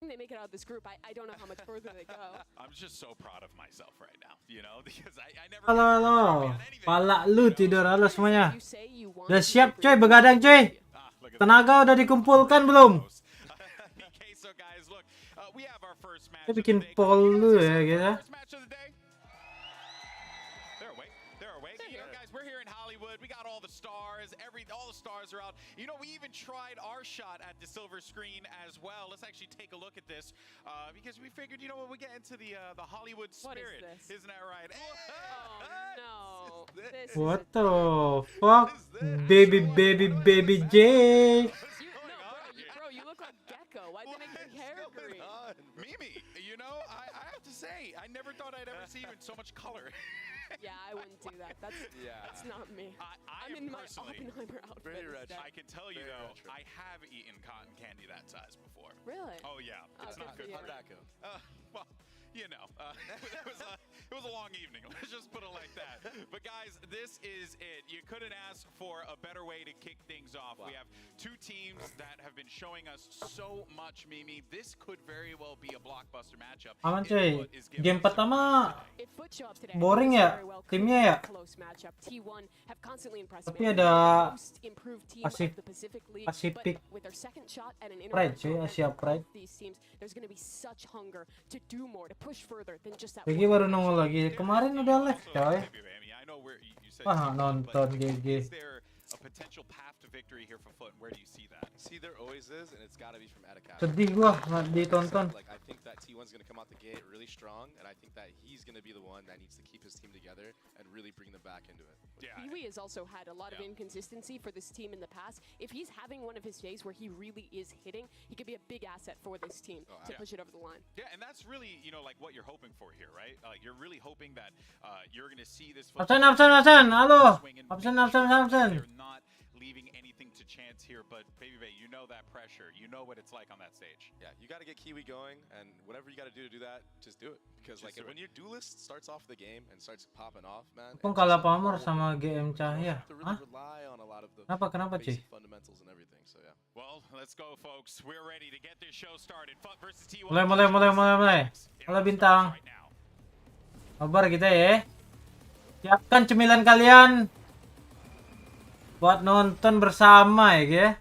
they make it out of this group, I don't know how much further they go. I'm just so proud of myself right now, you know, because I never. Halo. Pala lu tidur halo semuanya. Udah siap coy, begadang coy. Tenaga udah dikumpulkan belum? Kita bikin poll dulu ya gitu. We're here in Hollywood. We got all the stars. All the stars are out. You know, we even tried our shot at the silver screen as well. Let's actually take a look at this because we figured, you know, when we get into the Hollywood spirit, isn't that right? Oh no! What the fuck, baby J? Bro, you look like Gecko. Why didn't I get your hair green? Mimi, you know, I have to say, I never thought I'd ever see even so much color. Yeah, I wouldn't do that. That's not me. I'm in my Oppenheimer outfit. I can tell you though, I have eaten cotton candy that size before. Really? Oh yeah, it's not good. Well, you know, it was a long evening. Let's just put it like that. But guys, this is it. You couldn't ask for a better way to kick things off. Wow. We have two teams that have been showing us so much, Mimi. This could very well be a blockbuster matchup. Aman cuy, game pertama boring ya timnya ya. Tapi ada Pacific Pride cuy, Asia Pride. Gigi baru nongol lagi. Kemarin udah live coy. Wah, nonton GG. Sedih gua nggak ditonton. I think that T1's going to come out the gate really strong, and I think that he's going to be the one that needs to keep his team together and really bring them back into it. NAVI has also had a lot of inconsistency for this team in the past. If he's having one of his days where he really is hitting, he could be a big asset for this team to push it over the line. Yeah, and that's really, you know, like what you're hoping for here, right? Like you're really hoping that you're going to see this. Absen. Halo. Absen. They're not leaving anything to chance here, but Baby Bay, you know that pressure. You know what it's like on that stage. Yeah, you got to get Kiwi going, and whatever you got to do that, just do it. Because like when your duelist starts off the game and starts popping off, man. Kung kalah pamor sama GM Cahya. Hah? Kenapa cuy? Fundamentals and everything. So yeah. Well, let's go, folks. We're ready to get this show started. Versus T1. Mulai. Halo bintang. Kabar kita ya. Siapkan cemilan kalian buat nonton bersama ya.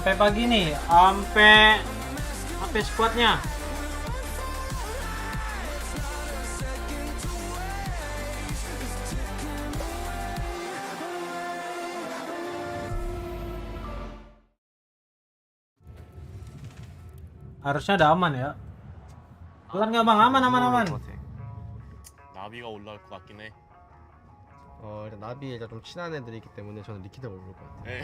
Sampai pagi nih, sampai squadnya. Harusnya ada aman ya. Bukan nggak bang, aman. 나비가 올라올 것 같긴 해. 일단 나비가 좀 친한 애들이 있기 때문에 저는 리퀴드가 올릴 것 같아요.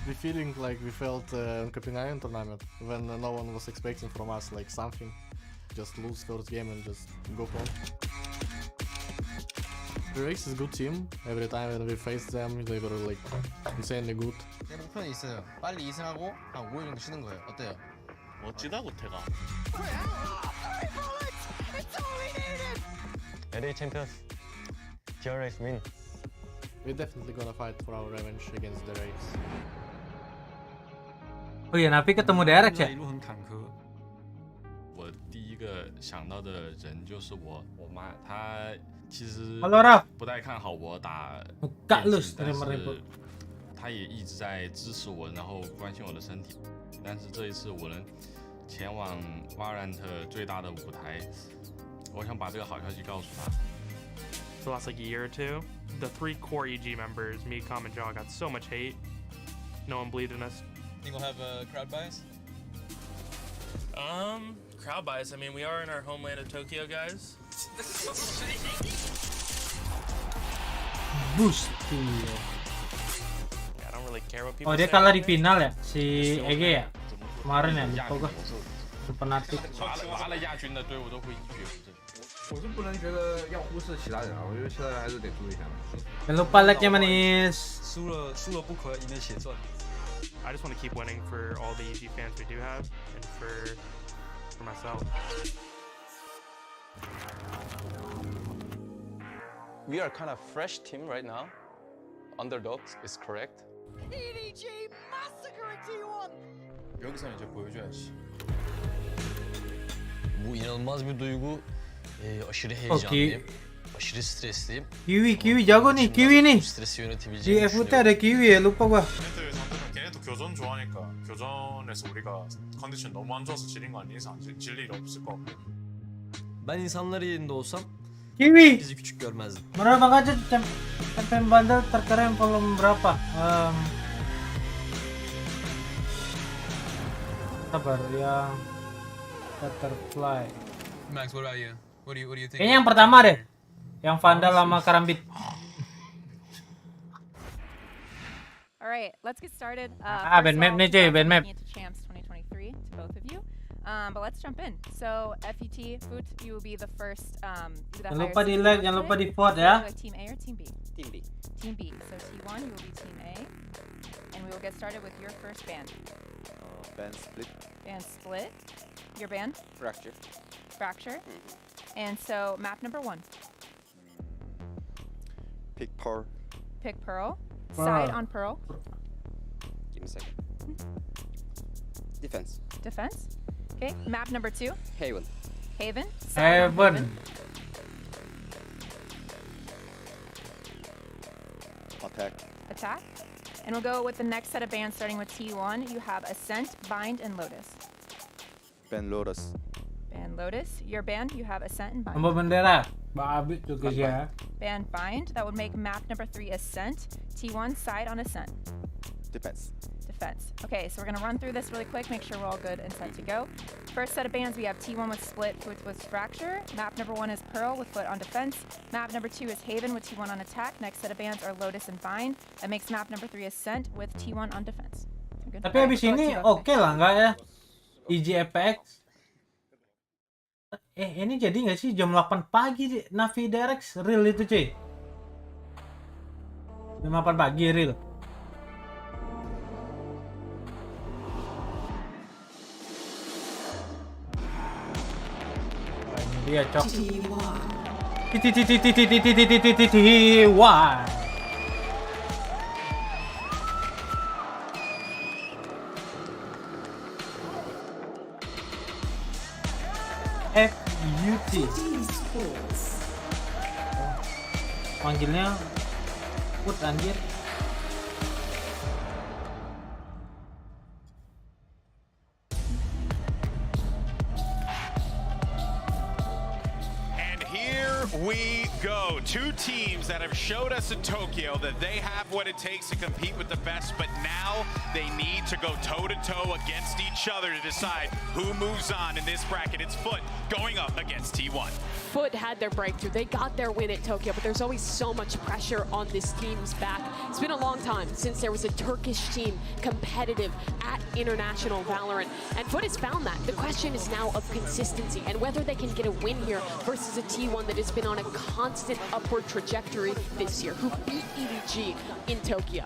The feeling like we felt in Copenhagen tournament when no one was expecting from us like something, just lose first game and just go home. DRX is a good team. Every time when we faced them, they were like insanely good. 제 목표는 있어요. 빨리 2승하고 한 5일 정도 쉬는 거예요. 어때요? 멋지다고 태가. LA champions. DRX win. We're definitely gonna fight for our revenge against DRX. Oh iya, Navi ketemu DRX ya? 我第一个想到的人就是我妈，她其实不太看好我打电竞，但是她也一直在支持我，然后关心我的身体。但是这一次我能前往 Valorant 最大的舞台，我想把这个好消息告诉她。 For the last like year or two, the 3 core EG members, me, Com, and Jaw, got so much hate. No one believed in us. Think we'll have crowd bias? Crowd bias. I mean, we are in our homeland of Tokyo, guys. Boost. I don't really care what people dia kalah di final ya, si Ege ya? Kemarin ya, lupa gua. Fanatic. 拔了亚军的队伍都会一蹶不振。我是不能觉得要忽视其他人啊，我觉得其他人还是得注意一下的。 Jangan lupa like-nya manis. 输了不可以免血赚。 I just want to keep winning for all the EG fans we do have and for myself. We are kind of fresh team right now. Underdogs is correct. EDG massacring T1. 여기서는 이제 보여줘야지. Bu inanılmaz bir duygu. Aşırı heyecanlıyım. Aşırı stresliyim. Kiwi jago nih, Kiwi nih. Stresi Di yönetebileceğimi FUT düşünüyorum. ada Kiwi ya, lupa gua. 걔네도 교전 좋아하니까 교전에서 우리가 컨디션 너무 안 좋아서 지린 거 아닌 이상 질 일 없을 것 같고. Ben insanlar yerinde olsam Kiwi. bizi küçük görmezdim. Menurut Bang Ajat, champion bundle terkeren volume berapa? Sabar, yang Butterfly. Max, what about you? What do you think? Kayaknya yang pertama deh. Yang Vandal sama Karambit. All right, let's get started. Ben map nih cuy, ben map. Champs 2023 to both of you. But let's jump in. So FUT, you will be the first. Jangan lupa di like, jangan lupa di vote ya. Team A or Team B? Team B. Team B. So T1, you will be Team A, and we will get started with your first band. Band split. Band split. Your band? Fracture. Fracture. And so map number 1. Pick Pearl. Pick Pearl. Side on Pearl. Give me a second. Defense. Defense. Okay. Map number 2. Haven. Haven. Side on Heaven. Attack. Attack. And we'll go with the next set of bands starting with T1. You have Ascent, Bind, and Lotus. Band Lotus. Band Lotus. Your band, you have Ascent and Bind. Nomor bendera. Babit tuh guys ya. Band Bind. That would make map number 3 Ascent. T1 side on Ascent. Defense. Defense. Okay, so we're going to run through this really quick, make sure we're all good and set to go. First set of bands, we have T1 with Split, Foot with Fracture. Map number 1 is Pearl with Foot on Defense. Map number 2 is Haven with T1 on Attack. Next set of bands are Lotus and Bind. That makes map number 3 Ascent with T1 on Defense. Tapi abis ini oke lah nggak ya? EGFX. Ini jadi nggak sih jam 8 pagi Navi DRX real itu cuy? Jam 8 pagi real. Dia cok. Wah. FUT. Panggilnya Put anjir. We go. Two teams that have showed us in Tokyo that they have what it takes to compete with the best, but now they need to go toe-to-toe against each other to decide who moves on in this bracket. It's Foot going up against T1. Foot had their breakthrough. They got their win at Tokyo, but there's always so much pressure on this team's back. It's been a long time since there was a Turkish team competitive at International Valorant, and Foot has found that. The question is now of consistency and whether they can get a win here versus a T1 that has been on a constant upward trajectory this year, who beat EDG in Tokyo.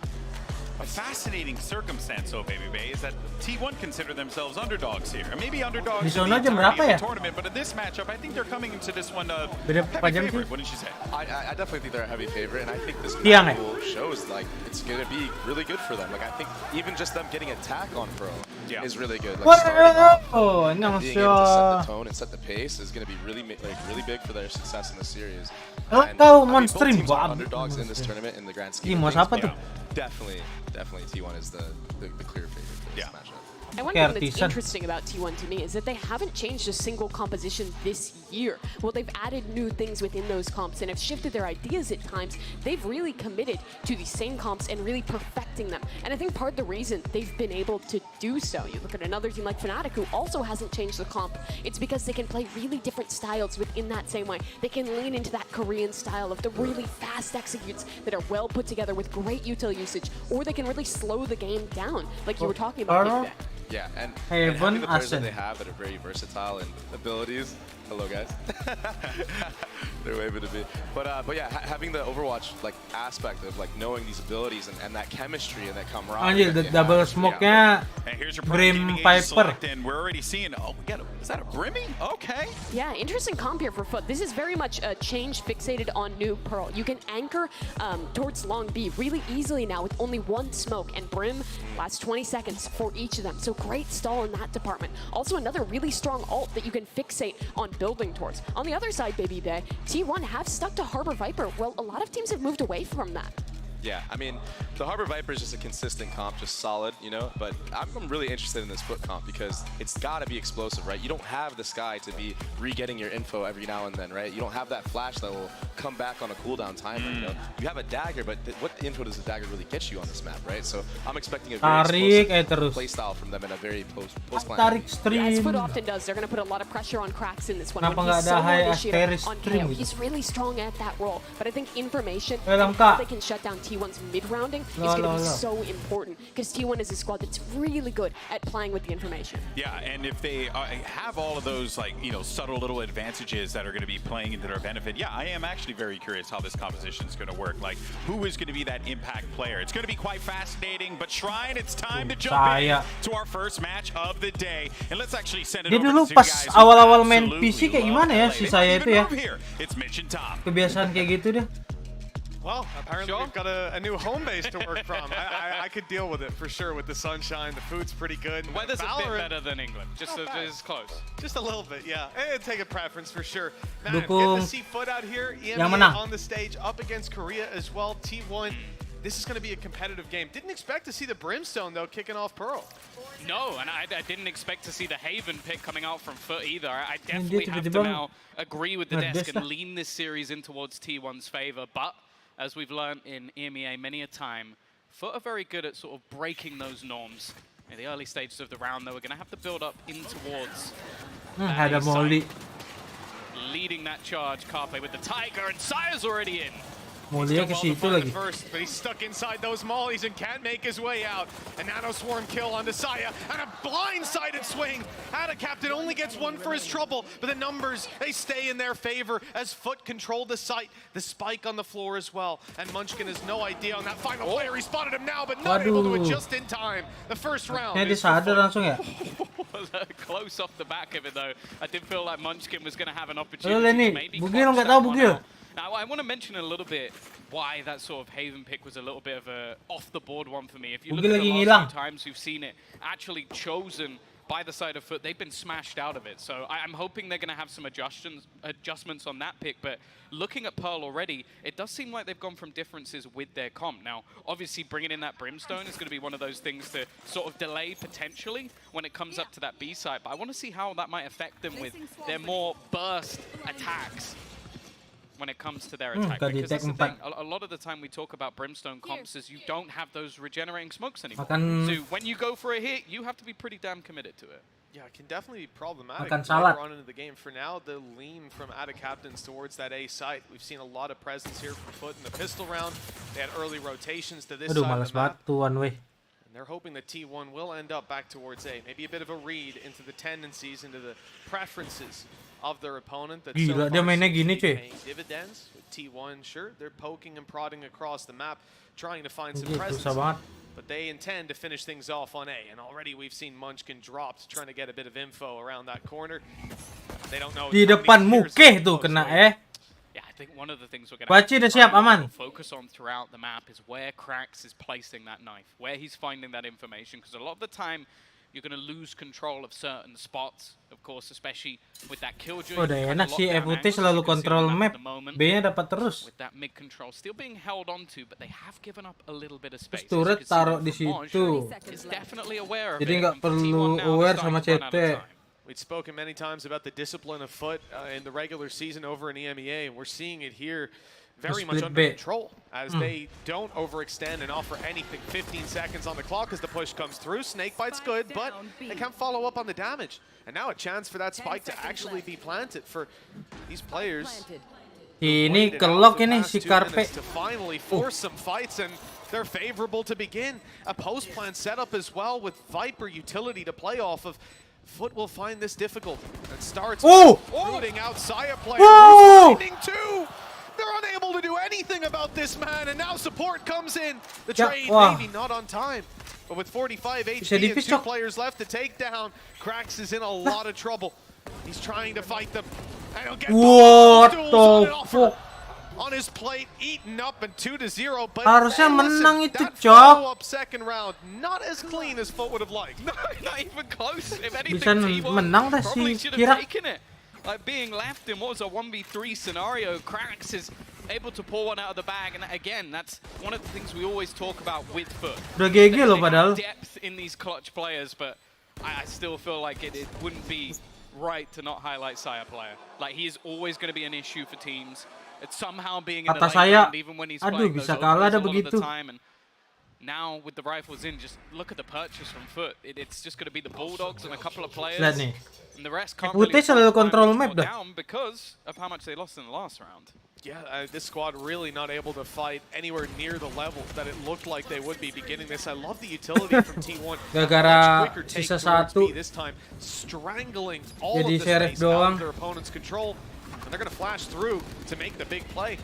A fascinating circumstance, though, Baby Bay, is that T1 consider themselves underdogs here. And maybe underdogs in the entirety of the tournament, but in this matchup, I think they're coming into this one heavy favorite, wouldn't you say? I definitely think they're a heavy favorite, and I think this pool shows like it's going to be really good for them. Like I think even just them getting attack on Pro is really good. Like starting off and being able to set the tone and set the pace is going to be really big for their success in the series. And both teams are underdogs in this tournament in the grand scheme of things, but definitely T1 is the clear favorite for this matchup. And one thing that's interesting about T1 to me is that they haven't changed a single composition this year. Well, they've added new things within those comps and have shifted their ideas at times. They've really committed to the same comps and really perfecting them. And I think part of the reason they've been able to do so, you look at another team like Fnatic who also hasn't changed the comp, it's because they can play really different styles within that same way. They can lean into that Korean style of the really fast executes that are well put together with great util usage, or they can really slow the game down, like you were talking about today. Yeah, and having the players that they have that are very versatile and abilities Hello, guys. They're waving to me. But yeah, having the Overwatch like aspect of like knowing these abilities and that chemistry and that camaraderie. Anjir, the double smoke-nya Brim Viper. And we're already seeing, oh, we got is that a Brimmy? Okay. Yeah, interesting comp here for Foot. This is very much a change fixated on new Pearl. You can anchor towards long B really easily now with only one smoke, and Brim lasts 20 seconds for each of them. So great stall in that department. Also another really strong ult that you can fixate on building towards. On the other side, Baby Bay, T1 have stuck to Harbor Viper. Well, a lot of teams have moved away from that. Yeah, I mean, the Harbor Viper is just a consistent comp, just solid, you know, but I'm really interested in this Foot comp because it's got to be explosive, right? You don't have the Sky to be re-getting your info every now and then, right? You don't have that flash that will come back on a cooldown timer, you know? You have a dagger, but what info does the dagger really get you on this map, right? So I'm expecting a very explosive playstyle from them in a very post-plan. As Foot often does, they're going to put a lot of pressure on Cracks in this one. When he's solo initiator on KO, he's really strong at that role, but I think information and how they can shut down T1's mid-rounding is going to be so important because T1 is a squad that's really good at playing with the information. Yeah, and if they have all of those, like, you know, subtle little advantages that are going to be playing into their benefit, yeah, I am actually very curious how this composition is going to work. Like, who is going to be that impact player? It's going to be quite fascinating, but Shrine, it's time to jump in to our first match of the day. And let's actually send it over dulu to pas guys awal-awal main PC kayak gimana ya si saya itu ya? It's Mitch and Tom. Kebiasaan kayak gitu deh. Well, apparently we've got a new home base to work from. I could deal with it for sure with the sunshine. The food's pretty good. The weather's a bit better than England. Just as close. Just a little bit, yeah. It'd take a preference for sure. Man, Dukung good to see Foot out here. EMEA on the stage up against Korea as well. T1. This is going to be a competitive game. Didn't expect to see the Brimstone, though, kicking off Pearl. No, and I didn't expect to see the Haven pick coming out from Foot either. I definitely have to now agree with the desk and lean this series in towards T1's favor. But as we've learned in EMEA many a time, Foot are very good at sort of breaking those norms. In the early stages of the round, though, we're going to have to build up in towards Ada Molly. Leading that charge, Carpe with the Tiger, and Sire's already in. Molly ke situ lagi. First, but he's stuck inside those mollies and can't make his way out. A nano swarm kill onto Saya and a blindsided swing. Ada Captain only gets one for his trouble, but the numbers, they stay in their favor as Foot controlled the site. The spike on the floor as well. And Munchkin has no idea on that final player. He spotted him now, but not able to adjust in time. The first round. Close off the back of it, though. I did feel like Munchkin was going to have an opportunity to maybe Now, I want to mention a little bit why that sort of Haven pick was a little bit of a off-the-board one for me. If you look at the last few times we've seen it actually chosen by the side of Foot, they've been smashed out of it. So I'm hoping they're going to have some adjustments on that pick. But looking at Pearl already, it does seem like they've gone from differences with their comp. Now, obviously, bringing in that Brimstone is going to be one of those things to sort of delay potentially when it comes up to that B side. But I want to see how that might affect them with their more burst attacks when it comes to their attack. Because that's the thing, a lot of the time we talk about Brimstone comps is you don't have those regenerating smokes anymore. So when you go for a hit, you have to be pretty damn committed to it. Yeah, it can definitely be problematic later on into the game. For now, the lean from Ada Captains towards that A site. We've seen a lot of presence here from Foot in the pistol round. They had early rotations to this side of the map. And they're hoping that T1 will end up back towards A. Maybe a bit of a read into the tendencies, into the preferences of their opponent that so far seems to be paying dividends. With T1, sure, they're poking and prodding across the map, trying to find some presence. But they intend to finish things off on A. And already we've seen Munchkin dropped, trying to get a bit of info around that corner. They don't know. Di depan Mukeh tuh kena Yeah, I think one of the things we're going to focus on throughout the map is where Krax is placing that knife, where he's finding that information, because a lot of the time you're going to lose control of certain spots, of course, especially with that killjoy. Udah enak sih, FUT selalu kontrol map, B-nya dapat terus. With that mid control still being held onto, but they have given up a little bit of space. Turret taruh di situ. Jadi nggak perlu aware sama CT. We'd spoken many times about the discipline of Foot in the regular season over in EMEA, and we're seeing it here very much under control as they don't overextend and offer anything. 15 seconds on the clock as the push comes through. Snakebite's good, but they can't follow up on the damage. And now a chance for that spike to actually be planted for these players. Ini kelok ini si Carpe. To finally force some fights, and they're favorable to begin. A post-plant setup as well with Viper utility to play off of. Foot will find this difficult and starts rooting out Saya player. Finding two. They're unable to do anything about this man, and now support comes in. The trade maybe not on time, but with 45 HP and 2 players left to take down, Krax is in a lot of trouble. He's trying to fight them. And he'll get both on his plate, eaten up and 2-0. But harusnya menang itu, that Cok. follow-up second round, not as clean as Foot would have liked. Not even close. If anything, Bisa menang dah probably si should have Kira. taken it. Like being left in what was a 1v3 scenario, Krax is able to pull one out of the bag, and again, that's one of the things we always talk about with Foot. Udah GG loh padahal. Depth in these clutch players, but I still feel like it wouldn't be right to not highlight Saya player. Like he is always going to be an issue for teams. It's somehow being in the late round, even when he's playing those opens a lot of the time. And now with the rifles in, just look at the purchase from Foot. It's just going to be the Bulldogs and a couple of players. Lihat nih. And the rest can't Putih selalu kontrol map dah. down because of how much they lost in the last round. Yeah, this squad really not able to fight anywhere near the level that it looked like they would be beginning this. I love the utility from T1. Gara-gara sisa satu. This time, strangling all of Jadi the sheriff space out doang. of their opponent's control. And they're going to flash through to make the big play.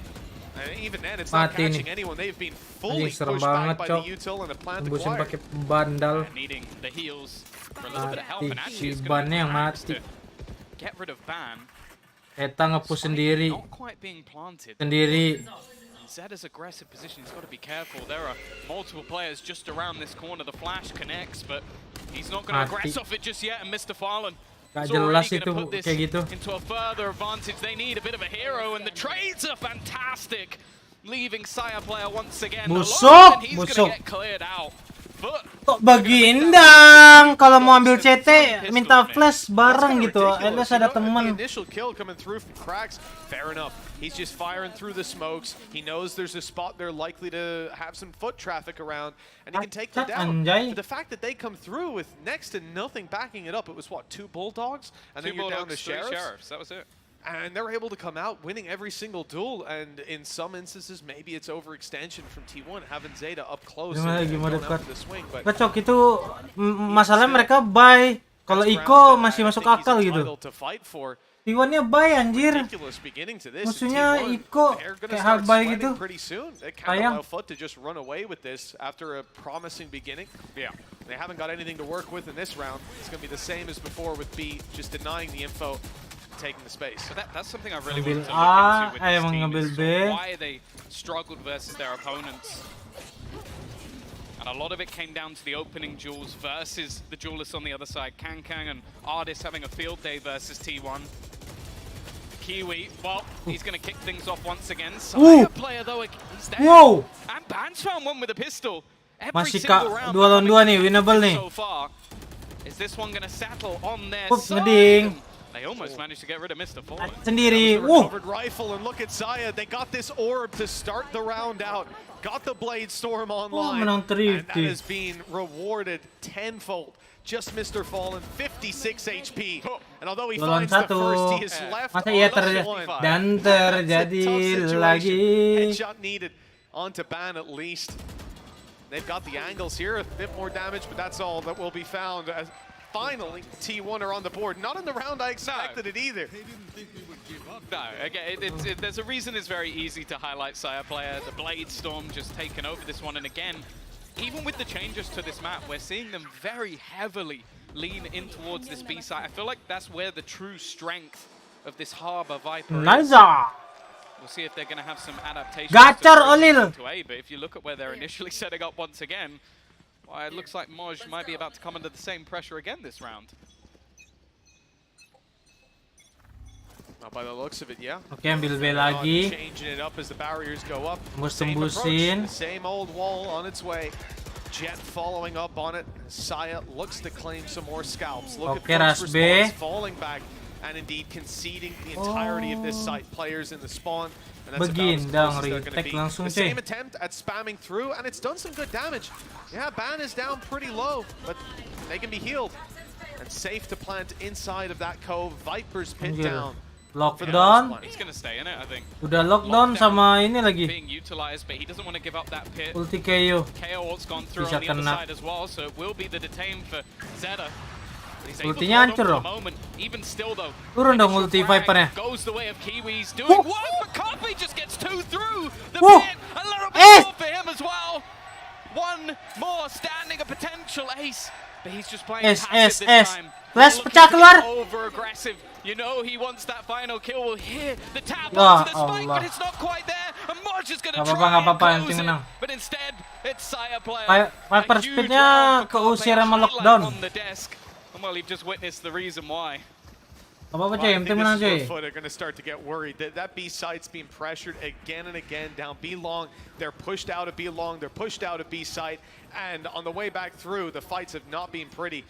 And even then, it's not Mati catching nih. anyone. They've been fully serem pushed back banget, by Cok. the util and a plant Tembusin acquired. pakai bandal. Needing the heals for a little bit of help, and Mati actually si it's going bannya to yang mati. get rid of Ban. Eta nge-push sendiri. Not quite being planted. Sendiri. Zed's aggressive position, he's got to be careful. There are multiple players just around this corner. The flash connects, but he's not going to aggress off it just yet. And Mr. Farland Gak is jelas already itu going to put this kayak gitu. into a further advantage. They need a bit of a hero, and the trades are fantastic. Leaving Saya player once again Busuk, alone, and he's going busuk. to get cleared out. Kok bagiin dang kalau mau ambil CT minta flash bareng gitu. At least ada teman. Initial kill coming through from Krax. Fair enough. He's just firing through the smokes. He knows there's a spot they're likely to have some foot traffic around, and he can take them down. But the fact that they come through with next to nothing backing it up, it was what, 2 Bulldogs? And then you're down to Sheriffs? That was it. And they're able to come out winning every single duel, and in some instances maybe it's overextension from T1 having Zeta up close and going out for the swing. But Cok, itu masalahnya mereka buy. Kalau Iko masih masuk akal gitu. T1-nya buy anjir. Maksudnya Iko kayak hard buy gitu. Sayang. Foot to just run away with this after a promising beginning. Yeah, they haven't got anything to work with in this round. It's going to be the same as before with B, just denying the info, taking the space. So that's something I really Ngambil wanted to look into with this team, ngambil is B. sort of why they struggled versus their opponents. And a lot of it came down to the opening duels versus the duelists on the other side. Kankang and Ardis having a field day versus T1. Kiwi, well, he's going to kick things off once again. Saya player though, he's there. Wow. And Ban's found one with a pistol. Every Masih single round 2 lawan 2 nih, winnable nih. so far. Is this one going to settle on their Ngeding. side? They almost managed to get rid of Mr. Fallen. Sendiri. Recovered rifle, and look at Saya. They got this orb to start the round out. Got the Blade Storm online. menang And that 350. is being rewarded tenfold. Just Mr. Fallen, 56 HP. And although he Lawan finds the satu. first, he is left Masa on iya the one. dan That's a terjadi tough situation. lagi. Headshot needed onto Ban at least. They've got the angles here, a bit more damage, but that's all that will be found. As finally, T1 are on the board. Not in the round I expected it either. No, again, there's a reason it's very easy to highlight Saya player. The Blade Storm just taken over this one, and again, even with the changes to this map, we're seeing them very heavily lean in towards this B side. I feel like that's where the true strength of this Harbor Viper is. We'll see if they're going to have some adaptations Gacor, to Olil. A, but if you look at where they're initially setting up once again, well, it looks like Moj might be about to come under the same pressure again this round. Now, by the looks of it, yeah. Oke, ambil B lagi. Changing it up as the barriers go up. Tembus-tembusin. Same old wall on its way. Jet following up on it. Saya looks to claim some more scalps. Look Oke, at Ras first B. response, falling back and indeed conceding the entirety of this site. Players in the spawn. And that's about as Begindang, close as they're gonna retake be. langsung, The cuy. same attempt at spamming through, and it's done some good damage. Yeah, Ban is down pretty low, but they can be healed. And safe to plant inside of that cove. Viper's pit Anjir. down. Lockdown. He's going to stay in it, I think. Udah lockdown sama ini lagi. Being utilized, but he doesn't want to give up that pit. Ulti KO. KO ult's gone through Bisa on the other kena. side as well, so it will be the detain for Zeta. Ultinya hancur dong. Even still though, Turun dong ulti Viper-nya. goes the way of Kiwis doing work, but Carpe just gets 2 through the Woo! pit. A little bit more for him as well. One more standing, a potential ace, but he's just playing passive this time. Flash pecah keluar. Over aggressive. You know he wants that final kill. We'll hear the tap onto the spike, but it's not quite there. And March is gonna try and close it, but instead it's Saya player. Viper speed-nya keusir sama lockdown. On the desk. Well, you've just witnessed the reason why. Apa-apa cuy, yang penting menang cuy. They're going to start to get worried. That B site's being pressured again and again down B long. They're pushed out of B long. They're pushed out of B site. And on the way back through, the fights have not been pretty.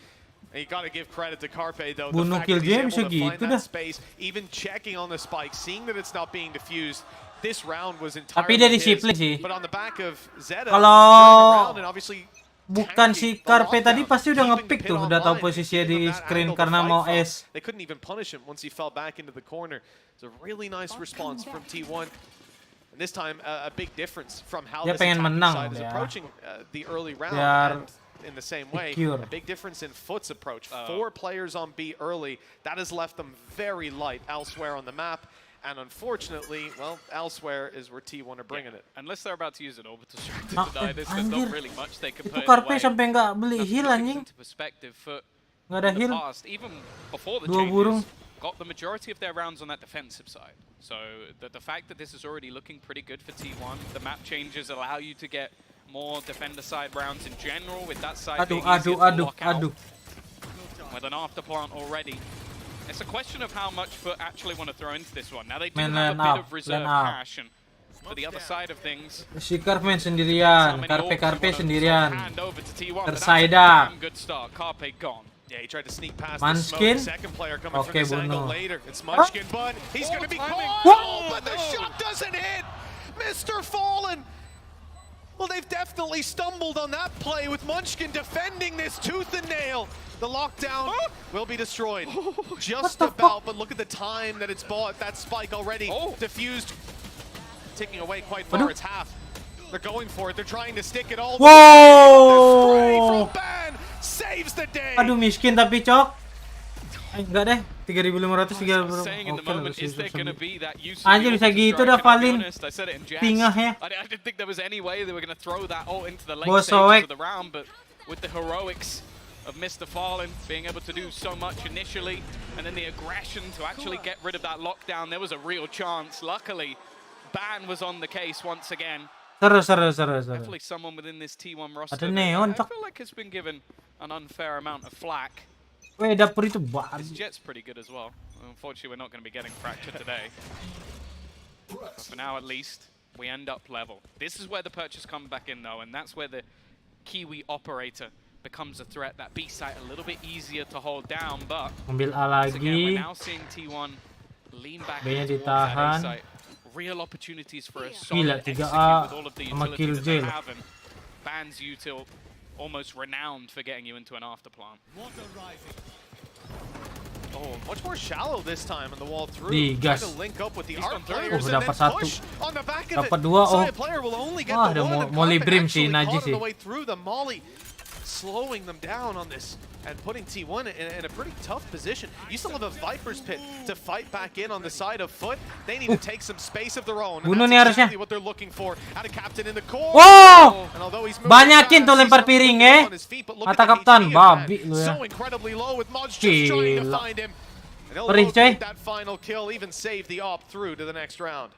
And you got to give credit to Carpe though. The fact that he's able to find that space, even checking on the spike, seeing that it's not being diffused. This round was entirely his. But on the back of Zeta, around and obviously bukan si Carpe tadi pasti udah ngepick tuh, udah tahu posisinya di screen karena mau S. They couldn't even punish him once he fell back into the corner. It's a really nice response from T1. And this time a big difference from how this attacking side is approaching the early round. And in the same way, a big difference in Foot's approach. 4 players on B early. That has left them very light elsewhere on the map. And unfortunately, well, elsewhere is where T1 are bringing it. Unless they're about to use an orbital strike to deny this, there's not really much they can put Carpe away. sampai nggak beli heal anjing. Nggak ada heal. Even before the Dua burung. got the majority of their rounds on that defensive side. So the fact that this is already looking pretty good for T1, the map changes allow you to get more defender side rounds in general with that side being easier to lock out. With an afterplant already. It's a question of how much Foot actually want to throw into this one. Now they do have a bit of reserve cash, and for the other side of things, si Carpe sendirian, Carpe sendirian. Tersaida. Good start. Carpe gone. Yeah, he tried to sneak past Munchkin. the second player coming from this angle later. It's Huh? Munchkin, but he's going to be caught. Oh, but the shot doesn't hit. Mr. Fallen. Well, they've definitely stumbled on that play with Munchkin defending this tooth and nail. The lockdown will be destroyed. Just about, but look at the time that it's bought. That spike already diffused. Ticking away quite far, it's half. They're going for it, they're trying to stick it all. Whoa! The spray from Ban saves the day. Aduh miskin tapi cok. Enggak deh, 3.500 Anjir bisa gitu dah Valin. Tingah ya. I didn't think there was any way they were going to throw that ult into the late Bos stages of the round, but with the heroics of Mr. Fallen being able to do so much initially, and then the aggression to actually get rid of that lockdown, there was a real chance. Luckily, Ban was on the case once again. Seru. Definitely someone within this T1 roster Ada neon, I feel like has been given an unfair amount of flack. Weh, dapur itu This bagus. jet's pretty good as well. Unfortunately, we're not going to be getting fractured today. But for now, at least, we end up level. This is where the purchase comes back in, though, and that's where the Kiwi operator becomes a threat. That B site a little bit easier to hold down, but Ambil A once again, we're lagi. now seeing T1 lean back B-nya towards that A ditahan. site. Real opportunities for a Gila, solid 3A execute with all of the sama utility that they Killjoy. have, and Ban's util almost renowned for getting you into an afterplant. Oh, much more shallow this time on the wall through. Digas. Trying to link up with the art players and dapat then satu. push on the back of it. Dapat dua. Oh. Side player will only get Wah, the ada one, and Molly Carpe Brim si actually Najis caught on sih. the way through the Molly, slowing them down on this and putting T1 in a pretty tough position. You still have a Viper's Pit to fight back in on the side of Foot. They need to take some space of their own. Bunuh And nih that's harusnya. exactly what they're looking for. Out of captain in the core. Wow! And although he's moving Banyakin tuh fast, lempar he's piring on his feet, but look Mata at the kapten, HP of that. babi lu ya. So incredibly low with Mods just trying to Gila. find him. And he'll Perih, coy. locate that final kill, even save the op through to the next round.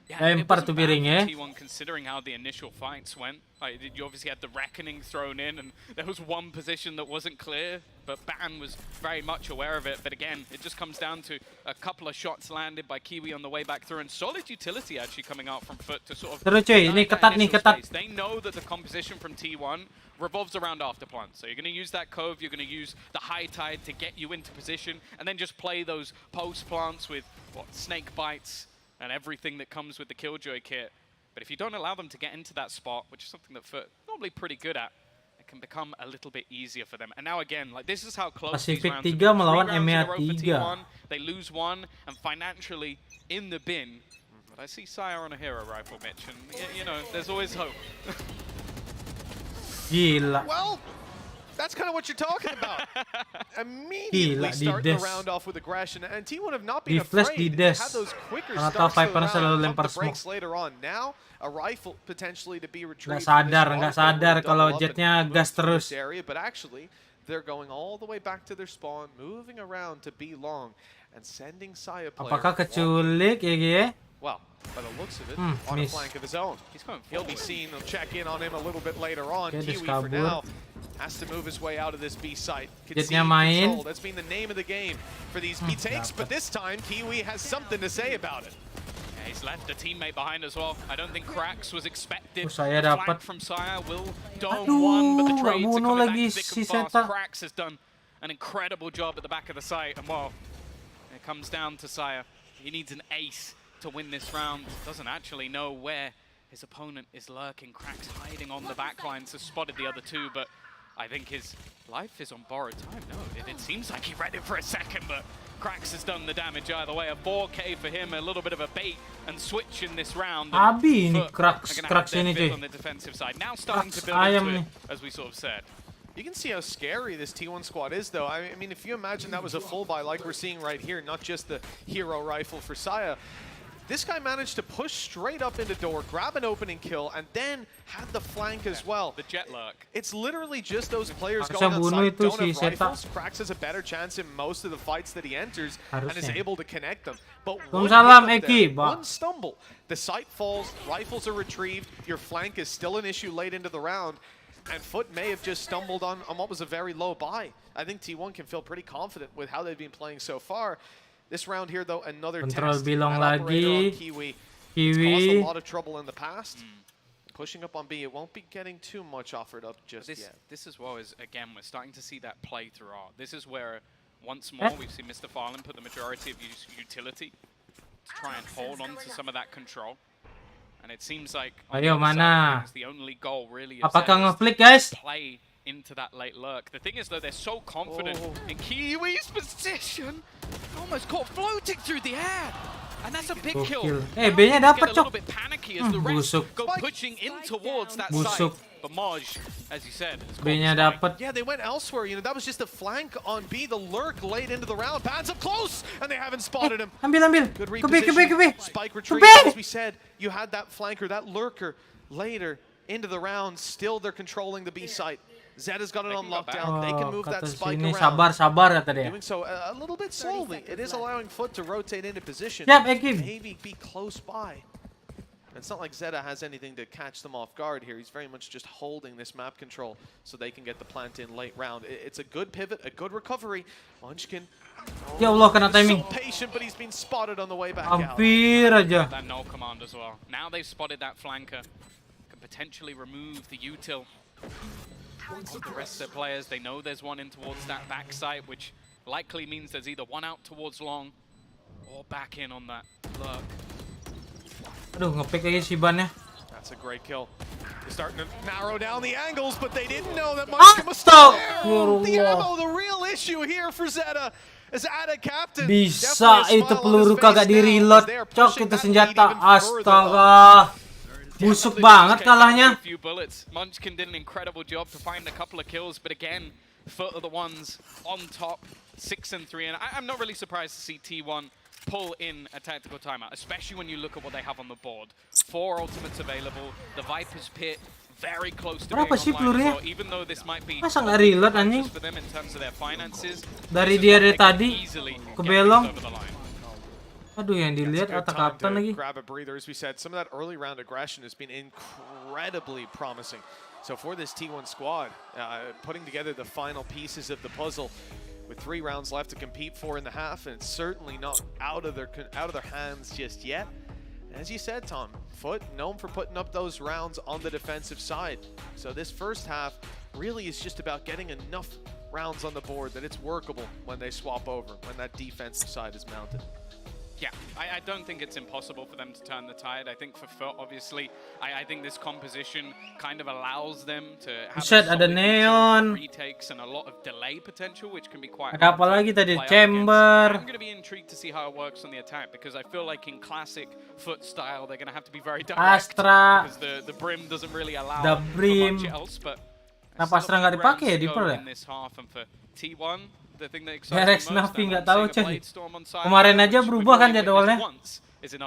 Yeah, and it Lempar wasn't tuh bad for piringnya. T1 considering how the initial fights went. Like, you obviously had the Reckoning thrown in, and there was one position that wasn't clear, but Ban was very much aware of it. But again, it just comes down to a couple of shots landed by Kiwi on the way back through, and solid utility actually coming out from Foot to sort of... Seru cuy, ini ignite that ketat nih, initial ketat. space. They know that the composition from T1 revolves around afterplant. So you're going to use that cove, you're going to use the high tide to get you into position, and then just play those post plants with, snake bites, and everything that comes with the Killjoy kit. But if you don't allow them to get into that spot, which is something that Foot normally pretty good at, it can become a little bit easier for them. And now again, like this is how close these Pacific rounds have 3 been. melawan 3 rounds in a EMEA row for 3. T1, they lose one, and financially in the bin. But I see Sire on a hero rifle, Mitch, and you know, there's always hope. Gila. Well, That's kind of what you're talking about. Immediately starting the round off with aggression, and T1 have not been afraid to have those quicker starts to the round, pump the brakes later on. Now, a rifle potentially to be retrieved. Nggak sadar kalau jetnya gas terus. But actually, they're going all the way back to their spawn, moving around to B long, and sending Saya players. Apakah keculik ya? Well, by the looks of it, on a flank of his own. He'll be seen. They'll check in on him a little bit later on. Kiwi for now has to move his way out of this B site. Control. That's been the name of the game for these B takes, but this time Kiwi has something to say about it. Yeah, he's left a teammate behind as well. I don't think Cracks was expected. Saya the dapat. flank from Saya will dome one, but the trades are coming back thick and fast. Cracks has done an incredible job at the back of the site, and well, it comes down to Saya. He needs an ace to win this round. Doesn't actually know where his opponent is lurking. Cracks hiding on the backlines, has spotted the other two, but I think his life is on borrowed time. No, it seems like he read it for a second, but Cracks has done the damage either way. A 4K for him, a little bit of a bait and switch in this round. Abi ini Cracks ini cuy. On the defensive side. Now starting to build into it, as we sort of said. You can see how scary this T1 squad is, though. I mean, if you imagine that was a full buy like we're seeing right here, not just the hero rifle for Saya. This guy managed to push straight up into door, grab an opening kill, and then had the flank as well. The jet lurk. It's literally just those players going on site, don't have rifles. Cracks has a better chance in most of the fights that he enters and is able to connect them. But one stumble, the site falls, rifles are retrieved, your flank is still an issue late into the round, and Foot may have just stumbled on what was a very low buy. I think T1 can feel pretty confident with how they've been playing so far. This round here, though, another test. Bilong lagi. Kiwi. It's caused a lot of trouble in the past. Pushing up on B, it won't be getting too much offered up just yet. This as well is, again, we're starting to see that play through art. This is where, once more, we've seen Mr. Farlin put the majority of utility to try and hold on to some of that control. And it seems like Ayo mana? The only goal really is Apakah ngeflick guys? Play into that late lurk. The thing is, though, they're so confident in Kiwi's position. Almost caught floating through the air. And that's a big kill. B-nya dapat, Cok. A little bit panicky as the rest go pushing in towards that side. But Maj, as you said, B-nya dapat. Yeah, they went elsewhere. You know, that was just a flank on B. The lurk late into the round. Bans up close, and they haven't spotted him. Ambil. Good reposition. Spike retrieve. As we said, you had that flanker, that lurker later into the round. Still, they're controlling the B site. Zedda's got it on lockdown. They can move that spike around. Sabar kata dia. Doing so a little bit slowly. It is allowing Foot to rotate into position. Maybe be close by. It's not like Zedda has anything to catch them off guard here. He's very much just holding this map control so they can get the plant in late round. It's a good pivot, a good recovery. Munchkin. Ya Allah, kena timing. So patient, but he's been spotted on the way back Hampir out. aja. That null command as well. Now they've spotted that flanker. Can potentially remove the util. The rest of the players, they know there's one in towards that backside, which likely means there's either one out towards long or back in on that lurk. Aduh, ngepick lagi si Ban-nya. That's a great kill. They're starting to narrow down the angles, but they didn't know that Munchkin was still there. The ammo, the real issue here for Zedda. As Ada captain. Bisa itu peluru kagak di-reload. Cok, itu senjata. Astaga. Busuk banget kalahnya. Few bullets. Munchkin did an incredible job to find a couple of kills, but again, Foot are the ones on top, 6 and 3, and I'm not really surprised to see T1 pull in a tactical timeout, especially when you look at what they have on the board. 4 ultimates available, the Viper's Pit very close to being online as well, even though this might be masa nggak reload anjing? for them in terms of their finances. Dari dia dari tadi ke belong. Aduh, yang dilihat otak kapten lagi. Grab a breather, as we said, some of that early round aggression has been incredibly promising. So for this T1 squad, putting together the final pieces of the puzzle with 3 rounds left to compete for in the half, and it's certainly not out of their hands just yet. And as you said, Tom, Foot known for putting up those rounds on the defensive side. So this first half really is just about getting enough rounds on the board that it's workable when they swap over, when that defensive side is mounted. Yeah, I don't think it's impossible for them to turn the tide. I think for Foot, obviously, I think this composition kind of allows them to have ada neon, retakes and a lot of delay potential, which can be quite ada apa lagi tadi? Chamber. I'm going to be intrigued to see how it works on the attack, because I feel like in classic Foot style, they're going to have to be very direct. Astra. Because the brim doesn't really allow the brim. much else, but Kenapa Astra nggak dipakai ya di per ya? DRX NAVI nggak tahu cuy. Kemarin aja berubah kan jadwalnya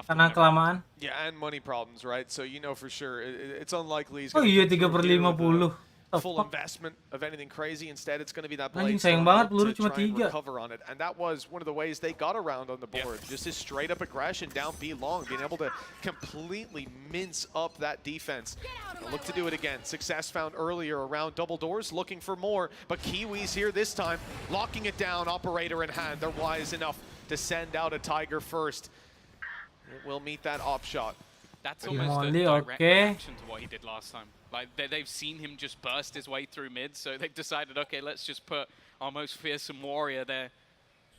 karena kelamaan. Yeah, and money problems, right? So you know for sure it's unlikely he's Oh iya 3/50. full investment of anything crazy. Instead, it's going to be that blade sayang banget peluru to cuma try and 3. recover on it. And that was one of the ways they got around on the board. Just his straight up aggression down B long, being able to completely mince up that defense. And look to do it again. Success found earlier around double doors, looking for more. But Kiwi's here this time, locking it down, operator in hand. They're wise enough to send out a Tiger first. It will meet that op shot. That's almost a direct reaction to what he did last time. Like they've seen him just burst his way through mid, so they've decided, okay, let's just put our most fearsome warrior there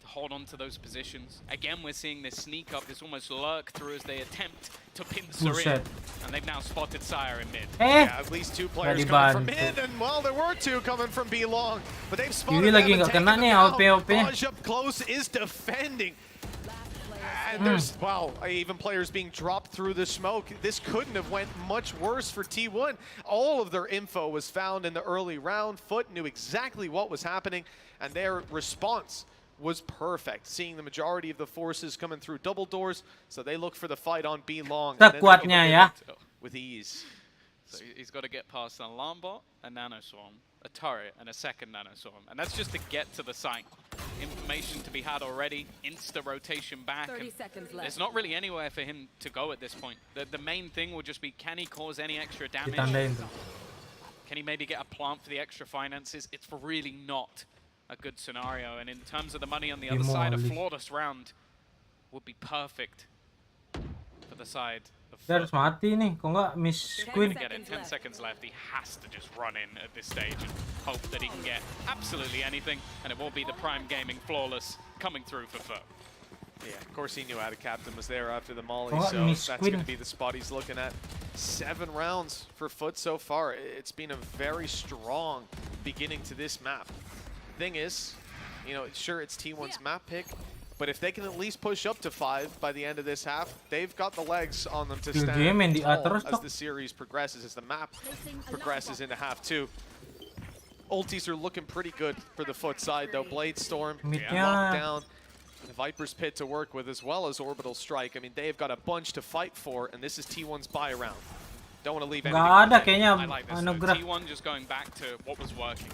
to hold on to those positions. Again, we're seeing this sneak up, this almost lurk through as they attempt to pincer in, and they've now spotted Sire in mid. Yeah, at least 2 players coming from mid, and well, there were 2 coming from B long, but they've spotted them and taken them out. Maj up close is defending. And there's, wow, even players being dropped through the smoke. This couldn't have went much worse for T1. All of their info was found in the early round. Foot knew exactly what was happening, and their response was perfect. Seeing the majority of the forces coming through double doors, so they look for the fight on B long. Kuatnya ya. With ease. So he's got to get past an alarm bot, a nanoswarm, a turret, and a second nanoswarm. And that's just to get to the site. Information to be had already, insta rotation back. 30 seconds left. There's not really anywhere for him to go at this point. The main thing will just be, can he cause any extra damage? Can he maybe get a plant for the extra finances? It's really not a good scenario. And in terms of the money on the other side, a flawless round would be perfect for the side. Dia harus mati nih, kok nggak miss Queen. 10 seconds left. He has to just run in at this stage and hope that he can get absolutely anything, and it will be the Prime Gaming flawless coming through for Foot. Yeah, of course he knew Captain was there after the molly, so that's going to be the spot he's looking at. 7 rounds for Foot so far. It's been a very strong beginning to this map. Thing is, you know, sure it's T1's map pick, but if they can at least push up to 5 by the end of this half, they've got the legs on them to stand tall as the series progresses, as the map progresses into half 2. Ultis are looking pretty good for the Foot side, though. Blade Storm, Lockdown, the Viper's Pit to work with, as well as Orbital Strike. I mean, they've got a bunch to fight for, and this is T1's buy round. Don't want to leave anything. I like this. T1 just going back to what was working.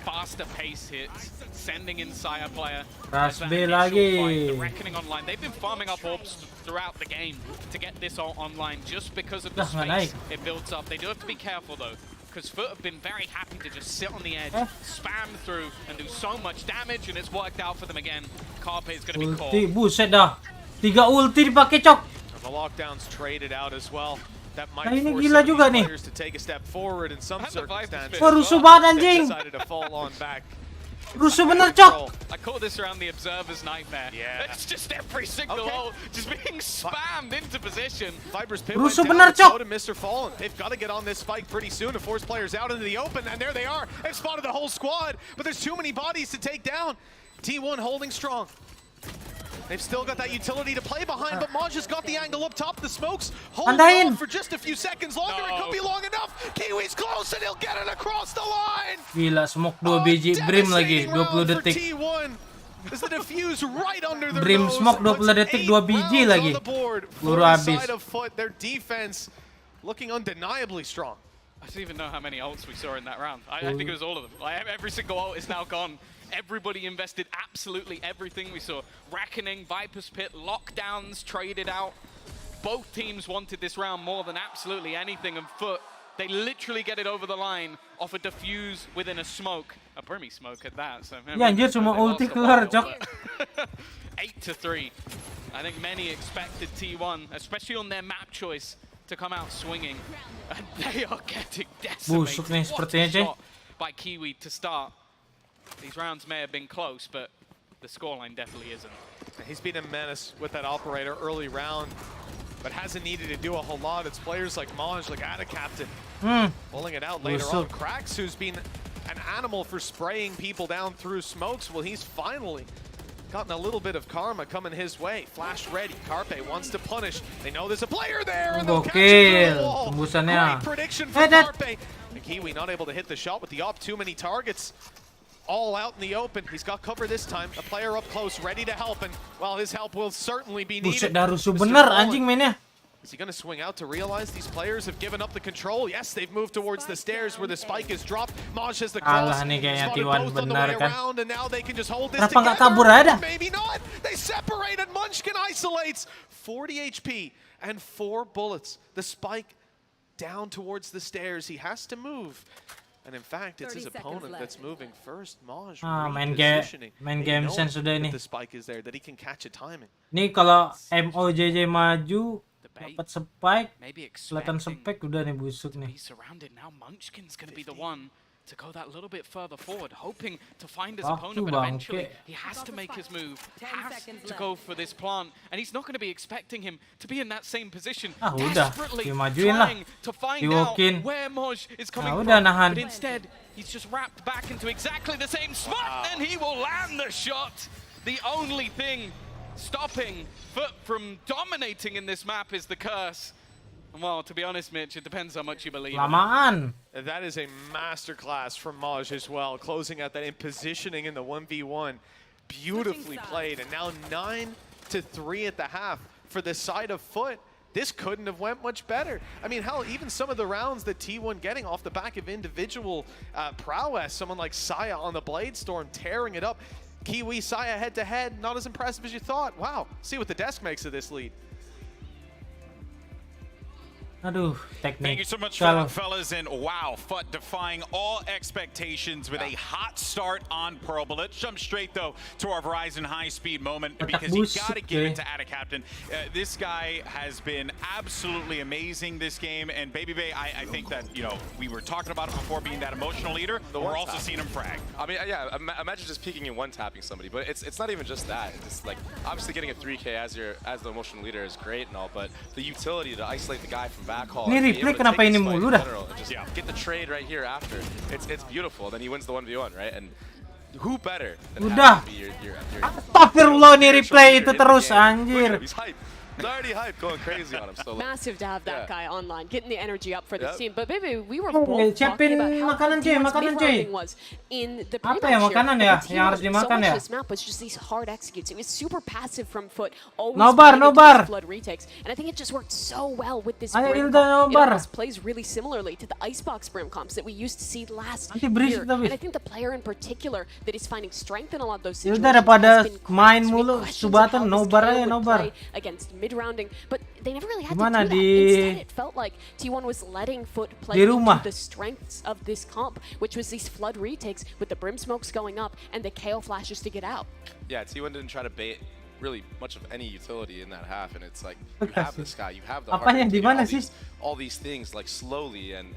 Faster pace hits, sending in Sire player. The Reckoning online. They've been farming up orbs throughout the game to get this all online just because of the space it builds up. They do have to be careful though, because Foot have been very happy to just sit on the edge, spam through, and do so much damage, and it's worked out for them again. Carpe is going to be caught. Buset dah. 3 ulti dipakai, Cok. The lockdowns traded out as well. That might ini force gila juga nih. players to take a step forward in some circumstances. Rusuh banget anjing. Decided to fall on back. Rusuh bener, Cok. I call this around the observer's nightmare. Yeah. It's just every single hole just being spammed into position. Viper's Pit Rusuh went bener, down, Cok. so did Mr. Fallen. They've got to get on this fight pretty soon to force players out into the open, and there they are. They've spotted the whole squad, but there's too many bodies to take down. T1 holding strong. They've still got that utility to play behind, but Maj has got the angle up top. The smokes hold on for just a few seconds longer. It could be long enough. Kiwi's close, and he'll get it across the line. Gila, smoke 2 biji Brim lagi, 20 detik. Is the diffuse right under their Brim nose, smoke 20 detik 2 biji lagi. Peluru habis. Their defense looking undeniably strong. I don't even know how many ults we saw in that round. I think it was all of them. Like, every single ult is now gone. Everybody invested absolutely everything. We saw Reckoning, Viper's Pit, lockdowns traded out. Both teams wanted this round more than absolutely anything, and Foot, they literally get it over the line off a defuse within a smoke. A Brimmy smoke at that. So ya anjir, cuma ulti keluar, Cok. 8-3. I think many expected T1, especially on their map choice, to come out swinging. And they are getting decimated. Busuk nih sepertinya, Shot by Kiwi to start. These rounds may have been close, but the scoreline definitely isn't. He's been a menace with that operator early round, but hasn't needed to do a whole lot. It's players like Maj, like Captain, pulling it out later on. Krax, who's been an animal for spraying people down through smokes, well, he's finally gotten a little bit of karma coming his way. Flash ready. Carpe wants to punish. They know there's a player there, and they'll catch him through the wall. Great prediction from Carpe. And Kiwi not able to hit the shot with the op. Too many targets. All out in the open. He's got cover this time. A player up close, ready to help. And, well, his help will certainly be needed. Buset dah rusuh bener anjing mainnya. Is he going to swing out to realize these players have given up the control? Yes, they've moved towards the stairs where the spike is dropped. Maj has the cross. Alah nih kayaknya T1 both on the bener way kan. around, and now they can just hold this Kenapa nggak together. kabur aja? Maybe not. They separated. Munchkin isolates. 40 HP and 4 bullets. The spike down towards the stairs. He has to move. And in fact, it's his opponent that's moving first. Maj main game sense sudah ini. The spike is there, that he can catch a timing. Nih kalau MOJJ maju dapat spike, kelihatan spike udah nih busuk nih. Surrounded now, Munchkin's going to be the one to go that little bit further forward, hoping to find his opponent, but eventually he has to make his move, has to go for this plant, and he's not going to be expecting him to be in that same position, desperately trying to find out where Moj is coming from, but instead he's just wrapped back into exactly the same spot, and he will land the shot. The only thing stopping Foot from dominating in this map is the curse. Well, to be honest, Mitch, it depends how much you believe. Lamaan. That is a masterclass from Maj as well, closing out that in positioning in the 1v1. Beautifully played, and now 9-3 at the half for the side of Foot. This couldn't have went much better. I mean, hell, even some of the rounds that T1 getting off the back of individual prowess, someone like Saya on the Blade Storm tearing it up. Kiwi, Saya head-to-head, not as impressive as you thought. Wow, see what the desk makes of this lead. Aduh, teknik. Thank you so much for that, fellas. And wow, Foot defying all expectations with a hot start on Pearl. But let's jump straight, though, to our Verizon high-speed moment, because you got to give it to Ada Captain. This guy has been absolutely amazing this game. And Baby Bay, I think that, you know, we were talking about it before, being that emotional leader. We're also seeing him frag. I mean, yeah, imagine just peeking and one-tapping somebody. But it's not even just that. It's like, obviously getting a 3K as the emotional leader is great and all, but the utility to isolate the guy from back hall. Ini replay kenapa ini mulu dah? Get the trade right here after. It's beautiful. Then he wins the 1v1, right? And who better than udah. Astagfirullah, nih replay itu terus anjir. He's hype. He's already hyped, going crazy on him. So massive to have that guy online, getting the energy up for this team. But baby, we were both talking about how makanan cuy. Was in the apa ya makanan ya yang harus dimakan ya? This map was just these hard executes. It was super passive from Foot. Always nobar. Flood retakes, and I think it just worked so well with this Ayo, brim Ilda, comp. It almost plays really similarly to the Icebox brim comps that we used to see last year. And I think the player in particular that is finding strength in a lot of those situations daripada main mulu Subatan nobar aja nobar. Against mid-rounding, but they never really had to do that. Instead, it felt like T1 was letting Foot play into the strengths of this comp, which was these flood retakes with the brim smokes going up and the KO flashes to get out. Yeah, T1 didn't try to bait really much of any utility in that half, and it's like, you have this guy, you have the heart, all these things like slowly and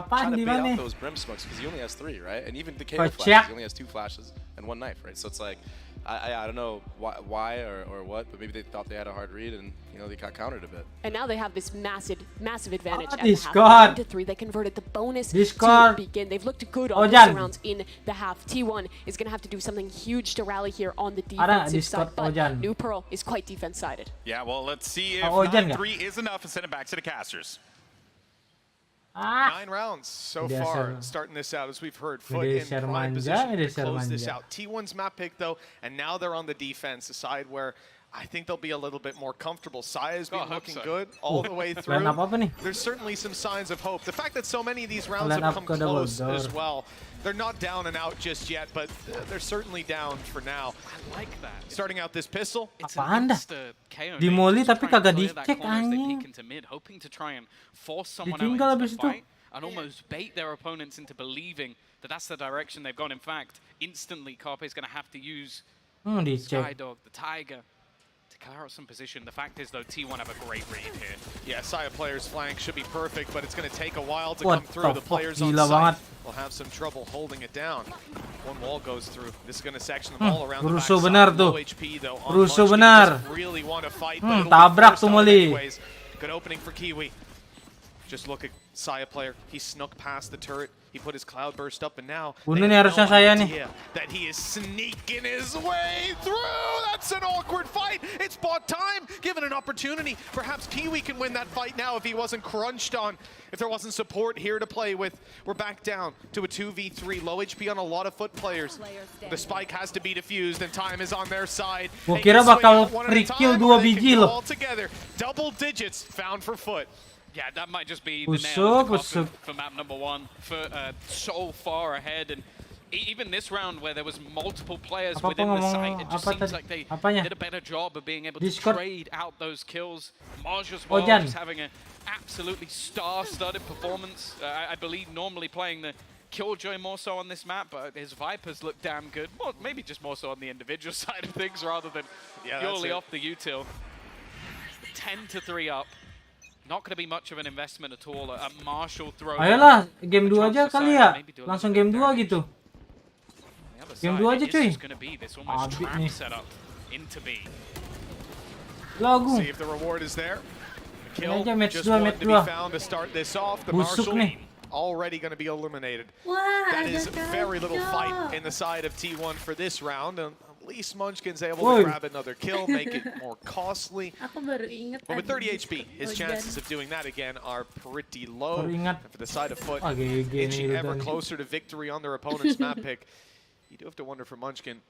trying to bait out those brim smokes, because he only has 3, right? And even the KO flashes, he only has 2 flashes and 1 knife, right? So it's like, I don't know why or what, but maybe they thought they had a hard read and, you know, they got countered a bit. And now they have this massive advantage at the half. 9-3, they converted the bonus to begin. They've looked good on these rounds in the half. T1 is going to have to do something huge to rally here on the defensive side, but New Pearl is quite defense-sided. Yeah, well, let's see if 9-3 is enough and send it back to the casters. 9 rounds so far, starting this out, as we've heard. Foot in prime position to close this out. T1's map pick, though, and now they're on the defense, a side where I think they'll be a little bit more comfortable. Saya's been looking good all the way through. There's certainly some signs of hope. The fact that so many of these rounds have come close as well. They're not down and out just yet, but they're certainly down for now. I like that. Starting out this pistol. Apaan dah? Dimoli tapi kagak dicek anjing. Hoping to try and force someone out into the fight and almost bait their opponents into believing that that's the direction they've gone. In fact, instantly Carpe's going to have to use Skydog, the Tiger, to clear out some position. The fact is, though, T1 have a great read here. Yeah, Saya player's flank should be perfect, but it's going to take a while to come through. The players on site will have some trouble holding it down. One wall goes through. This is going to section them all around the backside. Low HP, though. Rusuh benar. Really want to fight, but tabrak tuh Moli. Good opening for Kiwi. Just look at Saya player, he snuck past the turret, he put his cloudburst up, and now Bunuh nih harusnya saya nih. that he is sneaking his way through. That's an awkward fight. It's bought time, given an opportunity. Perhaps Kiwi can win that fight now if he wasn't crunched on, if there wasn't support here to play with. We're back down to a 2v3, low HP on a lot of foot players. The spike has to be defused, and time is on their side. Gua kira bakal free kill 2 biji loh. Double digits found for foot. Yeah, that might just be the nail in the coffin for map number 1. For so far ahead, and even this round where there was multiple players within the site, it just seems like they did a better job of being able to trade out those kills. Maj as well, just having an absolutely star-studded performance. I believe normally playing the Killjoy more so on this map, but his Vipers look damn good. Well, maybe just more so on the individual side of things rather than purely off the util. 10-3 up. Not going to be much of an investment at all. A Marshall throw. Ayolah, game 2 aja kali ya. Langsung game 2 gitu. Game 2 aja cuy. Abis nih. Lagu. See if the reward is there. Kill just wanted to be found to start this off. The Busuk Marshall nih. already going to be eliminated. Wah, that is very little fight in the side of T1 for this round. At least Munchkin's able to grab another kill, make it more costly. Aku baru inget But with 30 HP, his chances of doing that again are pretty low. And for the side of Foot, inching ever closer to victory on their opponent's map pick. You do have to wonder for Munchkin.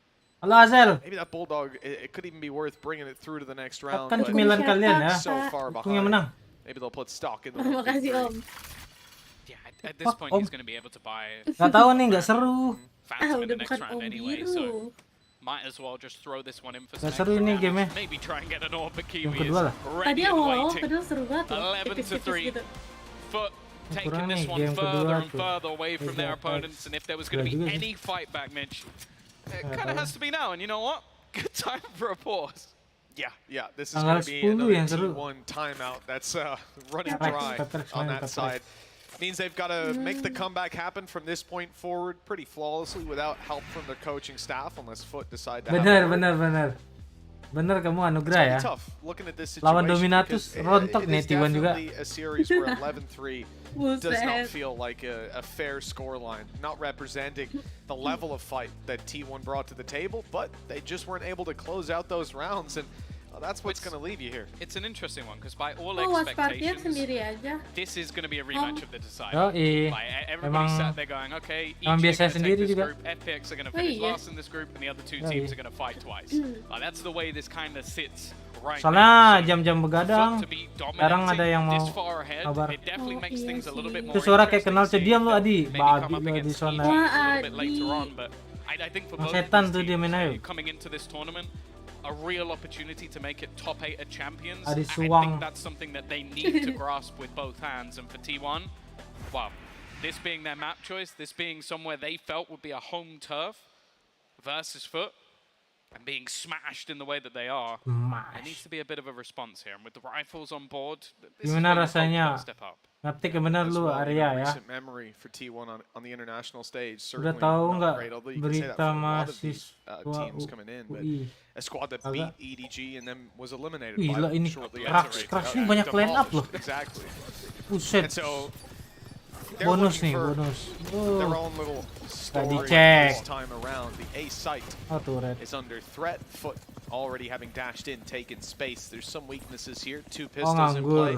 Maybe that Bulldog, it could even be worth bringing it through to the next round. Kan 9 kalian ya. So far behind. Maybe they'll put stock in the At this point, he's going to be able to buy. Gak tahu nih, gak seru. Phantom in the next round anyway, so might as well just throw this one in for some seru ini game-nya. Maybe try and get an orb, but Kiwi Yang is kedua lah. ready and waiting. Kedua seru banget loh. 11-3. Foot taking this one further and further away from their opponents, and if there was going to be any fight back, Mitch, it kind of has to be now. And you know what? Good time for a pause. Yeah, this is going to be another T1 timeout that's running dry on that side. Means they've got to make the comeback happen from this point forward pretty flawlessly without help from their coaching staff, unless Foot decide to Bener kamu anugerah ya. Lawan Dominatus rontok nih T1 juga. A series where 11-3 does not feel like a fair scoreline, not representing the level of fight that T1 brought to the table, but they just weren't able to close out those rounds, and that's what's going to leave you here. It's an interesting one because by all expectations, this is going to be a rematch of the Decider. Everybody's sat there going, okay, each team is going to take this group, FPX are going to finish last in this group, and the other two teams are going to fight twice. That's the way this kind of sits right now. Soalnya jam-jam begadang, sekarang ada yang mau kabar. Itu suara kayak kenal cediam lo Adi, babi lo di sana. Setan tuh dia main ayo. A real opportunity to make it top 8 at Champions. I think that's something that they need to grasp with both hands. And for T1, wow, this being their map choice, this being somewhere they felt would be a home turf versus Foot, and being smashed in the way that they are, there needs to be a bit of a response here. And with the rifles on board, this gimana is rasanya? step up. Ngetik bener lu Arya ya. Memory for T1 on the international stage. Udah tahu nggak berita mahasiswa UI? A squad that beat EDG and then was eliminated. Gila ini Crash ini banyak line up loh. Exactly. Buset. So bonus nih, bonus. Their own little story this time around. The A site is under threat. Foot already having dashed in, taken space. There's some weaknesses here. 2 pistols in play.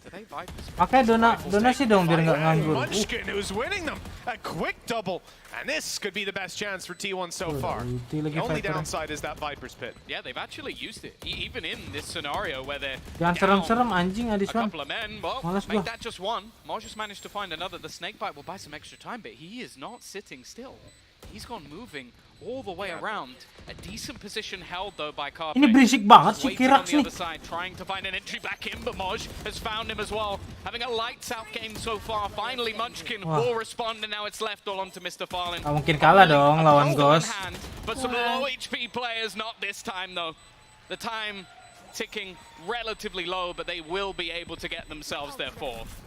Pakai donasi dong biar nggak nganggur. Munchkin who's winning them. A quick double. And this could be the best chance for T1 so far. The only downside is that Viper's Pit. Yeah, they've actually used it. Even in this scenario where they're jangan serem-serem anjing a Adiswan. couple of men, well, make that just one. Maj just managed to find another. The Snakebite will buy some extra time, but he is not sitting still. He's gone moving all the way around. A decent position held though by Carpe. Ini berisik banget sih Kirax nih. Trying to find an entry back in, but Maj has found him as well. Having a lights out game so far. Finally Munchkin will respond, and now it's left all onto Mr. Fallen. Gak mungkin kalah dong lawan Ghost. But some low HP players, not this time though. The time ticking relatively low, but they will be able to get themselves their 4th.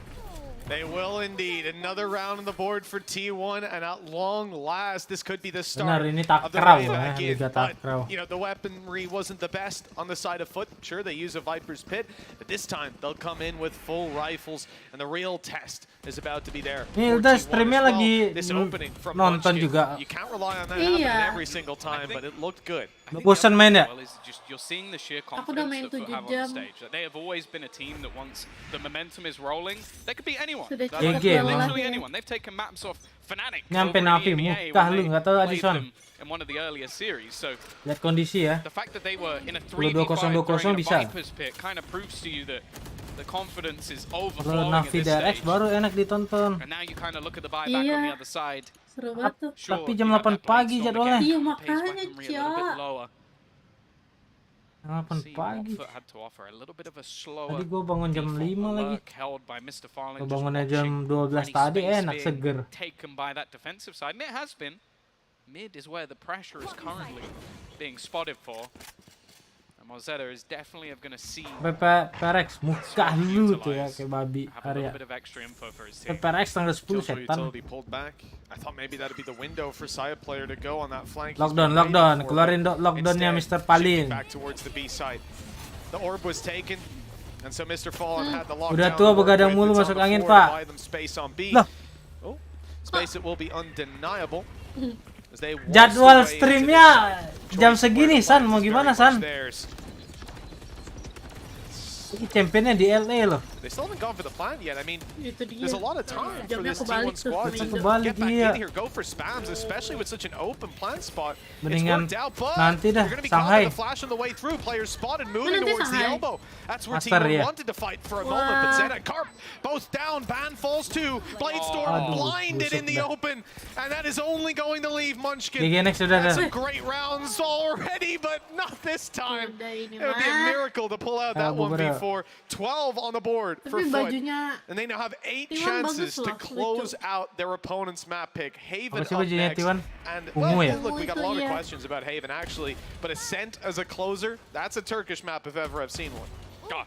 They will indeed. Another round on the board for T1, and at long last, this could be the start of the way back in. But, you know, the weaponry wasn't the best on the side of Foot. Sure, they use a Viper's Pit, but this time they'll come in with full rifles, and the real test is about to be there. Nih udah streamnya lagi nonton juga. You can't rely on that happening every single time, but it looked good. Bosan main ya? You're seeing the sheer confidence that Foot have on the stage. That they have always been a team that once the momentum is rolling, they could beat anyone. Literally anyone. They've taken maps off Fnatic. Nyampe NAVI muntah lu, nggak tahu Addison. In one of the earlier series, so lihat kondisi ya. The fact that they were in a 3v5 bisa. Viper's pit kind of proves to you that the confidence is overflowing Kalau NAVI DRX baru enak ditonton. And now you kind of look at the buyback on the other side. Seru banget tuh. Tapi jam 8 pagi jadwalnya. Iya makanya, Cia. 8 pagi. Tadi gue bangun jam 5 lagi. Gue bangunnya jam 12 tadi enak seger. Mid is where the pressure is currently being spotted for. And Mozetta is definitely going to see PRX muka lu tuh ya kayak babi area. PRX tanggal 10 setan. I thought maybe that'd be the window for side player to go on that flank. Lockdown, keluarin lockdownnya Mr. Palin. Back towards the B side. The orb was taken, and so Mr. Fallen had the lockdown. Udah tua begadang mulu masuk angin, Pak. Lah. Space it will be undeniable. Jadwal streamnya jam segini, San. Mau gimana, San? Ini championnya di LA loh. They still haven't gone for the plan yet. I mean, there's a lot of time for this T1 squad to get back in here, go for spams, especially with such an open plant spot. Mendingan it's worked out, but nanti dah you're going to be caught Shanghai. by the flash on the way through. Players spotted moving towards the elbow. That's where Master, T1 ya. wanted to fight for a moment, but Zen and Carp both down. Ban falls too. Bladestorm blinded in the open, and that is only going to leave Munchkin. That's some great rounds already, but not this time. It would be a miracle to pull out that 1v4. 12 on the board for Foot. And they now have 8 chances to close out their opponent's map pick. Haven up next. And well, look, we got a lot of questions about Haven actually, but Ascent as a closer, that's a Turkish map if ever I've seen one. God.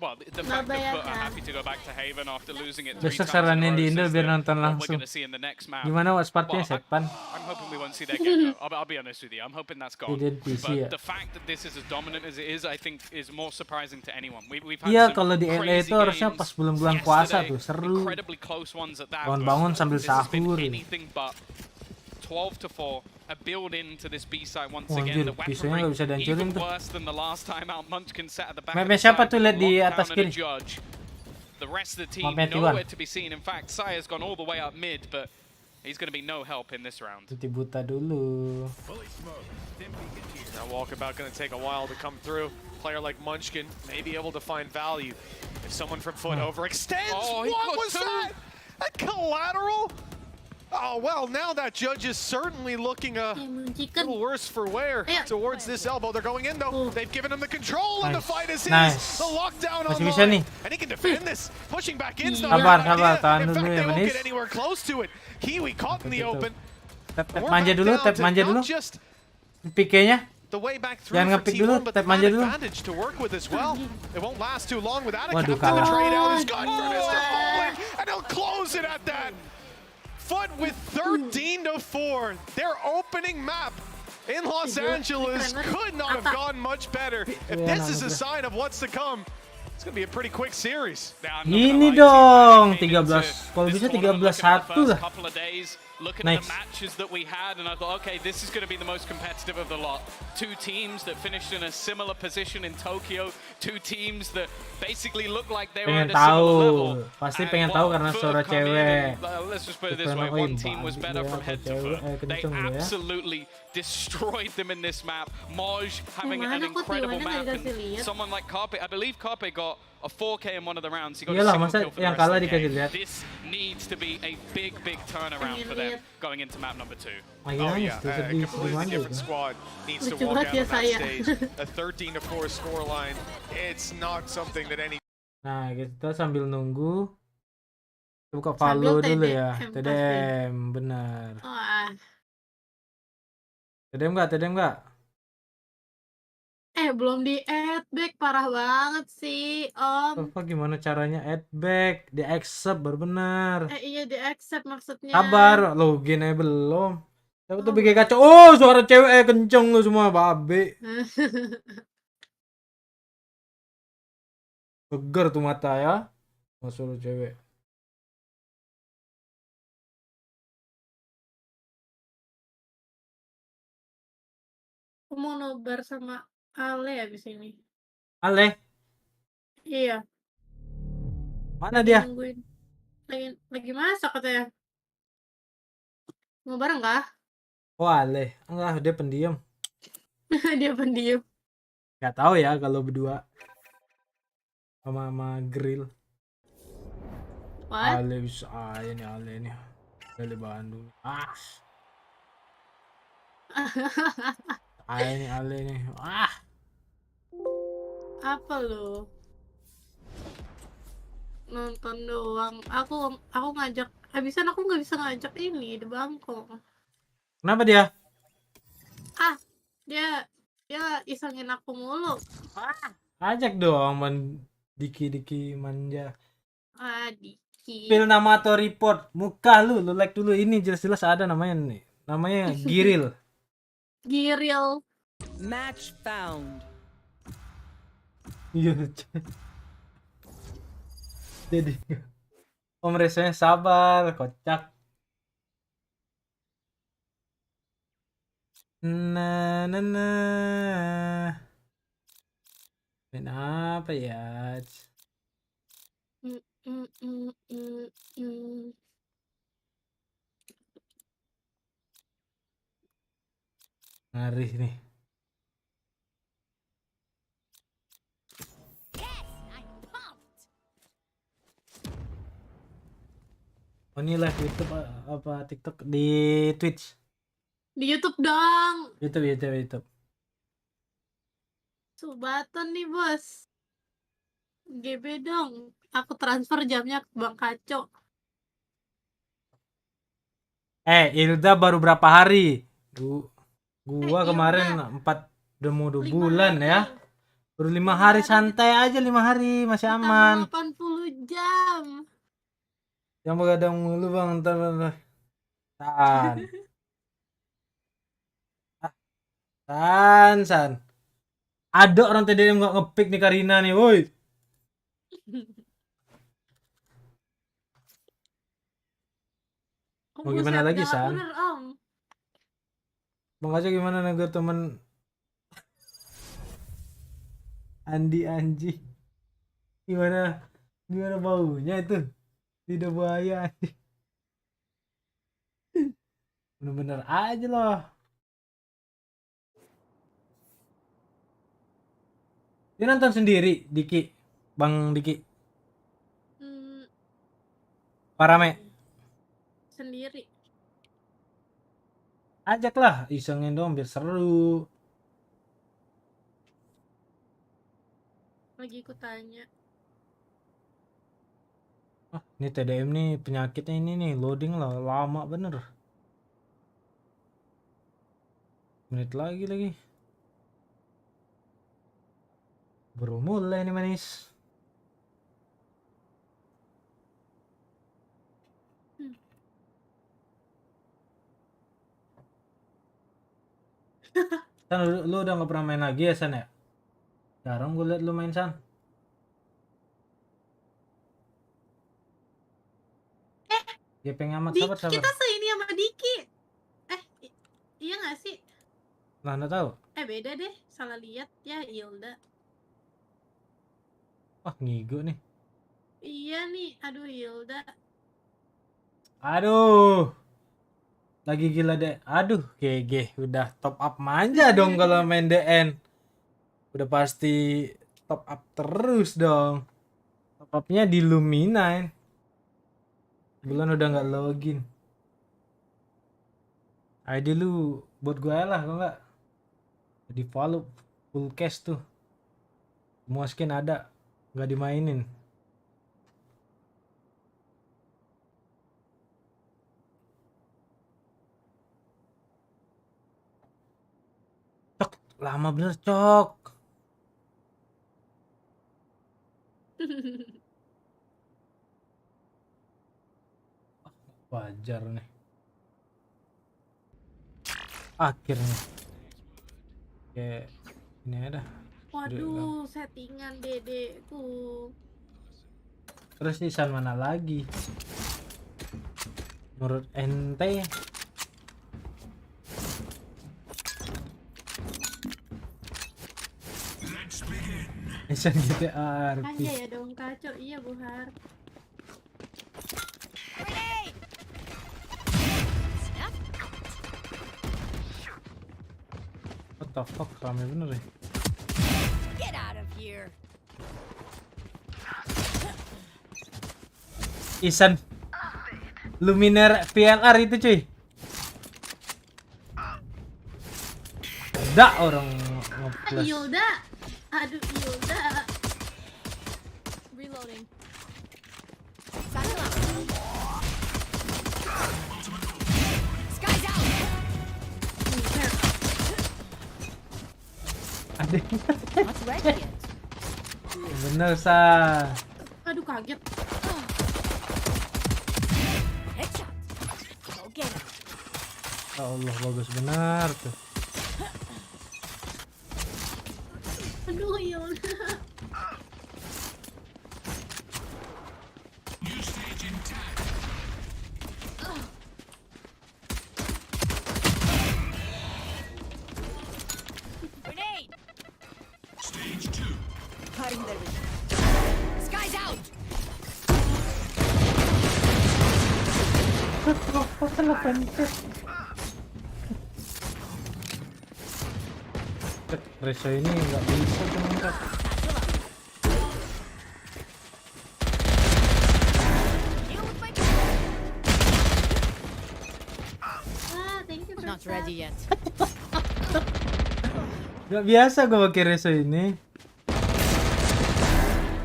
Well, the fact that Foot are happy to go back to Haven after losing it 3 Besok times in a saranin di row Indo is biar nonton what we're langsung. going to see in the next map. Gimana watch party-nya, Sepan? I'm hoping we won't see that get though. I'll be honest with you. I'm hoping that's gone. PC, ya. But the fact that this is as dominant as it is, I think, is more surprising to anyone. We've had Iya, some kalau di LA crazy itu harusnya pas bulan-bulan puasa tuh seru. incredibly close ones at that. Bangun-bangun sambil This has been sahur. anything but 12-4. A build into this B side once Oh, again. anjir, The pisaunya weaponry nggak bisa dihancurin even tuh. worse than the last time out. Munchkin sat at the back. Mapnya siapa tuh, lihat di atas kiri? The rest of the team Mapnya T1. nowhere to be seen. In fact, Saya's gone all the way up mid, but he's going to be no help in this round. Tuti buta dulu. Now Walkabout going to take a while to come through. Player like Munchkin may be able to find value if someone from Foot overextends. Oh, what was that? A collateral? Oh, well, now that judge is certainly looking a little worse for wear towards this elbow. They're going in, though. They've given him the control, and the fight is his. The lockdown online. And he can defend this. Pushing back in is not a bad idea. In fact, they won't get anywhere close to it. Kiwi caught in the open. Tap manja dulu, tap manja dulu. PK-nya. The way back through Jangan for ngepick dulu, T1, but tap the manja dulu. advantage to work with as well. It won't last too long with Waduh, Atacaptain. kalah. The trade out is good for Mr. Fallen, and he'll close it at that. Foot with 13-4. Their opening map in Los Angeles could not have gone much better. If this is a sign of what's to come, it's going to be a pretty quick series. Ini dong 13. Kalau bisa 13-1 lah. Looking at the matches that we had, and I thought, okay, this is going to be the most competitive of the lot. 2 teams that finished in a similar position in Tokyo. 2 teams that basically look like they were at a similar level. Pasti pengen tahu karena suara cewek. Let's just put it this way, one team was better from head to foot. They absolutely destroyed them in this map. Moj having an incredible map, and someone like Carpe, I believe Carpe got a 4K in one of the rounds. He got a single kill for the rest of the game. This needs to be a big turnaround for them going into map number 2. Oh yeah, a completely different squad needs to walk out on that stage. A 13-4 scoreline. It's not something that any. Nah, kita sambil nunggu. Kita buka follow dulu ya. TDM, benar. TDM nggak? Belum di add back, parah banget sih, Om. Apa gimana caranya add back? Di accept baru benar. Iya di accept maksudnya. Sabar, login aja belum. Siapa tuh bikin kacau? Oh, suara cewek kenceng lu semua, babe. Seger tuh mata ya. Suara cewek. Aku mau nobar sama Ale abis ini. Ale, Iya, mana lagi dia? nungguin. Lagi masak katanya. Mau bareng kah? Oh, Ale. Enggak, dia pendiam. Dia pendiam. Gak tahu ya kalau berdua sama grill. What? Ale bisa aja nih Ale nih. Dari Bandung. Ayo nih Ale nih. Apa lo? Nonton doang. Aku ngajak. Habisan aku nggak bisa ngajak ini di Bangkok. Kenapa dia? Dia isengin aku mulu. Ajak dong, Diki manja. Diki. Pil nama atau report. Muka lu like dulu. Ini jelas-jelas ada namanya nih. Namanya Giril. Giril. Match found. Iya. Jadi Om Resonya sabar, kocak. Nah. Main apa ya? Ngeri nih. Oh, ini live YouTube apa TikTok di Twitch? Di YouTube dong. YouTube. Subatan nih bos. GB dong. Aku transfer jamnya ke Bang Kaco. Ilda baru berapa hari? Gua kemarin udah mau 2 bulan ya. Baru 5 hari santai aja 5 hari masih aman. 80 jam. Yang begadang mulu bang, Tan. Ada orang TDM nggak ngepick nih Karina nih, woi. Mau gimana lagi, San? Bener, Om. Bang aja gimana negur temen Andi Anji? Gimana baunya itu? Tidak bahaya. Bener-bener aja loh. Dia nonton sendiri, Diki. Bang Diki. Parame. Sendiri. Ajaklah, isengin dong biar seru. Lagi ikut tanya. Ini TDM nih penyakitnya ini nih, loading lah lama bener. Menit lagi. Baru mulai nih manis. San, lu udah gak pernah main lagi ya San ya? Jarang gue liat lu main San. Gepeng amat, sabar. Kita seini sama Diki. Iya gak sih? Lah, nggak tahu. Beda deh, salah lihat ya Hilda. Wah, ngigo nih. Iya nih, aduh Hilda. Aduh. Lagi gila deh. Aduh, GG. Udah top up manja dong kalau main DN. Udah pasti top up terus dong. Top upnya di Lumina. Bulan udah nggak login. ID lu buat gue lah, kok nggak? Di follow full cash tuh. Semua skin ada, nggak dimainin. Cok, lama bener Cok. Wajar nih. Akhirnya. Kayak ini ada. Waduh, settingan dedeku. Terus Isan mana lagi? Menurut ente Isan GTA RP. Aja ya dong kacau, iya Buhar. What the fuck, rame bener ya. Get out of here. Isan Luminaire PLR itu cuy. Ada orang nge-flash. Yulda. Aduh Yulda. Reloading. Sky's out. Ada. Not ready yet. Bener sa. Aduh kaget. Headshot. Go get him. Ya Allah, bagus benar tuh. Aduh Yulda. Grenade. Stage 2. Cutting their vision. Sky's out. Reso ini nggak bisa teman-teman. Thank you for Not ready yet. Gak biasa gue pakai reso ini.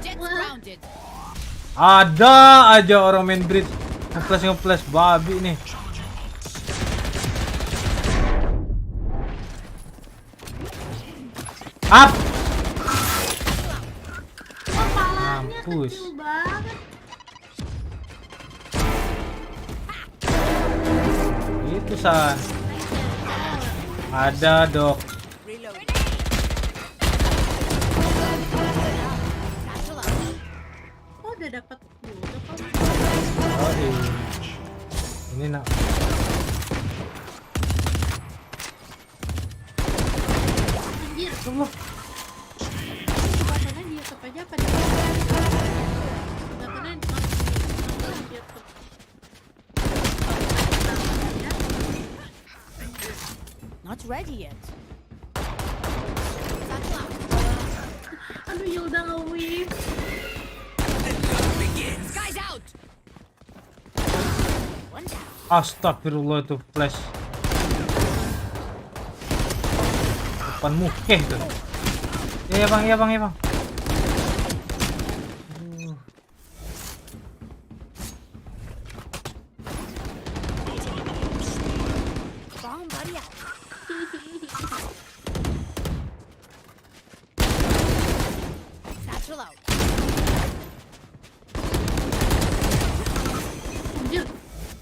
Jet's grounded. Ada aja orang main bridge nge-flash babi nih. Up. Kepalanya Mampus. kecil banget. Itu san. Ada dok. Oh udah dapat Yulda kok. Oh iya. Ini nak. Anjir. Allah. Katanya dia apa aja pada. Katanya dia tuh. Not ready yet. Aduh Yulda nge-whip. Sky's out. One down. Astagfirullah itu flash. Depan mukeh tuh. Ya bang, ya bang, ya bang. Bomb buddy out. Satchel out.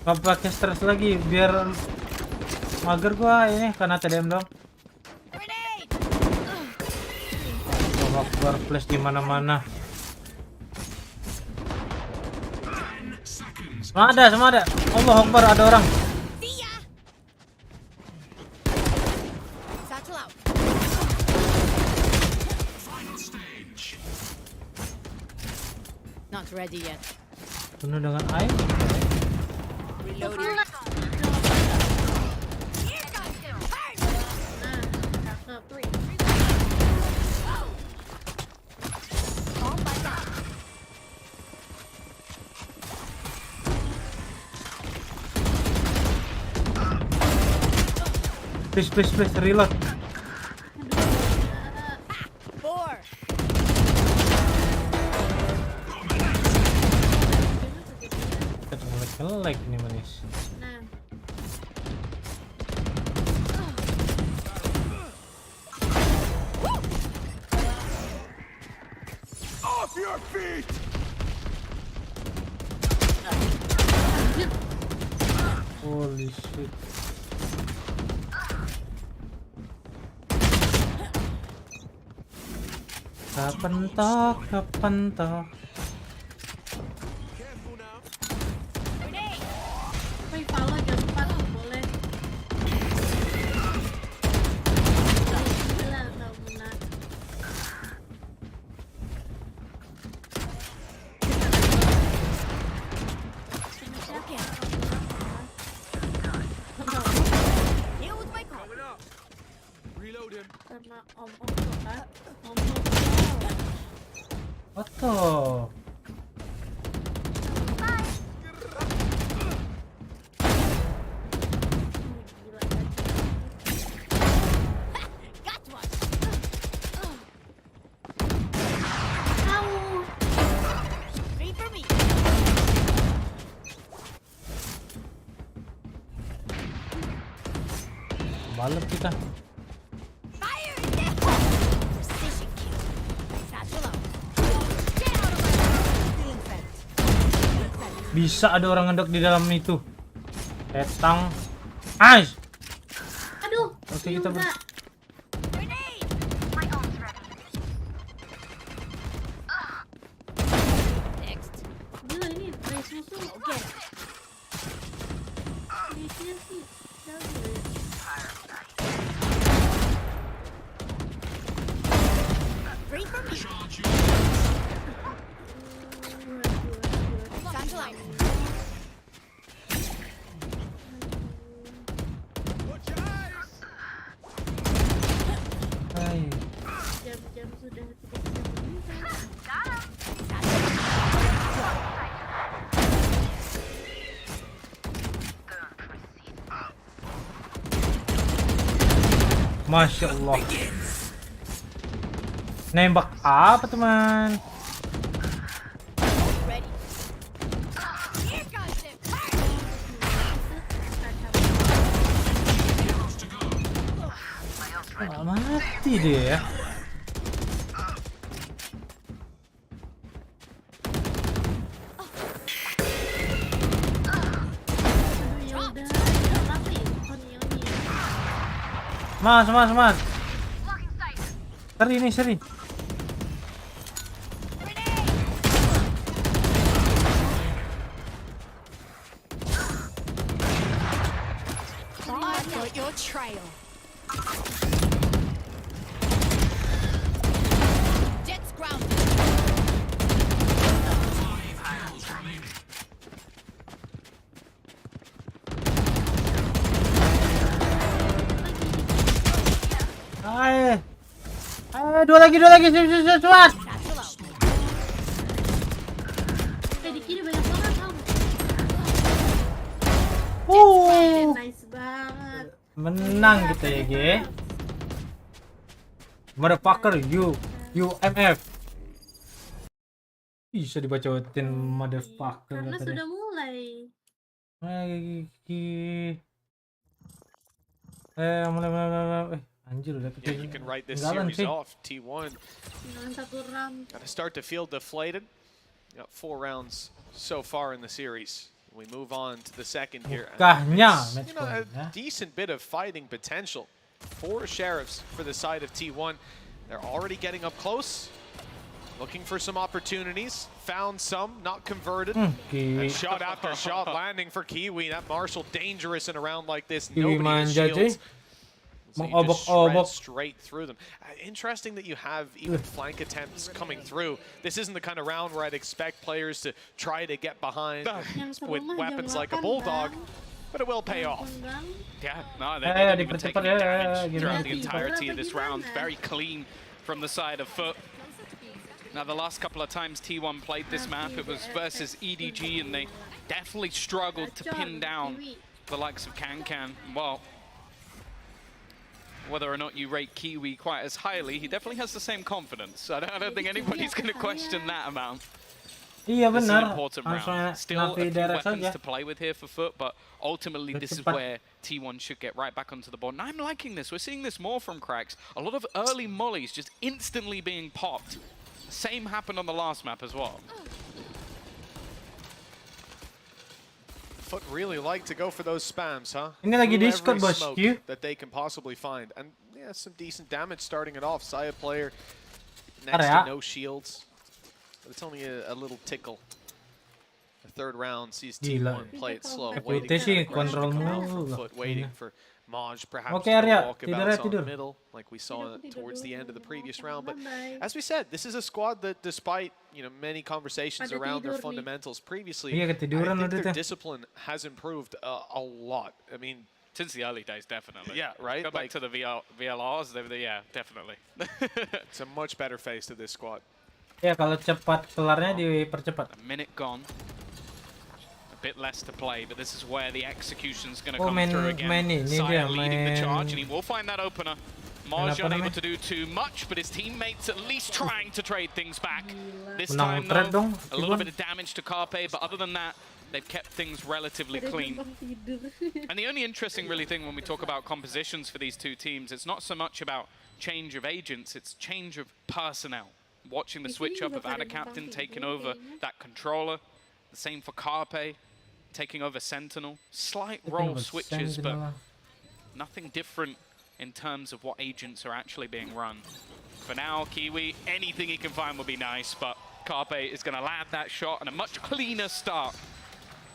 Gak pakai stres lagi biar mager gua ini karena TDM dong. Akbar flash di mana-mana. Semua ada. Allah Akbar, ada orang. Satchel out. Not ready yet. Penuh dengan air. Reloading. Please, reload. Four. Ngelek nih manis. Nah. Off your feet! Holy shit. Kapan toh? Woi, follow jam 4 boleh. Gila, kamu nak. sama om-om tuh kan. Om-om. What the? Balap kita. Bisa ada orang ngedok di dalam itu. Tetang. Ais. Aduh. Oke, kita Gila ini race musuh. Oke. Race-nya sih. Jam-jam sudah tidak bisa Masya Allah. Nembak apa teman? Nggak mati dia ya. Mas. Seri nih, seri. Your trail. Jets grounded. Dua lagi, cepat. Di kiri banyak banget kamu. Nice banget. Menang kita ya, G. Motherfucker, UMF. Bisa dibacotin motherfucker. Karena sudah mulai. Mulai. Anjir udah Yeah, you can write this series off. T1 gotta start to feel deflated. Got 4 rounds so far in the series. We move on to the second here. A decent bit of fighting potential for Sheriffs for the side of T1. They're already getting up close, looking for some opportunities. Found some, not converted. And shot after shot landing for Kiwi. That Marshall dangerous in a round like this. Nobody has shields. So you just shred straight through them. Interesting that you have even flank attempts coming through. This isn't the kind of round where I'd expect players to try to get behind with weapons like a Bulldog, but it will pay off. Yeah, no, they didn't even take any damage throughout the entirety of this round. Very clean from the side of Foot. Now, the last couple of times T1 played this map, it was versus EDG, and they definitely struggled to pin down the likes of Can. Well, whether or not you rate Kiwi quite as highly, he definitely has the same confidence. I don't think anybody's going to question that amount. Iya This is benar. an important round. Still a few weapons to play with here for Foot, but ultimately this is where T1 should get right back onto the board. And I'm liking this. We're seeing this more from Cracks. A lot of early mollies just instantly being popped. Same happened on the last map as well. Foot really like to go for those spams, huh? Ini lagi Discord, bos. That they can possibly find. And yeah, some decent damage starting it off. Saya player next to no shields. But it's only a little tickle. The third round sees T1 play it slow. Waiting for Foot, waiting for Maj perhaps to walk about on the middle, like we saw towards the end of the previous round. But as we said, this is a squad that, despite many conversations around their fundamentals previously, I think their discipline has improved a lot. I mean, Since the early days, definitely. Yeah, right? Go back to the VLRs, yeah, definitely. It's a much better face to this squad. Ya, kalau cepat kelarnya dipercepat. A minute gone. A bit less to play, but this is where the execution's going to Oh, come through again. Saya leading the main charge, and he will find that opener. Maj unable to do too much, but his teammates at least trying to trade things back. This time, though, a little bit of damage to Carpe, but other than that, they've kept things relatively clean. And the only interesting really thing when we talk about compositions for these two teams, it's not so much about change of agents, it's change of personnel. Watching the switch up of Ada Captain taking over that controller. The same for Carpe, taking over Sentinel. Slight role switches, but nothing different in terms of what agents are actually being run. For now, Kiwi, anything he can find will be nice, but Carpe is going to land that shot and a much cleaner start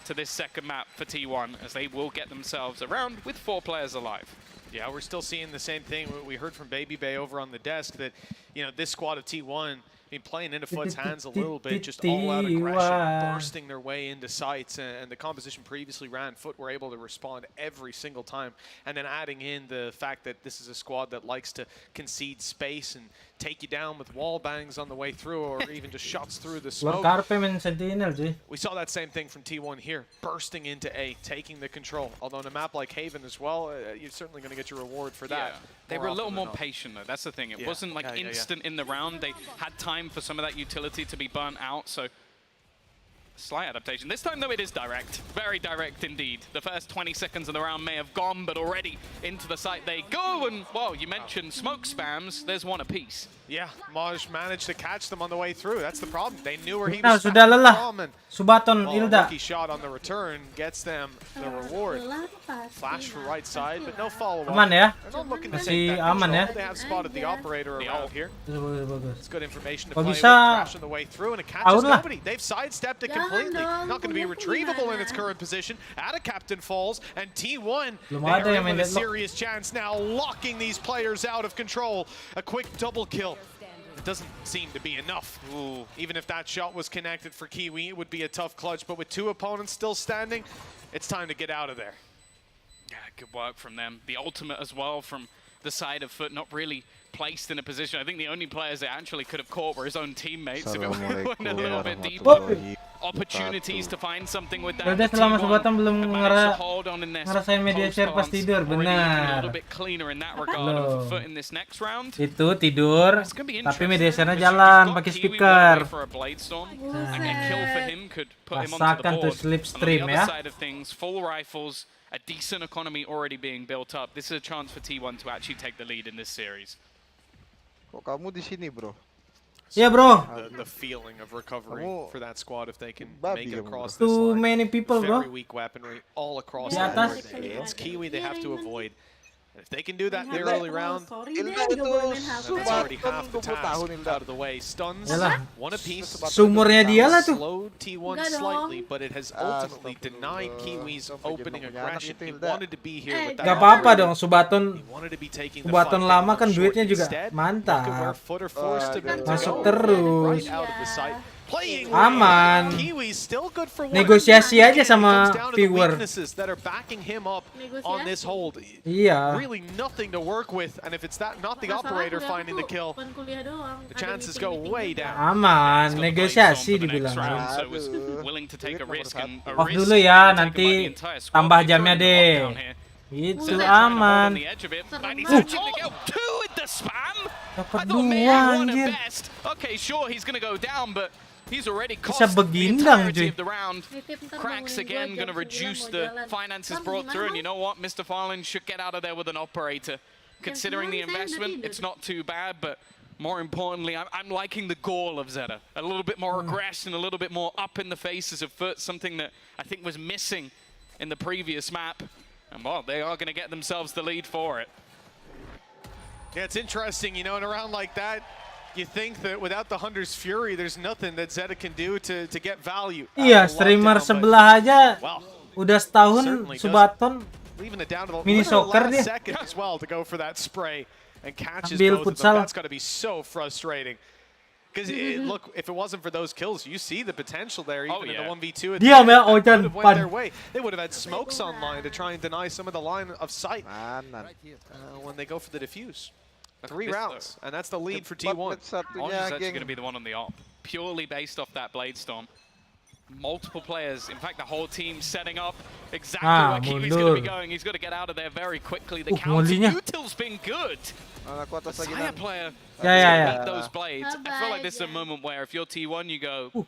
to this second map for T1 as they will get themselves around with 4 players alive. Yeah, we're still seeing the same thing. We heard from Baby Bay over on the desk that, you know, this squad of T1, I mean, playing into Foot's hands a little bit, just all-out aggression, bursting their way into sites, and the composition previously ran. Foot were able to respond every single time, and then adding in the fact that this is a squad that likes to concede space and take you down with wall bangs on the way through, or even just shots through the smoke. We saw that same thing from T1 here, bursting into A, taking the control. Although on a map like Haven as well, you're certainly going to get your reward for that. Yeah. They were a little more patient, though. That's the thing. It wasn't like instant in the round. They had time for some of that utility to be burnt out, so slight adaptation. This time, though, it is direct. Very direct indeed. The first 20 seconds of the round may have gone, but already into the site they go. And, well, you mentioned smoke spams. There's one apiece. Yeah, Maj managed to catch them on the way through. That's the problem. They knew where he was sudah lelah. from. Subaton Ilda. Lucky shot on the return gets them the reward. Flash for right side, but no follow-up. Aman ya? Masih aman ya? They have spotted the operator around here. It's good information to play with. Bisa Crash on the way through, and it catches nobody. They've sidestepped it completely. Not going to be retrievable in its current position. Ada Captain falls, and T1, they're in a serious chance now, locking these players out of control. A quick double kill. It doesn't seem to be enough. Ooh. Even if that shot was connected for Kiwi, it would be a tough clutch. But with 2 opponents still standing, it's time to get out of there. Yeah, good work from them. The ultimate as well from the side of Foot, not really placed in a position. I think the only players that actually could have caught were his own teammates. If it went a little bit deeper. Opportunities to find something with that. Udah selama Subaton belum ngerasain media share pas tidur, benar. Itu tidur, tapi media share-nya jalan pakai speaker. Rasakan tuh slipstream ya. Full rifles, a decent economy already being built up. This is a chance for T1 to actually take the lead in this series. Kok kamu di sini, bro? Yeah, bro. The feeling of recovery for that squad if they can make it across this Too line. many people, bro. Very weak weaponry all across the board. It's Kiwi they have to avoid. And if they can do that in the early round, that's already half the task out of the way. Stuns, one apiece. Sumurnya dia lah tuh. Slowed T1 slightly, but it has ultimately denied Kiwi's opening aggression. He wanted to be here with that. Gak apa-apa dong, Subaton lama kan duitnya juga mantap. Masuk terus. Aman. Negosiasi aja sama viewer. Iya. Really nothing to work with, and if it's not the operator finding the kill, the chances go way down. Aman, negosiasi dibilang. Off dulu ya, nanti tambah jamnya deh. Itu aman. Dapat 2 anjir. Okay, sure, he's gonna go down, but he's already bisa begindang cuy. Cracks again, going to reduce the finances brought through. And you know what? Mr. Farland should get out of there with an operator. Considering the investment, it's not too bad. But more importantly, I'm liking the gall of Zeta. A little bit more aggression, a little bit more up in the faces of Foot. Something that I think was missing in the previous map. And well, they are going to get themselves the lead for it. Yeah, it's interesting, you know, in a round like that, you think that without the Hunter's Fury, there's nothing that Zeta can do to get value. Iya, streamer sebelah aja udah setahun Subaton mini soccer dia. As well to go for that spray and catches both of them. That's got to be so frustrating. Because look, if it wasn't for those kills, you see the potential there. Even in the 1v2, it Diam ya, would have went their Ojan. way. They would have had smokes online to try and deny some of the line of sight when they go for the defuse. 3 rounds, and that's the lead for T1. Orange is actually going to be the one on the op, purely based off that Blade Storm. Multiple players, in fact, the whole team setting up exactly where Kiwi's going to be going. He's got to get out of there very quickly. The counter util's been good. The Saya player beat those blades. I feel like this is a moment where if you're T1, you go,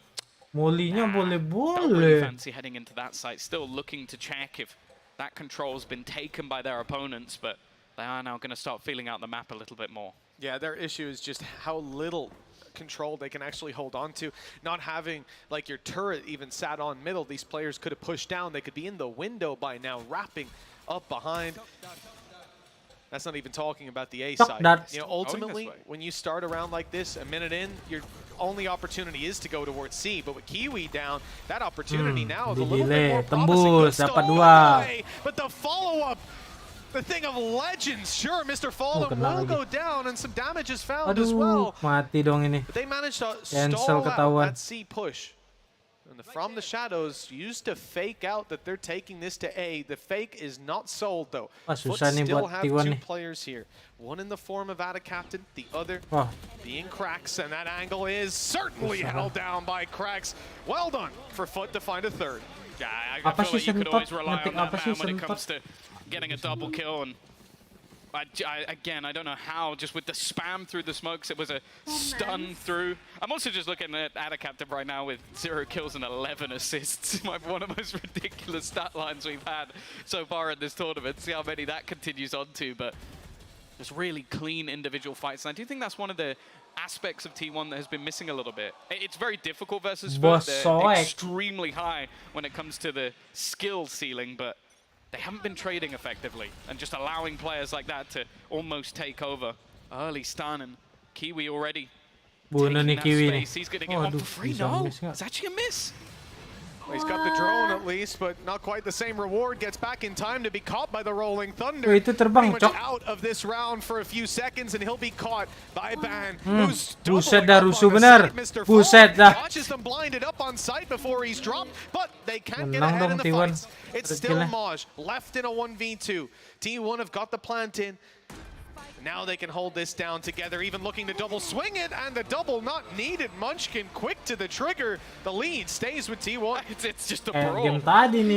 Molly-nya don't really boleh-boleh. fancy heading into that site. Still looking to check if that control's been taken by their opponents, but they are now going to start feeling out the map a little bit more. Yeah, their issue is just how little control they can actually hold on to. Not having like your turret even sat on middle, these players could have pushed down. They could be in the window by now, wrapping up behind. That's not even talking about the A side. You know, ultimately, when you start around like this, a minute in, your only opportunity is to go towards C. But with Kiwi down, that opportunity now is a little bit more promising. Dapat 2. But the follow-up, the thing of legends. Sure, Mr. Fallen will go down, and some damage is found as well. Mati dong ini. But they managed to stall out that C push. And from the shadows, used to fake out that they're taking this to A. The fake is not sold, though. Foot still have 2 players here. One in the form of Ada Captain, the other being Cracks, and that angle is certainly held down by Cracks. Well done for Foot to find a third. Yeah, I feel like you could always rely on that man when it comes to getting a double kill. And again, I don't know how, just with the spam through the smokes, it was a stun through. I'm also just looking at Ada Captain right now with 0 kills and 11 assists. One of the most ridiculous stat lines we've had so far in this tournament. See how many that continues on to, but just really clean individual fights. And I do think that's one of the aspects of T1 that has been missing a little bit. It's very difficult versus Foot. They're extremely high when it comes to the skill ceiling, but they haven't been trading effectively and just allowing players like that to almost take over. Early stun, and Kiwi already taking that space. He's going to get one for free. No, it's actually a miss. Well, he's got the drone at least, but not quite the same reward. Gets back in time to be caught by the Rolling Thunder. Itu terbang, Pretty much out of this round for a few seconds, and he'll be caught by Ban, who's Buset dah rusuh bener. Buset dah. Watches them blinded up on sight before he's dropped, but they can't get ahead in the fights. It's still Maj left in a 1v2. T1 have got the plant in. Now they can hold this down together, even looking to double swing it, and the double not needed. Munchkin quick to the trigger. The lead stays with T1. It's just a brawl.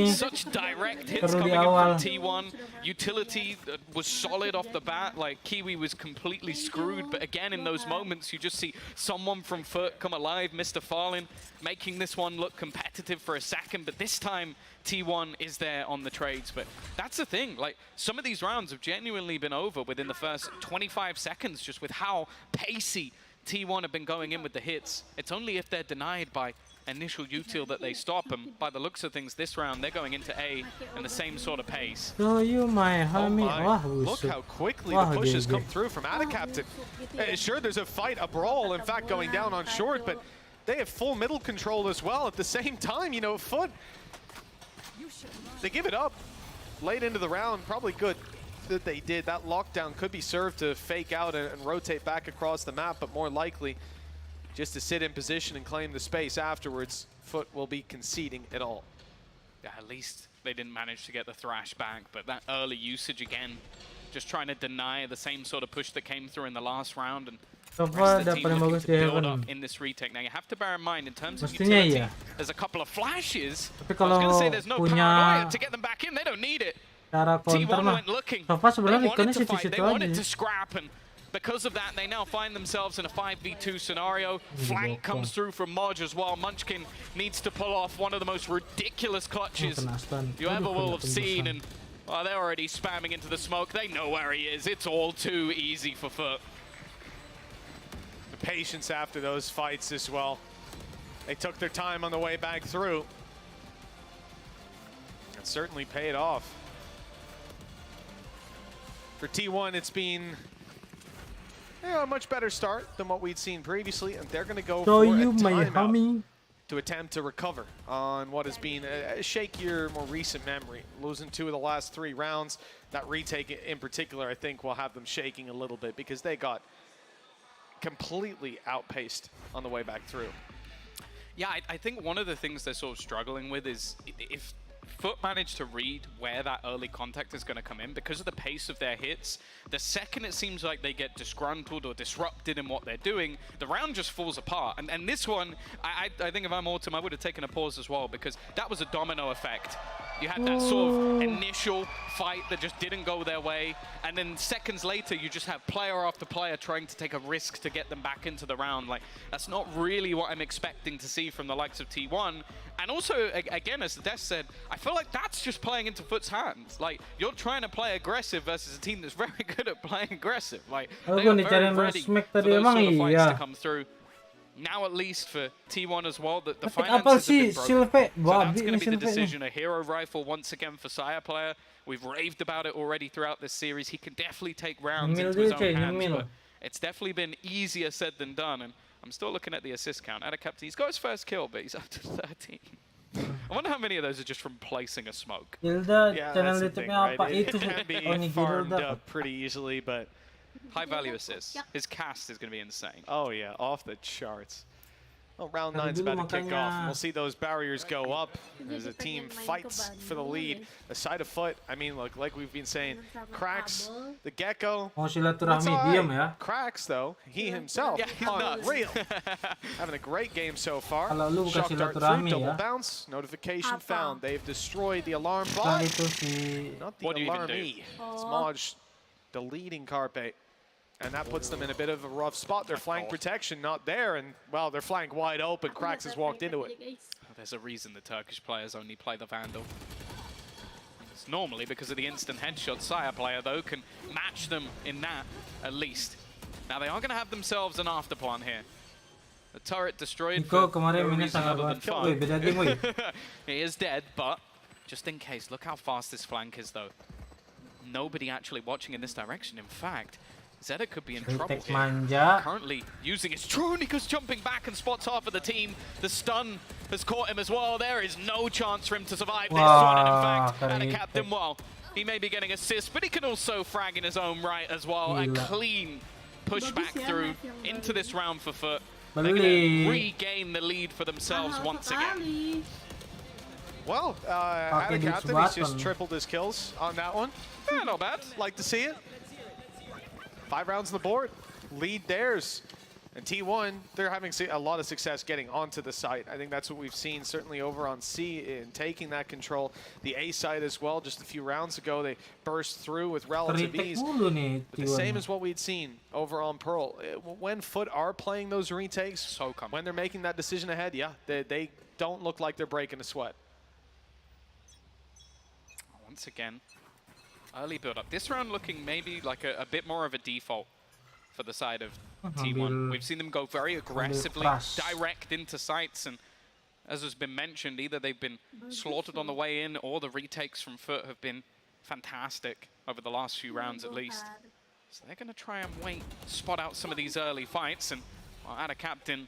Such direct hits coming in from T1. Utility was solid off the bat. Like, Kiwi was completely screwed, but again, in those moments, you just see someone from Foot come alive, Mr. Fallen, making this one look competitive for a second, but this time, T1 is there on the trades. But that's the thing, like, some of these rounds have genuinely been over within the first 25 seconds, just with how pacey T1 have been going in with the hits. It's only if they're denied by initial util that they stop, and by the looks of things this round, they're going into A in the same sort of pace. So you my homie. Look how quickly the pushes come through from Ada Captain. Sure, there's a fight, a brawl, in fact, going down on short, but they have full middle control as well. At the same time, you know, Foot, they give it up late into the round. Probably good that they did. That lockdown could be served to fake out and rotate back across the map, but more likely just to sit in position and claim the space afterwards. Foot will be conceding it all. Yeah, at least they didn't manage to get the Thrash back, but that early usage again, just trying to deny the same sort of push that came through in the last round, and so far the team looking to build up in this retake. Now you have to bear in mind, in terms of utility, there's a couple of flashes. I was going to say there's no paranoia to get them back in. They don't need it. T1 went looking. They wanted to fight. They wanted to scrap, and because of that, they now find themselves in a 5v2 scenario. Flank comes through from Moj as well. Munchkin needs to pull off one of the most ridiculous clutches you ever will have seen, and they're already spamming into the smoke. They know where he is. It's all too easy for Foot. The patience after those fights as well. They took their time on the way back through. It certainly paid off. For T1, it's been a much better start than what we'd seen previously, and they're going to go for a timeout to attempt to recover on what has been a shakier, more recent memory. Losing 2 of the last 3 rounds, that retake in particular, I think will have them shaking a little bit because they got completely outpaced on the way back through. Yeah, I think one of the things they're sort of struggling with is if Foot managed to read where that early contact is going to come in, because of the pace of their hits, the second it seems like they get disgruntled or disrupted in what they're doing, the round just falls apart. And this one, I think if I'm Autumn, I would have taken a pause as well, because that was a domino effect. You had that sort of initial fight that just didn't go their way, and then seconds later you just have player after player trying to take a risk to get them back into the round. Like, that's not really what I'm expecting to see from the likes of T1. And also, again, as Des said, I feel like that's just playing into Foot's hands. Like, you're trying to play aggressive versus a team that's very good at playing aggressive. Like, they are very ready for those sort of fights to come through. Now, at least for T1 as well, that the finances have been broken. So that's going to be the decision. A hero rifle once again for Saya player. We've raved about it already throughout this series. He can definitely take rounds into his own hands, but it's definitely been easier said than done. And I'm still looking at the assist count. Adacaptan, he's got his first kill, but he's up to 13. I wonder how many of those are just from placing a smoke. Yeah, that's the thing, right? It can be farmed up pretty easily, but high value assists. His cast is going to be insane. Oh yeah, off the charts. Well, round 9's about to kick off, and we'll see those barriers go up as a team fights for the lead. A side of Foot, I mean, look, like we've been saying, Cracks, the Gecko. Cracks, though, he himself, unreal. Having a great game so far. Shock dart through, double bounce, notification found. They've destroyed the alarm bot. Not the alarmee. It's Maj deleting Carpe. And that puts them in a bit of a rough spot. Their flank protection not there, and, well, their flank wide open. Cracks has walked into it. There's a reason the Turkish players only play the Vandal. It's normally because of the instant headshot. Saya player, though, can match them in that, at least. Now, they are going to have themselves an afterplan here. The turret destroyed for no reason other than fun. He is dead, but just in case, look how fast this flank is, though. Nobody actually watching in this direction. In fact, Zeta could be in trouble here. Currently using his Tronica's jumping back and spots half of the team. The stun has caught him as well. There is no chance for him to survive this one. And in fact, Adacaptan, well, he may be getting assists, but he can also frag in his own right as well. A clean push back through into this round for Foot. They're going to regain the lead for themselves once again. Well, Adacaptan, he's just tripled his kills on that one. Yeah, not bad. Like to see it. 5 rounds on the board, lead theirs. And T1, they're having a lot of success getting onto the site. I think that's what we've seen certainly over on C in taking that control. The A site as well, just a few rounds ago, they burst through with relative ease. But the same as what we'd seen over on Pearl. When Foot are playing those retakes, when they're making that decision ahead, yeah, they don't look like they're breaking a sweat. Once again, early build-up. This round looking maybe like a bit more of a default for the side of T1. We've seen them go very aggressively, direct into sites, and as has been mentioned, either they've been slaughtered on the way in, or the retakes from Foot have been fantastic over the last few rounds at least. So they're going to try and spot out some of these early fights, and well, Adacaptan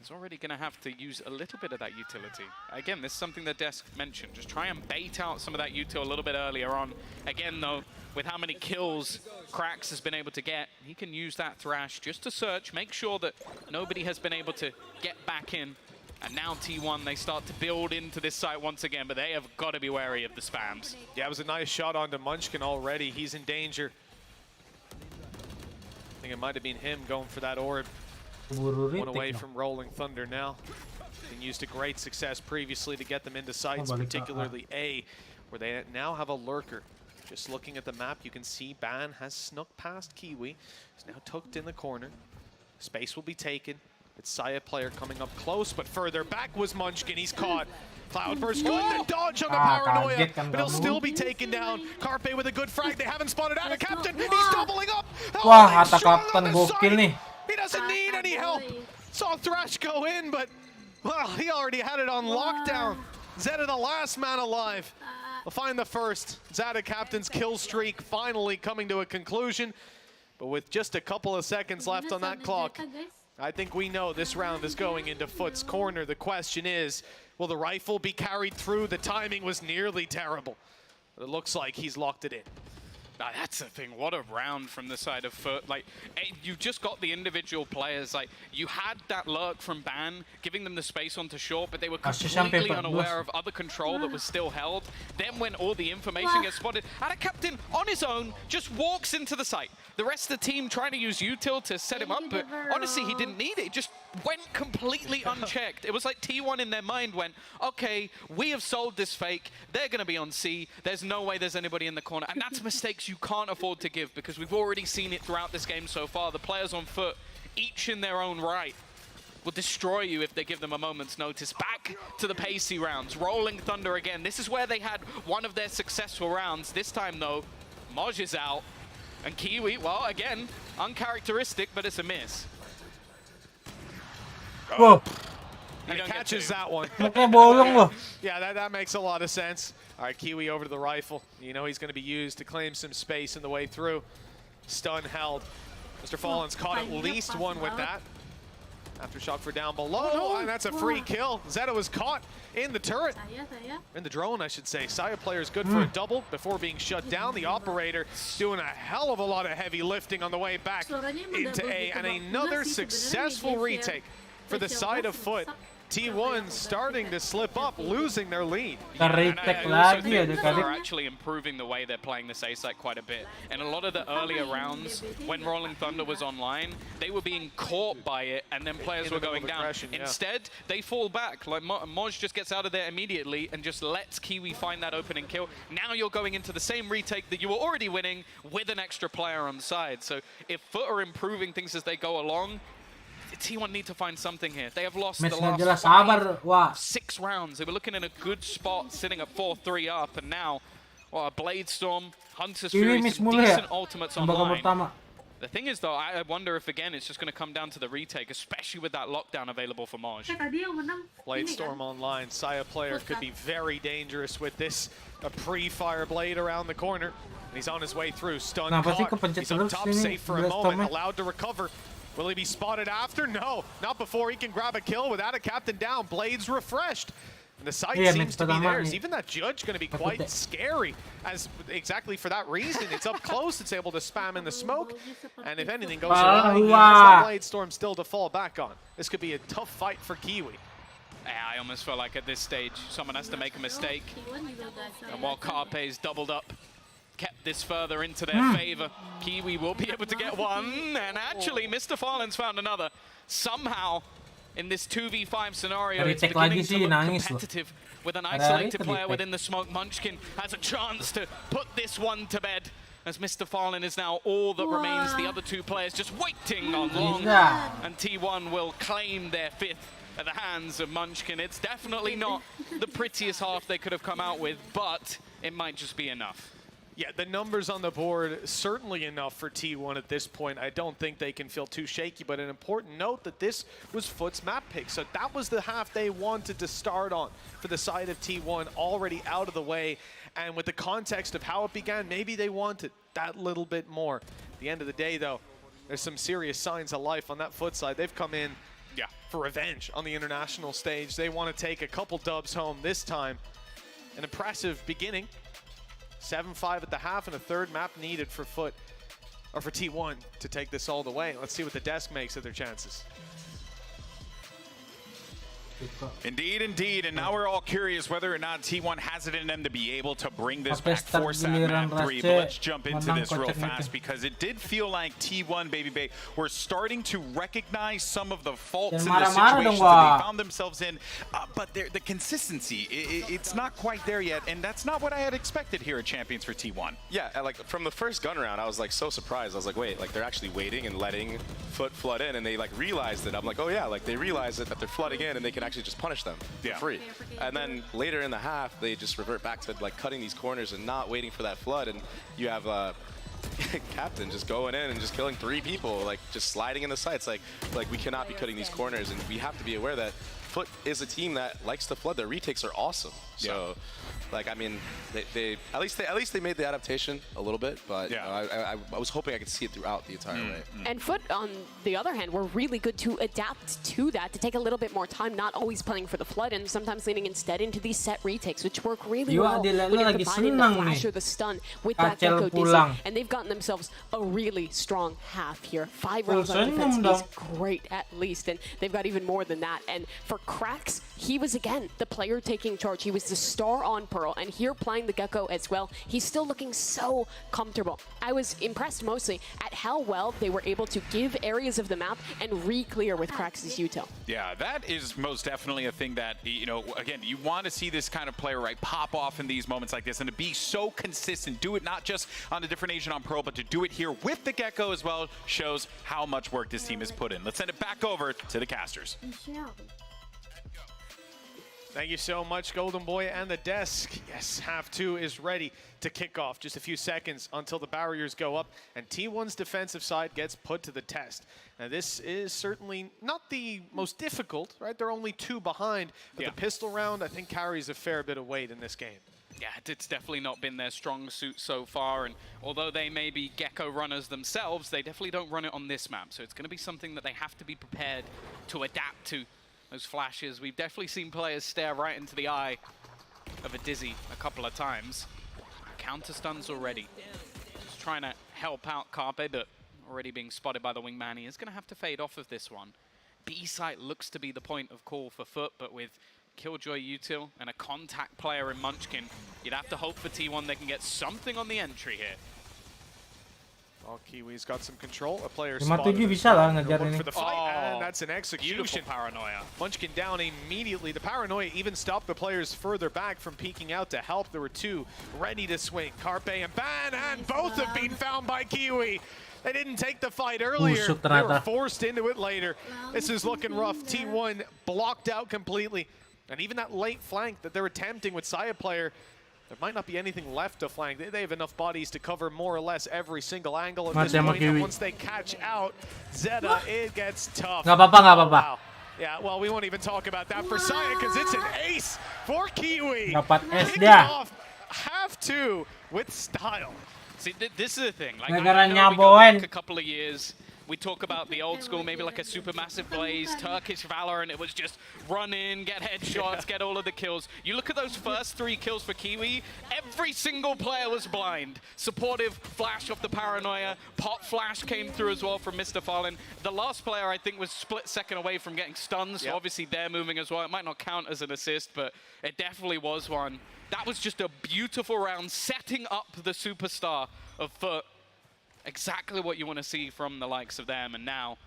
is already going to have to use a little bit of that utility. Again, this is something the desk mentioned. Just try and bait out some of that util a little bit earlier on. Again, though, with how many kills Cracks has been able to get, he can use that Thrash just to search, make sure that nobody has been able to get back in. And now T1, they start to build into this site once again, but they have got to be wary of the spams. Yeah, it was a nice shot onto Munchkin already. He's in danger. I think it might have been him going for that orb. One away from Rolling Thunder now. Been used to great success previously to get them into sites, particularly A, where they now have a lurker. Just looking at the map, you can see Ban has snuck past Kiwi. He's now tucked in the corner. Space will be taken. It's Saya player coming up close, but further back was Munchkin. He's caught. Cloudburst going to dodge on the paranoia, but he'll still be taken down. Carpe with a good frag. They haven't spotted Adacaptan. He's doubling up. Wah, Adacaptan gokil nih. He doesn't need any help. Saw Thrash go in, but, well, he already had it on lockdown. Zeta, the last man alive. We'll find the first. Adacaptan's kill streak finally coming to a conclusion. But with just a couple of seconds left on that clock, I think we know this round is going into Foot's corner. The question is, will the rifle be carried through? The timing was nearly terrible. But it looks like he's locked it in. That's the thing. What a round from the side of Foot. Like, you just got the individual players. Like, you had that lurk from Ban, giving them the space onto short, but they were completely unaware of other control that was still held. Then when all the information gets spotted, Captain on his own just walks into the site. The rest of the team trying to use util to set him up, but honestly, he didn't need it. It just went completely unchecked. It was like T1 in their mind went, okay, we have sold this fake. They're going to be on C. There's no way there's anybody in the corner. And that's mistakes you can't afford to give because we've already seen it throughout this game so far. The players on Foot, each in their own right, will destroy you if they give them a moment's notice. Back to the pacey rounds. Rolling Thunder again. This is where they had one of their successful rounds. This time, though, Moj is out. And Kiwi, well, again, uncharacteristic, but it's a miss. Whoa. And he catches that one. Yeah, that makes a lot of sense. All right, Kiwi over to the rifle. You know he's going to be used to claim some space in the way through. Stun held. Mr. Fallen's caught at least one with that. Aftershock for down below, and that's a free kill. Zeta was caught in the turret. In the drone, I should say. Saya player is good for a double before being shut down. The operator doing a hell of a lot of heavy lifting on the way back into A, and another successful retake for the side of Foot. T1 starting to slip up, losing their lead. They're actually improving the way they're playing this A site quite a bit. And a lot of the earlier rounds, when Rolling Thunder was online, they were being caught by it, and then players were going down. Instead, they fall back. Like Moj just gets out of there immediately and just lets Kiwi find that opening kill. Now you're going into the same retake that you were already winning with an extra player on the side. So if Foot are improving things as they go along, T1 need to find something here. They have lost the last 6 rounds. They were looking in a good spot, sitting at 4-3 up, and now, a Blade Storm, Hunter's Fury, some decent ultimates online. The thing is, though, I wonder if, again, it's just going to come down to the retake, especially with that lockdown available for Moj. Blade Storm online. Saya player could be very dangerous with this. A pre-fire Blade around the corner. And he's on his way through. Stun caught. He's on top, safe for a moment, allowed to recover. Will he be spotted after? No, not before he can grab a kill without a captain down. Blades refreshed. And the site seems to be theirs. Even that judge going to be quite scary, as exactly for that reason. It's up close, it's able to spam in the smoke, and if anything goes wrong, he has that Blade Storm still to fall back on. This could be a tough fight for Kiwi. Yeah, I almost feel like at this stage, someone has to make a mistake. And while Carpe's doubled up, kept this further into their favor, Kiwi will be able to get one, and actually Mr. Fallen's found another. Somehow, in this 2v5 scenario, it's beginning to look competitive with an isolated player within the smoke. Munchkin has a chance to put this one to bed, as Mr. Fallen is now all that remains. The other 2 players just waiting on long, and T1 will claim their 5th at the hands of Munchkin. It's definitely not the prettiest half they could have come out with, but it might just be enough. Yeah, the numbers on the board, certainly enough for T1 at this point. I don't think they can feel too shaky, but an important note that this was Foot's map pick. So that was the half they wanted to start on for the side of T1, already out of the way. And with the context of how it began, maybe they wanted that little bit more. At the end of the day, though, there's some serious signs of life on that Foot side. They've come in for revenge on the international stage. They want to take a couple dubs home this time. An impressive beginning. 7-5 at the half, and a 3rd map needed for Foot, or for T1 to take this all the way. Let's see what the desk makes of their chances. Indeed, indeed, and now we're all curious whether or not T1 has it in them to be able to bring this back, force that map 3. But let's jump into this real fast, because it did feel like T1, Baby Bay, were starting to recognize some of the faults in the situations that they found themselves in, but the consistency, it's not quite there yet, and that's not what I had expected here at Champions for T1. Yeah, like from the first gun round, I was like so surprised. I was like, wait, like they're actually waiting and letting Foot flood in, and they like realized it. I'm like, oh yeah, like they realized it, that they're flooding in, and they can actually just punish them for free. And then later in the half, they just revert back to like cutting these corners and not waiting for that flood. And you have Captain just going in and just killing 3 people, like just sliding in the sights. Like we cannot be cutting these corners, and we have to be aware that Foot is a team that likes to flood. Their retakes are awesome. So Like, I mean, they at least they made the adaptation a little bit, but I was hoping I could see it throughout the entire way. And Foot, on the other hand, were really good to adapt to that, to take a little bit more time, not always playing for the flood, and sometimes leaning instead into these set retakes, which work really well when you're combining the flash or the stun with that Gecko Dizzy. And they've gotten themselves a really strong half here. 5 rounds of defense is great, at least, and they've got even more than that. And for Krax, he was, again, the player taking charge. He was the star on Pearl, and here playing the Gecko as well, he's still looking so comfortable. I was impressed mostly at how well they were able to give areas of the map and re-clear with Krax's util. Yeah, that is most definitely a thing that, you know, again, you want to see this kind of player, right, pop off in these moments like this and to be so consistent, do it not just on the different agent on Pearl, but to do it here with the Gecko as well, shows how much work this team has put in. Let's send it back over to the casters. Thank you so much, Golden Boy and the desk. Yes, half 2 is ready to kick off. Just a few seconds until the barriers go up and T1's defensive side gets put to the test. Now, this is certainly not the most difficult, right? They're only 2 behind, but the pistol round, I think, carries a fair bit of weight in this game. Yeah, it's definitely not been their strong suit so far, and although they may be Gecko runners themselves, they definitely don't run it on this map, so it's going to be something that they have to be prepared to adapt to. Those flashes, we've definitely seen players stare right into the eye of a Dizzy a couple of times. Counter stuns already. Just trying to help out Carpe, but already being spotted by the wingman. He is going to have to fade off of this one. B site looks to be the point of call for Foot, but with Killjoy util and a contact player in Munchkin, you'd have to hope for T1 they can get something on the entry here. Well, Kiwi's got some control. A player 57 bisa lah ngejar ini. For the fight, and that's an execution. Beautiful paranoia. Munchkin down immediately. The paranoia even stopped the players further back from peeking out to help. There were 2 ready to swing. Carpe and Ban, and both have been found by Kiwi. They didn't take the fight earlier. They were forced into it later. This is looking rough. T1 blocked out completely. And even that late flank that they're attempting with Saya player, there might not be anything left to flank. They have enough bodies to cover more or less every single angle at this point. And once they catch out Zeta, it gets tough. Nggak apa-apa, nggak apa-apa. Wow. Yeah, well, we won't even talk about that for Saya because it's an ace for Kiwi. Dapat S Kicking dia. off half 2 with style. See, this is the thing. Like, Gara-gara I know we go back nyaboin. a couple of years. We talk about the old school, maybe like a Supermassive Blaze, Turkish Valor, and it was just run in, get headshots, get all of the kills. You look at those first 3 kills for Kiwi, every single player was blind. Supportive flash off the paranoia, pop flash came through as well from Mr. Fallen. The last player, I think, was split second away from getting stunned, so obviously they're moving as well. It might not count as an assist, but it definitely was one. That was just a beautiful round, setting up the superstar of Foot. Exactly what you want to see from the likes of them. And now,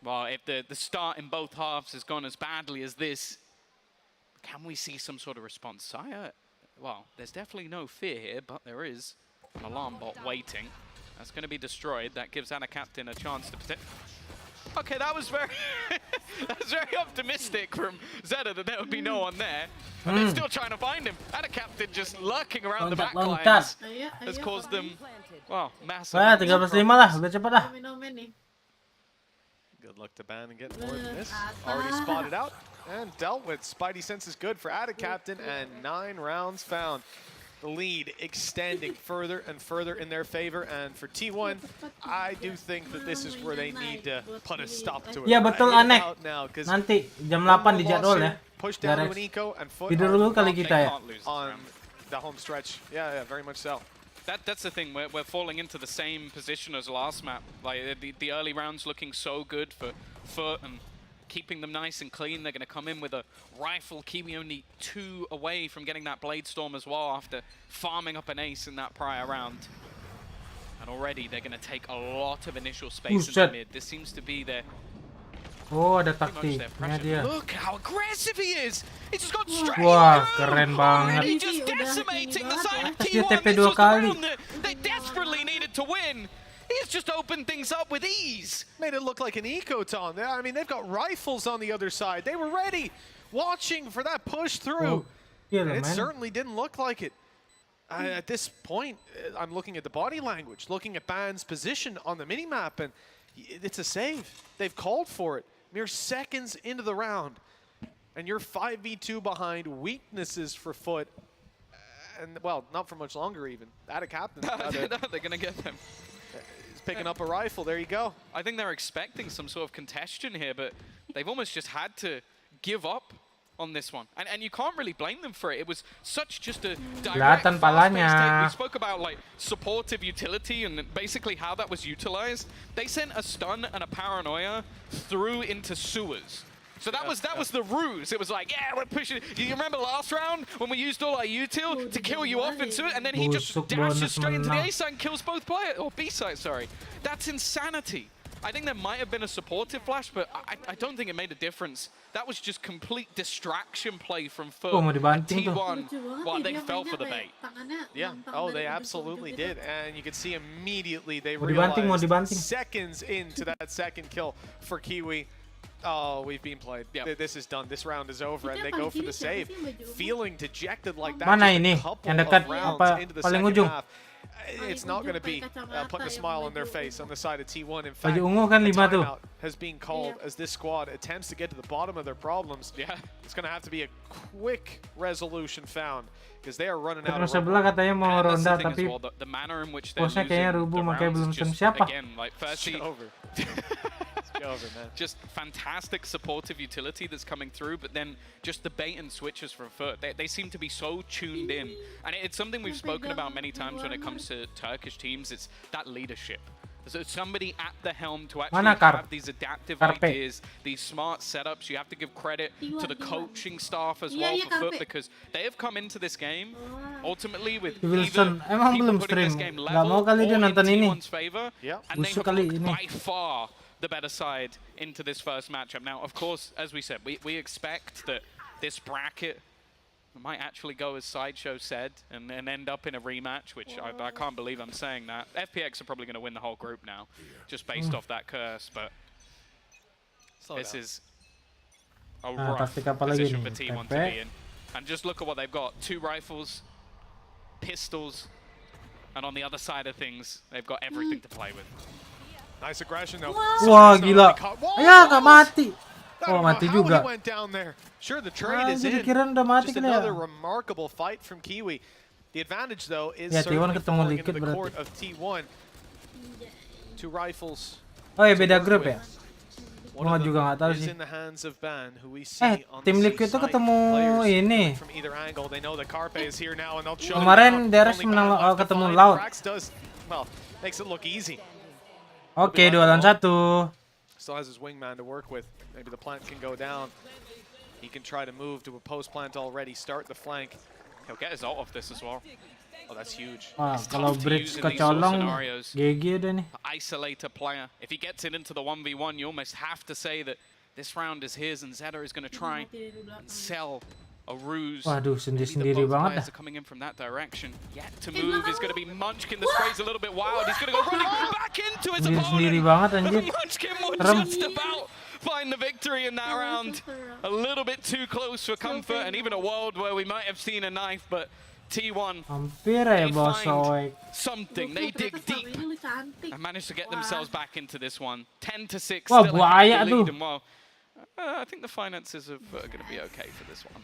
well, if the start in both halves has gone as badly as this, can we see some sort of response? Saya, well, there's definitely no fear here, but there is an alarm bot waiting. That's going to be destroyed. That gives Anna Captain a chance to protect. Okay, that was very that was very optimistic from Zeta that there would be no one there. But they're still trying to find him. Anna Captain just lurking around the back lines has caused them, well, massive. 13-5 lah, udah cepat lah. Good luck to Ban and get more than this. Already spotted out and dealt with. Spidey sense is good for Ada Captain, and 9 rounds found. The lead extending further and further in their favor, and for T1, I do think that this is where they need to put a stop to it. Iya betul, aneh. Nanti jam 8 dijadwal ya. Push down to an eco and Foot tidur dulu kali kita ya. On the home stretch. Yeah, very much so. That's the thing, we're falling into the same position as last map. Like the early rounds looking so good for Foot and keeping them nice and clean. They're going to come in with a rifle. Kiwi only 2 away from getting that Blade Storm as well after farming up an ace in that prior round. And already they're going to take a lot of initial space in the mid. This seems to be their Oh, ada taktiknya dia. Look how aggressive he is. He's just got straight Wah, keren banget. He's just decimating the side of Dia T1. TP 2 kali. They desperately needed to win. He's just opened things up with ease. Made it look like an eco-ton. I mean, they've got rifles on the other side. They were ready, watching for that push through. And it certainly didn't look like it. At this point, I'm looking at the body language, looking at Ban's position on the minimap, and it's a save. They've called for it. Mere seconds into the round. And you're 5v2 behind, weaknesses for Foot. And, well, not for much longer even. At a captain. They're going to get them. He's picking up a rifle. There you go. I think they're expecting some sort of congestion here, but they've almost just had to give up on this one. And you can't really blame them for it. It was such just a direct, fast-paced take. We spoke about like supportive utility and basically how that was utilized. They sent a stun and a paranoia through into sewers. So that was the ruse. It was like, yeah, we're pushing. You remember last round when we used all our util to kill you off into it, and then he just dashes straight into the A site and kills both players, or B site, sorry. That's insanity. I think there might have been a supportive flash, but I don't think it made a difference. That was just complete distraction play from Foot. T1, well, they fell for the bait. Yeah, oh, they absolutely did. And you can see immediately they realized seconds into that second kill for Kiwi. Oh, we've been played. Yep. This is done. This round is over, and they go for the save. Feeling dejected like that. Mana ini? Yang dekat apa paling ujung? It's not going to be putting a smile on their face on the side of T1. In fact, Baju ungu kan 5 tuh. Has been called as this squad attempts to get to the bottom of their problems. Yeah, it's going to have to be a quick resolution found because they are running out of sebelah katanya mau ronda tapi the manner in which they're bosnya kayaknya rubuh makanya belum tem siapa. Again, like firstly, just fantastic supportive utility that's coming through, but then just the bait and switches from Foot. They seem to be so tuned in, and it's something we've spoken about many times when it comes to Turkish teams. It's that leadership. So somebody at the helm to actually have these adaptive ideas, these smart setups. You have to give credit to the coaching staff as well for Foot, because they have come into this game ultimately with Wilson emang belum stream, nggak mau kali dia nonton ini. Busuk kali ini. By far the better side into this first matchup. Now, of course, as we said, we expect that this bracket might actually go as Sideshow said and end up in a rematch, which I can't believe I'm saying that. FPX are probably going to win the whole group now, just based off that curse, but this is a rough position for T1 to be in. And just look at what they've got. 2 rifles, pistols, and on the other side of things, they've got everything to play with. Nice aggression though. Wah, gila. Ya, nggak mati. Oh, mati juga. Sure, the trade is in. Just another remarkable fight from Kiwi. The advantage though is certainly falling into the court of T1. 2 rifles. Oh ya, beda grup ya? Gua juga nggak tahu sih. Tim Liquid itu ketemu ini. Kemarin DRX menang ketemu Laut. Oke, 2 lawan 1. Still has his wingman to work with. Maybe the plant can go down. He can try to move to a post plant already, start the flank. He'll get his ult off this as well. Oh, that's huge. Wah, kalau bridge kecolong, GG udah nih. Isolate a player. If he gets it into the 1v1, you almost have to say that this round is his, and Zeta is going to try and sell a ruse. Waduh, sendiri-sendiri banget dah. Are coming in from that direction. Yet to move is going to be Munchkin. The spray's a little bit wild. He's going to go running back into his opponent. Sendiri banget anjir. Munchkin will just about find the victory in that round. A little bit too close for comfort, and even a world where we might have seen a knife, but T1, hampir ya bosok. Something. They dig deep and managed to get themselves back into this one. 10-6. Wah, buaya tuh. Well, I think the finances are going to be okay for this one.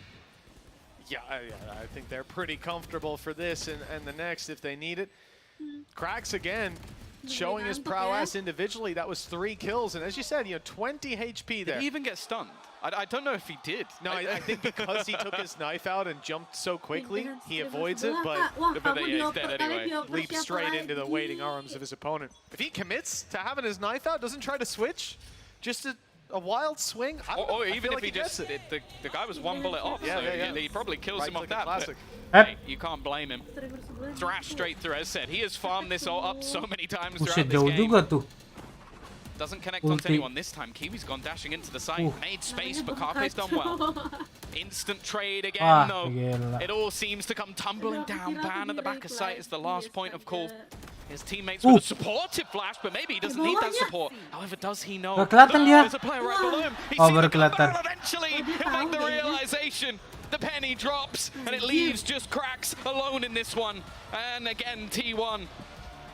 Yeah, I think they're pretty comfortable for this and the next if they need it. Cracks again, showing his prowess individually. That was 3 kills, and as you said, 20 HP there. Did he even get stunned? I don't know if he did. No, I think because he took his knife out and jumped so quickly, he avoids it, but he's dead anyway. Leaps straight into the waiting arms of his opponent. If he commits to having his knife out, doesn't try to switch, just a wild swing. Or even if he just, the guy was 1 bullet off, so he probably kills him off that. Classic. Hey, you can't blame him. Thrash straight through, as said. He has farmed this all up so many times throughout this game. Doesn't connect onto anyone this time. Kiwi's gone dashing into the site, made space, but Carpe's done well. Instant trade again, though. It all seems to come tumbling down. Ban at the back of sight is the last point of call. His teammates with a supportive flash, but maybe he doesn't need that support. However, does he know? There's a player right below him. He's seen the cover, and eventually he'll make the realization. The penny drops, and it leaves just Cracks alone in this one. And again, T1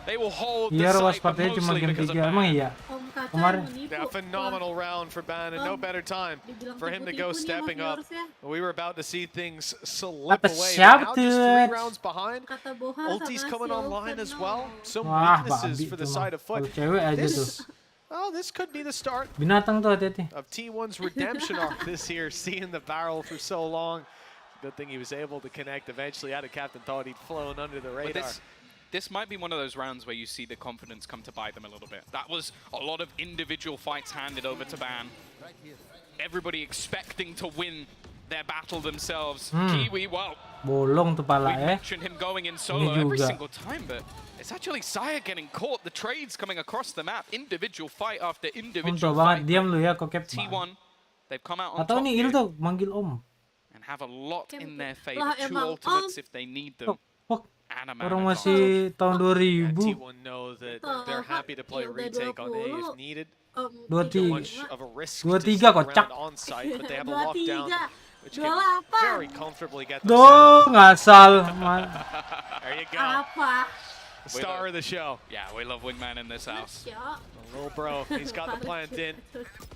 They will hold the Biar site, but waspatnya cuma mostly game because of 3. Emang Ban. iya? Om Kaca Kemarin. menipu. Yeah, phenomenal round for Ban, and no better time for him to go stepping up. We were about to see things slip Kata away, siapa but now just 3 tuh? rounds behind. Kata Bohar Ulti's sama coming si online Open, as no. well. Some Wah, weaknesses babi for the tuh side mah. of Foot. Kalau cewek aja tuh. Oh, this could be the start Binatang tuh hati-hati. of T1's redemption arc this year, seeing the barrel for so long. Good thing he was able to connect eventually. Out of Captain thought he'd flown under the radar. This might be one of those rounds where you see the confidence come to bite them a little bit. That was a lot of individual fights handed over to Ban. Everybody expecting to win their battle themselves. Kiwi, well, Bolong tuh pala we mentioned him going in solo every juga. single time, but it's actually Saya getting caught. The trades coming across the map, individual fight after individual Untuk banget, fight. diam lu ya, kokep. T1, they've come out on Atau top nih here Il tuh manggil Om. and have a lot in their favor. Lah, 2 emang ultimates if they need them. And a Orang mana masih tahun 2000. T1 know that they're happy to play retake on A if needed. Too 23. much of a risk 23 to kocak. on site, but they have a lockdown, which can very comfortably get them Duh, ngasal. There you go. Apa? Star of the show. Yeah, we love Wingman in this house. The little bro, he's got the plant in.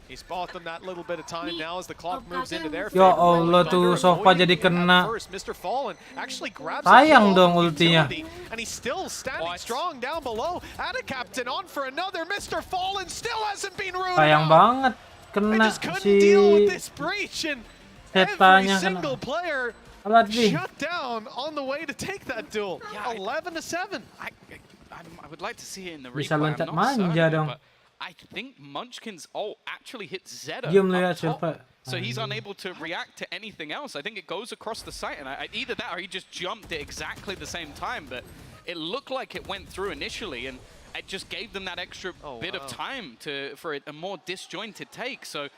He's bought them that little bit of time now as the clock moves into their favor. Ya Allah tuh Sofa jadi kena. Mr. Fallen actually grabs Sayang dong ultinya. and he's still standing strong down below. Ada Captain on for another. Mr. Fallen still hasn't been rooted Sayang out. banget They kena just couldn't deal with si this breach, and every Setanya single kena. player Aladri. shut down on the way to take that duel. 11-7. I would like to see it in the Bisa replay. loncat I'm not certain, manja dong. but I think Munchkin's ult actually hits Zeta Diam lu ya, up top. Silva. So he's unable to react to anything else. I think it goes across the site, and either that or he just jumped at exactly the same time. But it looked like it went through initially, and it just gave them that extra bit of time for a more disjointed take. So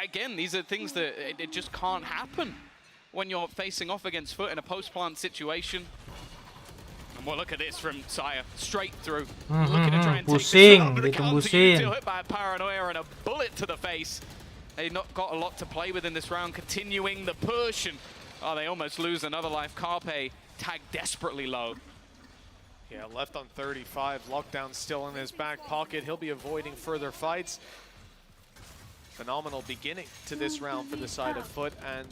again, these are things that it just can't happen when you're facing off against Foot in a post-plant situation. And well, look at this from Saya, straight through. Looking to try and take this out, but it can't. Still hit by a paranoia and a bullet to the face. They've not got a lot to play with in this round, continuing the push, and they almost lose another life. Carpe tagged desperately low. Yeah, left on 35. Lockdown still in his back pocket. He'll be avoiding further fights. Phenomenal beginning to this round for the side of Foot, and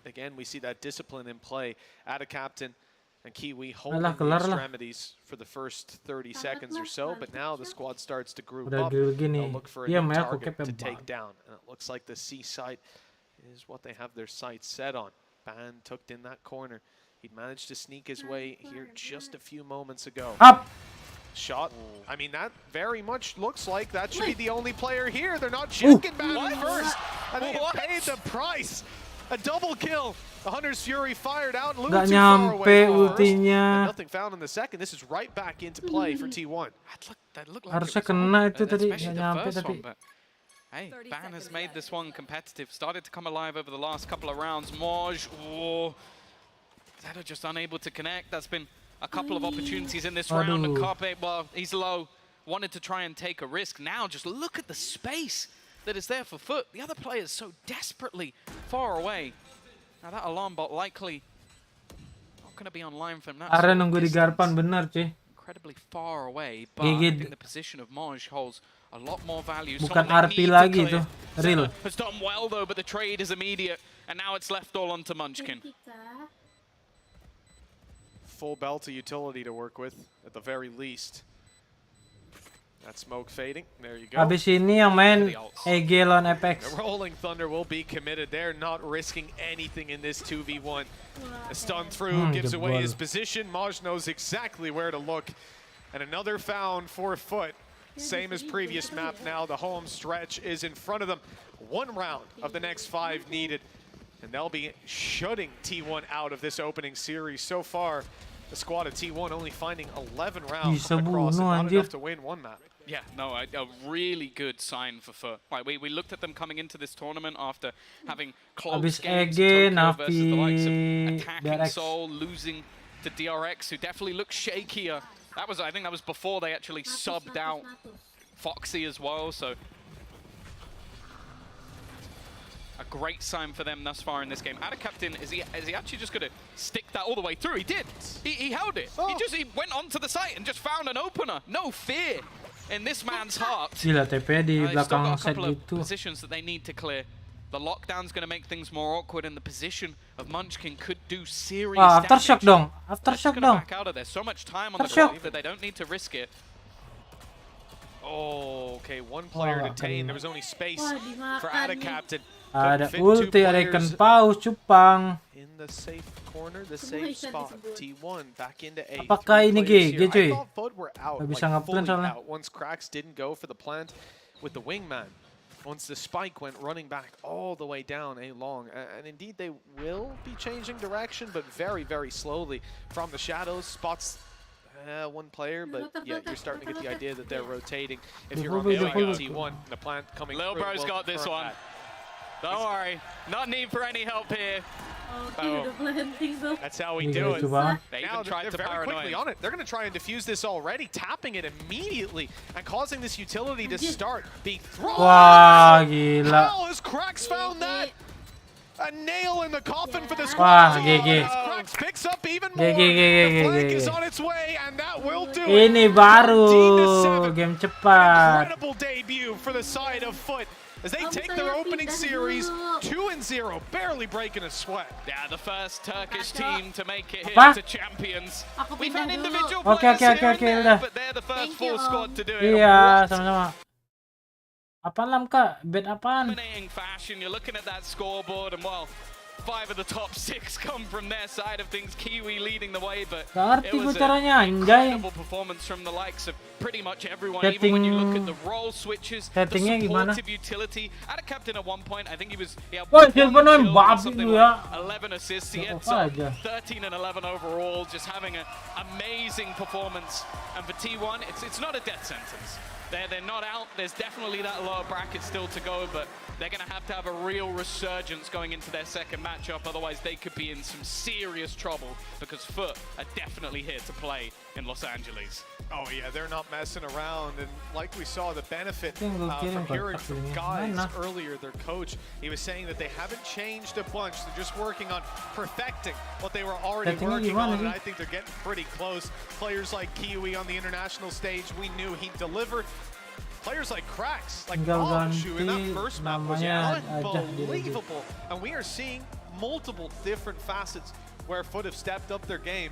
again, we see that discipline in play. Ada Captain and Kiwi holding the extremities for the first 30 seconds or so, but now the squad starts to group up. They'll look for a new target to take down, and it looks like the C site is what they have their sights set on. Ban tucked in that corner. He managed to sneak his way here just a few moments ago. Up! Shot. I mean, that very much looks like that should be the only player here. They're not checking Ban first, and they have paid the price. A double kill. The Hunter's Fury fired out, a little too far away from first, and nothing found in the second. This is right back into play for T1. That looked like Harusnya kena itu tadi, especially nggak the nyampe first tapi. one, but hey, Ban has made this one competitive. Started to come alive over the last couple of rounds. Moj, Zeta just unable to connect. That's been a couple of opportunities in this round, and Carpe, well, he's low. Wanted to try and take a risk. Now just look at the space that is there for Foot. The other player is so desperately far away. Now that alarm bot likely not going to be online from that. Are nunggu di garpan bener cuy. Incredibly far away, but I think the position of Moj holds a lot more value. Bukan RP lagi tuh, real. Has done well though, but the trade is immediate, and now it's left all onto Munchkin. Full belt of utility to work with, at the very least. That smoke fading. There you go. Habis ini yang main EG lawan Apex. The Rolling Thunder will be committed. They're not risking anything in this 2v1. A stun through gives away his position. Maj knows exactly where to look. And another found for Foot. Same as previous map now. The home stretch is in front of them. 1 round of the next 5 needed. And they'll be shutting T1 out of this opening series. So far, the squad of T1 only finding 11 rounds across and not enough to win 1 map. Yeah, no, a really good sign for Foot. Like we looked at them coming into this tournament after having close games EG, Tokyo versus the likes of NAVI, Attacking DRX. Soul, losing to DRX, who definitely looked shakier. That was, I think that was before they actually subbed out Foxy as well, so A great sign for them thus far in this game. Ada Captain, is he actually just going to stick that all the way through? He did. He held it. He went onto the site and just found an opener. No fear in this man's heart. Gila, TP di Still belakang got a set couple of gitu. positions that they need to clear. The lockdown's going to make things more awkward, and the position of Munchkin could do serious damage. Aftershock dong. Aftershock dong. Back out of there. So much time on the clock that they don't need to risk it. Oh, okay, one player detained. There was only space for Ada Captain. Ada ulti, ada ikan paus, cupang. In the safe corner, the safe spot. T1 back into A. Apakah ini GG, cuy? I thought Foot were out, Gak bisa like ngeplan fully soalnya. out. Once Cracks didn't go for the plant with the wingman. Once the spike went running back all the way down A long. And indeed, they will be changing direction, but very, very slowly from the shadows. Spots one player, but yeah, you're starting to get the idea that they're rotating. If you're on T1, the plant coming Lil through, Bro's got this one. Don't worry, not need for any help here. That's how we do it. They Now even tried they're to very quickly paranoid. on it. They're going to try and defuse this already, tapping it immediately and causing this utility to start being thrown. Wah, gila. How has Cracks found that? A nail in the coffin for this Wah, squad. GG. Cracks picks up even more. GG, The flank GG. is on its way, and that will do Ini it. baru game cepat. Incredible debut for the side of Foot as they take their opening series 2-0, barely breaking a sweat. Yeah, the first Turkish team to make it here Apa? to champions. We've had individual Oke, players oke, here oke, and udah. there, but they're the first full squad to do it. Iya, sama-sama. Apaan lam, Kak? Bet apaan? Dominating fashion, you're looking at that scoreboard, and well, 5 of the top 6 come from their side of things. Kiwi leading the way, but Gak it ngerti gue was caranya, an anjay. incredible performance from the likes of pretty much everyone. Even when you look at the role switches, the Settingnya gimana? supportive utility. At a captain at one point, I think he had Woi, 1 Silvan kill and babi something lu like ya. 11 assists. He had Apa aja. 13 and 11 overall, just having an amazing performance. And for T1, it's not a death sentence. They're not out. There's definitely that lower bracket still to go, but they're going to have a real resurgence going into their second matchup. Otherwise, they could be in some serious trouble because Foot are definitely here to play in Los Angeles. Oh yeah, they're not messing around, and like we saw, the benefit Tinggal from kirim hearing kotak from ini. guys Mana? earlier, their coach, he was saying that they haven't changed a bunch. They're just working on perfecting what they were already Settingnya working gimana on, and sih? I think they're getting pretty close. Players like Kiwi on the international stage, we knew he'd deliver. Players like Cracks, like Tinggal Malashu in that ganti first map was namanya aja di unbelievable. And we are seeing multiple different facets where Foot have stepped up their game.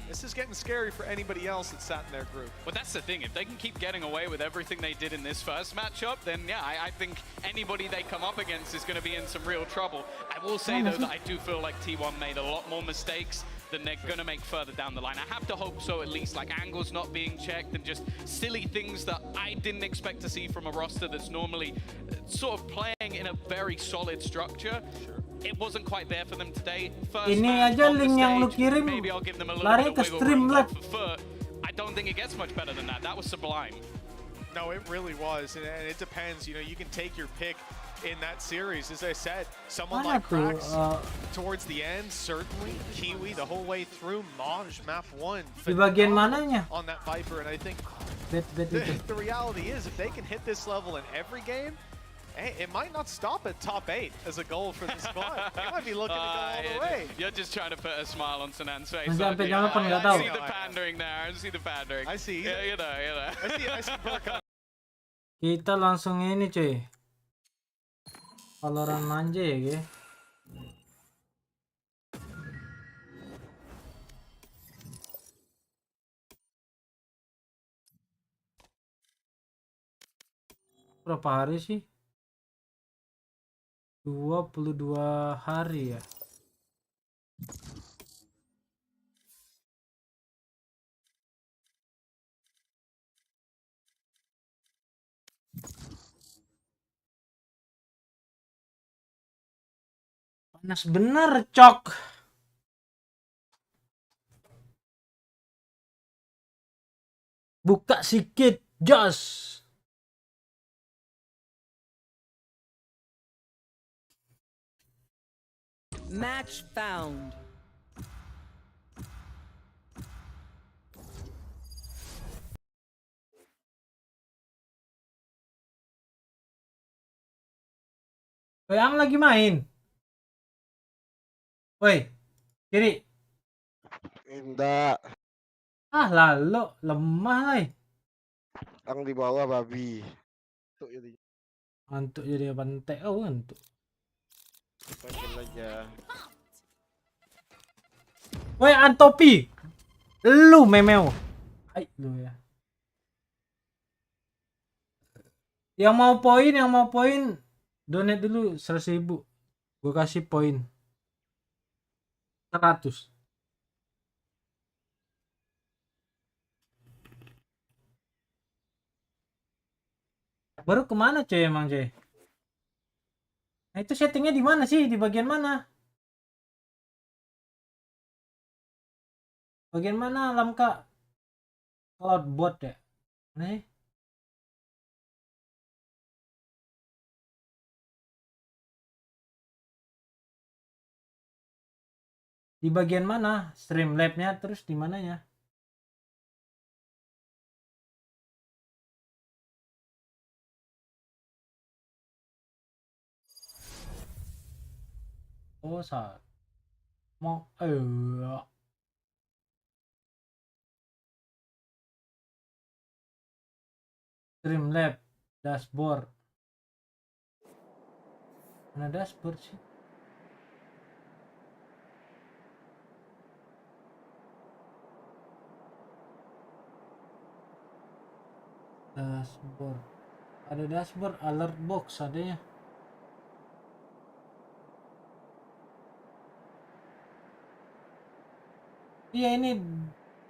This is getting scary for anybody else that sat in their group. But that's the thing, if they can keep getting away with everything they did in this first matchup, then yeah, I think anybody they come up against is going to be in some real trouble. I will say though that I do feel like T1 made a lot more mistakes than they're going to make further down the line. I have to hope so, at least, like angles not being checked and just silly things that I didn't expect to see from a roster that's normally sort of playing in a very solid structure. It wasn't quite there for them today. First Ini match aja on the link yang lu stage, kirim maybe I'll give them a little lari bit ke of wiggle room, Streamlabs. but for Foot, I don't think it gets much better than that. That was sublime. No, it really was, and it depends. You know, you can take your pick in that series. As I said, someone Mana like tuh, Cracks towards the end, certainly. Kiwi the whole way through. Maj map 1. Di bagian mananya? On that Viper, and I think Bet itu. the reality is if they can hit this level in every game, hey, it might not stop at top 8 as a goal for the squad. They might be looking to go all the way. You're just trying to put a smile on Sanan's face. Nanti sampai aren't you? jangan pun nggak I tahu. see the pandering there. I see the pandering. I see. Yeah, you know. I see Burka. Kita langsung ini cuy. Valorant manja ya ge. Berapa hari sih? 22 hari ya. Panas bener, cok. Buka sikit, jos. Match found. Yang lagi main. Woi, kiri. Enggak. Ah, lalu lemah, lai. Ang di bawah babi. Tuh jadi. Antuk jadi bantai. Oh, antuk. Panggil aja. Woi, Antopi. Lu memeo. Ay, lu ya. Yang mau poin, donate dulu 100.000. Gue kasih poin 100. Baru kemana cuy emang cuy? Nah itu settingnya di mana sih? Di bagian mana? Bagian mana Lamka? Cloud bot ya? Nih. Di bagian mana? Streamlabs-nya terus di mananya? Oh, saat mau Streamlabs dashboard. Mana dashboard sih? Dashboard. Ada dashboard, alert box adanya. Iya ini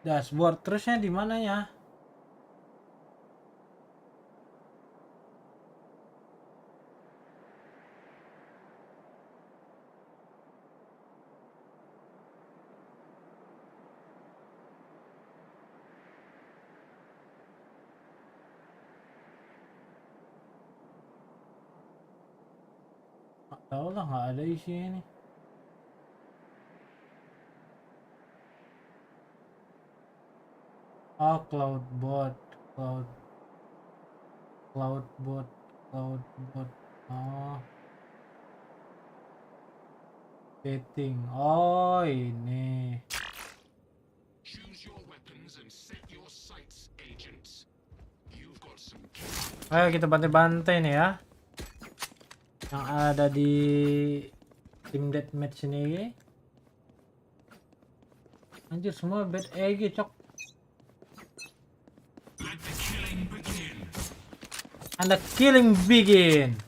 dashboard, terusnya di mananya? Nggak tahu lah, nggak ada isinya ini. Oh, cloudbot. Oh, setting. Oh, ini. Ayo kita bantai-bantai nih ya. Yang ada di tim deathmatch ini. Anjir semua bad EG cok. And the killing begin.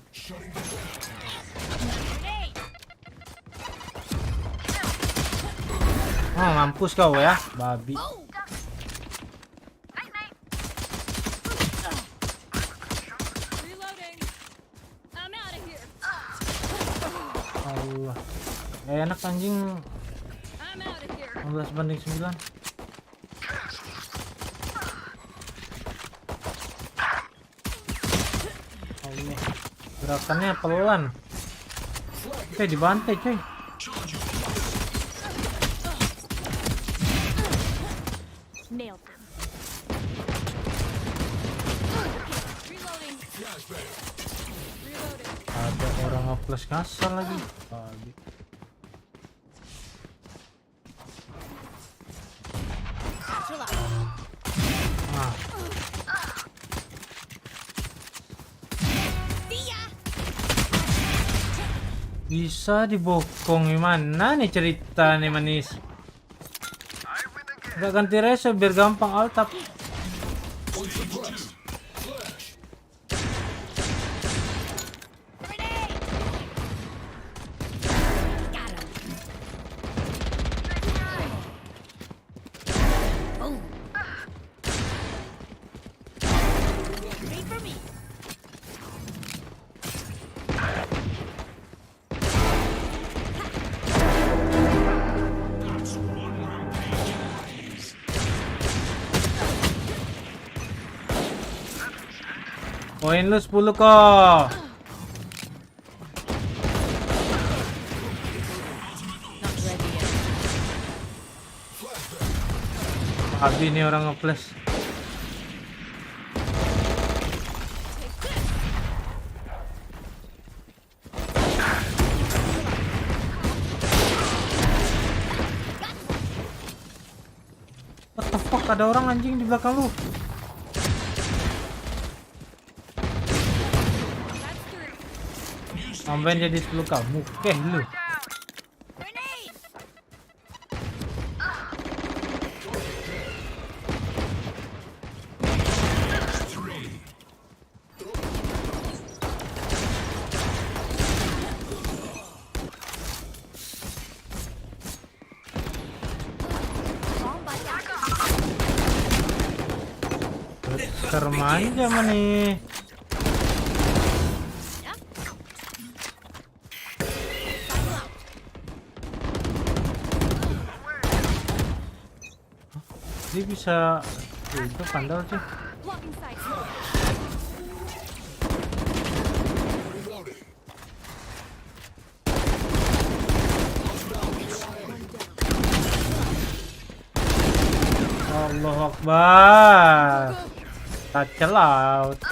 Oh, mampus kau ya, babi. Allah. Enak anjing. 16-9. Gerakannya pelan. Oke, dibantai cuy. Ada orang nge-flash kasar lagi. Bisa dibokong gimana nih cerita nih manis. Gak ganti reset biar gampang altap. Poin lu 10 kok. Habis nih orang nge-flash. ada orang anjing di belakang lu. Sampai jadi 10 kamu. Oke, lu. Termanja mana nih? Dia bisa itu pandal sih. Allahu Akbar. Kacau laut.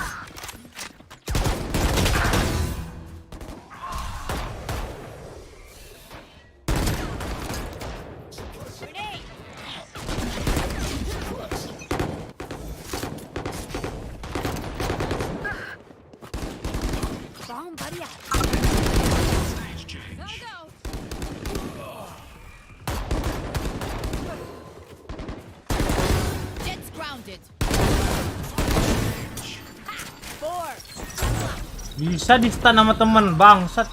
Bisa di stun sama temen, bangsat.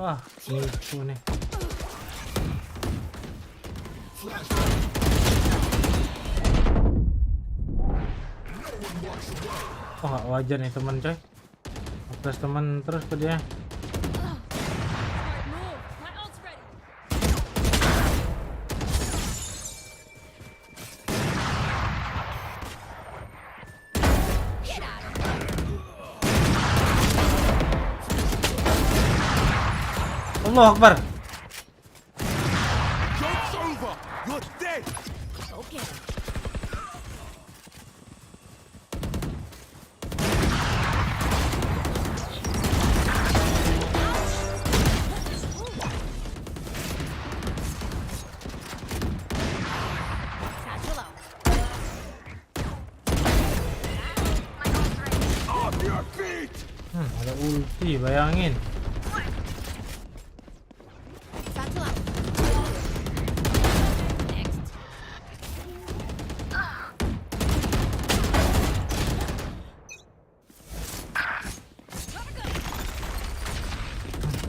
Wah, itu nih. Oh, gak wajar nih temen coy. Plus temen terus ke dia. Allahu Akbar. Joke's over. You're dead. Okay. Off your feet. Ada ulti, bayangin.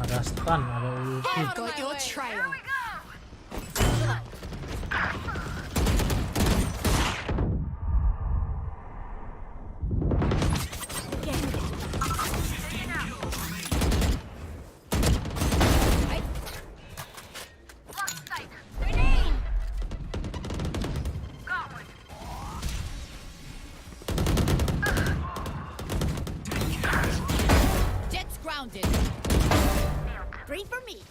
Ada stun, ada ulti. Got your trail. Jets grounded. Three for me.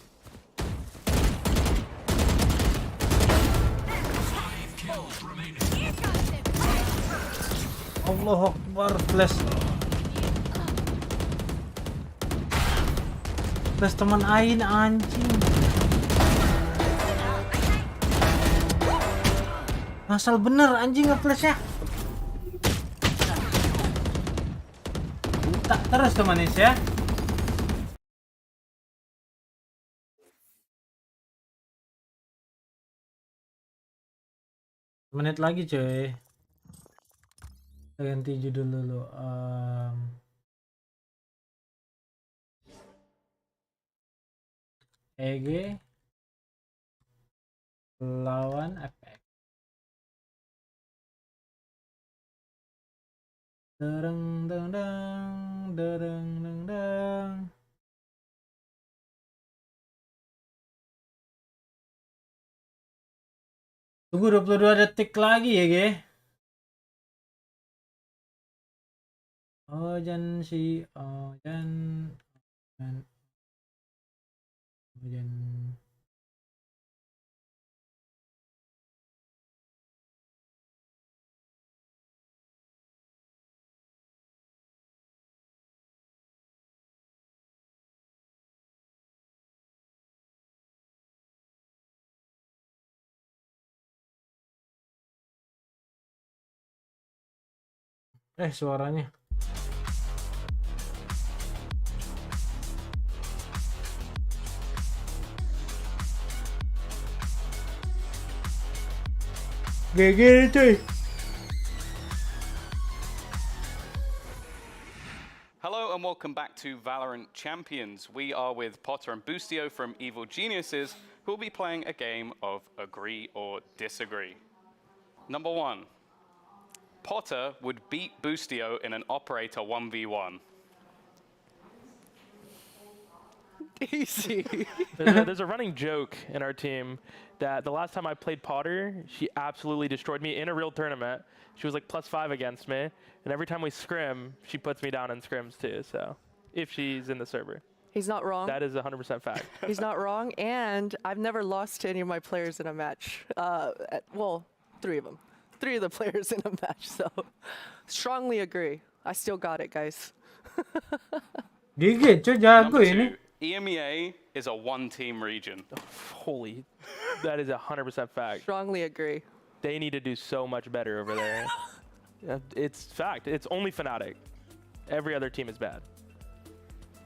Allahu Akbar, flash. Flash teman Ain anjing. Asal bener anjing nge-flashnya. Buta terus teman ya. Menit lagi coy. Ganti judul dulu. EG lawan FX. Dereng deng deng dereng deng deng. Tunggu 22 detik lagi ya, Ge. Ojan si Ojan Suaranya. GG cuy. Hello and welcome back to Valorant Champions. We are with Potter and Boostio from Evil Geniuses, who will be playing a game of Agree or Disagree. Number 1. Potter would beat Boostio in an operator 1v1. Easy. There's a running joke in our team that the last time I played Potter, she absolutely destroyed me in a real tournament. She was like +5 against me, and every time we scrim, she puts me down in scrims too. So if she's in the server, he's not wrong. That is 100% fact. He's not wrong, and I've never lost to any of my players in a match. Well, 3 of them. 3 of the players in a match. So strongly agree. I still got it, guys. Gigit cuy, jago ini. EMEA is a one-team region. Holy, that is 100% fact. Strongly agree. They need to do so much better over there. It's fact. It's only Fnatic. Every other team is bad.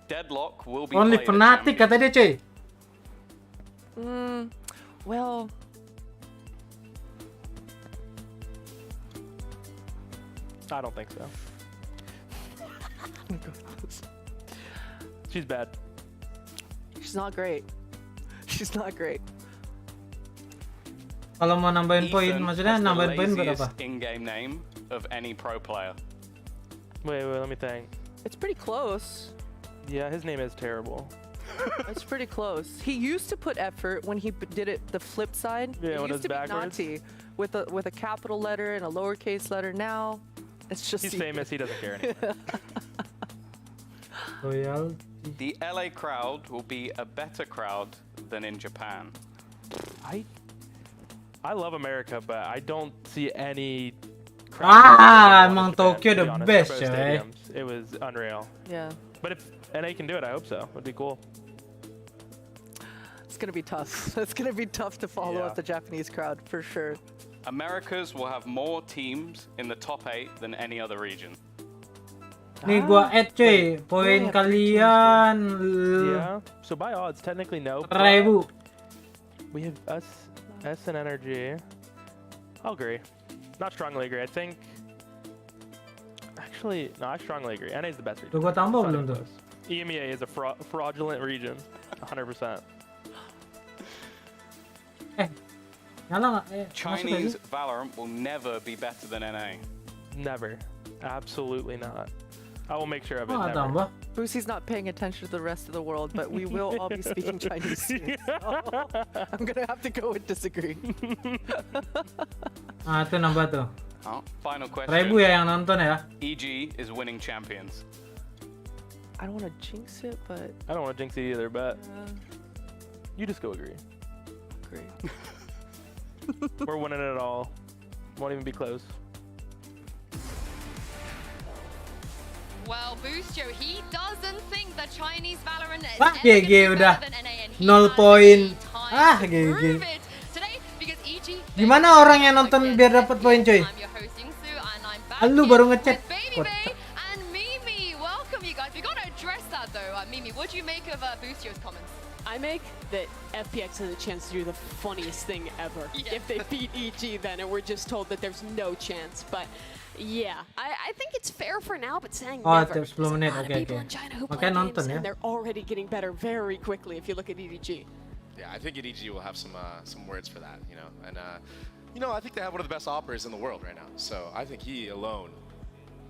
Deadlock will be Only Fnatic kata dia cuy. Well, I don't think so. She's bad. she's not great. She's not great. Kalau mau nambahin poin, Ethan maksudnya has the nambahin poin berapa? laziest in-game name of any pro player. Wait, let me think. It's pretty close. Yeah, his name is terrible. It's pretty close. He used to put effort when he did it the flip side. Yeah, it when used it's to backwards. be Nazi with a capital letter and a lowercase letter. Now, it's just He's famous. He doesn't care anymore. Royal. The LA crowd will be a better crowd than in Japan. I love America, but I don't see any crowd. Emang Tokyo the best, coy. It was unreal. Yeah. But if NA can do it, I hope so. It'd be cool. It's gonna be tough. It's gonna be tough to follow up the Japanese crowd for sure. Americas will have more teams in the top 8 than any other region. Nih gua add cuy, poin kalian. Yeah. So by odds, technically no. 1000. We have S and Energy. I'll agree. Not strongly agree. I think. Actually, no, I strongly agree. NA is the best region. Tuh gua tambah belum tuh? EMEA is a fraudulent region. 100%. Chinese Valorant will never be better than NA. Never. Absolutely not. I will make sure of it. Oh, never. tambah. Boosie's not paying attention to the rest of the world, but we will all be speaking Chinese soon. So I'm gonna have to go and disagree. Itu nambah tuh. Oh, final question. 1000 ya yang nonton ya. EG is winning champions. I don't want to jinx it, but I don't want to jinx it either, but you just go agree. Agree. We're winning it all. Won't even be close. Well, Boostio, he doesn't think the Chinese Valorant is GG udah 0 poin. GG. Gimana orang yang nonton biar dapat poin coy? Lu baru ngechat. And Mimi, welcome you guys. We gotta address that though. Mimi, what do you make of Boostio's comments? I make that FPX has a chance to do the funniest thing ever. If they beat EG then, and we're just told that there's no chance. But yeah, I think it's fair for now, but saying never. Tiap 10 menit. Oke. Makanya nonton ya. And they're already getting better very quickly if you look at EDG. Yeah, I think EDG will have some words for that, you know. And I think they have one of the best operators in the world right now. So I think he alone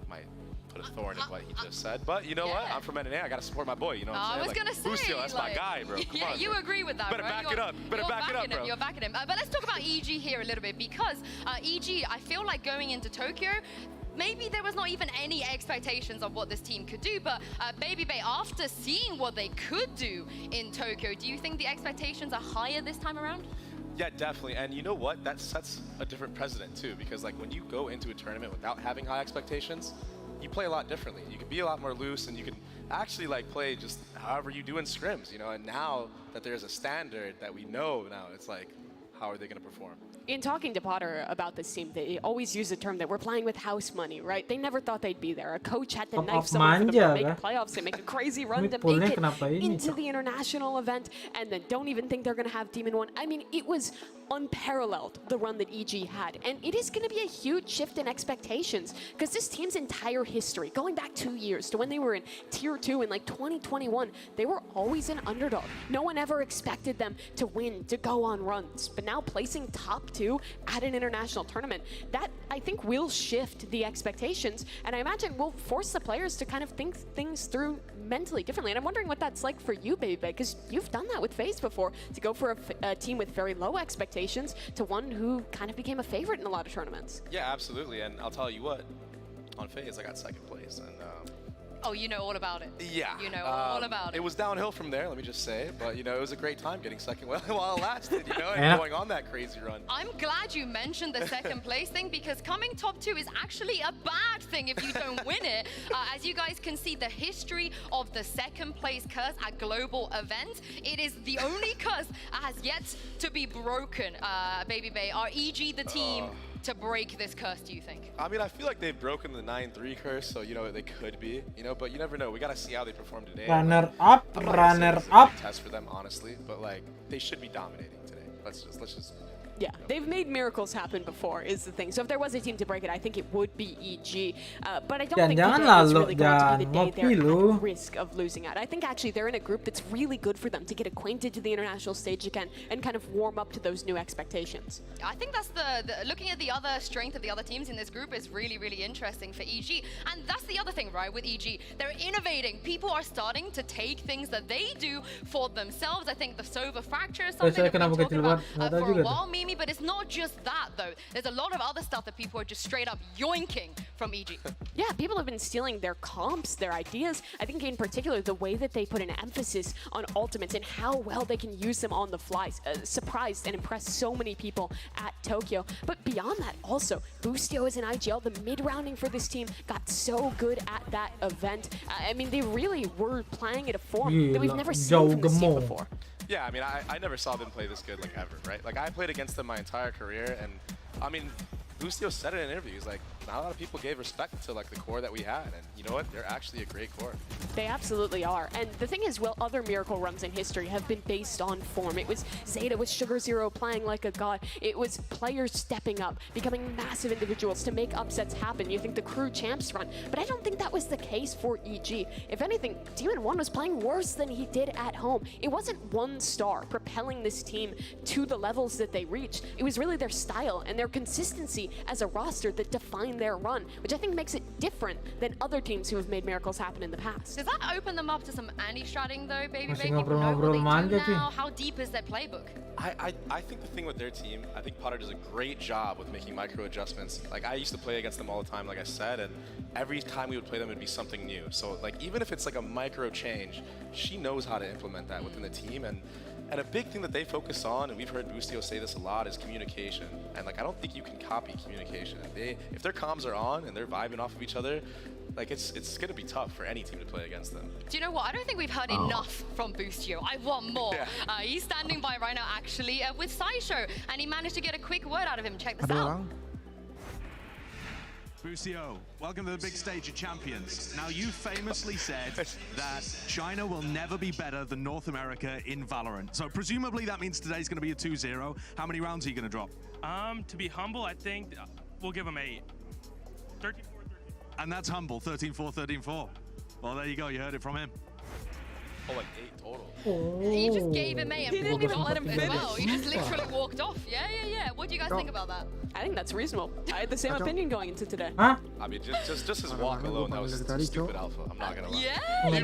might put a thorn in what he just said. But you know what? I'm from NA. I gotta support my boy. You know what I'm saying? I was gonna say, Boostio, that's my guy, bro. Come on, you bro. agree with that, Better right? back it up. Better back it up, bro. You're backing him. But let's talk about EG here a little bit because EG, I feel like going into Tokyo, maybe there was not even any expectations of what this team could do, but Baby Bay, after seeing what they could do in Tokyo, do you think the expectations are higher this time around? Yeah, definitely. And you know what? That sets a different precedent too, because like when you go into a tournament without having high expectations, you play a lot differently. You can be a lot more loose, and you can actually like play just however you do in scrims, you know. And now that there's a standard that we know now, it's like, how are they going to perform? In talking to Potter about this team, they always use the term that we're playing with house money, right? They never thought they'd be there. A coach had to knife someone for them to make playoffs and make a crazy run to make it into the international event, and then don't even think they're going to have Demon 1. I mean, it was unparalleled, the run that EG had. And it is going to be a huge shift in expectations, because this team's entire history, going back 2 years to when they were in Tier 2 in like 2021, they were always an underdog. No one ever expected them to win, to go on runs. But now placing top 2 at an international tournament, that I think will shift the expectations, and I imagine will force the players to kind of think things through mentally differently. And I'm wondering what that's like for you, Baby, because you've done that with FaZe before, to go for a team with very low expectations to one who kind of became a favorite in a lot of tournaments. Yeah, absolutely. And I'll tell you what, on FaZe I got second place, and oh, you know all about it. Yeah. You know all about it. It was downhill from there, let me just say. But, you know, it was a great time getting second while it lasted, you know, and going on that crazy run. I'm glad you mentioned the second place thing, because coming top 2 is actually a bad thing if you don't win it. As you guys can see, the history of the second place curse at global events, it is the only curse that has yet to be broken. Baby Bay, are EG the team to break this curse, do you think? I mean, I feel like they've broken the 9-3 curse, so, you know, they could be, you know, but you never know. We got to see how they perform today. Runner up. Test for them, honestly, but, like, they should be dominating today. Let's just Yeah, they've made miracles happen before, is the thing. So if there was a team to break it, I think it would be EG. But I don't think today is really going to be the day they're at risk of losing out. I think actually they're in a group that's really good for them to get acquainted to the international stage again and kind of warm up to those new expectations. I think that's the looking at the other strength of the other teams in this group is really, really interesting for EG. And that's the other thing, right, with EG. They're innovating. People are starting to take things that they do for themselves. I think the Sova fracture is something that we've been talking about for a while, Mimi. But it's not just that, though. There's a lot of other stuff that people are just straight up yoinking from EG. Yeah, people have been stealing their comps, their ideas. I think in particular, the way that they put an emphasis on ultimates and how well they can use them on the fly surprised and impressed so many people at Tokyo. But beyond that, also, Boostio is an IGL. The mid-rounding for this team got so good at that event. I mean, they really were playing at a form that we've never seen from this team before. Yeah, I mean, I never saw them play this good, like, ever, right? Like, I played against them my entire career, and, I mean, Boostio said it in interviews, like, not a lot of people gave respect to, like, the core that we had, and you know what? They're actually a great core. They absolutely are. And the thing is, well, other miracle runs in history have been based on form. It was Zeta with Sugar Zero playing like a god. It was players stepping up, becoming massive individuals to make upsets happen. You think the crew champs run, but I don't think that was the case for EG. If anything, Demon 1 was playing worse than he did at home. It wasn't one star propelling this team to the levels that they reached. It was really their style and their consistency as a roster that defined their run, which I think makes it different than other teams who have made miracles happen in the past. Does that open them up to some anti-stratting though, Baby Bay? People know what they do now. How deep is their playbook? I think the thing with their team, I think Potter does a great job with making micro adjustments. Like, I used to play against them all the time, like I said, and every time we would play them, it'd be something new. So, like, even if it's like a micro change, she knows how to implement that within the team. And a big thing that they focus on, and we've heard Boostio say this a lot, is communication. And, like, I don't think you can copy communication. If their comms are on and they're vibing off of each other, like, it's going to be tough for any team to play against them. Do you know what? I don't think we've heard enough from Boostio. I want more. Yeah. He's standing by right now, actually, with Sideshow, and he managed to get a quick word out of him. Check this out. Boostio, welcome to the big stage of champions. Now, you famously said that China will never be better than North America in Valorant. So presumably that means today's going to be a 2-0. How many rounds are you going to drop? To be humble, I think we'll give them 8. 13-4, 13-4. And that's humble, 13-4, 13-4. Well, there you go. You heard it from him. Oh, like 8 total. He just gave him 8 and he didn't even let him finish. Well. He just literally walked off. Yeah. What do you guys think about that? I think that's reasonable. I had the same opinion going into today. Huh? I mean, just his walk alone, that was stupid alpha. I'm not gonna lie. Yeah, he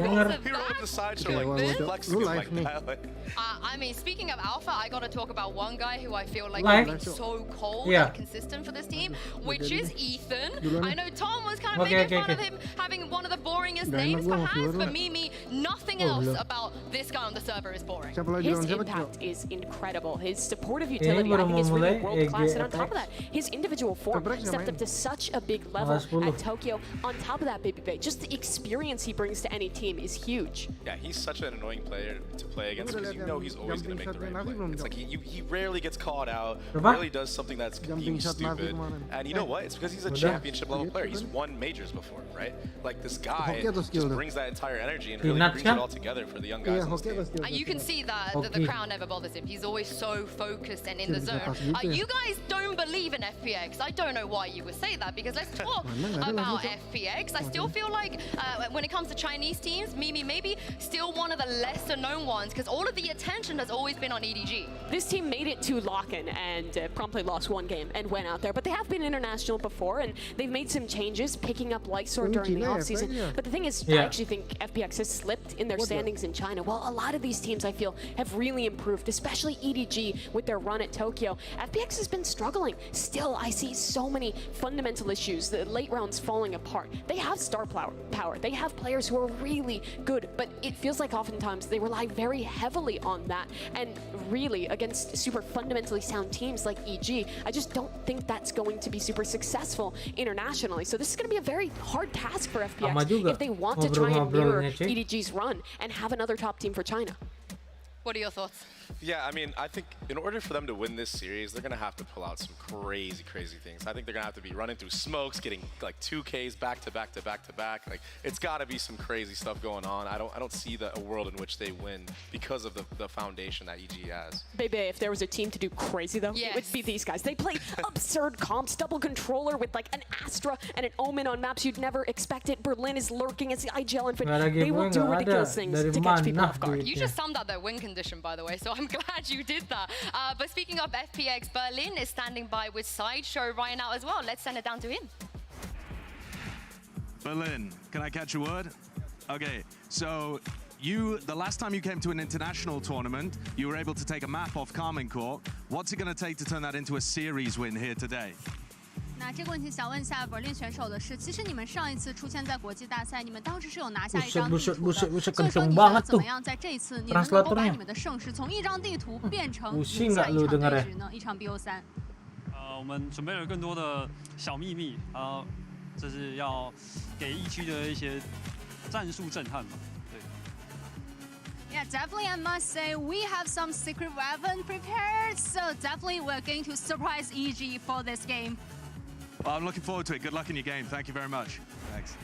wrote the sideshow like flexing like that. I mean, speaking of alpha, I gotta talk about one guy who I feel like is so cold and consistent for this team, which is Ethan. I know Tom was kind of making fun of him having one of the boringest names perhaps, but Mimi, nothing else about this guy on the server is boring. His impact is incredible. His supportive utility, I think, is really world-class. And on top of that, his individual form stepped up to such a big level at Tokyo. On top of that, Baby Bay, just the experience he brings to any team is huge. Yeah, he's such an annoying player to play against because you know he's always going to make the right play. It's like he rarely gets called out, rarely does something that's completely stupid. And you know what? It's because he's a championship level player. He's won majors before, right? Like this guy just brings that entire energy and really brings it all together for the young guys on this team. You can see that the crowd never bothers him. He's always so focused and in the zone. You guys don't believe in FPX. I don't know why you would say that, because let's talk about FPX. I still feel like when it comes to Chinese teams, Mimi maybe still one of the lesser known ones, because all of the attention has always been on EDG. This team made it to Lock-in and promptly lost one game and went out there, but they have been international before and they've made some changes, picking up Lysor during the offseason. But the thing is, I actually think FPX has slipped in their standings in China. Well, a lot of these teams, I feel, have really improved, especially EDG with their run at Tokyo. FPX has been struggling. Still, I see so many fundamental issues, the late rounds falling apart. They have star power. They have players who are really good, but it feels like oftentimes they rely very heavily on that. And really, against super fundamentally sound teams like EG, I just don't think that's going to be super successful internationally. So this is going to be a very hard task for FPX if they want to try and mirror EDG's run and have another top team for China. What are your thoughts? Yeah, I mean, I think in order for them to win this series, they're going to have to pull out some crazy things. I think they're going to have to be running through smokes, getting like 2Ks back to back to back to back. Like, it's got to be some crazy stuff going on. I don't see a world in which they win because of the foundation that EG has. Baby, if there was a team to do crazy though, it would be these guys. They play absurd comps, double controller with like an Astra and an Omen on maps you'd never expect it. Berlin is lurking as the IGL Infinite. They will do ridiculous things to catch people off guard. You just summed up their win condition, by the way, so I'm glad you did that. But speaking of FPX, Berlin is standing by with Sideshow right now as well. Let's send it down to him. Berlin, can I catch a word? Okay, so the last time you came to an international tournament, you were able to take a map off Carmine Court. What's it going to take to turn that into a series win here today? 那这个问题想问一下 Berlin 选手的是，其实你们上一次出现在国际大赛，你们当时是有拿下一张地图的，所以说你觉得怎么样在这一次你能够把你们的盛世从一张地图变成赢下一场对局呢？一场 BO3。我们准备了更多的小秘密，这是要给疫区的一些战术震撼嘛。 Yeah, definitely I must say we have some secret weapon prepared, so definitely we're going to surprise EG for this game. Well, I'm looking forward to it. Good luck in your game. Thank you very much. Thanks.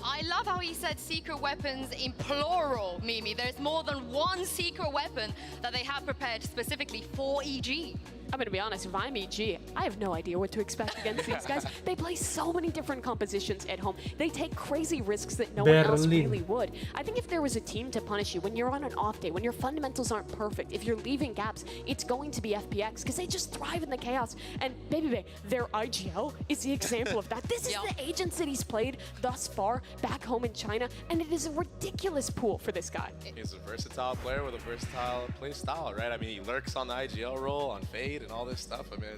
I love how he said secret weapons in plural, Mimi. There's more than one secret weapon that they have prepared specifically for EG. I'm going to be honest, if I'm EG, I have no idea what to expect against these guys. They play so many different compositions at home. They take crazy risks that no one else really would. I think if there was a team to punish you when you're on an off day, when your fundamentals aren't perfect, if you're leaving gaps, it's going to be FPX because they just thrive in the chaos. And Baby, their IGL is the example of that. This is the agents that he's played thus far back home in China, and it is a ridiculous pool for this guy. He's a versatile player with a versatile play style, right? I mean, he lurks on the IGL role, on Fade, and all this stuff. I mean,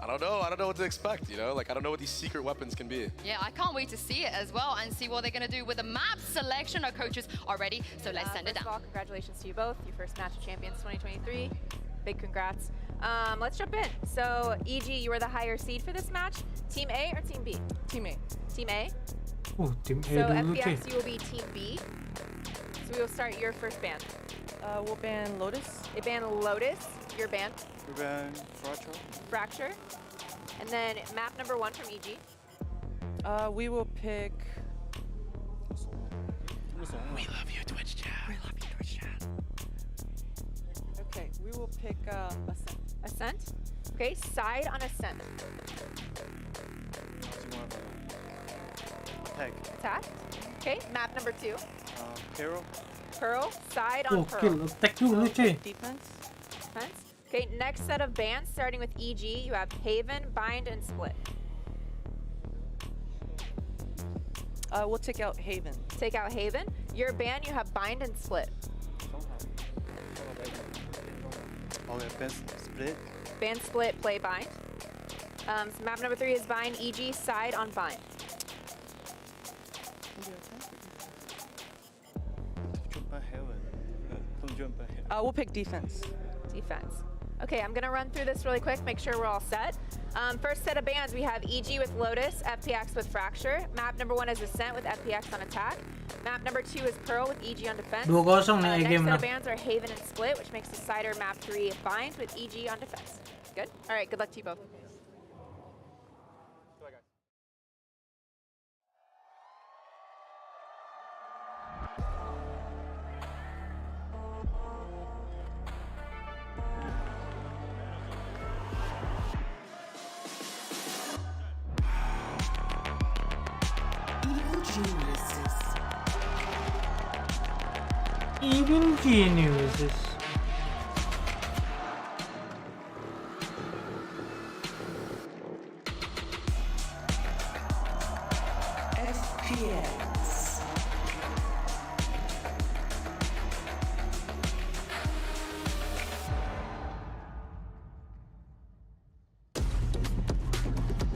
I don't know what to expect, you know? Like, I don't know what these secret weapons can be. Yeah, I can't wait to see it as well and see what they're going to do with the map selection. Our coaches are ready, so let's send it down. First of all, congratulations to you both. Your first match of Champions 2023. Big congrats. Let's jump in. So, EG, you were the higher seed for this match. Team A or Team B? Team A. Team A? Team A. So, FPX, you will be Team B. So, we will start your first ban. We'll ban Lotus. They ban Lotus. Your ban? We ban Fracture. Fracture. And then map number 1 from EG. We will pick... We love you, Twitch chat. We love you, Twitch chat. Okay, we will pick Ascent. Ascent? Okay, side on Ascent. Attack. Okay, map number 2. Pearl. Pearl, side on Pearl. Defense. Okay, next set of bans, starting with EG, you have Haven, Bind, and Split. We'll take out Haven. Take out Haven. Your ban, you have Bind and Split. Okay, ban Split. Ban Split, play Bind. So map number 3 is Bind, EG, side on Bind. heaven. Don't jump heaven. We'll pick defense. Defense. Okay, I'm gonna run through this really quick, make sure we're all set. First set of bans, we have EG with Lotus, FPX with Fracture. Map number 1 is Ascent with FPX on attack. Map number 2 is Pearl with EG on defense. 2-0 nih Next game set na. of bans are Haven and Split, which makes the Cider map 3 Bind with EG on defense. Good? All right, good luck to you both. Even geniuses. FPX.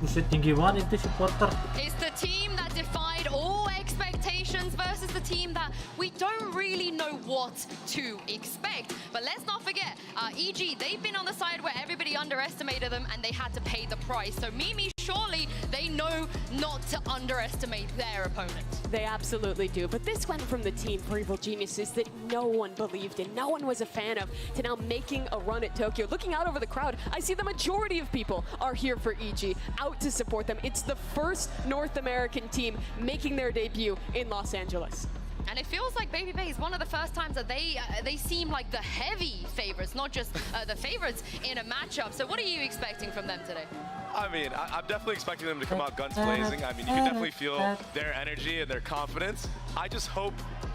Buset, tinggi banget itu supporter. It's the team that defied all expectations versus the team that we don't really know what to expect. But let's not forget, EG, they've been on the side where everybody underestimated them and they had to pay the price. So Mimi, surely they know not to underestimate their opponent. They absolutely do. But this went from the team for Evil Geniuses that no one believed in, no one was a fan of, to now making a run at Tokyo. Looking out over the crowd, I see the majority of people are here for EG, out to support them. It's the first North American team making their debut in Los Angeles. And it feels like Baby Bay is one of the first times that they seem like the heavy favorites, not just the favorites in a matchup. So what are you expecting from them today? I mean, I'm definitely expecting them to come out guns blazing. I mean, you can definitely feel their energy and their confidence. I just hope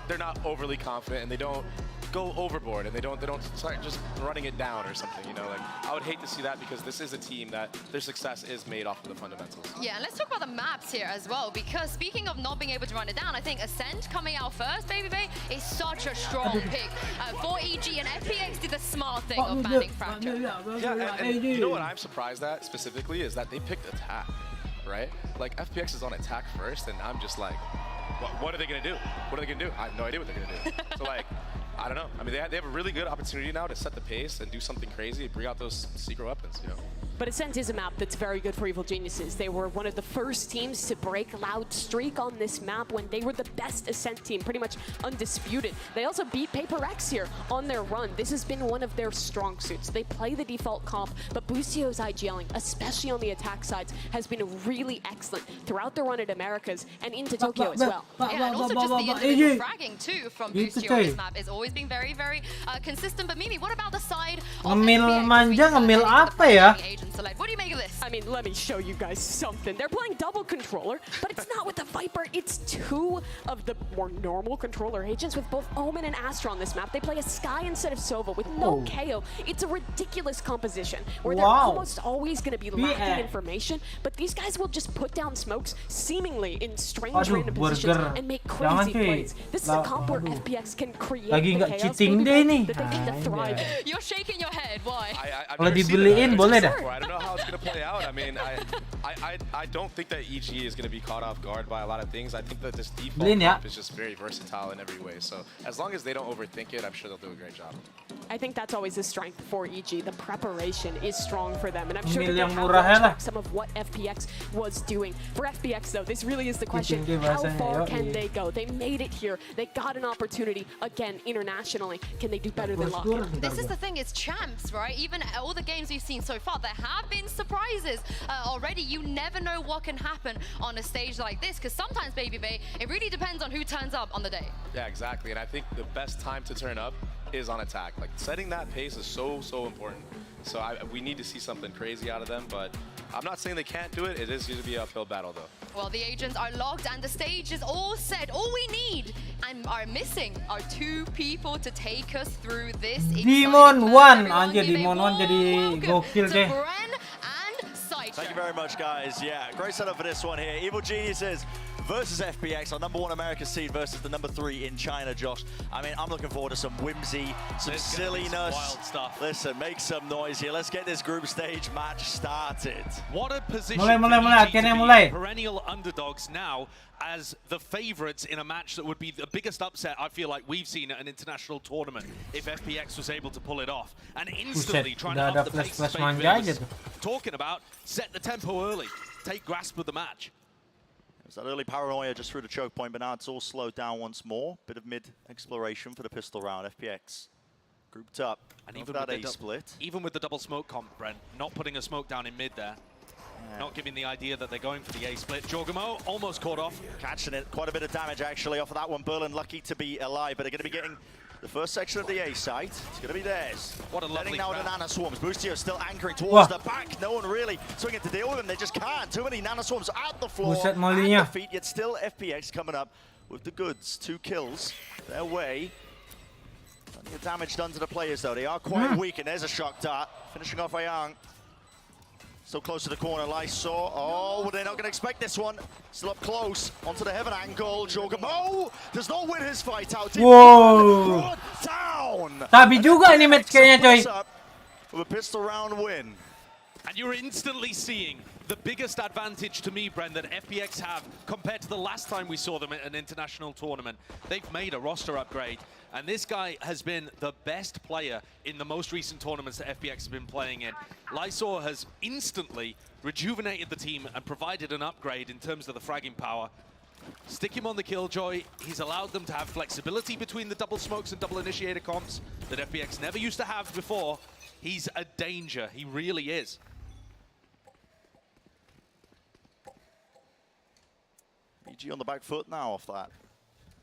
they're not overly confident and they don't go overboard and they don't start just running it down or something, you know? Like, I would hate to see that because this is a team that their success is made off of the fundamentals. Yeah, and let's talk about the maps here as well, because speaking of not being able to run it down, I think Ascent coming out first, Baby Bay, is such a strong pick for EG, and FPX did the smart thing of banning Fracture. Yeah, and you know what I'm surprised at specifically is that they picked attack, right? Like, FPX is on attack first, and I'm just like, what are they gonna do? What are they gonna do? I have no idea what they're gonna do. So like, I don't know. I mean, they have a really good opportunity now to set the pace and do something crazy, bring out those secret weapons, you know? But Ascent is a map that's very good for Evil Geniuses. They were one of the first teams to break Loud streak on this map when they were the best Ascent team, pretty much undisputed. They also beat Paper X here on their run. This has been one of their strong suits. They play the default comp, but Bussio's IGLing, especially on the attack sides, has been really excellent throughout the run at Americas and into Tokyo as well. Yeah, and also just the individual fragging too from Bussio on this map is always being very, very consistent. But Mimi, what about the side of ngemil manja, ngemil apa ya? Select. What do you make of this? I mean, let me show you guys something. They're playing double controller, but it's not with the Viper. It's two of the more normal controller agents with both Omen and Astra on this map. They play a Sky instead of Sova with no KO. It's a ridiculous composition where they're almost always going to be lacking information, but these guys will just put down smokes seemingly in strange random positions and make crazy plays. This is a comp where FPX can create the chaos that they get to thrive in. You're shaking your head. Why? Kalau dibeliin boleh dah. I don't know how it's going to play out. I mean, I don't think that EG is going to be caught off guard by a lot of things. I think that this default comp is just very versatile in every way. So as long as they don't overthink it, I'm sure they'll do a great job. I think that's always the strength for EG. The preparation is strong for them, and I'm sure that they have some of what FPX was doing. For FPX, though, this really is the question: how far can they go? They made it here. They got an opportunity again internationally. Can they do better than Lockheed? This is the thing: it's champs, right? Even all the games we've seen so far, there have been surprises already. You never know what can happen on a stage like this, because sometimes, Baby Bay, it really depends on who turns up on the day. Yeah, exactly. And I think the best time to turn up is on attack. Like, setting that pace is so important. So we need to see something crazy out of them, but I'm not saying they can't do it. It is going to be an uphill battle, though. Well, the agents are logged and the stage is all set. All we need and are missing are two people to take us through this. Demon 1, anjir Demon 1 jadi gokil deh. Thank you very much, guys. Yeah, great setup for this one here. Evil Geniuses versus FPX, our #1 America seed versus the #3 in China, Josh. I mean, I'm looking forward to some whimsy, some silliness. Wild stuff. Listen, make some noise here. Let's get this group stage match started. What a position Mulai, for EG to mulai. be perennial underdogs now as the favorites in a match that would be the biggest upset I feel like we've seen at an international tournament if FPX was able to pull it off. And instantly trying to up the pace, as was talking about, set the tempo early, take grasp of the match. There's that early paranoia just through the choke point, but now it's all slowed down once more. Bit of mid-exploration for the pistol round. FPX grouped up. And even that A-split. Even with the double smoke comp, Brent, not putting a smoke down in mid there. Yeah. Not giving the idea that they're going for the A-split. Jorgamo almost caught off. Catching it. Quite a bit of damage, actually, off of that one. Berlin lucky to be alive, but they're going to be getting the first section of the A site. It's going to be theirs. What a lovely now the crowd. Nano Swarms. Boostio still anchoring towards the back. No one really swinging to deal with them. They just can't. Too many Nano Swarms at the floor, at the feet, yet still FPX coming up with the goods. 2 kills their way. Plenty of damage done to the players, though. They are quite weak, and there's a shock dart. Finishing off Ayang. Still close to the corner, Lysor. Oh, well, they're not going to expect this one. Still up close, onto the heaven angle. Jorgamo does not win his fight out. Wow. Down. Sabi juga ini match kayaknya, coy. With a pistol round win. And you're instantly seeing the biggest advantage to me, Brent, that FPX have compared to the last time we saw them at an international tournament. They've made a roster upgrade, and this guy has been the best player in the most recent tournaments that FPX has been playing in. Lysor has instantly rejuvenated the team and provided an upgrade in terms of the fragging power. Stick him on the Killjoy. He's allowed them to have flexibility between the double smokes and double initiator comps that FPX never used to have before. He's a danger. He really is. EG on the back foot now off that.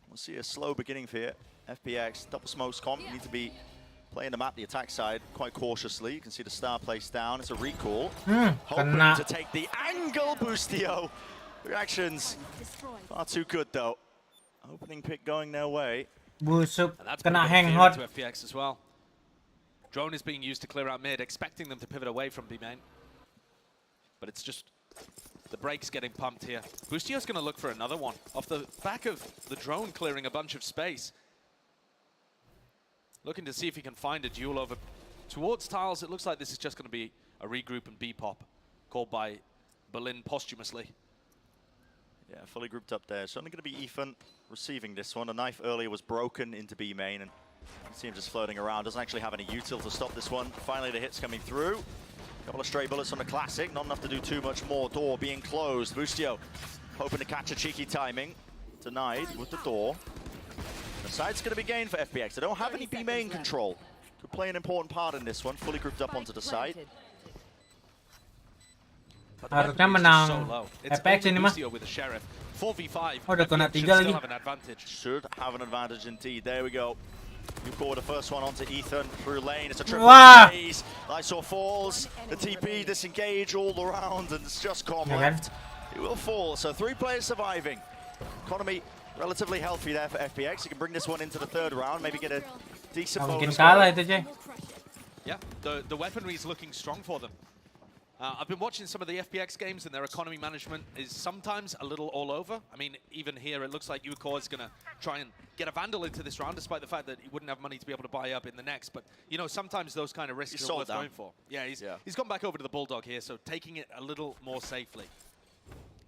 We'll see a slow beginning for here. FPX, double smokes comp, you need to be playing the map, the attack side, quite cautiously. You can see the star placed down. It's a recall. Hoping to take the angle, Boostio. Reactions far too good, though. Opening pick going their way. Busuk, that's kena hang hot. to FPX as well. Drone is being used to clear out mid, expecting them to pivot away from B main. But it's just the brakes getting pumped here. Boostio's going to look for another one off the back of the drone clearing a bunch of space. Looking to see if he can find a duel over towards tiles. It looks like this is just going to be a regroup and B-pop called by Berlin posthumously. Yeah, fully grouped up there. It's only going to be Ethan receiving this one. A knife earlier was broken into B main, and you can see him just floating around. Doesn't actually have any util to stop this one. Finally, the hits coming through. Couple of stray bullets from the Classic, not enough to do too much more. Door being closed. Boostio hoping to catch a cheeky timing. Denied with the door. The site's going to be gained for FPX. They don't have any B main control. Could play an important part in this one. Fully grouped up onto the site. Harusnya menang FPX ini mah. 4v5. Oh, udah kena 3 lagi. Should have an advantage indeed. There we go. You caught the first one onto Ethan through lane. It's a triple phase. Lysor falls. The TP disengage all around, and it's just Calm left. He will fall. So 3 players surviving. Economy relatively healthy there for FPX. You can bring this one into the 3rd round. Maybe get a decent bonus. Yeah, the weaponry is looking strong for them. I've been watching some of the FPX games, and their economy management is sometimes a little all over. I mean, even here, it looks like Ucore is going to try and get a Vandal into this round, despite the fact that he wouldn't have money to be able to buy up in the next. But, you know, sometimes those kind of risks are worth going for. Yeah, he's gone back over to the Bulldog here, so taking it a little more safely.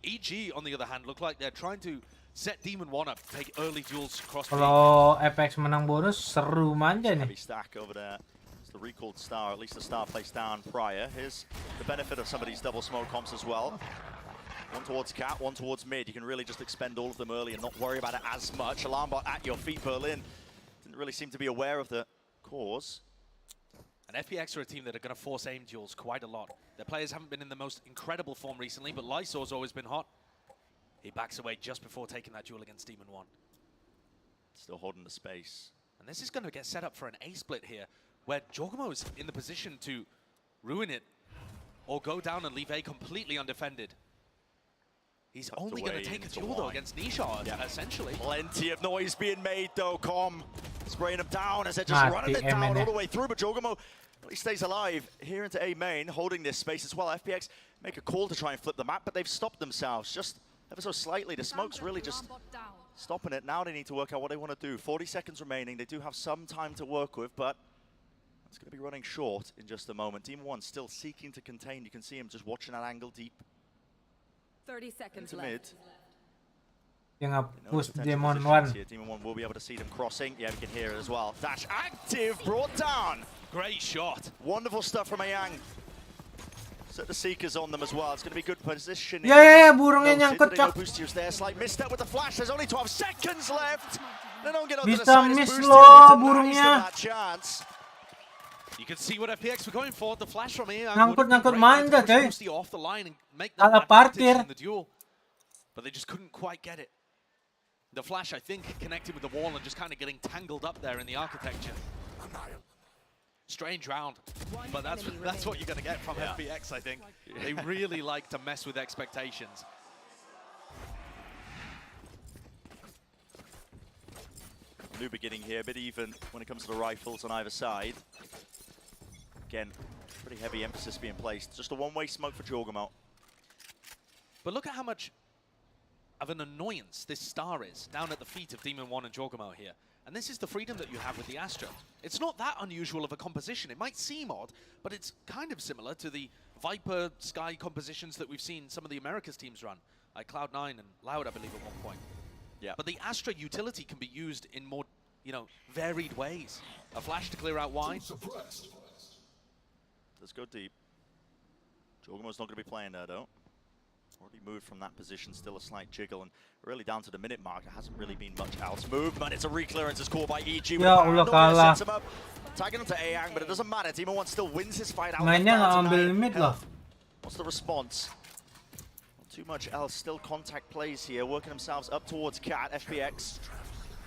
EG, on the other hand, look like they're trying to set Demon 1 up, take early duels across. Kalau FPX menang bonus, seru manja nih. Heavy stack over there. The recalled star, at least the star placed down prior. Here's the benefit of some of these double smoke comps as well. One towards Cat, one towards mid. You can really just expend all of them early and not worry about it as much. Alarm bot at your feet, Berlin. Didn't really seem to be aware of the cause. And FPX are a team that are going to force aim duels quite a lot. Their players haven't been in the most incredible form recently, but Lysor's always been hot. He backs away just before taking that duel against Demon 1. Still holding the space. And this is going to get set up for an A-split here, where Jorgamo is in the position to ruin it or go down and leave A completely undefended. He's only going to take a duel, though, against Nishar, essentially. Plenty of noise being made, though. Com spraying him down as they're just running it down all the way through. But Jorgamo, he stays alive here into A main, holding this space as well. FPX make a call to try and flip the map, but they've stopped themselves just ever so slightly. The smoke's really just stopping it. Now they need to work out what they want to do. 40 seconds remaining. They do have some time to work with, but it's going to be running short in just a moment. Demon One still seeking to contain. You can see him just watching that angle deep. 30 seconds into mid. Push Demon One. Demon One will be able to see them crossing. Yeah, we can hear it as well. Dash active, brought down. Great shot. Wonderful stuff from Ayang. Set the Seekers on them as well. It's going to be good positioning. Ya, burungnya nyangkut, Cok. Boosters there. Slight misstep with the flash. There's only 12 seconds left. They don't get onto the Bisa side. miss loh burungnya. You can see what FPX were going for. The flash from here. Nyangkut manja, coy. Off the line and make Salah them partir parkir. in the duel. But they just couldn't quite get it. The flash, I think, connected with the wall and just kind of getting tangled up there in the architecture. Strange round, but that's what you're going to get from FPX, I think. They really like to mess with expectations. New beginning here, a bit even when it comes to the rifles on either side. Again, pretty heavy emphasis being placed. Just a one-way smoke for Jorgamo. But look at how much of an annoyance this star is down at the feet of Demon One and Jorgamo here. And this is the freedom that you have with the Astra. It's not that unusual of a composition. It might seem odd, but it's kind of similar to the Viper Sky compositions that we've seen some of the Americas teams run, like Cloud9 and Loud, I believe, at one point. Yeah. But the Astra utility can be used in more, varied ways. A flash to clear out wide. Let's go deep. Jorgamo's not going to be playing there, though. Already moved from that position, still a slight jiggle, and really down to the minute mark, there hasn't really been much else movement. It's a reclearance, it's called by EG. Ya Allah, kalah. Tagging him to Ayang, but it doesn't matter. Demon One still wins his fight out. Mainnya nggak ambil mid loh. What's the response? Not too much else. Still contact plays here, working themselves up towards Cat. FPX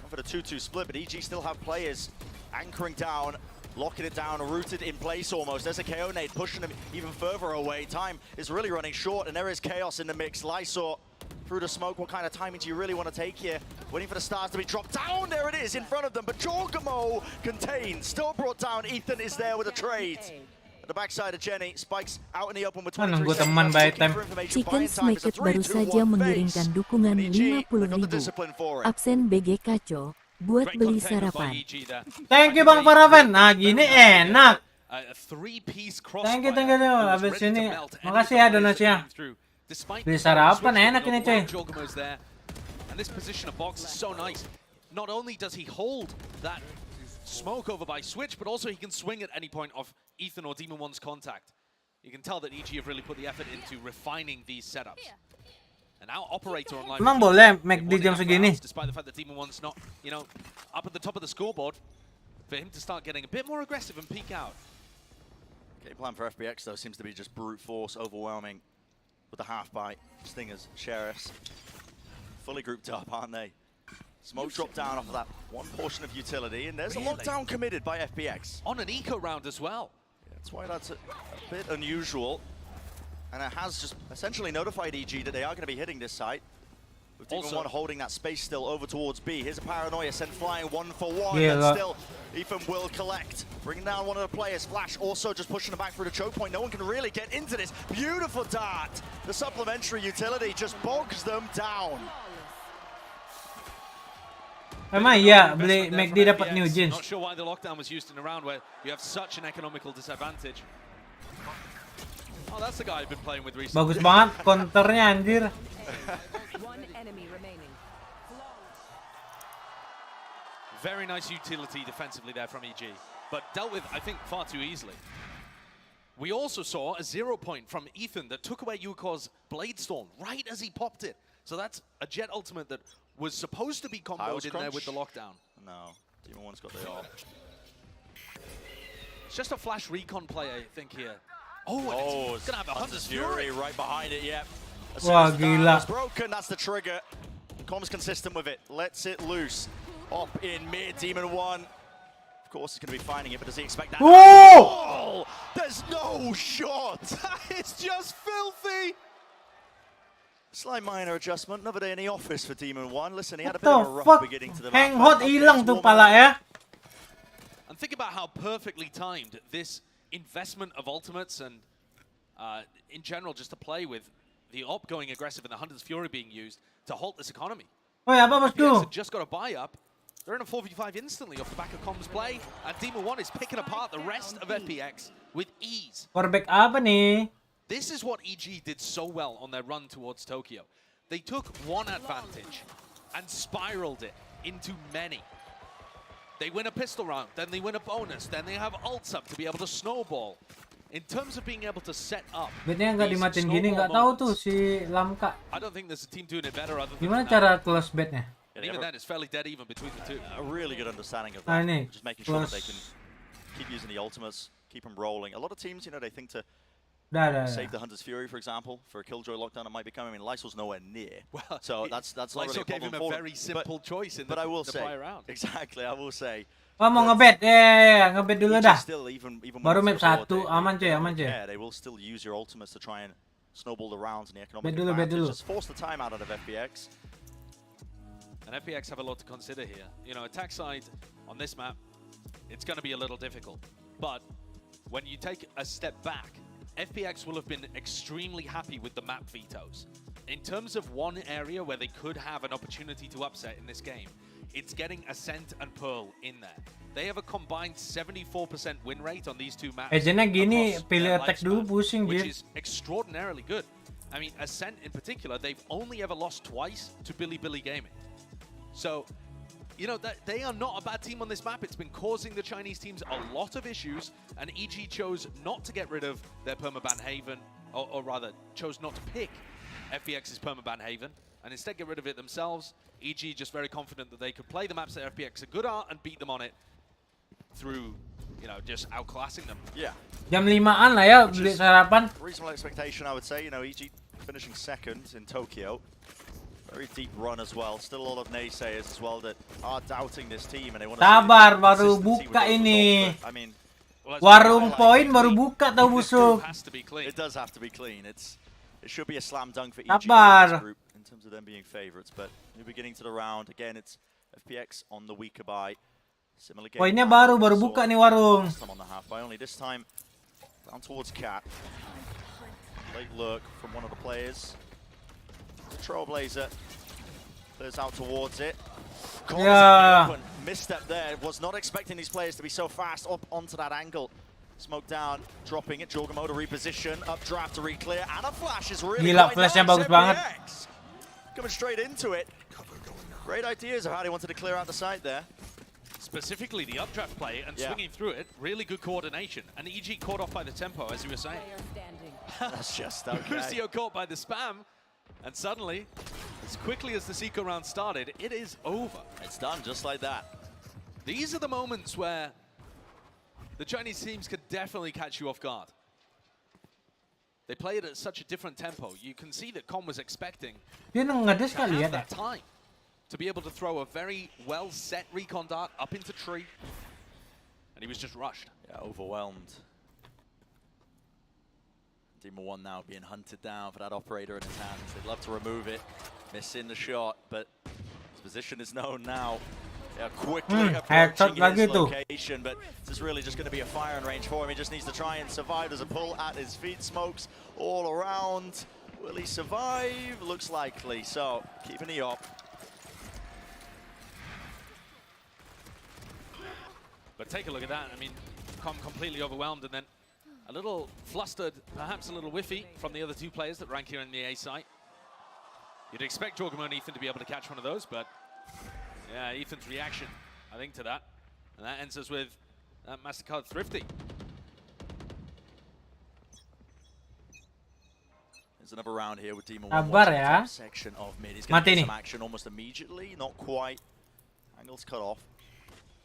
for the 2-2 split, but EG still have players anchoring down. Locking it down, rooted in place almost. There's a KO nade pushing him even further away. Time is really running short, and there is chaos in the mix. Lysor through the smoke. What kind of timing do you really want to take here? Waiting for the stars to be dropped down. There it is in front of them, but Jorgamo contained. Still brought down. Ethan is there with a trade. At the backside of Jenny, Spikes out in the open with 23 seconds. Chicken Smacket baru saja mengirimkan dukungan 50.000. Absen BG Kaco. Buat beli sarapan. Thank you Bang Paravan. Nah gini enak. Thank you. Abis ini makasih ya donasinya. Beli sarapan enak ini cuy. And this position of box is so nice. Not only does he hold that smoke over by Switch, but also he can swing at any point of Ethan or Demon One's contact. You can tell that EG have really put the effort into refining these setups. And now Operator online. Emang boleh make di jam segini? Despite the fact that Demon One's not, up at the top of the scoreboard, for him to start getting a bit more aggressive and peek out. Game plan for FPX though seems to be just brute force, overwhelming with the half bite. Stingers, Sheriffs, fully grouped up, aren't they? Smoke dropped down off of that one portion of utility, and there's a lockdown committed by FPX. On an eco round as well. Yeah, that's why that's a bit unusual. And it has just essentially notified EG that they are going to be hitting this site. With Demon One holding that space still over towards B. Here's a Paranoia sent flying 1-for-1. Yeah, and still, Ethan will collect. Bringing down one of the players. Flash also just pushing him back through the choke point. No one can really get into this. Beautiful dart. The supplementary utility just bogs them down. Emang iya beli McD dapat new jeans. Not sure why the lockdown was used in a round where you have such an economical disadvantage. Oh, that's the guy I've been playing with recently. Bagus banget counternya anjir. Very nice utility defensively there from EG, but dealt with, I think, far too easily. We also saw a 0 point from Ethan that took away Yuko's Blade Storm right as he popped it. So that's a Jet ultimate that was supposed to be comboed in there with the lockdown. No, Demon One's got the off. It's just a flash recon play, I think, here. Oh, it's gonna have a Hunter's Fury right behind it, yep. Wah, gila. Broken, that's the trigger. Com's consistent with it, lets it loose. Up in mid, Demon One. Of course, he's going to be finding it, but does he expect that? Oh! There's no shot! It's just filthy! Slight minor adjustment, another day in the office for Demon One. Listen, he had a bit of a rough beginning to the Hang hot hilang tuh pala ya. And think about how perfectly timed this investment of ultimates and in general just to play with the op going aggressive and the Hunter's Fury being used to halt this economy. Oh ya, apa bosku? FPX had just got a buy up. They're in a 4v5 instantly off the back of Com's play, and Demon 1 is picking apart the rest of FPX with ease. Powerback apa nih? This is what EG did so well on their run towards Tokyo. They took one advantage and spiraled it into many. They win a pistol round, then they win a bonus, then they have ults up to be able to snowball. In terms of being able to set up, Bednya nggak dimatiin gini, nggak tahu tuh si Lamka. I don't think there's a team doing it better other than Gimana cara close bednya? And even then, it's fairly dead even between the two. A really good understanding of that. Just making sure that they can keep using the ultimates, keep them rolling. A lot of teams, you know, they think to save the Hunter's Fury, for example, for a Killjoy lockdown that might be coming. I mean, Lysol's nowhere near. Well, so that's not really a gave problem him a very simple choice in the prior round. Exactly, I will say. Oh, mau ngebet, ngebet dulu dah. Even Baru map 1, aman cuy, aman cuy. They will still use your ultimates to try and snowball the rounds and the economic bet dulu. Just force the time out of FPX. And FPX have a lot to consider here. You know, attack side on this map, it's going to be a little difficult. But when you take a step back, FPX will have been extremely happy with the map vetoes. In terms of one area where they could have an opportunity to upset in this game, it's getting Ascent and Pearl in there. They have a combined 74% win rate on these two maps. Agentnya gini, pilih attack dulu, pusing which is extraordinarily good. I mean, Ascent in particular, they've only ever lost twice to Billy Gaming. So, you know, they are not a bad team on this map. It's been causing the Chinese teams a lot of issues, and EG chose not to get rid of their permaban Haven, or rather, chose not to pick FPX's permaban Haven, and instead get rid of it themselves. EG just very confident that they could play the maps that FPX are good at and beat them on it through, you know, just outclassing them. Yeah. Jam 5-an lah ya, beli sarapan. Reasonable expectation, I would say. You know, EG finishing second in Tokyo. Very deep run as well. Still a lot of naysayers as well that are doubting this team and they want to Sabar, baru buka ini. I mean, warung poin baru buka tau busuk. It does have to be clean. It should be a slam dunk for EG group in terms of them being favorites. But new beginning to the round. Again, it's FPX on the weaker buy. Similar game. Poinnya baru buka nih warung. On the half by only this time down towards Cat. Late lurk from one of the players. Trailblazer clears out towards it. Yeah. Misstep there. Was not expecting these players to be so fast up onto that angle. Smoke down, dropping it. Jorgamoto reposition, updraft to re-clear, and a flash is really gila, flashnya bagus banget. Coming straight into it. Great ideas of how they wanted to clear out the site there. Specifically the updraft play and swinging through it, really good coordination. And EG caught off by the tempo, as you were saying. That's just okay. Crucio caught by the spam. And suddenly, as quickly as the Seiko round started, it is over. It's done just like that. These are the moments where the Chinese teams could definitely catch you off guard. They play it at such a different tempo. You can see that Com was expecting to have that time to be able to throw a very well-set recon dart up into tree. And he was just rushed. Yeah, overwhelmed. Demon 1 now being hunted down for that operator in his hands. They'd love to remove it, missing the shot, but his position is known now. They're quickly approaching his location, but this is really just going to be a firing range for him. He just needs to try and survive. There's a pull at his feet, smokes all around. Will he survive? Looks likely, so keeping the op. But take a look at that. I mean, Com completely overwhelmed, and then a little flustered, perhaps a little whiffy from the other two players that rank here in the A site. You'd expect Jorgamo and Ethan to be able to catch one of those, but yeah, Ethan's reaction, I think, to that. And that ends us with that MasterCard Thrifty. There's another round here with Demon 1 Sabar ya. section of mid. He's going to get some action almost immediately. Not quite. Angle's cut off.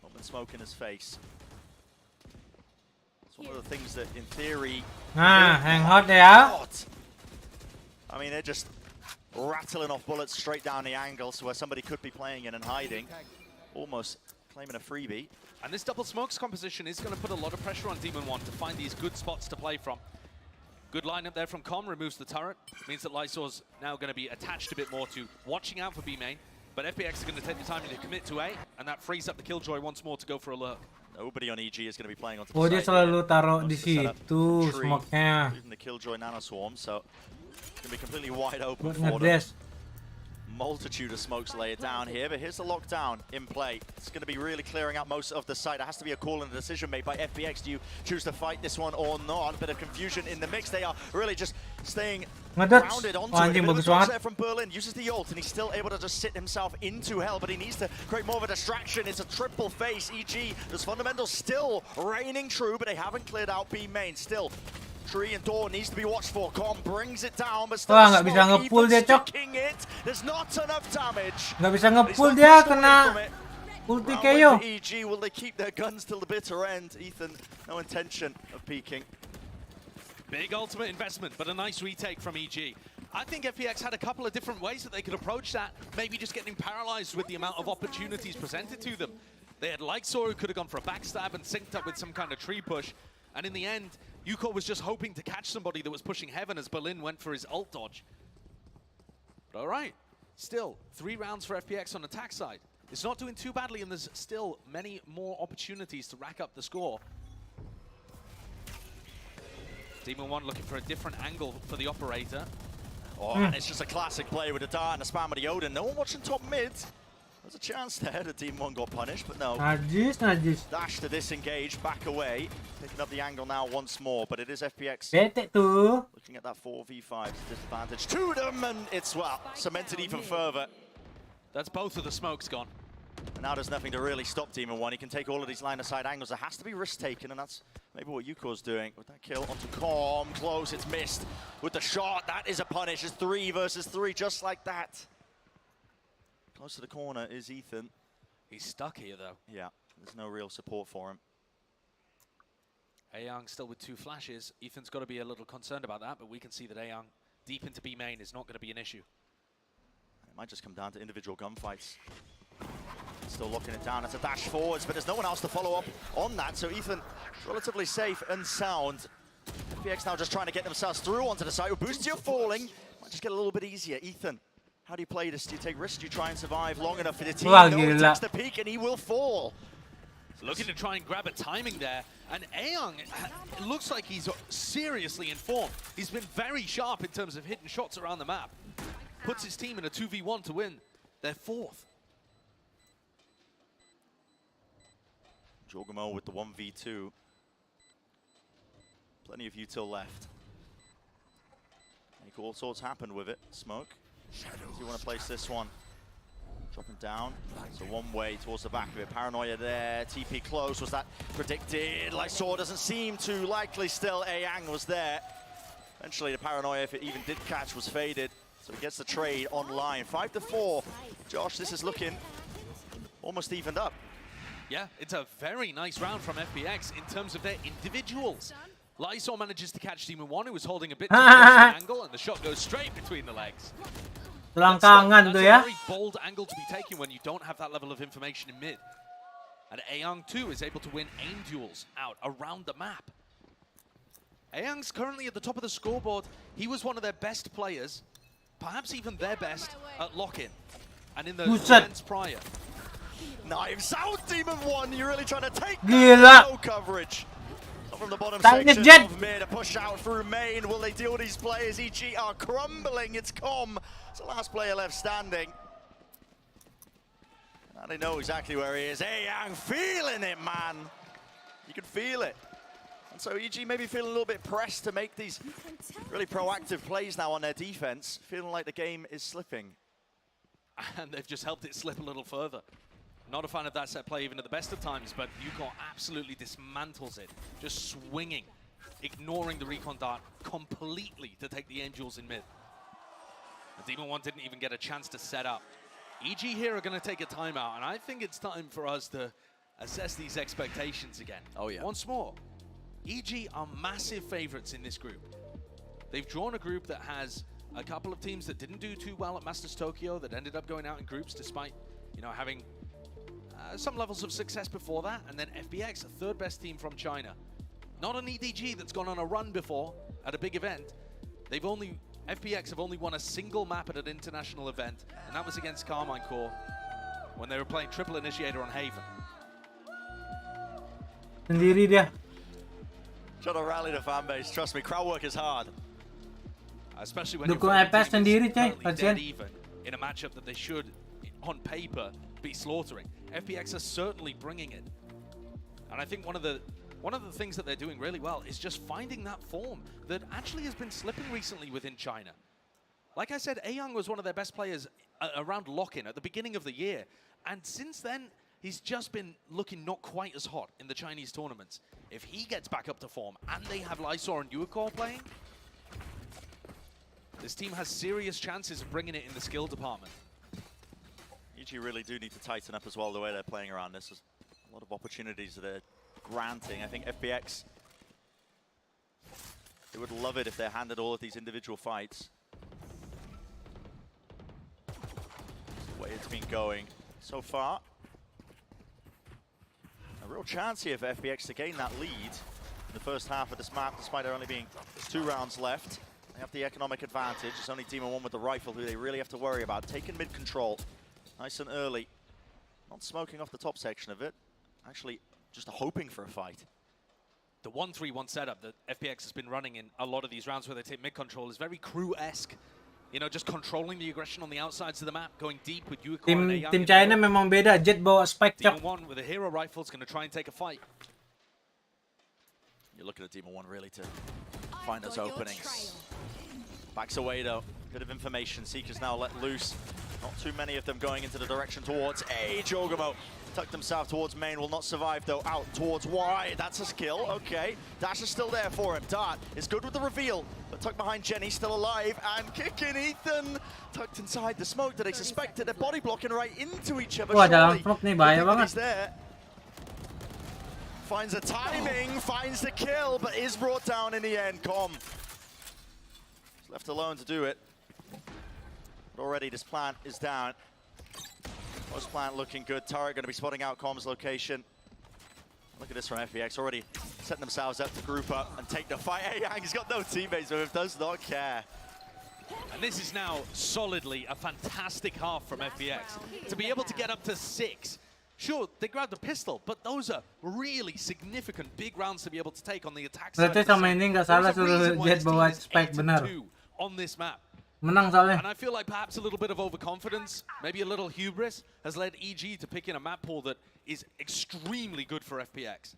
Not been smoke in his face. It's one of the things that, in theory, hang hot ya. I mean, they're just rattling off bullets straight down the angle, so where somebody could be playing in and hiding, almost claiming a freebie. And this double smokes composition is going to put a lot of pressure on Demon 1 to find these good spots to play from. Good lineup there from Com, removes the turret. Means that Lysol's now going to be attached a bit more to watching out for B main. But FPX is going to take the time to commit to A, and that frees up the Killjoy once more to go for a lurk. Nobody on EG is going to be playing onto the side. Dia selalu taruh di situ smoke-nya. Even the Killjoy nanoswarm, so It's going to be completely wide open for them. Multitude of smokes laid down here, but here's the lockdown in play. It's going to be really clearing out most of the site. There has to be a call and a decision made by FPX. Do you choose to fight this one or not? A bit of confusion in the mix. They are really just staying grounded onto it. Crosshair from Berlin uses the ult, and he's still able to just sit himself into hell, but he needs to create more of a distraction. It's a triple face. EG, those fundamentals still reigning true, but they haven't cleared out B main. Still, Tree and Door needs to be watched for. Com brings it down, but still nggak bisa nge-pull dia, Cok. There's not enough damage. Nggak bisa nge-pull dia, kena ulti KO. EG, will they keep their guns till the bitter end? Ethan, no intention of peeking. Big ultimate investment, but a nice retake from EG. I think FPX had a couple of different ways that they could approach that. Maybe just getting paralyzed with the amount of opportunities presented to them. They had Lightsaw, who could have gone for a backstab and synced up with some kind of tree push. And in the end, Yuko was just hoping to catch somebody that was pushing heaven as Berlin went for his ult dodge. But all right, still 3 rounds for FPX on attack side. It's not doing too badly, and there's still many more opportunities to rack up the score. Demon 1 looking for a different angle for the operator. Oh, and it's just a classic play with the dart and the spam of the Odin. No one watching top mid. There's a chance there that Team 1 got punished, but no. Najis. Dash to disengage, back away. Picking up the angle now once more, but it is FPX. Looking at that 4v5 disadvantage to them, and it's, well, cemented even further. That's both of the smokes gone. And now there's nothing to really stop Team 1. He can take all of these line-of-sight angles. There has to be risk taken, and that's maybe what Yuko's doing. With that kill onto Com, close, it's missed. With the shot, that is a punish. It's 3 versus 3, just like that. Close to the corner is Ethan. He's stuck here, though. Yeah, there's no real support for him. Ayoung still with 2 flashes. Ethan's got to be a little concerned about that, but we can see that Ayoung deep into B main is not going to be an issue. It might just come down to individual gunfights. Still locking it down. It's a dash forwards, but there's no one else to follow up on that, so Ethan relatively safe and sound. FPX now just trying to get themselves through onto the site. With Boostia falling, might just get a little bit easier. Ethan, how do you play this? Do you take risks? Do you try and survive long enough for the team? No one takes the peak, and he will fall. Looking to try and grab a timing there, and Ayoung, it looks like he's seriously informed. He's been very sharp in terms of hitting shots around the map. Puts his team in a 2v1 to win their 4th. Jorgamo with the 1v2. Plenty of util left. Make all sorts happen with it. Smoke. Do you want to place this one? Dropping down. So one way towards the back of it. Paranoia there. TP close. Was that predicted? Lightsaw doesn't seem too likely still. Ayoung was there. Eventually the Paranoia, if it even did catch, was faded. So he gets the trade online. 5-4. Josh, this is looking almost evened up. Yeah, it's a very nice round from FPX in terms of their individuals. Lightsaw manages to catch Demon 1, who was holding a bit too close an angle, and the shot goes straight between the legs. That's a very bold angle to be taken when you don't have that level of information in mid. And Ayoung, too, is able to win aim duels out around the map. Ayoung's currently at the top of the scoreboard. He was one of their best players, perhaps even their best at lock-in. And in the events prior. Knives out, Demon 1. You're really trying to take no coverage. From the bottom section of mid, a push out through main. Will they deal with these players? EG are crumbling. It's Com. It's the last player left standing. Now they know exactly where he is. Ayoung feeling it, man. You can feel it. And so EG maybe feeling a little bit pressed to make these really proactive plays now on their defense, feeling like the game is slipping. And they've just helped it slip a little further. Not a fan of that set play even at the best of times, but Yuko absolutely dismantles it. Just swinging, ignoring the recon dart completely to take the Angels in mid. And Demon 1 didn't even get a chance to set up. EG here are going to take a timeout, and I think it's time for us to assess these expectations again. Oh yeah. Once more, EG are massive favorites in this group. They've drawn a group that has a couple of teams that didn't do too well at Masters Tokyo, that ended up going out in groups despite, having some levels of success before that, and then FBX, a 3rd best team from China. Not an EDG that's gone on a run before at a big event. FBX have only won a single map at an international event, and that was against Carmine Core when they were playing Triple Initiator on Haven. Sendiri dia. Trying to rally the fan base. Trust me, crowd work is hard. Especially when dukung your EPS sendiri coy, dead even in a matchup that they should, on paper, be slaughtering. FPX are certainly bringing it, and I think one of the things that they're doing really well is just finding that form that actually has been slipping recently within China. Like I said, Ayoung was one of their best players around lock-in at the beginning of the year, and since then he's just been looking not quite as hot in the Chinese tournaments. If he gets back up to form and they have Lysor and Yuakor playing, this team has serious chances of bringing it in the skill department. EG really do need to tighten up as well the way they're playing around this. There's a lot of opportunities that they're granting. I think FPX, they would love it if they handed all of these individual fights. That's the way it's been going so far. A real chance here for FPX to gain that lead in the first half of this map, despite there only being 2 rounds left. They have the economic advantage. It's only Demon 1 with the rifle who they really have to worry about. Taking mid control, nice and early. Not smoking off the top section of it. Actually, just hoping for a fight. The 1-3-1 setup that FPX has been running in a lot of these rounds where they take mid control is very crew-esque. You know, just controlling the aggression on the outsides of the map, going deep with Yuakor and Ayoung. Tim China memang beda. Jet bawa spike Demon 1 with a hero rifle is going to try and take a fight. You're looking at Demon 1 really to find those openings. Backs away though. Bit of information. Seekers now let loose. Not too many of them going into the direction towards A. Jorgamo tucked himself towards main. Will not survive though. Out towards Y. That's a skill. Okay. Dash is still there for him. Dart is good with the reveal. But tucked behind Jenny, still alive. And kicking Ethan. Tucked inside the smoke that they suspected. They're body blocking right into each other. Wah, dalam smoke nih bahaya banget. There. Finds the timing, finds the kill, but is brought down in the end. Com left alone to do it. But already this plant is down. Post plant looking good. Turret going to be spotting out Com's location. Look at this from FPX, already setting themselves up to group up and take the fight. Ayoung's got no teammates with him, does not care. And this is now solidly a fantastic half from FPX. To be able to get up to 6. Sure, they grabbed a pistol, but those are really significant big rounds to be able to take on the attack side. Berarti sama ini nggak salah suruh Jet bawa spike benar. On this map. Menang soalnya. And I feel like perhaps a little bit of overconfidence, maybe a little hubris, has led EG to pick in a map pool that is extremely good for FPX.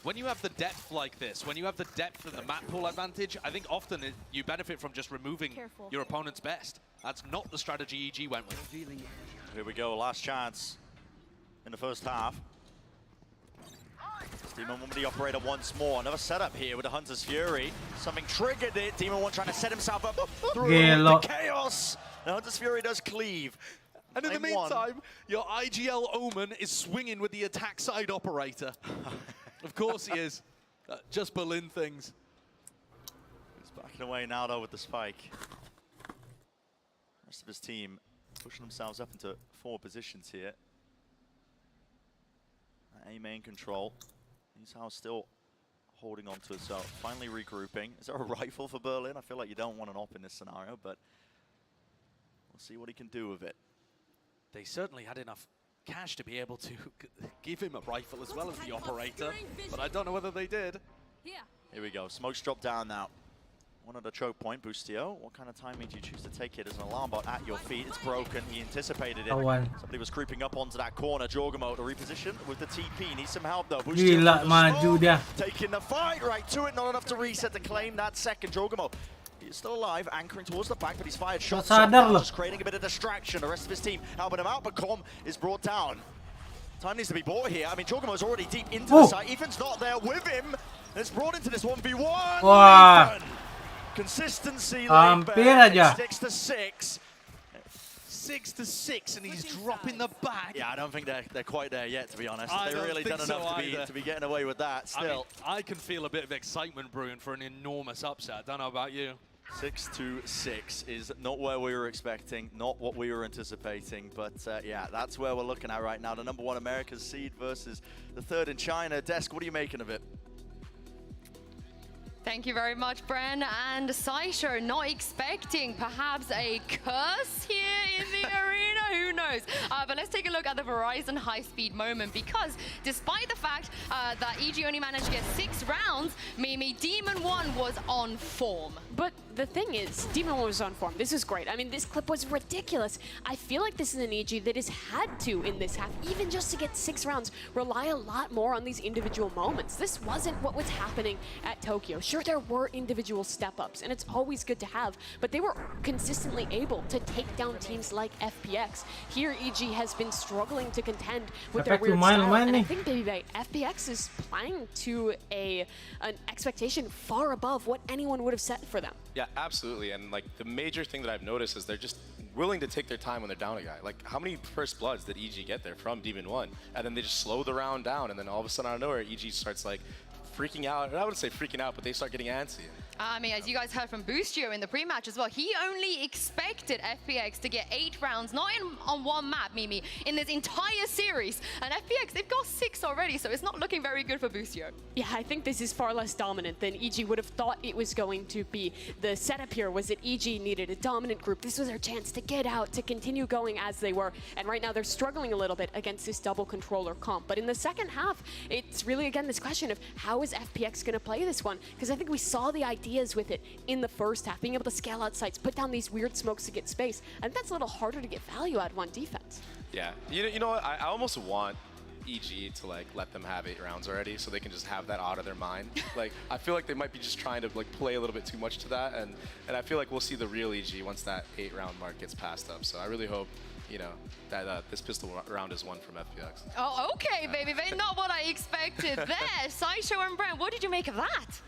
When you have the depth like this, when you have the depth and the map pool advantage, I think often you benefit from just removing your opponent's best. That's not the strategy EG went with. Here we go, last chance in the first half. Demon 1 with the operator once more. Another setup here with the Hunter's Fury. Something triggered it. Demon 1 trying to set himself up through the chaos. The Hunter's Fury does cleave. And in the meantime, your IGL Omen is swinging with the attack side operator. Of course he is. Just Berlin things. He's backing away now though with the spike. Rest of his team pushing themselves up into 4 positions here. A main control. He's still holding on to itself. Finally regrouping. Is there a rifle for Berlin? I feel like you don't want an op in this scenario, but we'll see what he can do with it. They certainly had enough cash to be able to give him a rifle as well as the operator, but I don't know whether they did. Here we go. Smoke's dropped down now. One at a choke point, Boostio. What kind of timing do you choose to take it? There's an alarm bot at your feet. It's broken. He anticipated it. Somebody was creeping up onto that corner. Jorgamo to reposition with the TP. Needs some help though. Gila, maju dia. Taking the fight right to it. Not enough to reset to claim that second. Jorgamo, he's still alive, anchoring towards the back, but he's fired shots. Just creating a bit of distraction. The rest of his team helping him out, but Com is brought down. Time needs to be bought here. I mean, Jorgamo's already deep into the site. Ethan's not there with him. It's brought into this 1v1. Wah. Consistency, hampir aja. 6 to 6. 6 to 6, and he's dropping the back. Yeah, I don't think they're quite there yet, to be honest. They've really done enough to be getting away with that. Still, I can feel a bit of excitement brewing for an enormous upset. I don't know about you. 6 to 6 is not where we were expecting, not what we were anticipating, but yeah, that's where we're looking at right now. The #1 America's seed versus the 3rd in China. Desk, what are you making of it? Thank you very much, Bren. And Saisho not expecting perhaps a curse here in the arena Who knows? But let's take a look at the Verizon high-speed moment, because despite the fact that EG only managed to get 6 rounds, Mimi, Demon 1 was on form. But the thing is, Demon 1 was on form. This is great. I mean, this clip was ridiculous. I feel like this is an EG that has had to, in this half, even just to get 6 rounds, rely a lot more on these individual moments. This wasn't what was happening at Tokyo. Sure, there were individual step-ups, and it's always good to have, but they were consistently able to take down teams like FPX. Here, EG has been struggling to contend with their weird style, and I think Baby FPX is playing to an expectation far above what anyone would have set for them. Yeah, absolutely. And like the major thing that I've noticed is they're just willing to take their time when they're down a guy. Like how many first bloods did EG get there from Demon 1? And then they just slow the round down, and then all of a sudden out of nowhere, EG starts like freaking out. And I wouldn't say freaking out, but they start getting antsy. I mean, as you guys heard from Boostio in the pre-match as well, he only expected FPX to get 8 rounds, not on one map, Mimi, in this entire series. And FPX, they've got 6 already, so it's not looking very good for Boostio. Yeah, I think this is far less dominant than EG would have thought it was going to be. The setup here was that EG needed a dominant group. This was their chance to get out, to continue going as they were. And right now they're struggling a little bit against this double controller comp. But in the second half, it's really, again, this question of how is FPX going to play this one? Because I think we saw the ideas with it in the first half, being able to scale out sites, put down these weird smokes to get space. I think that's a little harder to get value out of on defense. Yeah, you know what? I almost want EG to like let them have 8 rounds already, so they can just have that out of their mind. Like I feel like they might be just trying to like play a little bit too much to that, and I feel like we'll see the real EG once that 8 round mark gets passed up. So I really hope, you know, that this pistol round is one from FPX. Oh, okay, baby. Not what I expected there. Sideshow and Brent, what did you make of that?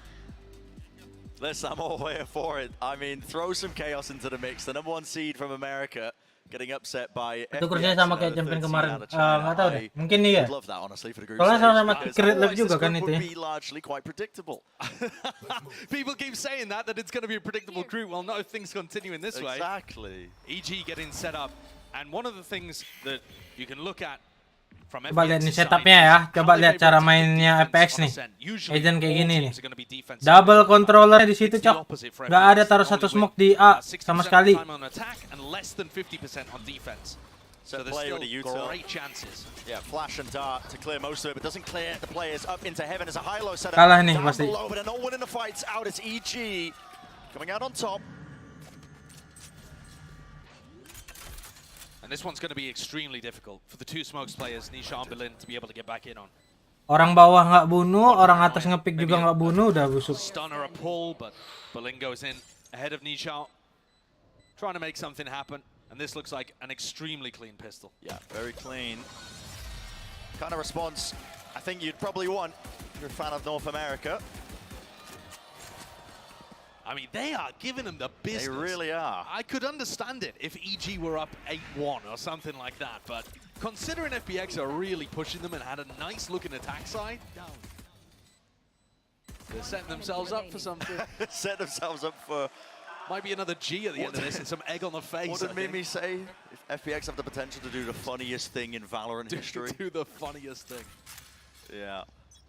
Listen, I'm all here for it. I mean, throw some chaos into the mix. The #1 seed from America getting upset by Itu kursinya sama kayak champion kemarin. Nggak tahu deh. Mungkin nih ya. Love that, honestly, for the group Soalnya stage, sama because Crit Lab otherwise juga this kan group itu ya. would be largely quite predictable. People keep saying that it's going to be a predictable group. Well, no, if things continue in this way. Exactly. EG getting set up. And one of the things that you can look at from Coba lihat nih setupnya ya. Coba lihat cara mainnya FPX nih. Agent kayak gini nih. Double controllernya di situ, Cok. Nggak ada taruh satu smoke di A sama sekali. So the player with a util. Great chances. Yeah, flash and dart to clear most of it, but doesn't clear the players up into heaven as a high-low setup. Kalah nih pasti. Below, but no one in the fights out. It's EG coming out on top. And this one's going to be extremely difficult for the 2 smokes players, Nisha and Berlin, to be able to get back in on. Orang bawah nggak bunuh, orang atas ngepick juga nggak bunuh, udah busuk. Stunner a pull, but Berlin goes in ahead of Nisha, trying to make something happen. And this looks like an extremely clean pistol. Yeah, very clean. Kind of response I think you'd probably want if you're a fan of North America. I mean, they are giving them the business. They really are. I could understand it if EG were up 8-1 or something like that, but considering FPX are really pushing them and had a nice looking attack side, they're setting themselves up for something. Set themselves up for... Might be another G at the end of this and some egg on the face. What did Mimi say? If FPX have the potential to do the funniest thing in Valorant history. Do the funniest thing. Yeah,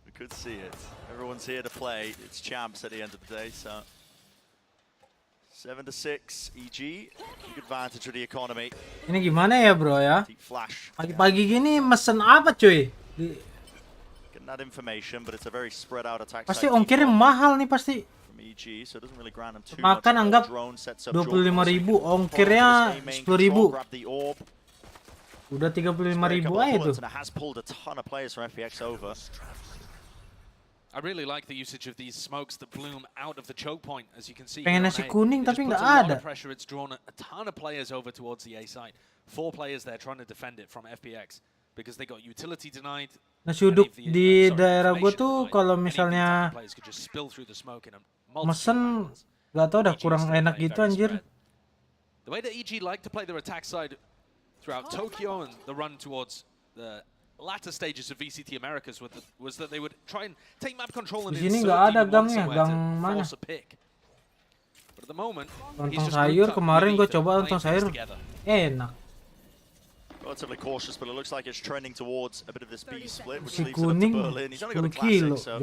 we could see it. Everyone's here to play. It's champs at the end of the day, so... 7-6, EG, big advantage of the economy. Ini gimana ya bro ya? Pagi-pagi gini mesen apa cuy? Getting that information, but it's a very spread out attack. Pasti ongkirnya mahal nih pasti. From EG, so it doesn't really grant them too Makan much. anggap 25.000, ongkirnya 10.000. Udah 35.000 aja tuh. Has pulled a ton of players from FPX over. I really like the usage of these smokes that bloom out of the choke point, as you can see. Pengen nasi kuning tapi nggak ada. Pressure, it's drawn a ton of players over towards the A side. 4 players there trying to defend it from FPX because they got utility denied. Nasi uduk di daerah gue tuh kalau misalnya mesen nggak tau udah kurang enak gitu anjir. The way that EG like to play their attack side throughout Tokyo and the run towards the latter stages of VCT Americas was that they would try and take map control and insert Demon 1 somewhere to force a pick. But at the moment, lontong sayur kemarin gue coba lontong sayur enak. Relatively cautious, but it looks like it's trending towards a bit of this B split, which leaves it up to kuning Berlin. He's only got a classic, so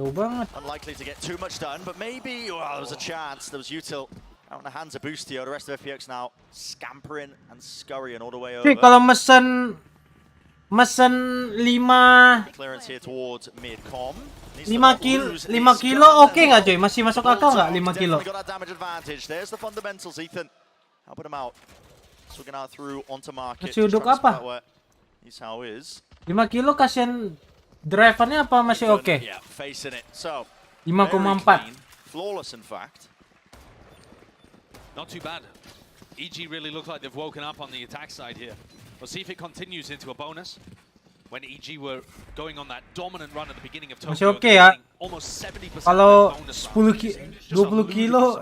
unlikely to get too much done, but maybe, well, there was a chance. There was util Out in the hands of Boostio, the rest of FPX now scampering and scurrying all the way over. Kalau mesen 5 Clearance here towards mid-com. 5 kilo oke nggak coy? Masih masuk akal nggak 5 kilo? Got that damage advantage. There's the fundamentals, Ethan. Helping him out. Swigging out through onto market. Masih uduk apa? He's how is. 5 kilo kasihan drivernya apa masih oke? Yeah, facing it. So 5,4. Flawless in fact. Not too bad. EG really look like they've woken up on the attack side here. We'll see if it continues into a bonus. When EG were going on that dominant run at the beginning of Tokyo, masih oke ya. Almost 70% Kalau 20 kilo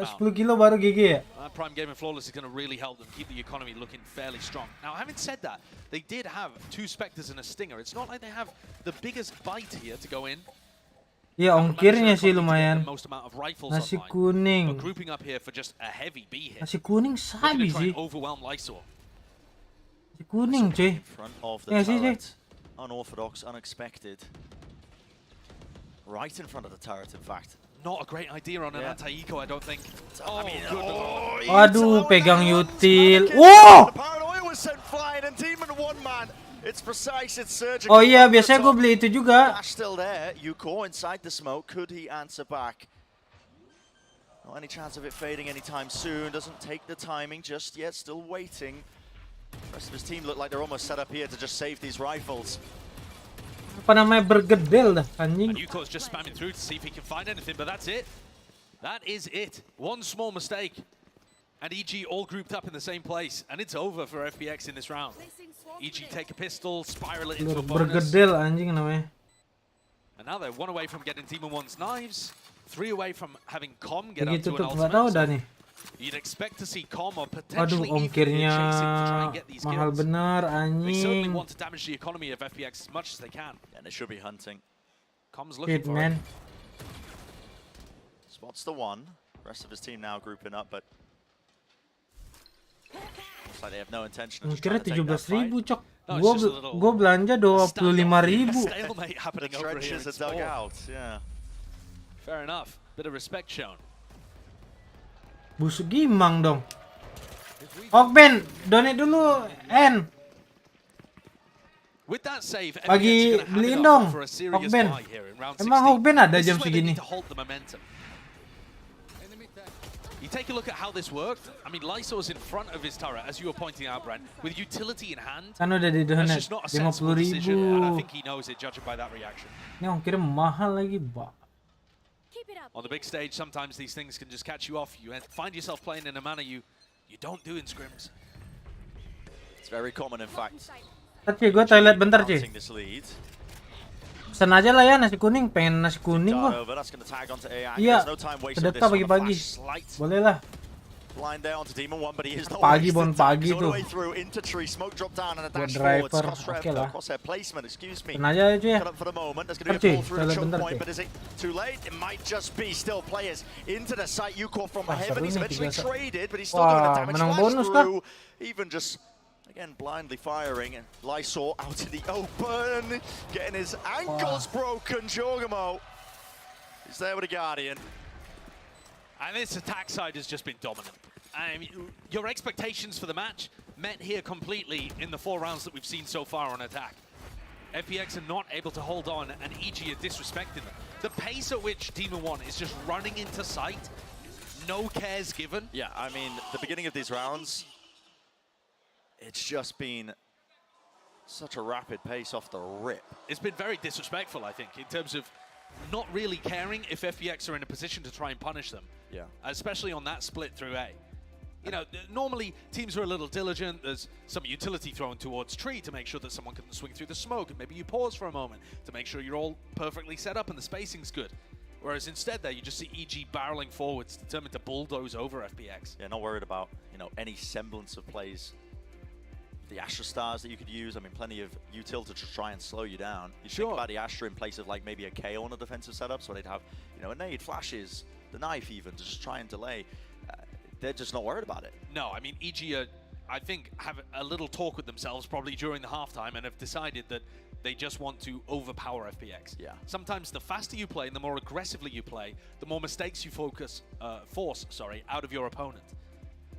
baru GG ya. Prime Game and Flawless is going to really help them keep the economy looking fairly strong. Now, having said that, they did have 2 Spectres and a Stinger. It's not like they have the biggest bite here to go in. Ya ongkirnya sih lumayan. Nasi kuning. Nasi kuning sabi sih. Nasi kuning cuy. Ya sih cuy. Unorthodox, unexpected. Right in front of the turret, in fact. Not a great idea on an anti-eco, I don't think. Oh, aduh, pegang util. Wow! The paranoia was sent flying and Demon one man. It's precise, it's surgical. Oh iya, biasanya gue beli itu juga. Dash still there. Yuko inside the smoke. Could he answer back? Not any chance of it fading anytime soon. Doesn't take the timing just yet. Still waiting. The rest of his team look like they're almost set up here to just save these rifles. Apa namanya bergedel dah anjing. Yuko's just spamming through to see if he can find anything, but that's it. That is it. One small mistake. And EG all grouped up in the same place, and it's over for FPX in this round. EG take a pistol, spiral it into a bonus. Bergedel anjing namanya. And now they're 1 away from getting Demon 1's knives, 3 away from having Com get up to an nggak tahu dah ultimate. nih. You'd expect to see Com or Aduh, potentially ongkirnya chasing to try and get these mahal kills. bener They certainly anjing. want to damage the economy of FPX as much as they can. And they should be hunting. Com's looking for man. it. Spots the one. Rest of his team now grouping up, but looks like they have no intention of just trying Ongkirnya to take that 17.000 fight. cok. Gua belanja 25.000. Stalemate happening The over here trenches in are dug sport. out, yeah. Fair enough. Bit of respect shown. Busuk gimang dong. Hogben, donate dulu, N. With that save, Pagi beliin dong, Hogben. Emang Hogben ada jam segini? You take a look at how this worked. I mean, Lysor's in front of his turret, as you were pointing out, Brent, with utility in hand. Kan udah di donate, That's just not a sensible decision, 50.000. and I think he knows it, judging by that reaction. Ini ongkirnya mahal lagi, Pak. On the big stage, sometimes these things can just catch you off. You find yourself playing in a manner you don't do in scrims. It's very common, in fact. Tapi gue toilet bentar, cuy. This lead. Pesan aja lah ya nasi kuning, pengen nasi kuning gua. Iya, sedekah pagi-pagi. Boleh lah. Blind there onto Demon 1, but he is not Pagi bon pagi all the tuh. way through into tree, smoke drop down and a Buat dash forwards. driver, oke lah. Crosshair placement, excuse me. Pesan aja cuy ya. Cut up for the moment. There's going to Bentar, be a cuy. fall through the Toilet choke bentar, point, cuy. but is it too late? It might just be still players into the site. Yuko from heaven. seru He's nih, eventually 3-1. traded, but he's still doing the Wah, damage. menang Flash bonus kan? through, even just again blindly firing, and Lysor out in the open, getting his ankles broken. Jorgamo is there with a Guardian. And this attack side has just been dominant. I mean, your expectations for the match met here completely in the 4 rounds that we've seen so far on attack. FPX are not able to hold on, and EG are disrespecting them. The pace at which Demon 1 is just running into sight, no cares given. Yeah, I mean, the beginning of these rounds, it's just been such a rapid pace off the rip. It's been very disrespectful, I think, in terms of not really caring if FPX are in a position to try and punish them. Yeah. Especially on that split through A. You know, normally teams are a little diligent. There's some utility thrown towards tree to make sure that someone can swing through the smoke, and maybe you pause for a moment to make sure you're all perfectly set up and the spacing's good. Whereas instead there, you just see EG barreling forwards, determined to bulldoze over FPX. Yeah, not worried about, you know, any semblance of plays. The Astra stars that you could use, I mean, plenty of util to try and slow you down. You think about the Astra in place of like maybe a KO on a defensive setup, so they'd have, you know, a nade, flashes, the knife even, to just try and delay. They're just not worried about it. No, I mean, EG are, I think, have a little talk with themselves probably during the halftime and have decided that they just want to overpower FPX. Yeah. Sometimes the faster you play and the more aggressively you play, the more mistakes you force out of your opponent.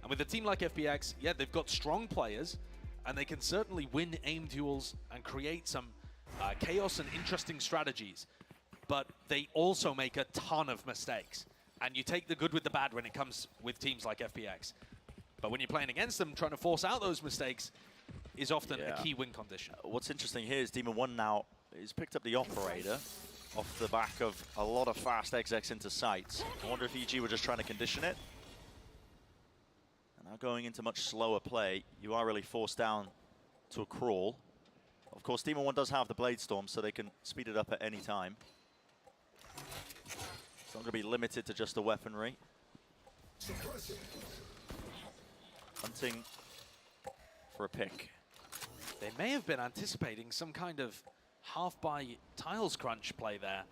And with a team like FPX, yeah, they've got strong players, and they can certainly win aim duels and create some chaos and interesting strategies. But they also make a ton of mistakes. And you take the good with the bad when it comes with teams like FPX. But when you're playing against them, trying to force out those mistakes is often a key win condition. What's interesting here is Demon 1 now has picked up the operator off the back of a lot of fast XX into sights. I wonder if EG were just trying to condition it. And now going into much slower play, you are really forced down to a crawl. Of course, Demon 1 does have the Blade Storm, so they can speed it up at any time. It's not going to be limited to just the weaponry. Hunting for a pick. They may have been anticipating some kind of half-buy tiles crunch play there.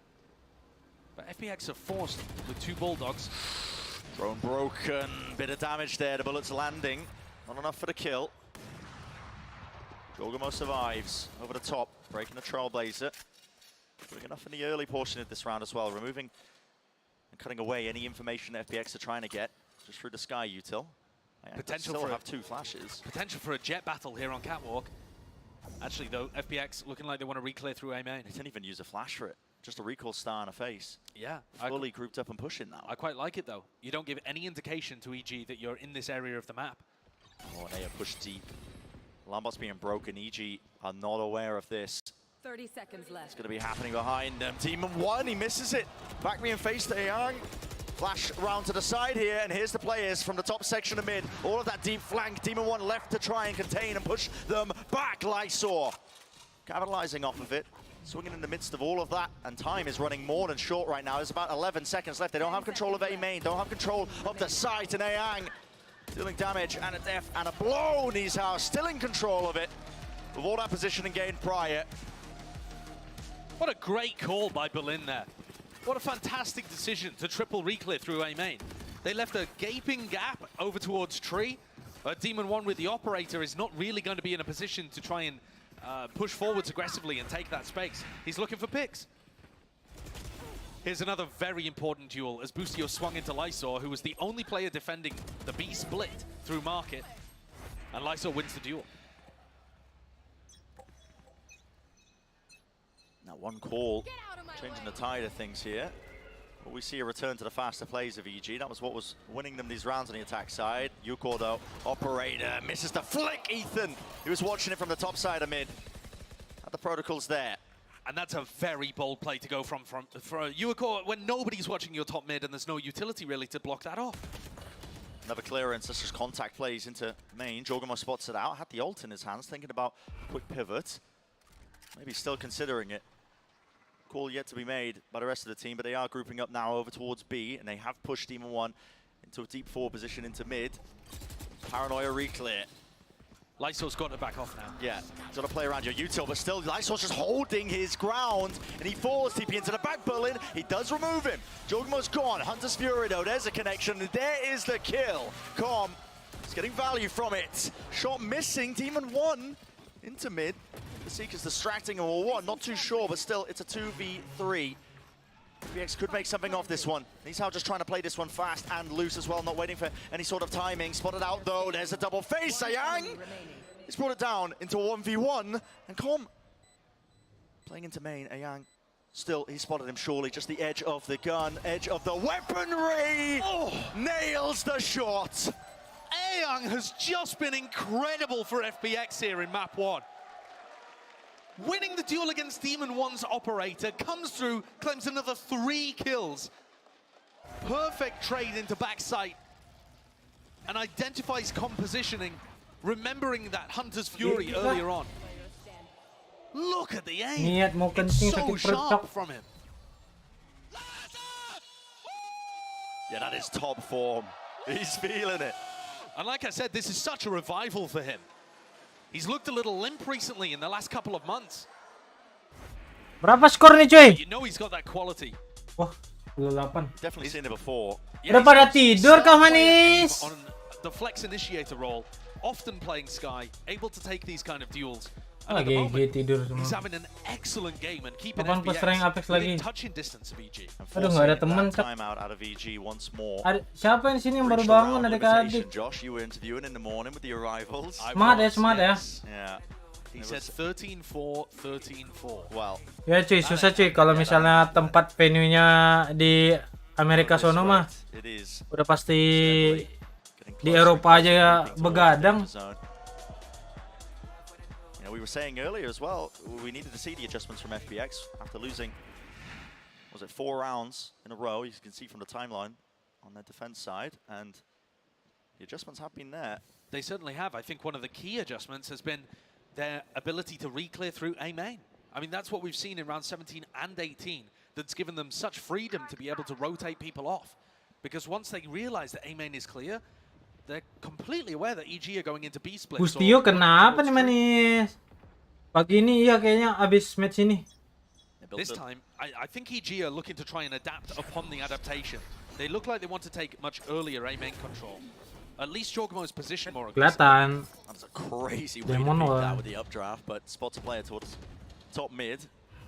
But FPX are forced with 2 Bulldogs. Drone broken, bit of damage there, the bullets landing. Not enough for the kill. Jorgamo survives over the top, breaking the Trailblazer. Doing enough in the early portion of this round as well, removing and cutting away any information FPX are trying to get just through the sky util. Potential still for have 2 flashes. Potential for a jet battle here on Catwalk. Actually, though, FPX looking like they want to re-clear through A main. They didn't even use a flash for it. Just a recall star and a face. Yeah. Fully grouped up and pushing now. I quite like it, though. You don't give any indication to EG that you're in this area of the map. Oh, and they are pushed deep. Lambot's being broken. EG are not aware of this. 30 seconds left. It's going to be happening behind them. Demon 1, he misses it. Back me and face to Young. Flash round to the side here, and here's the players from the top section of mid. All of that deep flank. Demon 1 left to try and contain and push them back. Lysor capitalizing off of it. Swinging in the midst of all of that, and time is running more than short right now. There's about 11 seconds left. They don't have control of A main, don't have control of the site, and Ayang dealing damage and a death and a blow. Nizhao still in control of it with all that positioning gained prior. What a great call by Berlin there. What a fantastic decision to triple re-clear through A main. They left a gaping gap over towards Tree. Demon 1 with the operator is not really going to be in a position to try and push forwards aggressively and take that space. He's looking for picks. Here's another very important duel as Boostio swung into Lysor, who was the only player defending the B split through market. And Lysor wins the duel. Now one call, changing the tide of things here. But we see a return to the faster plays of EG. That was what was winning them these rounds on the attack side. Yuko though, operator, misses the flick, Ethan. He was watching it from the top side of mid. Had the protocols there. And that's a very bold play to go for Yuko when nobody's watching your top mid and there's no utility really to block that off. Another clearance, that's just contact plays into main. Jorgamo spots it out, had the ult in his hands, thinking about a quick pivot. Maybe still considering it. Call yet to be made by the rest of the team, but they are grouping up now over towards B, and they have pushed Demon 1 into a deep 4 position into mid. Paranoia re-clear. Lysor's got to back off now. Yeah, he's got to play around your util, but still Lysor's just holding his ground, and he falls TP into the back. Berlin, he does remove him. Jogamo's gone. Hunter's Fury though, there's a connection, and there is the kill. Com is getting value from it. Shot missing, Demon 1 into mid. The Seeker's distracting him, or what, not too sure, but still, it's a 2v3. FPX could make something off this one. Nizhao just trying to play this one fast and loose as well, not waiting for any sort of timing. Spotted out though, there's a double face, Ayang! He's brought it down into a 1v1, and Com playing into main, Ayang. Still, he spotted him surely, just the edge of the gun, edge of the weaponry! Oh. Nails the shot! Ayang has just been incredible for FPX here in map 1. Winning the duel against Demon 1's operator, comes through, claims another 3 kills. Perfect trade into backside, and identifies compositioning, remembering that Hunter's Fury earlier on. Look at the aim. It's so sharp from him. Yeah, that is top form. He's feeling it. And like I said, this is such a revival for him. He's looked a little limp recently in the last couple of months. Berapa skor nih cuy? You know he's got that quality. Wah, 28. Definitely seen it before. Udah pada tidur kah manis? On the flex initiator role, often playing Sky, able to take these kind of duels And at the moment, tidur semua. he's having an excellent game and keeping Kapan pas rank Apex lagi? touching distance of EG. Aduh, nggak ada temen. Timeout out of EG once more. Siapa yang sini yang baru bangun adik-adik? Josh, you were interviewing in the morning with the arrivals. Smart ya. Yeah. He said 13-4, 13-4. Well. Ya cuy, susah cuy kalau misalnya tempat venue-nya di Amerika sono mah. Udah pasti di Eropa aja ya begadang. We were saying earlier as well, we needed to see the adjustments from FPX after losing, was it 4 rounds in a row? You can see from the timeline on their defense side, and the adjustments have been there. They certainly have. I think one of the key adjustments has been their ability to re-clear through A main. I mean, that's what we've seen in round 17 and 18. That's given them such freedom to be able to rotate people off. Because once they realize that A main is clear, they're completely aware that EG are going into B split. Bustio kenapa nih manis? Pagi ini iya kayaknya abis match ini. This time, I think EG are looking to try and adapt upon the adaptation. They look like they want to take much earlier A main control. At least Jorgamo's position more aggressive. Kelihatan. That's a crazy way to beat that with the updraft, but spots a player towards top mid.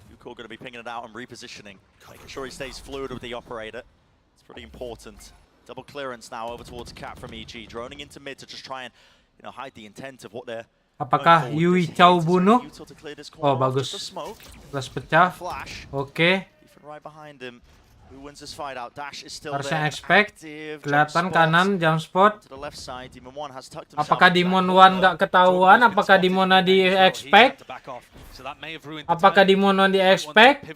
Yuko going to be pinging it out and repositioning, making sure he stays fluid with the operator. It's pretty important. Double clearance now over towards Cap from EG, droning into mid to just try and hide the intent of what they're. Apakah Yui Chow bunuh? Oh bagus. Flash pecah. Oke. Right behind him. Who wins this fight out? Dash is still Harusnya there. expect. Kelihatan kanan jump spot. Apakah Demon 1 nggak ketahuan? Apakah Demon di expect? Apakah Demon 1 di expect?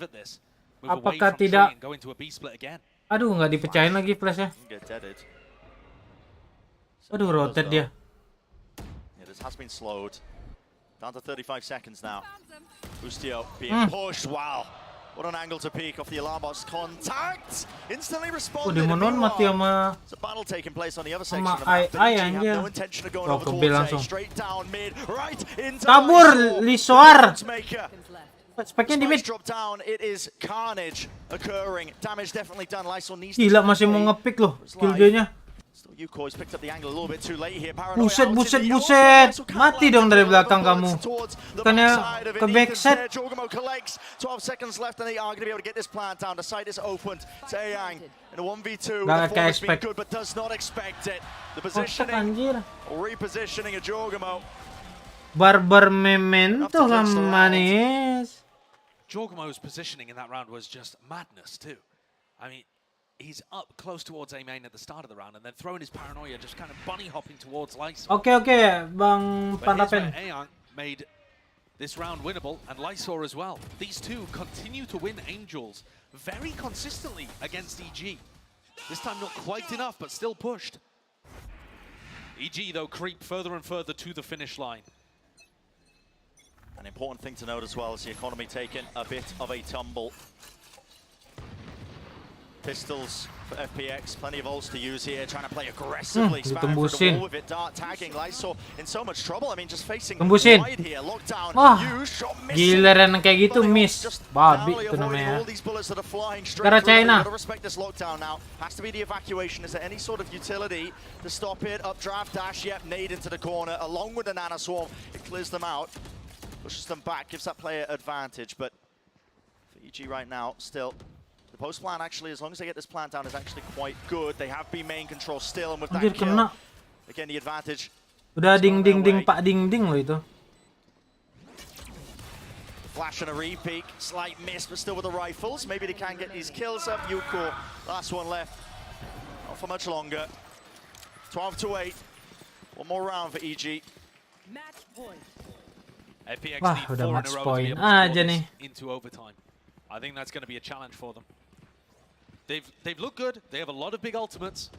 Apakah tidak? Aduh, nggak dipecahin lagi flashnya. Aduh, rotate dia. This has been slowed. Down to 35 seconds now. Bustio being pushed. Wow. What an angle to peek off the alarm box. Contact! Instantly responded. Demon 1 mati sama It's a battle taking place on the other section of the Ai map. Have anjir. no intention of going Oh, over kebil towards langsung. A. Straight down mid, right into Kabur Lisoar. Speknya di mid. Drop down. It is carnage occurring. Damage definitely done. Lysol needs Gila masih mau nge-pick loh skill dia-nya. Yuko's picked up the angle a little bit too late here. Buset. Mati dong dari belakang kamu. Bukannya ke backset. Jorgamo collects 12 seconds left and they are going to be able to get this plant down. The site is opened to Ayang in a 1v2. Gak The expect. good but does not expect it. The positioning, repositioning of Jorgamo. Barbar memento lah manis. Jorgamo's positioning in that round was just madness too. I mean, he's up close towards A main at the start of the round and then throwing his paranoia, just kind of bunny hopping towards Lysor. Oke, Bang Pantapen. Ayang made this round winnable and Lysor as well. These two continue to win Angels very consistently against EG. This time not quite enough, but still pushed. EG though creep further and further to the finish line. An important thing to note as well is the economy taking a bit of a tumble. Pistols for FPX, plenty of ults to use here, trying to play aggressively. Spamming for the wall with it, dart tagging. Lysor in so much trouble. I mean, just facing wide here. Lockdown, huge shot missing. Giliran kayak gitu miss. Babi itu namanya. Karena China. Respect this lockdown now. Has to be the evacuation. Is there any sort of utility to stop it? Updraft dash, yep, nade into the corner along with the Nana Swarm. It clears them out, pushes them back, gives that player advantage. But for EG right now, still. The post plan actually, as long as they get this plant down, is actually quite good. They have been main control still, and with that kill, again the advantage. Udah ding pak ding loh itu. Flash and a repeat, slight miss, but still with the rifles. Maybe they can get these kills up. Yuko, last one left. Not for much longer. 12-8. One more round for EG. Match point. FPX Wah, need udah 4 match in a row to be point able to aja draw nih. this into overtime. I think that's going to be a challenge for them. They've looked good. They have a lot of big ultimates,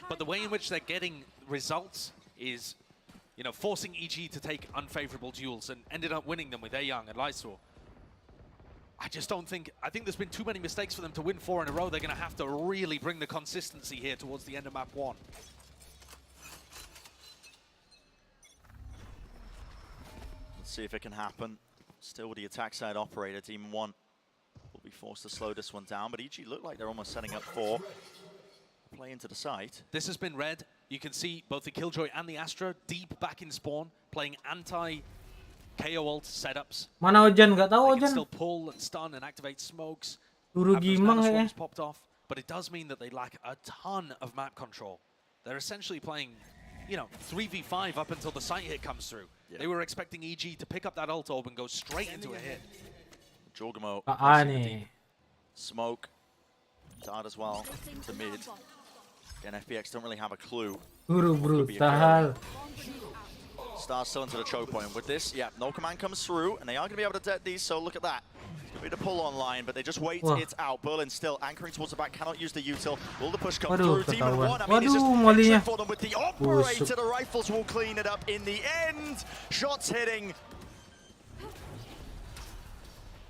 but the way in which they're getting results is, forcing EG to take unfavorable duels and ended up winning them with Ayang and Lysor. I just don't think. I think there's been too many mistakes for them to win 4 in a row. They're going to have to really bring the consistency here towards the end of map 1. Let's see if it can happen. Still with the attack side operator, Team 1 will be forced to slow this one down, but EG look like they're almost setting up for play into the site. This has been red. You can see both the Killjoy and the Astra deep back in spawn, playing KO ult setups. Mana Ojan? Nggak tahu They can Ojan. still pull and stun and activate smokes. Turu gimang ya. Popped off, but it does mean that they lack a ton of map control. They're essentially playing, 3v5 up until the site hit comes through. Yeah. They were expecting EG to pick up that ult orb and go straight into a hit. Jorgamo. Nih. Smoke. Dart as well to mid. Again, FPX don't really have a clue. Turu brutal. Star still into the choke point. With this, yeah, no command comes through, and they are going to be able to dead these, so look at that. It's going to be the pull online, but they just wait, it's out. Berlin still anchoring towards the back, cannot use the util. Will the push come through? Demon 1, I mean, it's just entry for them with the operator. The rifles will clean it up in the end. Shots hitting.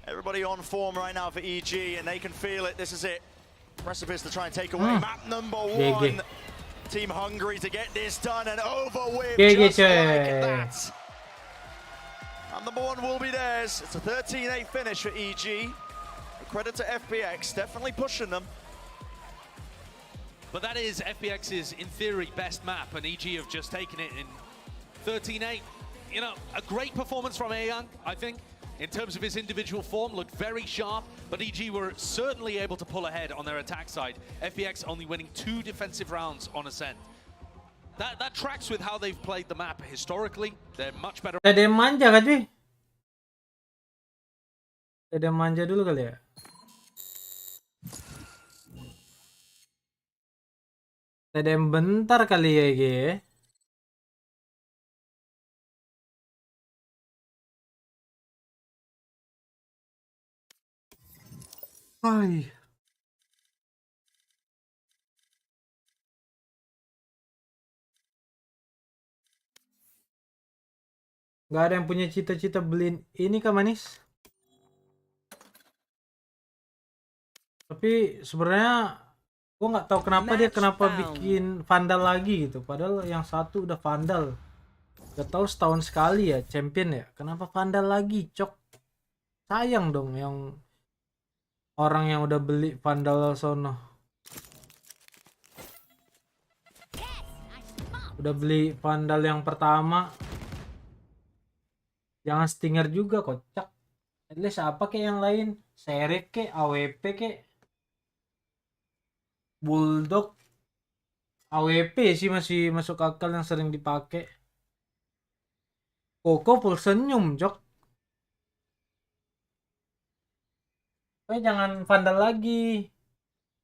Everybody on form right now for EG, and they can feel it. This is it. Precipice to try and take away map number 1. Team hungry to get this done and over with just like that. And number 1 will be theirs. It's a 13-8 finish for EG. A credit to FPX, definitely pushing them. But that is FPX's, in theory, best map, and EG have just taken it in 13-8. A great performance from Ayoung, I think. In terms of his individual form, looked very sharp, but EG were certainly able to pull ahead on their attack side. FPX only winning 2 defensive rounds on Ascent. That tracks with how they've played the map historically. They're much better. Ada yang manja kan, cuy? Ada yang manja dulu kali ya? Ada yang bentar kali ya, Ge. Hai. Gak ada yang punya cita-cita beliin ini kah manis? Tapi sebenarnya gue nggak tahu kenapa dia bikin vandal lagi gitu. Padahal yang satu udah vandal. Gak tahu setahun sekali ya champion ya. Kenapa vandal lagi, cok? Sayang dong yang orang yang udah beli vandal sono. Udah beli vandal yang pertama. Jangan stinger juga, kocak. At least apa kayak yang lain? Serif kayak, AWP kayak. Bulldog. AWP sih masih masuk akal yang sering dipakai. Koko full senyum, cok. Jangan vandal lagi.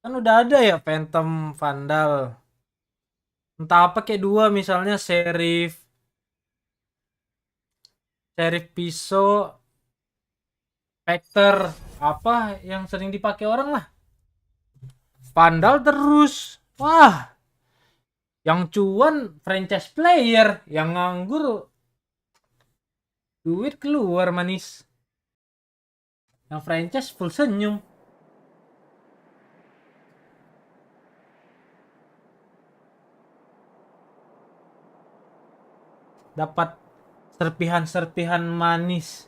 Kan udah ada ya Phantom vandal. Entah apa kayak 2 misalnya Serif pisau, Spectre, apa yang sering dipakai orang lah. Vandal terus. Wah. Yang cuan franchise player, yang nganggur duit keluar manis. Yang franchise full senyum. Dapat serpihan-serpihan manis.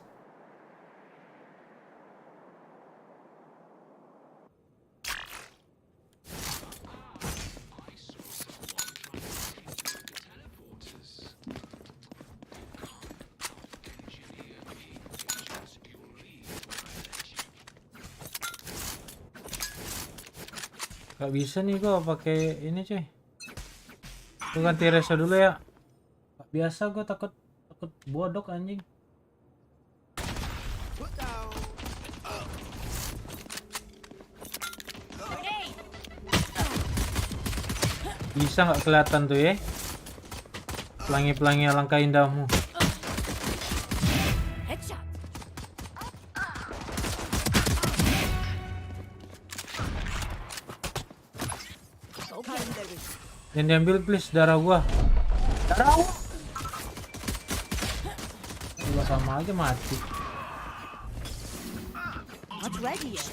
Gak bisa nih gua pakai ini cuy. Gua ganti reso dulu ya. Gak biasa gua takut bodok anjing. Bisa nggak kelihatan tuh ya? Pelangi-pelangi alangkah indahmu. Yang diambil please darah gua. Darah gua. Gua sama aja mati. Not ready yet.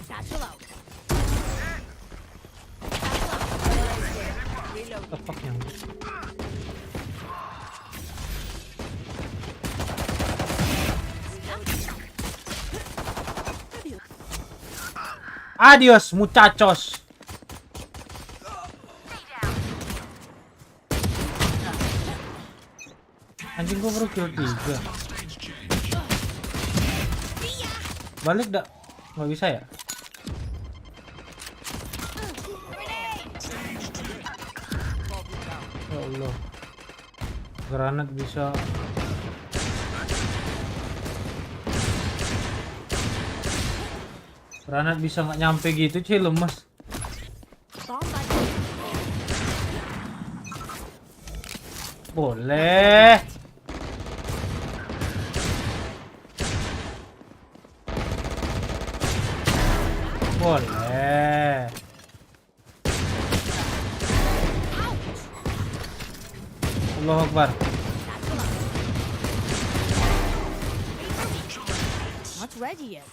Satchel out. What the fuck yang? Adios muchachos. Anjing gua baru kill 3. Balik dah. Nggak bisa ya? Ya Allah. Granat bisa. Granat bisa nggak nyampe gitu cuy, lemes. Boleh. Boleh. Allahu Akbar. Not ready yet.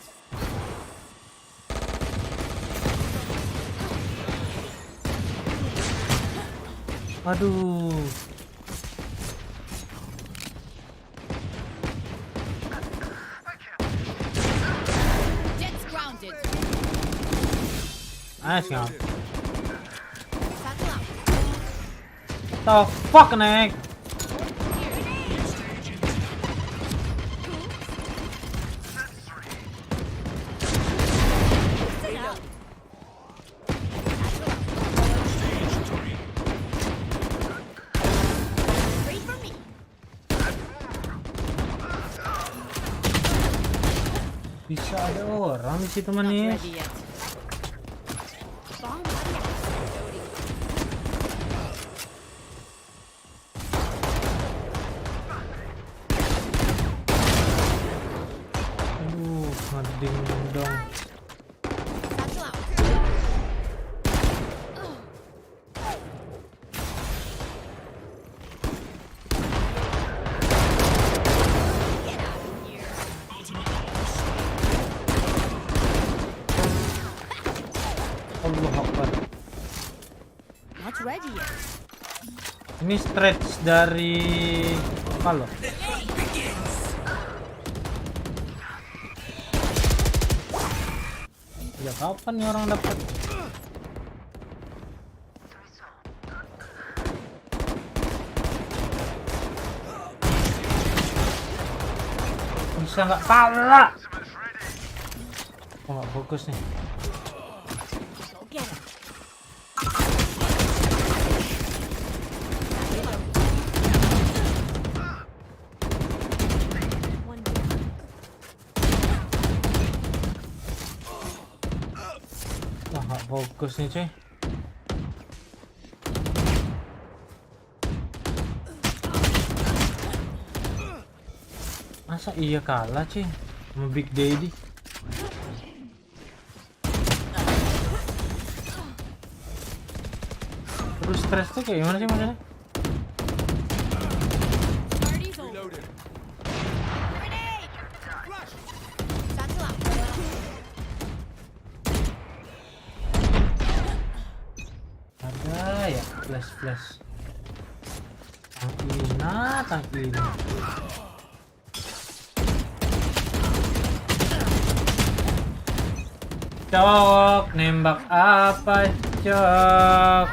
Aduh. Jet's grounded. Nice ngap. The fuck, Nick? Bisa ada orang di situ manis. Aduh, ngeding dong. Allahu Akbar. Not ready yet. Ini stretch dari apa loh? Ya kapan nih orang dapat? Bisa nggak pala? Oh nggak fokus nih. Wah nggak fokus nih cuy. Masa iya kalah cuy sama Big Daddy? Terus stres tuh kayak gimana sih maksudnya? Ada ya flash. Tangkina. Cok, nembak apa cok?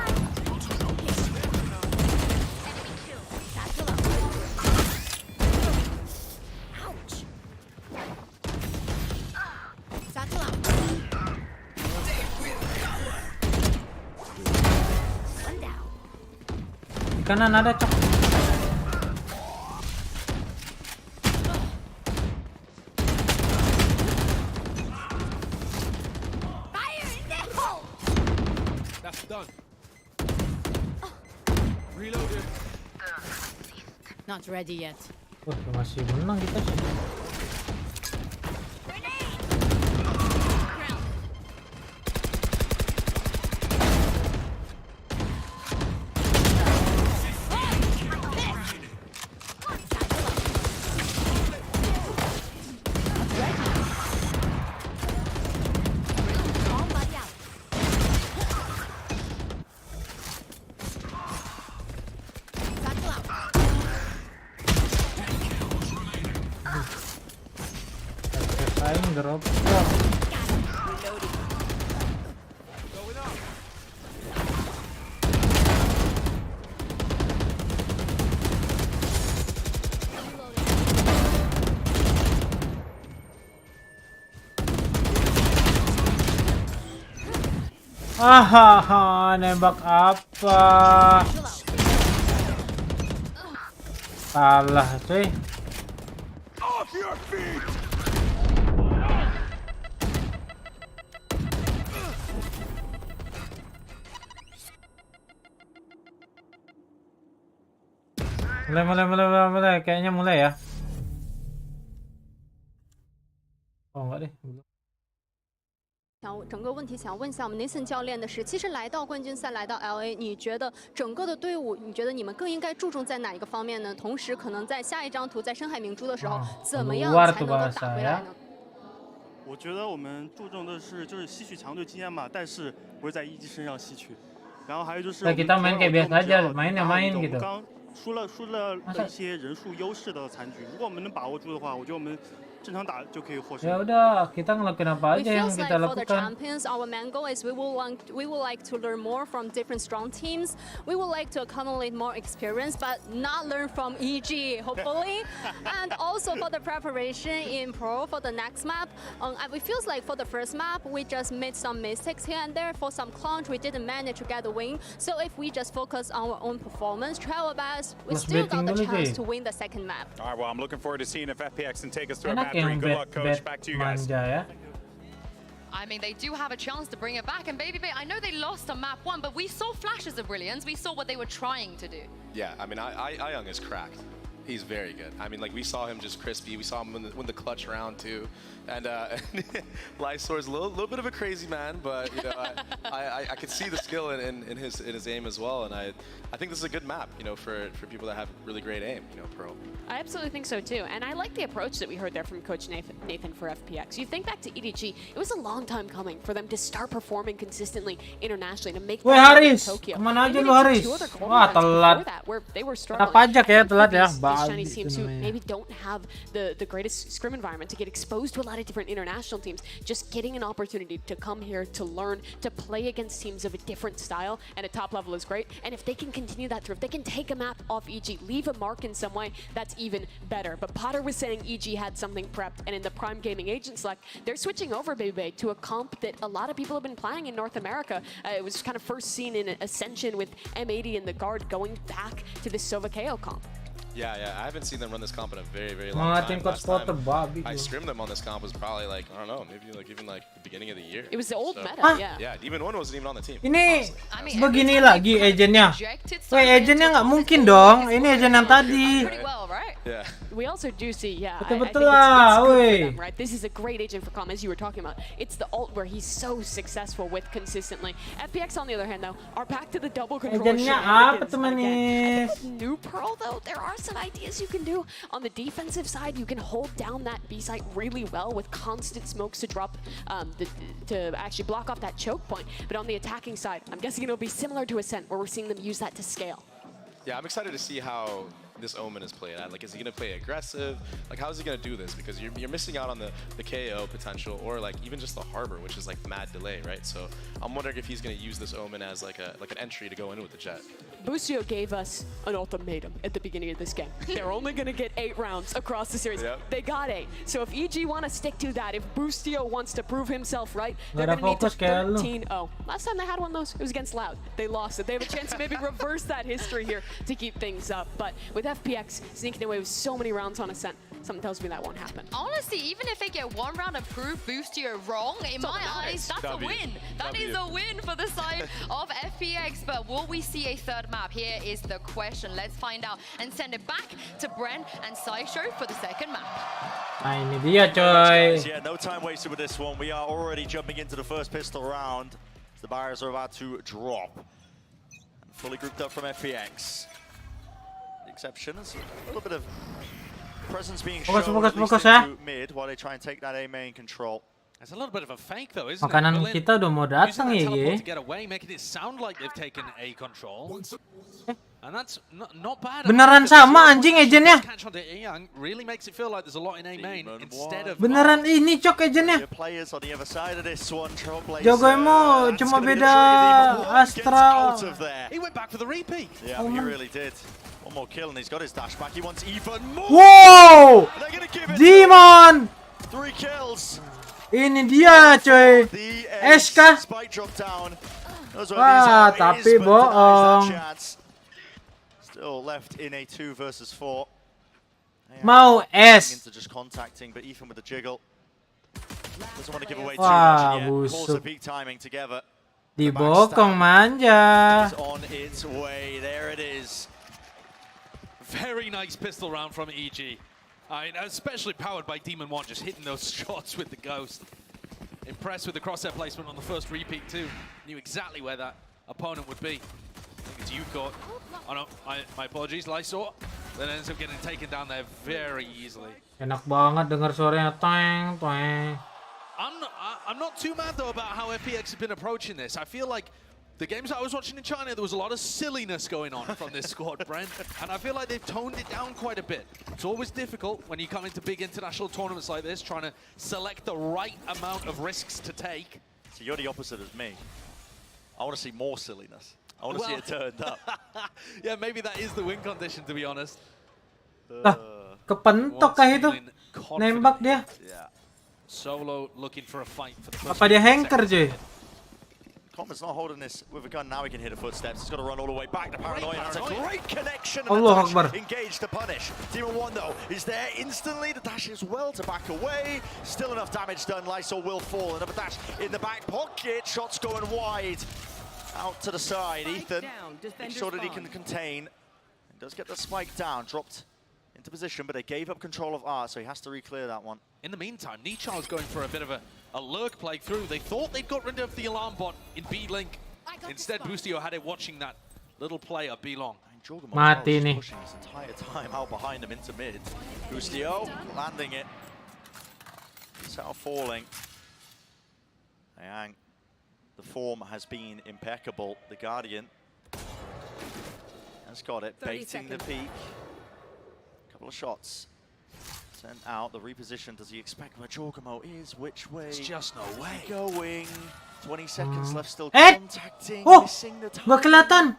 Di kanan ada cok. Not ready yet. Wah, masih menang kita sih. Drop. Nembak apa? Salah, cuy. Off your feet! Mulai. Kayaknya mulai ya. Oh, enggak deh. 整个问题想问一下我们 Nathan 教练的是，其实来到冠军赛，来到 LA， 你觉得整个的队伍，你觉得你们更应该注重在哪一个方面呢？同时，可能在下一张图，在深海明珠的时候，怎么样才能够打回来呢？我觉得我们注重的是就是吸取强队经验嘛，但是不会在一级身上吸取。然后还有就是， kita main kayak biasa aja, main gitu. 刚输了一些人数优势的残局，如果我们能把握住的话，我觉得我们 正常打就可以获胜。 Ya udah, kita ngelakuin apa aja yang kita For the lakukan. champions, our main goal is we would like to learn more from different strong teams. We would like to accumulate more experience, but not learn from EG, hopefully. And also for the preparation in pro for the next map, it feels like for the first map we just made some mistakes here and there. For some clutch, we didn't manage to get the win. So if we just focus on our own performance, try our best, we still got the chance to win the second map. All right, well, I'm looking forward to seeing if FPX can take us to a Enak map 3. yang Good luck, coach. Back to you guys. manja ya. I mean, they do have a chance to bring it back. And Baby Bay, I know they lost on map 1, but we saw flashes of brilliance. We saw what they were trying to do. Yeah, I mean, Young is cracked. He's very good. I mean, like, we saw him just crispy. We saw him win the clutch round, too. And Lysor's a little bit of a crazy man, but, you know, I could see the skill in his aim as well. And I think this is a good map, you know, for people that have really great aim, you know, pro. I absolutely think so too, and I like the approach that we heard there from Coach Nathan for FPX. You think back to EDG, it was a long time coming for them to start performing consistently internationally to make that in Tokyo. Kemana aja lu Haris? Wah, telat. Kenapa pajak ya telat ya? These Chinese teams who maybe don't have the greatest scrim environment to get exposed to a lot of different international teams, just getting an opportunity to come here to learn, to play against teams of a different style and at top level is great. And if they can continue that through, if they can take a map off EG, leave a mark in some way, that's even better. But Potter was saying EG had something prepped, and in the Prime Gaming Agent Select, they're switching over, Baby, to a comp that a lot of people have been playing in North America. It was kind of first seen in Ascension with M80 and the Guard going back to this Sova KO comp. Yeah, I haven't seen them run this comp in a very, very long time. Last time I scrimmed them on this comp was probably like, I don't know, maybe like even like the beginning of the year. It was the old meta, yeah. Yeah, Demon 1 wasn't even on the team. Ini begini lagi agentnya. Weh, agentnya nggak mungkin dong. Ini agent yang tadi. Yeah. We also do see, yeah, Betul-betul I lah, think it's good weh. for them, right? This is a great agent for comm, as you were talking about. It's the ult where he's so successful with consistently. FPX, on the other hand, though, are back to the double control. Agentnya apa tuh manis? New Pearl, though, there are some ideas you can do. On the defensive side, you can hold down that B site really well with constant smokes to drop, to actually block off that choke point. But on the attacking side, I'm guessing it'll be similar to Ascent, where we're seeing them use that to scale. Yeah, I'm excited to see how this Omen is played at. Like, is he going to play aggressive? Like, how is he going to do this? Because you're missing out on the KO potential, or like even just the Harbor, which is like mad delay, right? So I'm wondering if he's going to use this Omen as like an entry to go in with the Jet. Boostio gave us an ultimatum at the beginning of this game. They're only going to get 8 rounds across the series. Yep. They got 8. So if EG want to stick to that, if Boostio wants to prove himself right, they're going to need to 13-0. Last time they had one of those, it was against Loud. They lost it. They have a chance to maybe reverse that history here to keep things up. But with FPX sneaking away with so many rounds on Ascent, something tells me that won't happen. Honestly, even if they get 1 round and prove Boostio wrong, in my eyes, that's a win. That is a win for the side of FPX. But will we see a third map? Here is the question. Let's find out and send it back to Bren and Sideshow for the second map. Nah, ini dia coy. Yeah, no time wasted with this one. We are already jumping into the first pistol round. The barriers are about to drop. Fully grouped up from FPX. The exception is a little bit of presence being shown into mid while they try and take that A main control. It's a little bit of a fake though, isn't Makanan it? kita udah mau datang ya, to get away, making it sound like they've taken A control. And that's not bad. Beneran sama anjing agentnya. Catch onto Young really makes it feel like there's a lot in A main instead of. Beneran ini cok agentnya. Players on the other side of this one, Jogoemo cuma beda Astra. He went back for the repeat. Yeah, he really did. One more kill and he's got his dash back. He wants even more. Wow! Demon! 3 kills. Ini dia coy. The SK. Spike drop down. Wah, tapi bohong. Still left in a 2 versus 4. Mau es. Into just contacting, but Ethan with the jiggle doesn't want to give away too Wah, much yet. Calls the busuk. peak timing together. Dibokong manja. Is on its way. There it is. Very nice pistol round from EG. I mean, especially powered by Demon 1, just hitting those shots with the Ghost. Impressed with the crosshair placement on the first repeat too. Knew exactly where that opponent would be. I think it's Yuko. Oh no, my apologies, Lysor. Then ends up getting taken down there very easily. Enak banget dengar suaranya twang twang. I'm not too mad though about how FPX have been approaching this. I feel like the games I was watching in China, there was a lot of silliness going on from this squad, Brent. And I feel like they've toned it down quite a bit. It's always difficult when you come into big international tournaments like this, trying to select the right amount of risks to take. So you're the opposite of me. I want to see more silliness. I want to see it turned up. Yeah, maybe that is the win condition, to be honest. Kepentok kah itu? Nembak dia. Yeah. Solo looking for a fight for the first. Apa dia hanker, cuy? Commons not holding this with a gun. Now he can hit the footsteps. He's got to run all the way back to Paranoia. That's a great connection. And Allah the Akbar. dash engaged to punish. Demon 1 though is there instantly. The dash is well to back away. Still enough damage done. Lysol will fall. Another dash in the back pocket. Shots going wide. Out to the side. Ethan makes sure that he can contain. He does get the spike down. Dropped into position, but they gave up control of R, so he has to re-clear that one. In the meantime, Nichar is going for a bit of a lurk play through. They thought they'd got rid of the alarm bot in B-Link. Instead, Boostio had it watching that little play up B-Long. Mati nih. Pushing his entire time out behind him into mid. Boostio landing it. Sao falling. Ayang, the form has been impeccable. The Guardian has got it, baiting the peak. Couple of shots. Sent out, the reposition. Does he expect where Jorgamo is? Which way? It's just no way. Going. 20 seconds left, still Eh! contacting, Oh! missing the Gak time. kelihatan.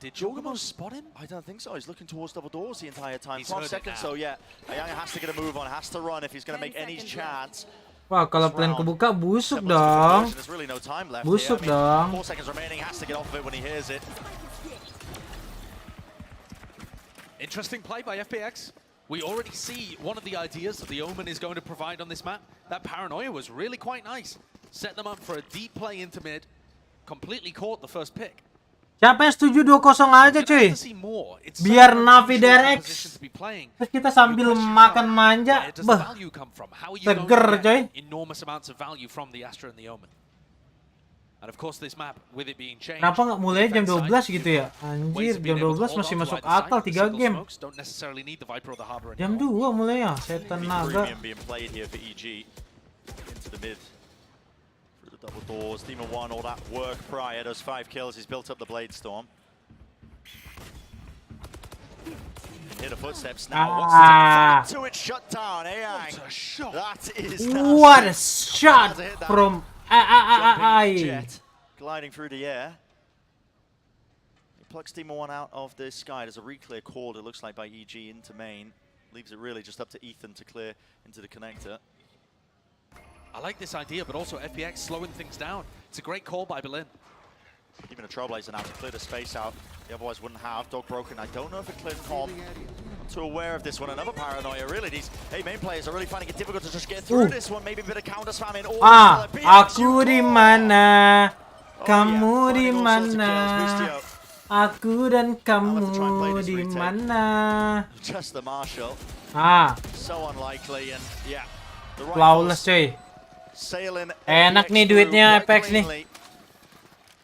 Did Jorgamo spot him? I don't think so. He's looking towards double doors the entire time. He's 12 heard it seconds, now. so yeah. Ayang has to get a move on, has to run if he's going to make any chance. Wah, kalau plan kebuka busuk dong. There's really no time left Busuk here. I mean, dong. 4 seconds remaining, has to get off of it when he hears it. Interesting play by FPX. We already see one of the ideas that the Omen is going to provide on this map. That Paranoia was really quite nice. Set them up for a deep play into mid. Completely caught the first pick. Siapa yang setuju 2-0 aja, cuy? Biar Navi DRX. Terus kita sambil makan manja. Beh, seger, coy. Enormous amounts of value from the Astra and the Omen. And of course this map, with it being changed, Kenapa nggak mulai jam 12 gitu ya? Anjir, jam 12 masih masuk akal 3 game. Jam 2 mulai ya, setan naga. Being played here for EG into the mid. Through the double doors, Demon 1, all that work prior, those 5 kills, he's built up the Blade Storm. Hear the footsteps now. Wants to take to it, shut down. Ayang. That is What a shot from Jet gliding through the air. He plucks Demon 1 out of the sky. There's a re-clear called, it looks like, by EG into main. Leaves it really just up to Ethan to clear into the connector. I like this idea, but also FPX slowing things down. It's a great call by Berlin. Even a Trailblazer now to clear the space out. They otherwise wouldn't have. Dog broken. I don't know if it cleared Com. Not too aware of this one. Another Paranoia, really. These main players are really finding it difficult to just get through this one. Maybe a bit of counter spamming. Aku di mana? Kamu di mana? Aku dan kamu di mana? Just the Marshall. So unlikely and yeah. Flawless, cuy. Enak nih duitnya Apex nih.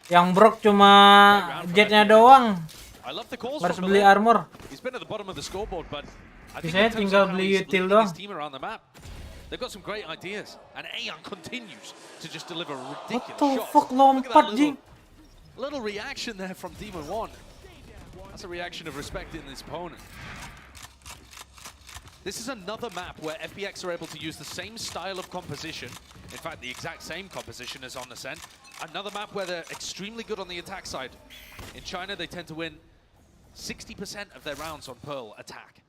Yang broke cuma jetnya doang. Harus beli armor. Saya tinggal beli util doang. They've got some great ideas, and Aeon continues to just deliver ridiculous shots. What the fuck, lompat, Jing? Little reaction there from Demon 1. That's a reaction of respecting his opponent. This is another map where FPX are able to use the same style of composition, in fact the exact same composition as on Ascent. Another map where they're extremely good on the attack side. In China they tend to win 60% of their rounds on Pearl attack.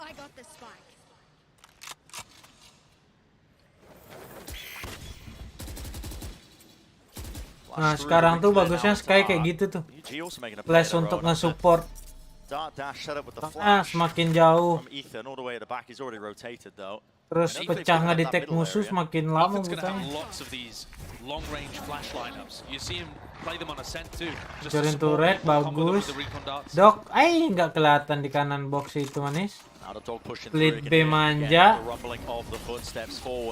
I got the spike. Nah, sekarang tuh bagusnya Sky kayak gitu tuh. Flash untuk nge-support. Semakin jauh. Terus pecah nge-detect musuh semakin lama bukanya. Jorin turret bagus. Dok, nggak kelihatan di kanan box itu manis. Split B manja.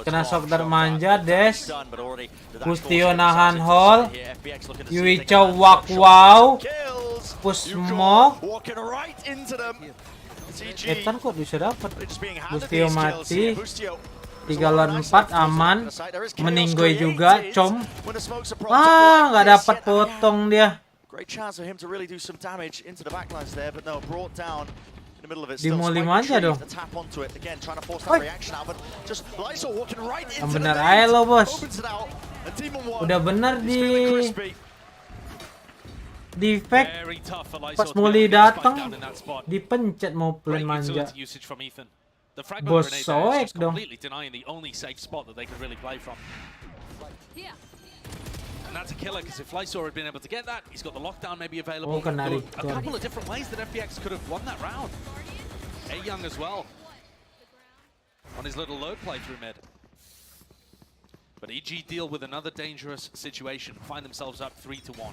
Kena shock dart manja, dash. Bustio nahan hall. Yui Chow wak wow. Push smoke. Ethan kok bisa dapat? Bustio mati. 3 lawan 4 aman. Meninggoy juga, com. Nggak dapat potong dia. Dimoli aja dong. Yang bener aja lo bos. Udah bener di fake. Pas Muli datang dipencet mau plan manja. Bos soek dong. And that's a killer because if Lysor had been able to get that, he's got the lockdown maybe available. A couple of different ways that FPX could have won that round. A-Young as well on his little load play through mid. But EG deal with another dangerous situation, find themselves up 3-1.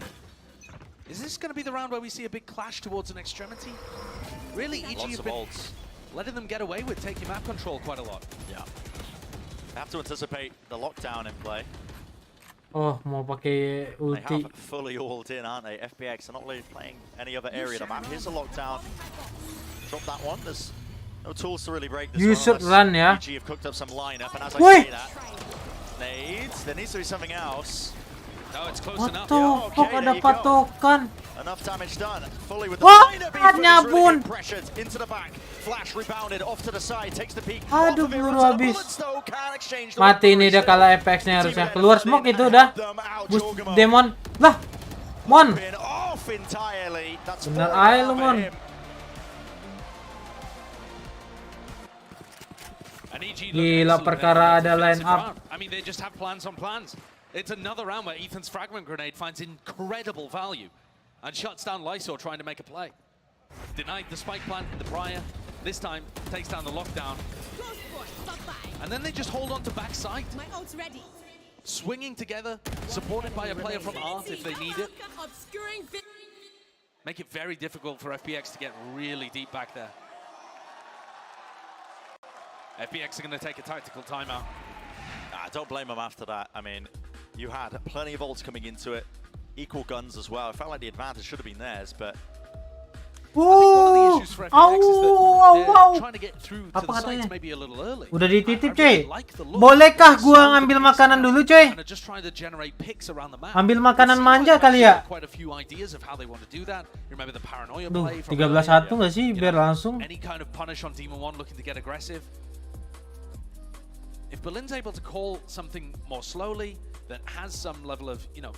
Is this going to be the round where we see a big clash towards an extremity? Really, EG have been letting them get away with taking map control quite a lot. Yeah. They have to anticipate the lockdown in play. Oh, mau pakai ulti. They have fully ult in, aren't they? FPX are not really playing any other area of the map. Here's a lockdown. Drop that one. There's no tools to really break this You one. should run, yeah. EG have cooked up some lineup, and as I say that, nades. There needs to be something else. No, it's close What enough. the fuck, ada patokan. Enough damage done. Fully with the lineup. Nyabun. Pressured into the back. Flash rebounded off to the side. Takes the peak. Aduh, peluru habis. Mati ini dia kalah FX-nya harusnya. Keluar smoke itu udah. Boost Demon. Lah. Mon. Bener aja lu, Mon. Gila perkara ada line up. I mean, they just have plans on plans. It's another round where Ethan's fragment grenade finds incredible value and shuts down Lysor trying to make a play. Denied the spike plant in the prior. This time takes down the lockdown. And then they just hold on to backside. My ult's ready. Swinging together, supported by a player from Art if they need it. Make it very difficult for FPX to get really deep back there. FPX are going to take a tactical timeout. Don't blame them after that. I mean, you had plenty of ults coming into it. Equal guns as well. It felt like the advantage should have been theirs, but... Udah dititip cuy. Bolehkah gua ngambil makanan dulu cuy? Ambil makanan manja kali ya. Duh, 13-1 nggak sih biar langsung. If Berlin's able to call something more slowly that has some level of, you know,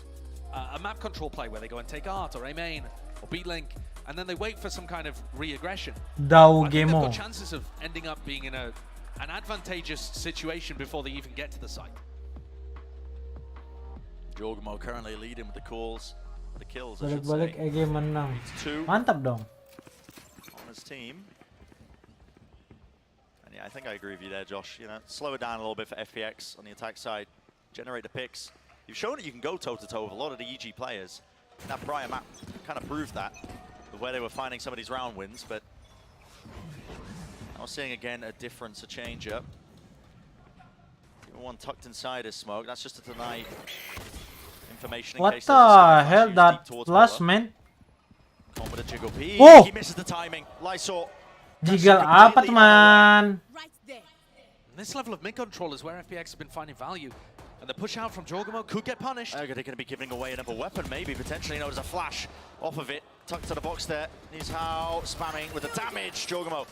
a map control play where they go and take Art or A main or B link, and then they wait for some kind of re-aggression. I think they've got chances of ending up being in an advantageous situation before they even get to the site. Jorgmo currently leading with the calls, the kills. Balik-balik EG menang. Mantap dong. On his team. And yeah, I think I agree with you there, Josh. You know, slow it down a little bit for FPX on the attack side. Generate the picks. You've shown that you can go toe-to-toe with a lot of the EG players. That prior map kind of proved that, where they were finding some of these round wins, but I was seeing again a difference, a change-up. One tucked inside his smoke. That's just to deny information in What case the hell, that last man? Oh! He misses the timing. Lysor. Jigal apa teman? This level of mid control is where FPX have been finding value. And the push out from Jorgmo could get punished. They're going to be giving away another weapon, maybe, potentially. No, there's a flash off of it. Tucked to the box there. He's how spamming with the damage. Jorgmo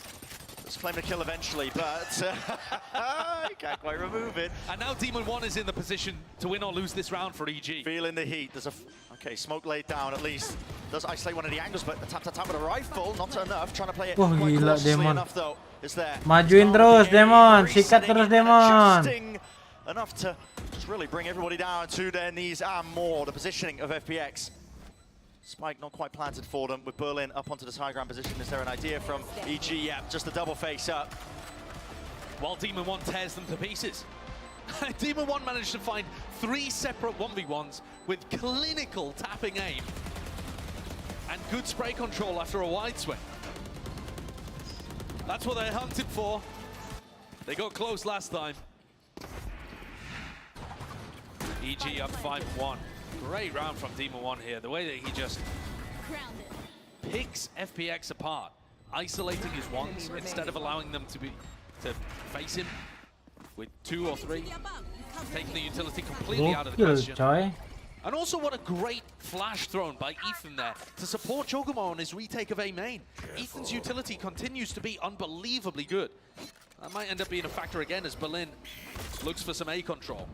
does claim to kill eventually, but he can't quite remove it. And now Demon 1 is in the position to win or lose this round for EG. Feeling the heat. There's a... Okay, smoke laid down at least. Does isolate one of the angles, but the tap-tap with a rifle, not enough. Trying to play it Wah, quite gila, cautiously Demon. enough, though. Is there. Majuin terus, Demon. Sikat terus, Demon. Enough to just really bring everybody down to their knees and more. The positioning of FPX. Spike not quite planted for them with Berlin up onto the high ground position. Is there an idea from EG? Yeah, just a double face up. While Demon 1 tears them to pieces. Demon 1 managed to find 3 separate 1v1s with clinical tapping aim and good spray control after a wide swing. That's what they're hunted for. They got close last time. EG up 5-1. Great round from Demon 1 here. The way that he just picks FPX apart, isolating his ones instead of allowing them to face him with 2 or 3, taking the utility completely out of the question. And also what a great flash thrown by Ethan there to support Chocomo on his retake of A main. Ethan's utility continues to be unbelievably good. That might end up being a factor again as Berlin looks for some A control.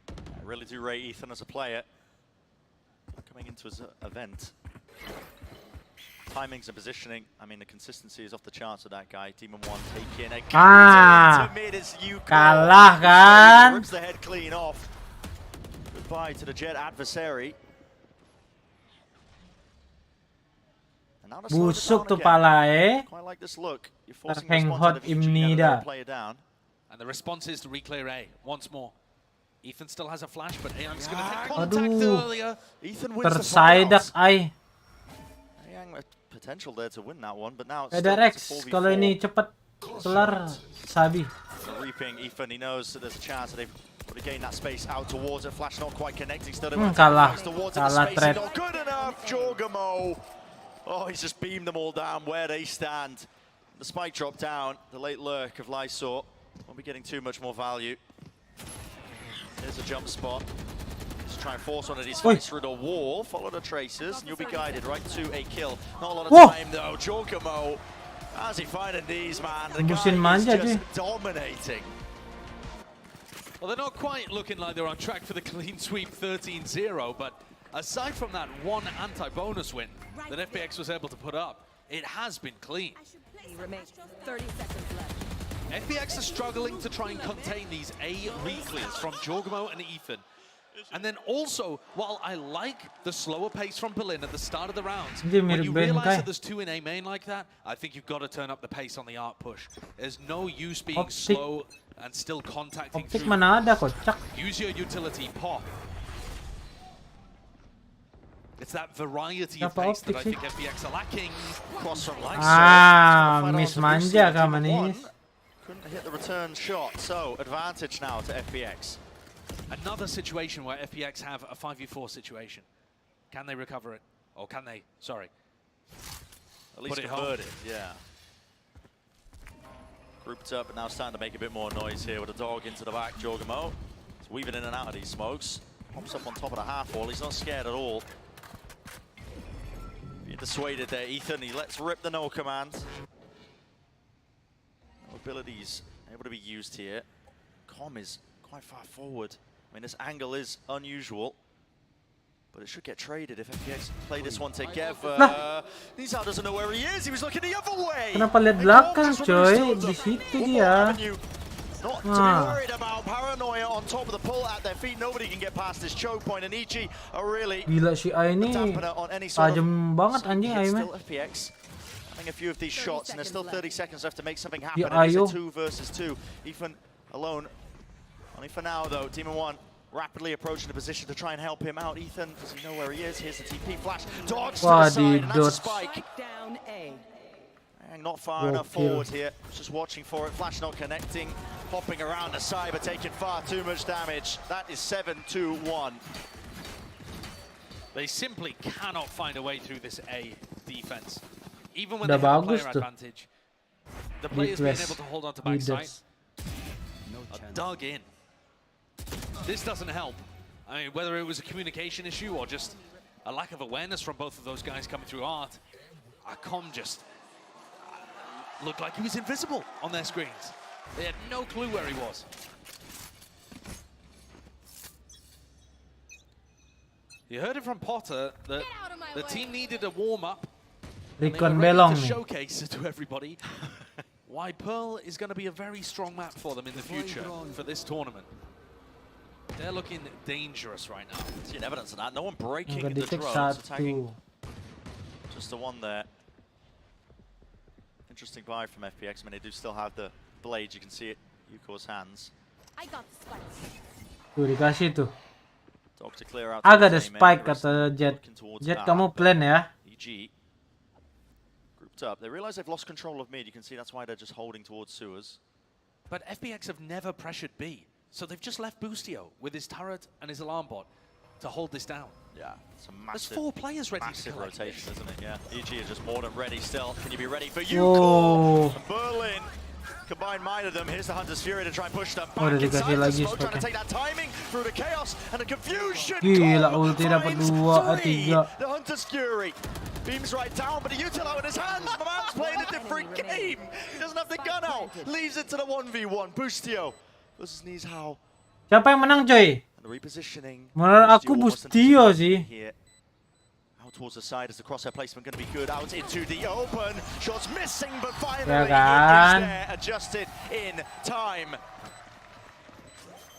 I really do rate Ethan as a player. Coming into his event. Timings and positioning, I mean the consistency is off the charts with that guy. Demon 1 taking a to mid as you kalah kan. Rips the head clean off. Goodbye to the Jet adversary. Busuk tuh pala Quite like this look. You're forcing Terhenghot imnida. Player down. And the response is to reclear A once more. Ethan still has a flash, but Aang's going to take contact earlier. Ethan wins Tersaidak ay. Aang potential there to win that one, but now it's DRX kalau ini cepat kelar Sabi. Reaping Ethan, he knows that there's a chance that they've got to gain that space out towards it. Flash not quite connecting, still kalah threat. Not good enough, Jorgamo. Oh, he's just beamed them all down where they stand. The spike drop down, the late lurk of Lysor. Won't be getting too much more value. There's a jump spot. Just try and force one of these fights through the wall. Follow the traces, and you'll be guided right to a kill. Not a lot of time though. Jorgamo, how's he finding these, man? The guy is just dominating. Well, they're not quite looking like they're on track for the clean sweep 13-0, but aside from that one anti-bonus win that FPX was able to put up, it has been clean. 30 seconds left. FPX are struggling to try and contain these A reclears from Jorgamo and Ethan. And then also, while I like the slower pace from Berlin at the start of the rounds, when you realize that there's 2 in A main like that, I think you've got to turn up the pace on the art push. There's no use being slow and still contacting through. Use your utility, pop. It's that variety of pace that I think FPX are lacking. Cross from Lysor. Miss manja kah manis. Couldn't hit the return shot, so advantage now to FPX. Another situation where FPX have a 5v4 situation. Can they recover it? Or can they, sorry, at least convert it, yeah. Grouped up, but now starting to make a bit more noise here with a dog into the back. Jorgamo is weaving in and out of these smokes. Pops up on top of the half wall, he's not scared at all. Being dissuaded there, Ethan, he lets rip the no command. Abilities able to be used here. Com is quite far forward. I mean, this angle is unusual, but it should get traded if FPX play this one together. Nizar doesn't know where he is. He was looking the other way. Kenapa lihat belakang, coy? Di situ dia. Not to be worried about paranoia on top of the pull at their feet. Nobody can get past this choke point, and EG are really gila si Ai ini tajam banget anjing Ai mah. FPX having a few of these shots, and there's still 30 seconds left to make something happen. It's a 2 versus 2. Ethan alone. Only for now, though. Demon 1 rapidly approaching the position to try and help him out. Ethan, does he know where he is? Here's the TP flash. Dodge to the side, and that's a spike. Down A. Not far enough forward here. Just watching for it. Flash not connecting. Hopping around the side, but taking far too much damage. That is 7-2-1. They simply cannot find a way through this A defense. Even when they have player advantage, the players being able to hold on to backside are dug in. This doesn't help. I mean, whether it was a communication issue or just a lack of awareness from both of those guys coming through art, Acom just looked like he was invisible on their screens. They had no clue where he was. You heard it from Potter that the team needed a warm-up. Rikon Belong to showcase to everybody why Pearl is going to be a very strong map for them in the future for this tournament. They're looking dangerous right now. Seeing evidence of that. No one breaking the drones, attacking just the one there. Interesting buy from FPX. I mean, they do still have the blades. You can see it. Yuko's hands. I got the spikes. Tuh dikasih tuh. To clear out Agak ada spike kata Jet. Jet kamu plan ya. EG grouped up. They realize they've lost control of mid. You can see that's why they're just holding towards sewers. But FPX have never pressured B. So they've just left Boostio with his turret and his alarm bot to hold this down. Yeah, it's a massive, there's 4 players ready massive to rotation, isn't it? Yeah, EG are just more than ready still. Can you be ready for Yuko? Berlin combined mind of them. Here's the Hunter's Fury to try and push them back inside the smoke, trying to take that timing through the chaos and the confusion. Gila, ulti dapat 2, 3. The Hunter's Fury beams right down, but the util out in his hands. The man's playing a different game. He doesn't have the gun out. Leaves it to the 1v1. Boostio versus Knees How. Siapa yang menang, coy? Menurut aku Boostio sih. Out towards the side is the crosshair placement going to be good. Out into the open. Shots missing, but finally ya kan? there, adjusted in time.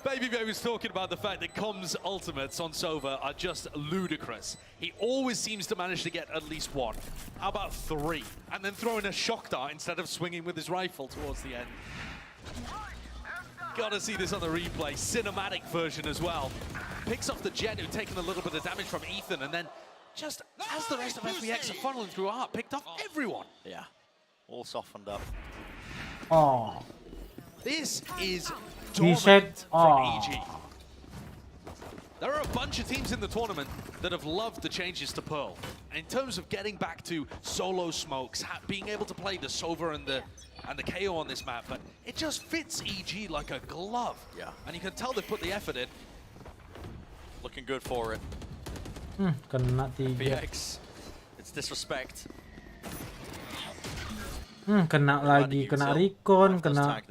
Baby was talking about the fact that Com's ultimates on Sova are just ludicrous. He always seems to manage to get at least 1. How about 3? And then throwing a shock dart instead of swinging with his rifle towards the end. Gotta see this on the replay. Cinematic version as well. Picks off the Jet who'd taken a little bit of damage from Ethan, and then just as the rest of FPX are funneling through Art, picked off everyone. Yeah, all softened up. Oh. This is He said, from EG. There are a bunch of teams in the tournament that have loved the changes to Pearl. In terms of getting back to solo smokes, being able to play the Sova and the KO on this map, but it just fits EG like a glove. Yeah. And you can tell they've put the effort in. Looking good for it. Kena 3. VX, it's disrespect. Kena lagi, kena recon, kena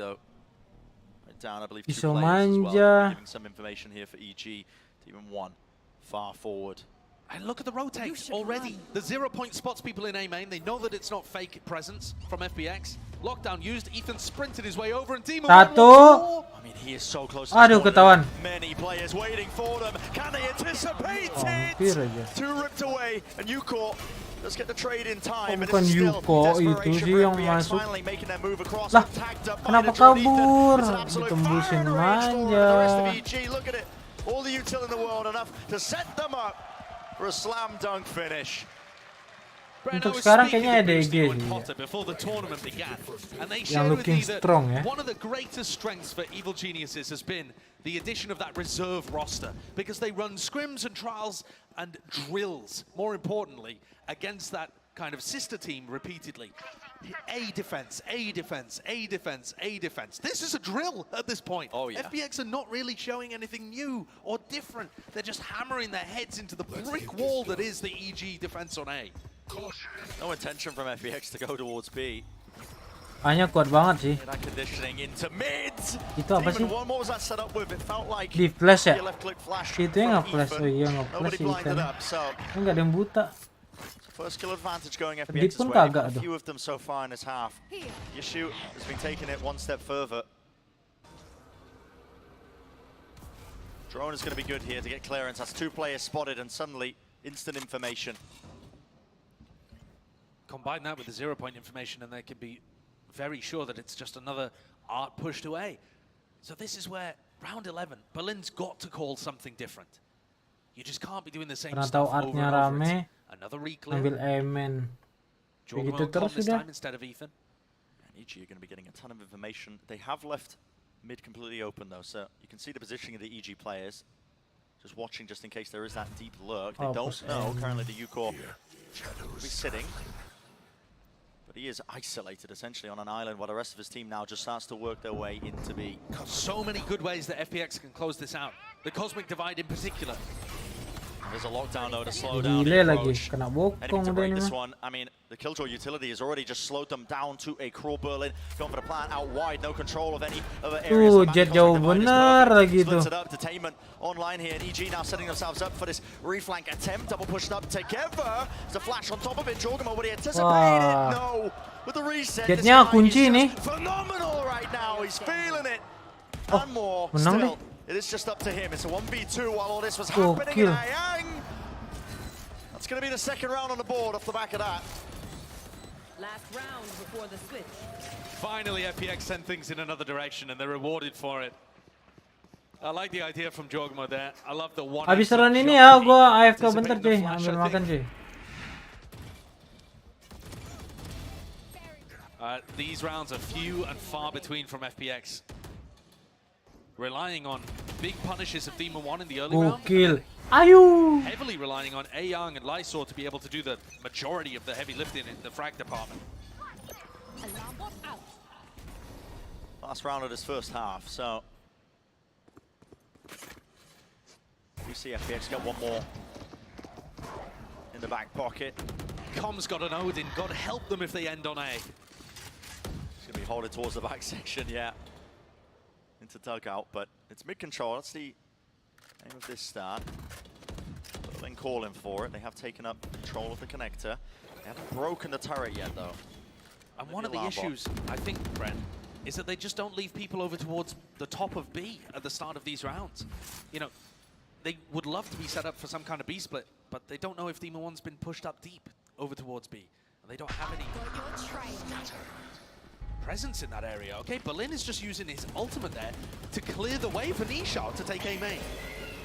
down, I believe, 2 pisau players as well. manja. Giving some information here for EG. Even 1 far forward. And look at the rotates already. The 0-point spots people in A main. They know that it's not fake presence from FPX. Lockdown used. Ethan sprinted his way over and Demon. Satu. I mean, he is so close. Aduh, ketahuan. Many players waiting for them. Can they anticipate it? 2 ripped away, and Yuko let's get the trade in time. Bukan Yuko itu sih yang masuk. Lah, kenapa kabur? Ditembusin manja. Look at it. All the util in the world, enough to set them up for a slam dunk finish. Untuk sekarang kayaknya ada EG before the tournament began, and they yang looking strong ya. One of the greatest strengths for Evil Geniuses has been the addition of that reserve roster, because they run scrims and trials and drills, more importantly, against that kind of sister team repeatedly. A defense, A defense, A defense, A defense. This is a drill at this point. Oh, yeah. FPX are not really showing anything new or different. They're just hammering their heads into the brick wall that is the EG defense on A. No intention from FPX to go towards B. Hanya kuat banget sih. That conditioning into mid. Itu apa sih? What was that set up with? It felt like Di flash ya? Itu yang nge-flash. Oh iya, nge-flash sih Ethan. Enggak ada yang buta. First kill advantage going FPX's way. A few of them so far in this half. Yeshu has been taking it 1 step further. Drone is going to be good here to get clearance. That's 2 players spotted and suddenly instant information. Combine that with the 0-point information and they can be very sure that it's just another Art pushed away. So this is where round 11, Berlin's got to call something different. You just can't be doing the same stuff over and over. Another reclear. Ambil amen. Begitu terus sudah. Instead of Ethan. And EG are going to be getting a ton of information. They have left mid completely open though, so you can see the positioning of the EG players. Just watching just in case there is that deep lurk. They don't know. Currently the Yuko will be sitting. But he is isolated essentially on an island while the rest of his team now just starts to work their way into B. So many good ways that FPX can close this out. The Cosmic Divide in particular. There's a lockdown though to slow down the approach. Anything to break this one. I mean, the Killjoy utility has already just slowed them down to a crawl Berlin. Going for the plant out wide, no control of any other areas. Jet jauh benar lagi tuh. Splits it up, Detainment online here. And EG now setting themselves up for this reflank attempt. Double pushed up together. There's a flash on top of it. Jorgamo, would he anticipate it? No. with the reset. Jetnya kunci nih. Phenomenal right now. He's feeling it. Oh, And more. menang Still, deh. it is just up to him. It's a 1v2 while all this was happening in Ayang. That's going to be the second round on the board off the back of that. Last round before the switch. Finally, FPX sent things in another direction, and they're rewarded for it. I like the idea from Jogmo there. I love the one. Habis run ini ya, gua AFK bentar cuy, ambil makan cuy. These rounds are few and far between from FPX. Relying on big punishes of Demon 1 in the early round. Gokil. Ayo. Heavily relying on Ayang and Lysor to be able to do the majority of the heavy lifting in the frag department. Last round of this first half, so we see FPX get one more in the back pocket. Com's got an Odin. God help them if they end on A. He's going to be holding towards the back section, yeah. Into dugout, but it's mid-control. That's the aim of this start. Berlin calling for it. They have taken up control of the connector. They haven't broken the turret yet, though. And one of the issues, I think, Brent, is that they just don't leave people over towards the top of B at the start of these rounds. You know, they would love to be set up for some kind of B split, but they don't know if Demon 1's been pushed up deep over towards B. And they don't have any presence in that area. Okay, Berlin is just using his ultimate there to clear the way for Nisha to take A main.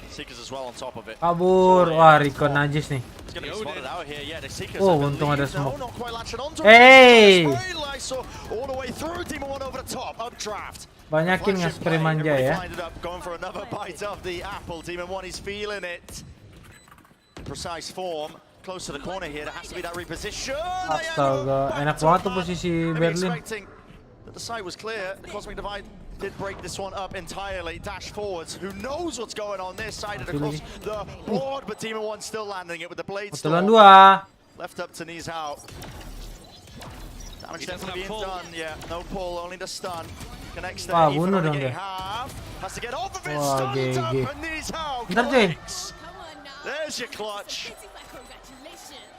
Seekers as well on top of it. Kabur. Wah, Rico najis nih. It's going to be spotted out here. Yeah, the Seekers Oh, untung ada smoke. not quite latching onto Hey! all the way through. Demon 1 over the top. Updraft. Banyakin nge-spray manja ya. Ended up going for another bite of the apple. Demon 1 is feeling it. Precise form. Close to the corner here. There has to be that reposition. Astaga, enak banget tuh posisi Berlin. That the site was clear. The Cosmic Divide did break this one up entirely. Dash forwards. Who knows what's going on this side across the board, but Demon 1 still landing it with the blade storm. Left up to knees out. Damage definitely being done. Yeah, no pull, only the stun. Connects there. Even on the half. Has to get off of it. Stunned up and knees out. Connects. There's your clutch.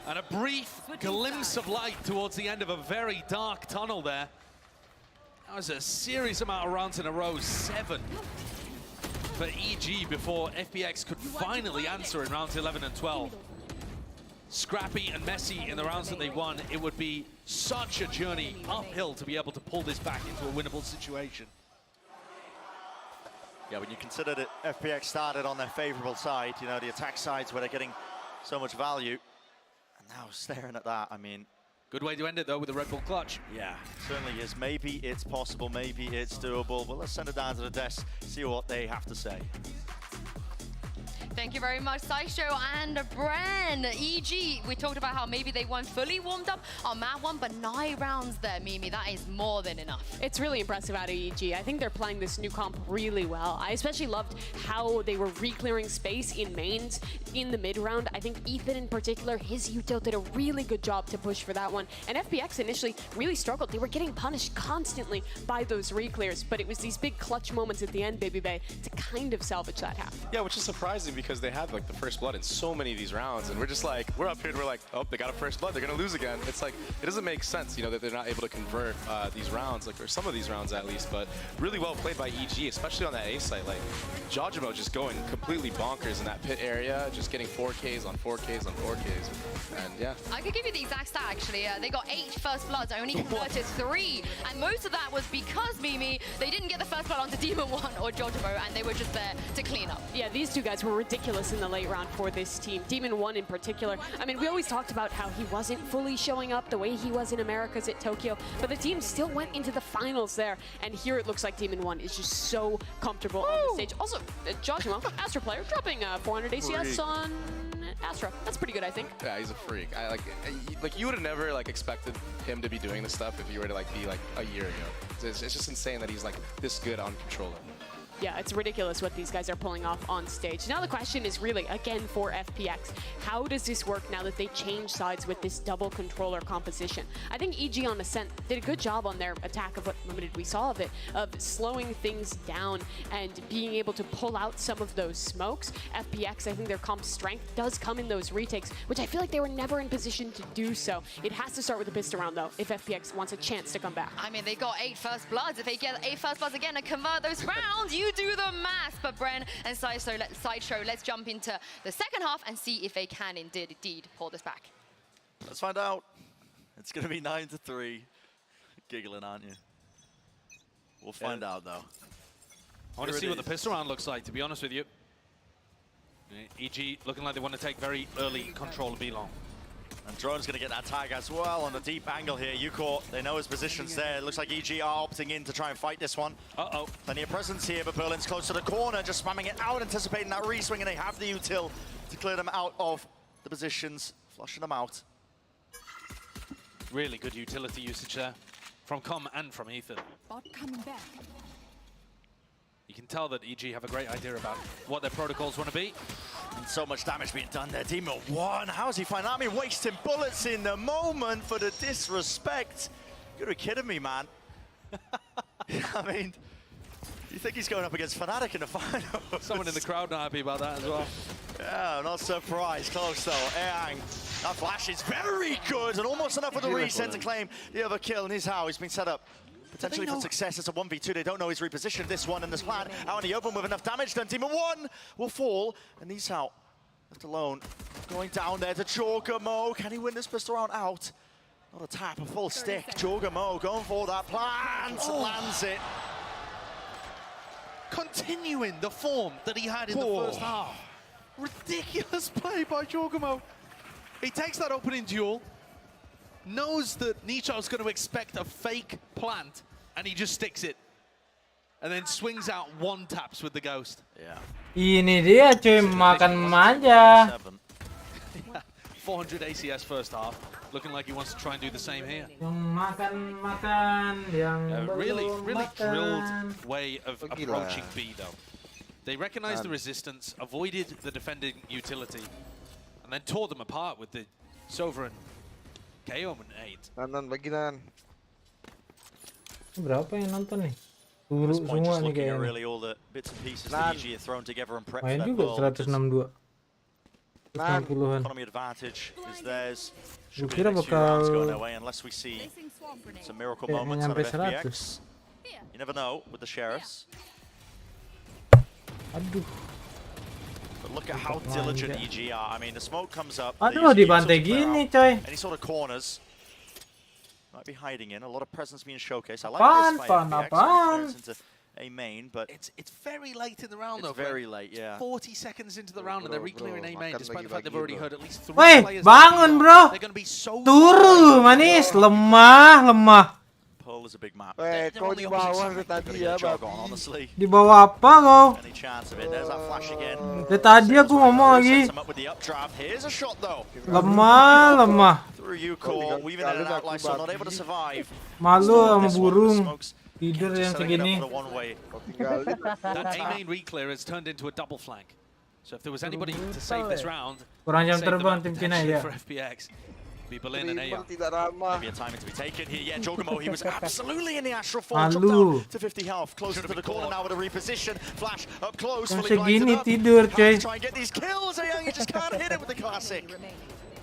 And a brief glimpse of light towards the end of a very dark tunnel there. That was a serious amount of rounds in a row, 7 for EG before FPX could finally answer in rounds 11 and 12. Scrappy and messy in the rounds that they won. It would be such a journey uphill to be able to pull this back into a winnable situation. Yeah, when you consider that FPX started on their favorable side, you know, the attack sides where they're getting so much value. And now staring at that, I mean, good way to end it, though, with the Red Bull clutch. Yeah, certainly is. Maybe it's possible, maybe it's doable. But let's send it down to the desk, see what they have to say. Thank you very much, Saisho and Bren. EG, we talked about how maybe they weren't fully warmed up on map 1, but 9 rounds there, Mimi. That is more than enough. It's really impressive out of EG. I think they're playing this new comp really well. I especially loved how they were re-clearing space in mains in the mid-round. I think Ethan in particular, his util did a really good job to push for that one. And FPX initially really struggled. They were getting punished constantly by those re-clears, but it was these big clutch moments at the end, Baby Bay, to kind of salvage that half. Yeah, which is surprising because they had like the first blood in so many of these rounds, and we're just like, we're up here and we're like, oh, they got a first blood, they're gonna lose again. It's like, it doesn't make sense, you know, that they're not able to convert these rounds, like, or some of these rounds at least, but really well played by EG, especially on that A site. Like, Jojimo just going completely bonkers in that pit area, just getting 4Ks on 4Ks on 4Ks, and yeah. I could give you the exact stat, actually. They got 8 first bloods, only converted 3, and most of that was because, Mimi, they didn't get the first blood onto Demon 1 or Jojimo, and they were just there to clean up. Yeah, these two guys were ridiculous in the late round for this team. Demon 1 in particular. I mean, we always talked about how he wasn't fully showing up the way he was in Americas at Tokyo, but the team still went into the finals there, and here it looks like Demon 1 is just so comfortable on the stage. Also, Jojimo, Astra player, dropping 400 ACS on Astra. That's pretty good, I think. Yeah, he's a freak. Like you would have never like expected him to be doing this stuff if you were to like be like a year ago. It's just insane that he's like this good on controller. Yeah, it's ridiculous what these guys are pulling off on stage. Now the question is really, again, for FPX, how does this work now that they change sides with this double controller composition? I think EG on Ascent did a good job on their attack of what limited we saw of it, of slowing things down and being able to pull out some of those smokes. FPX, I think their comp strength does come in those retakes, which I feel like they were never in position to do so. It has to start with a pistol round, though, if FPX wants a chance to come back. I mean, they got 8 first bloods. If they get 8 first bloods again and convert those rounds, you do the math. But Bren and Sideshow, let's jump into the second half and see if they can indeed pull this back. Let's find out. It's going to be 9-3. Giggling, aren't you? We'll find out, though. I want to see what the pistol round looks like, to be honest with you. EG looking like they want to take very early control of B-long. And Drone's going to get that tag as well on the deep angle here. Yuko, they know his position's there. It looks like EG are opting in to try and fight this one. Uh-oh. Plenty of presence here, but Berlin's close to the corner, just spamming it out, anticipating that re-swing, and they have the util to clear them out of the positions, flushing them out. Really good utility usage there from Com and from Ethan. Bot coming back. You can tell that EG have a great idea about what their protocols want to be. And so much damage being done there. Team of 1, how's he find that? I mean, wasting bullets in the moment for the disrespect. You're kidding me, man. I mean, you think he's going up against Fnatic in the final? Someone in the crowd not happy about that as well. Yeah, I'm not surprised. Close though. Eyang, that flash is very good and almost enough for the reset to claim the other kill. And here's how he's been set up. Potentially for success. It's a 1v2. They don't know he's repositioned this one in this plan. Out in the open with enough damage done. Team of 1 will fall. And he's out. Left alone. Going down there to Jorgamo. Can he win this pistol round out? Not a tap, a full stick. Jorgamo going for that plant. Lands it. Continuing the form that he had in the first half. Ridiculous play by Jorgamo. He takes that opening duel. Knows that Nicho's going to expect a fake plant, and he just sticks it. And then swings out 1 taps with the Ghost. Yeah. Ini dia cuy, makan manja. 400 ACS first half. Looking like he wants to try and do the same here. Yang makan, yang a really makan. drilled way of approaching B, though. They recognized the resistance, avoided the defending utility, and then tore them apart with the Sovereign KO and 8. Nan, baginan. Berapa yang nonton nih? Turu semua nih kayaknya. Really all the bits and pieces that EG are thrown together and prep for Main that juga 162. 60-an. Economy advantage is theirs. Gue Should be kira the next few rounds going their bakal way unless we see some miracle kayak moments out of nyampe FPX. 100. You never know with the Sheriffs. Aduh. But look at how diligent EG are. I mean, the smoke comes up. Aduh, dibantai gini, coy. Any sort of corners. Might be hiding in. A lot of presence being showcased. I like this by FPX. Into a main, but it's very late in the round, though. It's very late, yeah. 40 seconds into the round, and they're re-clearing A main, despite the fact they've already heard at least 3 Woi, players. bangun bro. They're going to be so Turu, manis, lemah. Pearl is a big map. Kau di bawah tadi ya, honestly. Di bawah apa kau? Any chance of it? There's that flash again. Dari tadi aku ngomong lagi. Here's a shot though. Lemah. Through Yuko, weaving in and out like so, not able to survive. Malu sama burung. Tidur yang segini. That A main re-clear has turned into a double flank. So if there was anybody to save this round, kurang jam terbang tim Cina ya. For FPX. Be Berlin and AO. Maybe a timing to be taken here. Yeah, Jorgamo, he was absolutely in the astral form. Dropped down to 50 health, closer to the corner now with a reposition. Flash up close, fully segini up. tidur, coy. Try and get these kills, Young, you just can't hit it with the classic.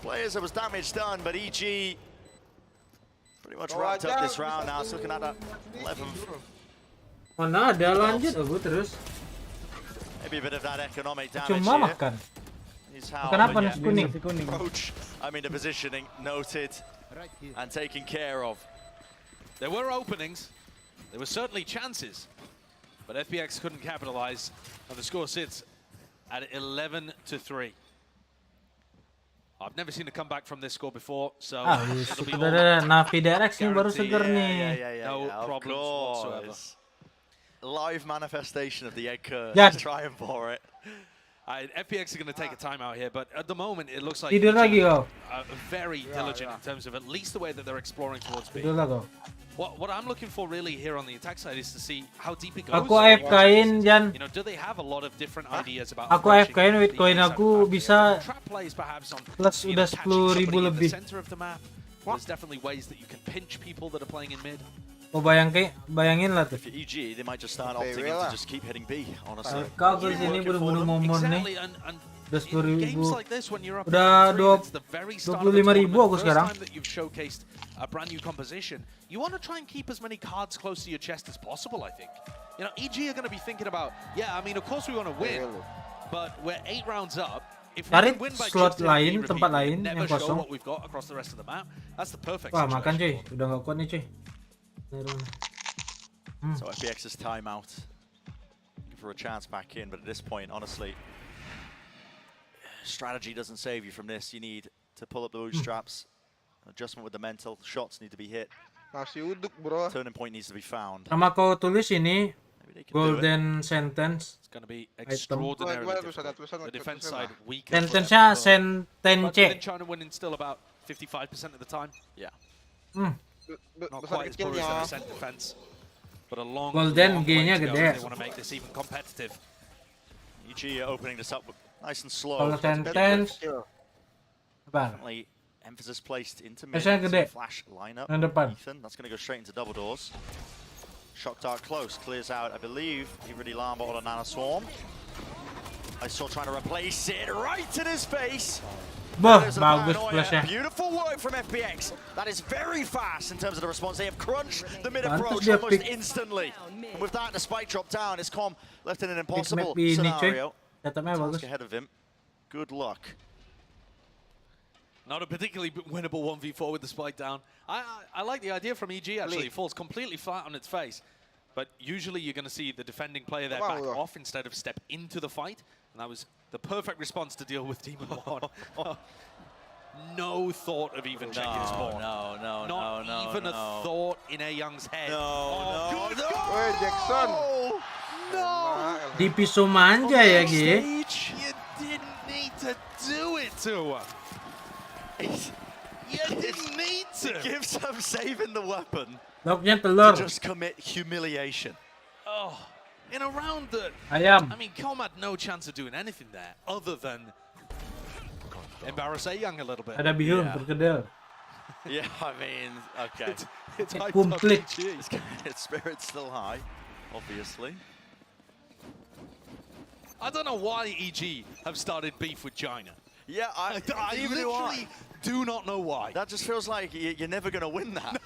Players, there was damage done, but EG pretty much wrapped up this round now. It's looking at that 11th. Mana ada lanjut aku terus. Maybe a bit of that economic damage Cuma here. makan. Kenapa nasi kuning? Approach, I mean the positioning noted and taken care of. There were openings, there were certainly chances, but FPX couldn't capitalize, and the score sits at 11-3. I've never seen a comeback from this score before, so it'll be all NAVI DRX nih baru seger nih. No problems whatsoever. Live manifestation of the egg curse. Yeah. Trying for it. FPX are going to take a timeout here, but at the moment it looks like Tidur lagi kau. Very diligent in terms of at least the way that they're exploring towards B. Tidur lah kau. What I'm looking for really here on the attack side is to see how deep it goes. Aku AFK-in Jan. You know, do they have a lot of different ideas about? Aku AFK-in with coin aku bisa plus udah 10.000 lebih. There's definitely ways that you can pinch people that are playing in mid. Oh bayangin lah tuh. For EG, they might just start opting in to just keep hitting B, honestly. Kau ke sini bener-bener momon nih. Udah 10.000. Udah 25.000 aku sekarang. You've showcased a brand new composition. You want to try and keep as many cards close to your chest as possible, I think. You know, EG are going to be thinking about, yeah, I mean, of course we want to win, but we're 8 rounds up. Cari slot lain, tempat lain yang kosong. What we've got across the rest of the map. That's the perfect Wah, situation. makan cuy. Udah nggak kuat nih cuy. So FPX's timeout. Looking for a chance back in, but at this point, honestly, strategy doesn't save you from this. You need to pull up the bootstraps. Adjustment with the mental. Shots need to be hit. Masih uduk, bro. Turning point needs to be found. Sama kau tulis ini golden sentence. It's going to be extraordinarily difficult. The defense side weak. Sentence-nya sentence. China winning still about 55% of the time. Yeah. Not quite as poor as the defense, but a long Golden G-nya way to go gede. if they want to make this even competitive. EG opening this up nice and slow. Kalau sentence, definitely emphasis placed into mid. gede. Flash lineup. Yang depan. Ethan, that's going to go straight into double doors. Shock dart close, clears out. I believe he really lambo on a nano swarm. I saw trying to replace it right in his face. Bagus flashnya. Beautiful work from FPX. That is very fast in terms of the response. They have crunched the mid approach almost instantly. And with that, the spike drop down, his com left in an impossible scenario. Task ahead of him. Good luck. Not a particularly winnable 1v4 with the spike down. I like the idea from EG actually. It falls completely flat on its face. But usually you're going to see the defending player there back off instead of step into the fight. And that was the perfect response to deal with Demon 1. No thought of even checking his spawn. Not even a thought in A Young's head. Jackson. No! Dipisumanja ya, Gi. You didn't need to do it to her. You didn't need to. Give some saving the weapon. Locknya telur. To just commit humiliation. Oh, in a round that Ayam. I mean, Com had no chance of doing anything there other than embarrass A Young a little bit. Ada bihun berkedel. Yeah, I mean, okay. It's complete. Its spirit's still high, obviously. I don't know why EG have started beef with China. Yeah, I literally do not know why. That just feels like you're never going to win that.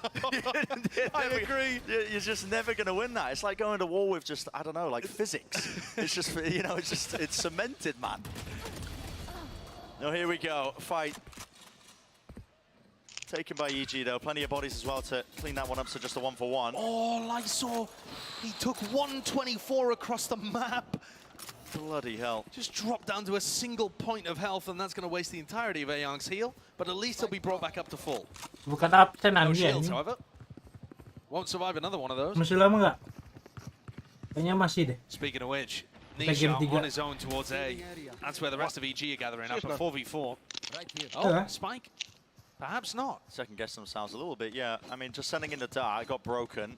I agree. You're just never going to win that. It's like going to war with just, I don't know, like physics. It's just, you know, it's cemented, man. No, here we go. Fight. Taken by EG, though. Plenty of bodies as well to clean that one up, so just a 1-for-1. Oh, Lysor. He took 124 across the map. Bloody hell. Just dropped down to a single point of health, and that's going to waste the entirety of A Young's heal, but at least he'll be brought back up to full. Bukan absen No dia. shields, however. Won't survive another one of those. Masih lama nggak? Kayaknya masih deh. Speaking of which, Nisha on his own towards A. That's where the rest of EG are gathering up, a 4v4. Oh, Spike? Perhaps not. Second guess themselves a little bit, yeah. I mean, just sending in the dart, got broken.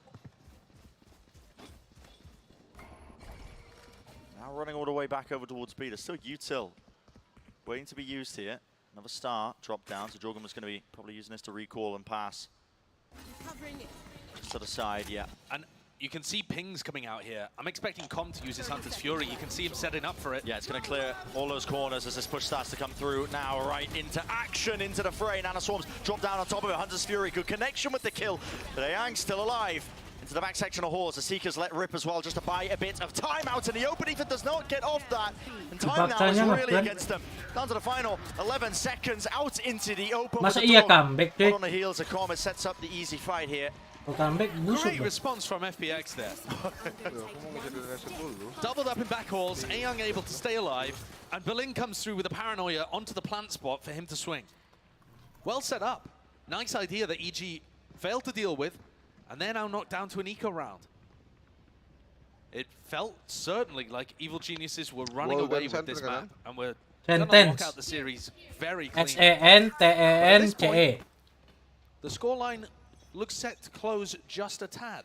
Now running all the way back over towards B. There's still util waiting to be used here. Another star drop down, so Jorgen was going to be probably using this to recall and pass. Just to the side, yeah. And you can see pings coming out here. I'm expecting Com to use his Hunter's Fury. You can see him setting up for it. Yeah, it's going to clear all those corners as this push starts to come through. Now right into action, into the fray. Nano Swarms drop down on top of it. Hunter's Fury, good connection with the kill. But Ayang's still alive. Into the back section of Horse. The Seekers let rip as well just to buy a bit of time out in the open. Ethan does not get off that. And time now is really against them. Down to the final 11 seconds out into the open. Masa iya comeback, on the heels of Com, it sets up the easy fight here. Great response from FPX there. Doubled up in back halls, A Young able to stay alive, and Berlin comes through with a paranoia onto the plant spot for him to swing. Well set up. Nice idea that EG failed to deal with, and they're now knocked down to an eco round. it felt certainly like Evil Geniuses were running away with this map and were Sentence. going to lock out the series very clean. SENTENCE. The scoreline looks set to close just a tad.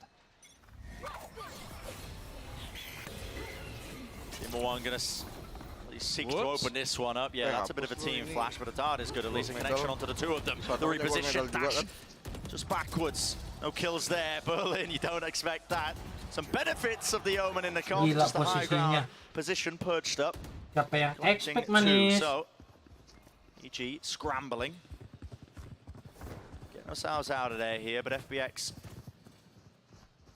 Number one going to seek to open this one up. Yeah, that's a bit of a team flash, but a dart is good. At least a connection onto the two of them. The reposition dash just backwards. No kills there. Berlin, you don't expect that. Some benefits of the Omen in the comp. Just the high ground position perched up. Siapa yang expect manis? So, EG scrambling. Getting ourselves out of there here, but FBX,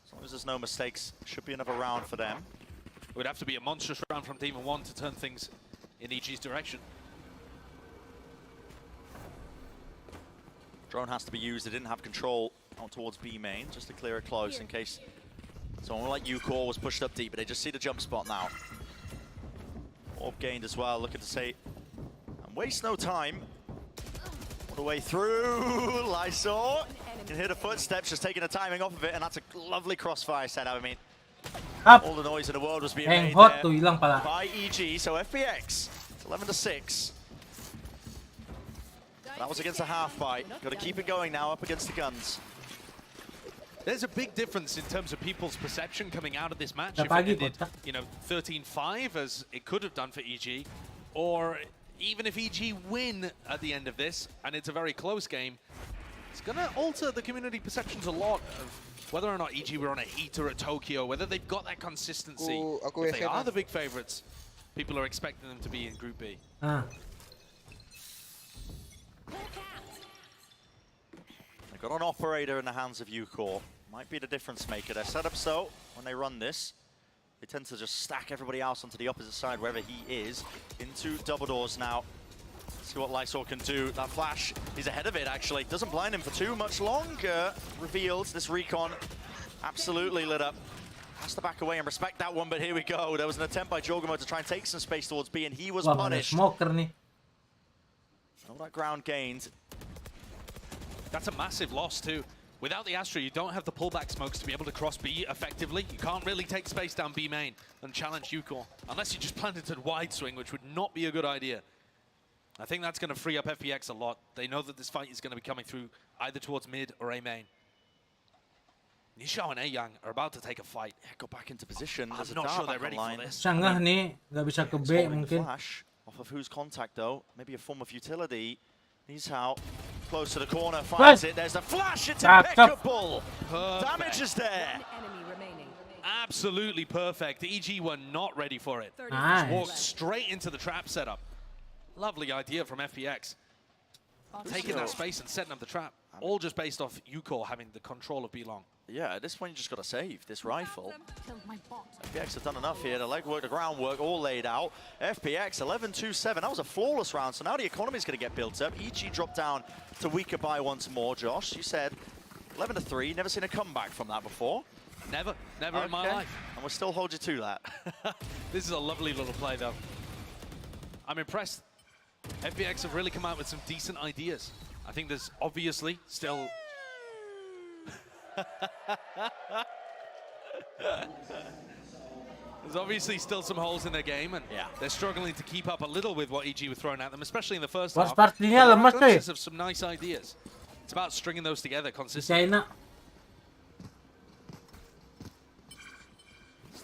as long as there's no mistakes, should be another round for them. It would have to be a monstrous round from Demon 1 to turn things in EG's direction. Drone has to be used. They didn't have control out towards B main, just to clear it close in case someone like Ucore was pushed up deep, but they just see the jump spot now. Orb gained as well, looking to say, and waste no time. All the way through, Lysor can hit a footsteps, just taking the timing off of it, and that's a lovely crossfire setup. I mean, all the noise in the world was being made there by EG, so FBX, it's 11-6. That was against a half fight. Got to keep it going now, up against the guns. There's a big difference in terms of people's perception coming out of this match. If it ended, you know, 13-5 as it could have done for EG, or even if EG win at the end of this, and it's a very close game, it's going to alter the community perceptions a lot of whether or not EG were on a heat or at Tokyo, whether they've got that consistency. If they are the big favorites, people are expecting them to be in Group B. They've got an operator in the hands of Ucore. Might be the difference maker. They're set up so when they run this, they tend to just stack everybody else onto the opposite side wherever he is. Into double doors now. See what Lysor can do. That flash, he's ahead of it actually. Doesn't blind him for too much longer. Reveals this recon. Absolutely lit up. Has to back away and respect that one, but here we go. There was an attempt by Jorgamo to try and take some space towards B, and he was punished. All that ground gained. That's a massive loss too. Without the Astra, you don't have the pullback smokes to be able to cross B effectively. You can't really take space down B main and challenge Ucore, unless you just planted a wide swing, which would not be a good idea. I think that's going to free up FPX a lot. They know that this fight is going to be coming through either towards mid or A main. Nishao and A-Yang are about to take a fight. Yeah, go back into position. I'm not sure they're ready for this. Sanggah nih, nggak bisa ke B mungkin. Flash off of whose contact though? Maybe a form of utility. Nishao close to the corner, finds it. There's a flash. It's impeccable. Damage is there. Absolutely perfect. EG were not ready for it. Nice. Just walked straight into the trap setup. Lovely idea from FPX. Taking that space and setting up the trap. All just based off Ucore having the control of B-Long. Yeah, at this point you just got to save this rifle. FPX have done enough here. The legwork, the groundwork, all laid out. FPX 11-2-7. That was a flawless round. So now the economy is going to get built up. EG dropped down to weaker by once more. Josh, you said 11-3. Never seen a comeback from that before. Never in my life. And we'll still hold you to that. This is a lovely little play though. I'm impressed. FPX have really come out with some decent ideas. I think there's obviously still... There's obviously still some holes in their game, and they're struggling to keep up a little with what EG were throwing at them, especially in the first half. Glimpses of some nice ideas. It's about stringing those together consistently.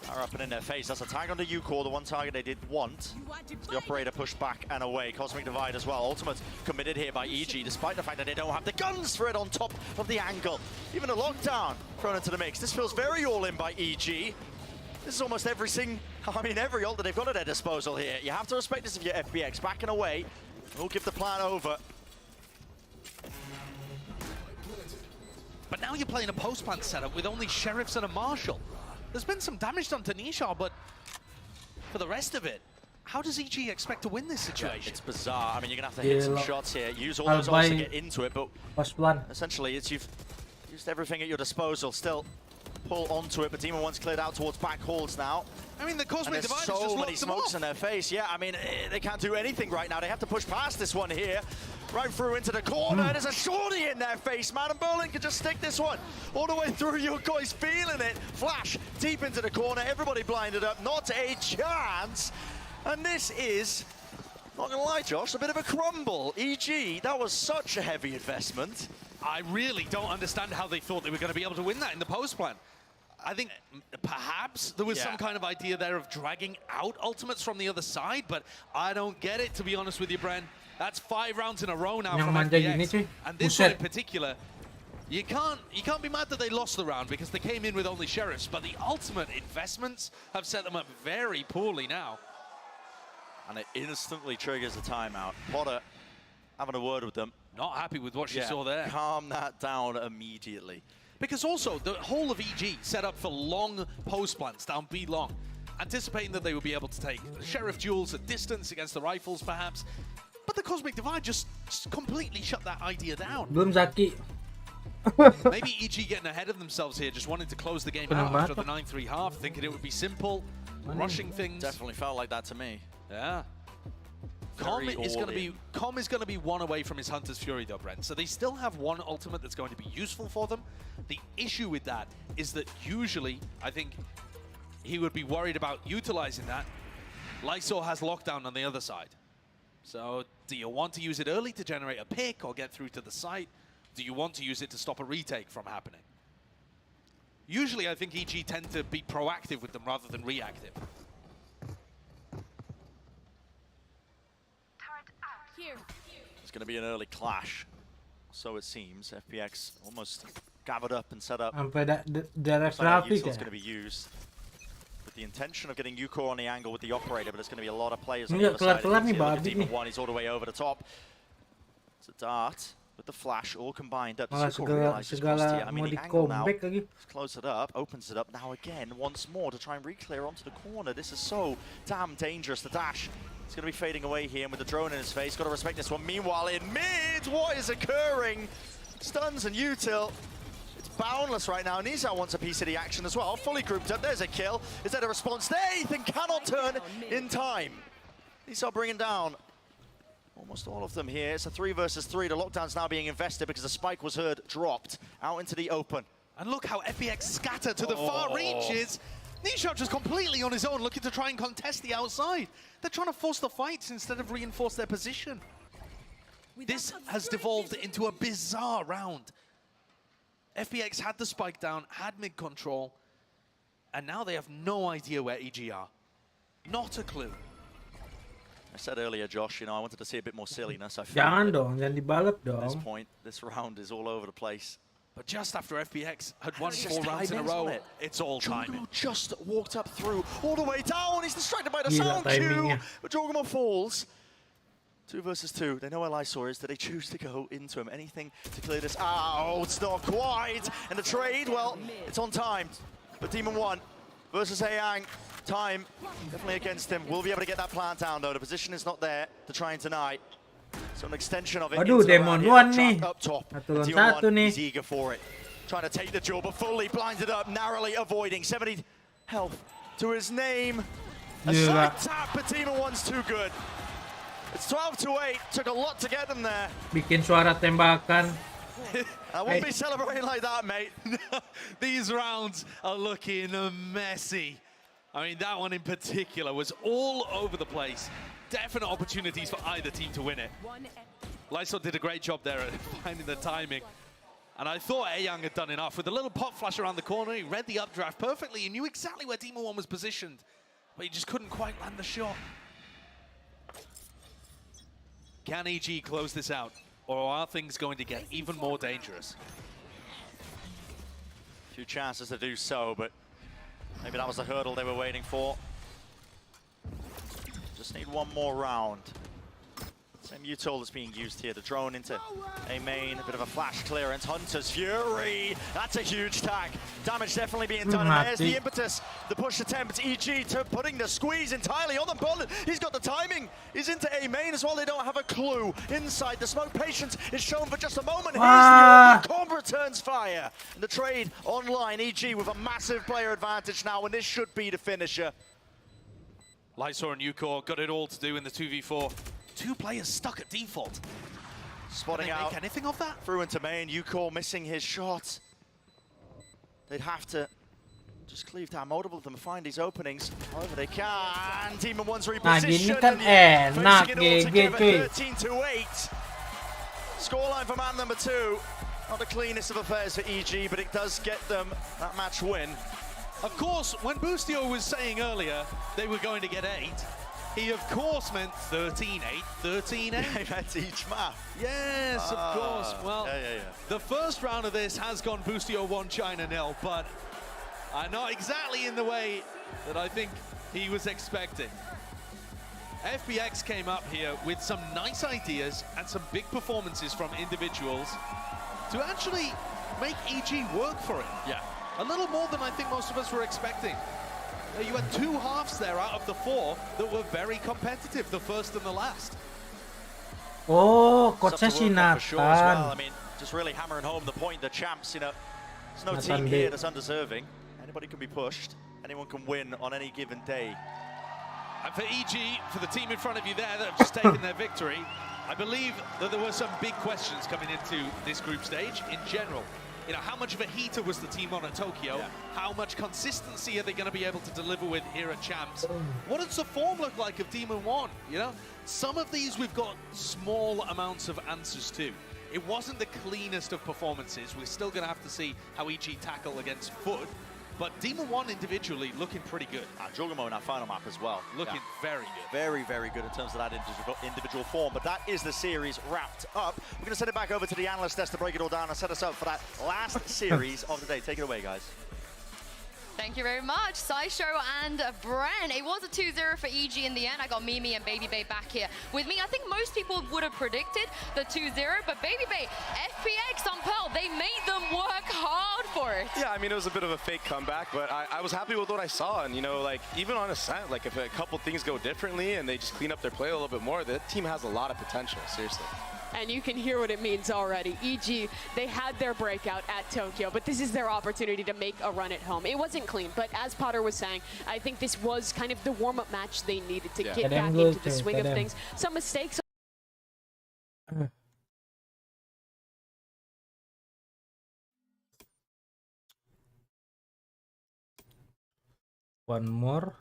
Are up and in their face. That's a tag onto Ucore, the one target they did want. The operator pushed back and away. Cosmic Divide as well. Ultimate committed here by EG, despite the fact that they don't have the guns for it on top of the angle. Even a lockdown thrown into the mix. This feels very all-in by EG. This is almost every ult that they've got at their disposal here. You have to respect this if you're FBX. Backing away. We'll give the plan over. But now you're playing a post-plant setup with only Sheriffs and a Marshal. There's been some damage done to Nishao, but for the rest of it, how does EG expect to win this situation? It's bizarre. I mean, you're going to have to hit some shots here. Use all those ults to get into it, but essentially, you've used everything at your disposal. Still, pull onto it, but Demon One's cleared out towards back halls now. I mean, the Cosmic Divide so just many smokes in their face. Yeah, I mean, they can't do anything right now. They have to push past this one here. Right through into the corner. There's a shorty in their face, man. And Berlin can just stick this one all the way through. Your guys feeling it. Flash deep into the corner. Everybody blinded up. Not a chance. And this is, not gonna lie, Josh, a bit of a crumble. EG, that was such a heavy investment. I really don't understand how they thought they were going to be able to win that in the post plan. I think perhaps there was some kind of idea there of dragging out ultimates from the other side, but I don't get it, to be honest with you, Bren. That's 5 rounds in a row now from FPX. And this one in particular, you can't be mad that they lost the round because they came in with only sheriffs, but the ultimate investments have set them up very poorly now. And it instantly triggers a timeout. Potter having a word with them. Not happy with what she saw there. Calm that down immediately. Because also, the whole of EG set up for long post plans down B long, anticipating that they would be able to take Sheriff duels at distance against the rifles, perhaps. But the Cosmic Divide just completely shut that idea down. Belum Zaki. Maybe EG getting ahead of themselves here, just wanting to close the game out after the 9-3 half, thinking it would be simple, rushing things. Definitely felt like that to me. Yeah. Com is going to be one away from his Hunter's Fury though, Brent. So they still have one ultimate that's going to be useful for them. The issue with that is that usually, I think, he would be worried about utilizing that. Lysor has lockdown on the other side. So do you want to use it early to generate a pick or get through to the site? Do you want to use it to stop a retake from happening? Usually I think EG tend to be proactive with them rather than reactive. It's going to be an early clash, so it seems. FPX almost gathered up and set up. Sampai DRX rapi It's going to be used with the intention of getting Yuko on the angle with the operator, but it's going to be a lot of players on the other side. Demon One, he's all the way over the top. It's a dart with the flash, all combined up. Segala I mean, the angle now, let's close it up, opens it up now again, once more to try and re-clear onto the corner. This is so damn dangerous, the dash. It's going to be fading away here, and with the drone in his face, got to respect this one. Meanwhile, in mid, what is occurring? Stuns and util. It's boundless right now. Nizar wants a piece of the action as well. Fully grouped up. There's a kill. Is that a response there? Ethan cannot turn in time. Nizar bringing down almost all of them here. It's a 3 versus 3. The lockdown's now being invested because the spike was heard dropped out into the open. And look how FPX scatter to the far reaches. Nishot just completely on his own, looking to try and contest the outside. They're trying to force the fights instead of reinforce their position. This has devolved into a bizarre round. FPX had the spike down, had mid control, and now they have no idea where EG are. Not a clue. I said earlier, Josh, you know, I wanted to see a bit more silliness. I Jangan dong, jangan dibalap dong. At this point, this round is all over the place. But just after FPX had won 4 rounds in a row, it's all timing. Just walked up through, all the way down. He's distracted by the sound cue. But Jorgamo falls. 2 versus 2. They know where Lysor is. Do they choose to go into him? Anything to clear this? Oh, it's not quite. And the trade, well, it's on time. But Demon 1 versus Ayang. Time definitely against him. We'll be able to get that plant down, though. The position is not there to try and deny. So an extension of it. Aduh, Demon 1 nih. Up top. Satu lawan satu nih. He's eager for it. Trying to take the duel, but fully blinded up, narrowly avoiding. 70 health to his name. A side tap, but Demon 1's too good. It's 12-8. Took a lot to get them there. Bikin suara tembakan. I won't be celebrating like that, mate. These rounds are looking messy. I mean, that one in particular was all over the place. Definite opportunities for either team to win it. Lysor did a great job there at finding the timing. And I thought Ayang had done enough. With a little pop flash around the corner, he read the updraft perfectly. He knew exactly where Demon 1 was positioned. But he just couldn't quite land the shot. Can EG close this out? Or are things going to get even more dangerous? A few chances to do so, but maybe that was the hurdle they were waiting for. Just need one more round. Same util that's being used here. The drone into A main, a bit of a flash clearance. Hunter's Fury, that's a huge tag. Damage definitely being done, and there's the impetus. The push attempt, EG to putting the squeeze entirely on the bullet. He's got the timing. He's into A main as well. They don't have a clue. Inside, the smoke patience is shown for just a moment. Here's the Corm returns fire. And the trade online, EG with a massive player advantage now, and this should be the finisher. Lightsaw and Ucore got it all to do in the 2v4. 2 players stuck at default. Spotting Can they out make anything of that? Through into main, Ucore missing his shot. They'd have to just cleave down multiple of them, find these openings. However they can. Demon One's repositioned. Nah, gini kan enak GG cuy. 13-8. Scoreline for man number 2. Not the cleanest of affairs for EG, but it does get them that match win. Of course, when Boostio was saying earlier they were going to get 8, he of course meant 13-8, 13-8. Yeah, that's each map. Yes, of course. Well, yeah. The first round of this has gone Boostio 1, China 0, but not exactly in the way that I think he was expecting. FPX came up here with some nice ideas and some big performances from individuals to actually make EG work for it. Yeah. A little more than I think most of us were expecting. You had 2 halves there out of the 4 that were very competitive, the first and the last. Oh, coachnya si Nathan. I mean, just really hammering home the point, the champs, you know, there's no team here that's undeserving. Anybody can be pushed. Anyone can win on any given day. And for EG, for the team in front of you there that have just taken their victory, I believe that there were some big questions coming into this group stage in general. You know, how much of a heater was the team on at Tokyo? Yeah. How much consistency are they going to be able to deliver with here at Champs? What does the form look like of Demon One? You know, some of these we've got small amounts of answers to. It wasn't the cleanest of performances. We're still going to have to see how EG tackle against Foot. But Demon One individually looking pretty good. Jugamo in our final map as well. Looking very good. Very, very good in terms of that individual form. But that is the series wrapped up. We're going to send it back over to the analyst desk to break it all down and set us up for that last series of the day. Take it away, guys. Thank you very much, Sideshow and Bren. It was a 2-0 for EG in the end. I got Mimi and Baby Bay back here with me. I think most people would have predicted the 2-0, but Baby Bay, FPX on Pearl, they made them work hard for it. Yeah, I mean, it was a bit of a fake comeback, but I was happy with what I saw. And, you know, like, even on Ascent, like, if a couple things go differently and they just clean up their play a little bit more, that team has a lot of potential, seriously. And you can hear what it means already. EG, they had their breakout at Tokyo, but this is their opportunity to make a run at home. It wasn't clean, but as Potter was saying, I think this was kind of the warm-up match they needed to get back into the swing of things. Some mistakes. One more.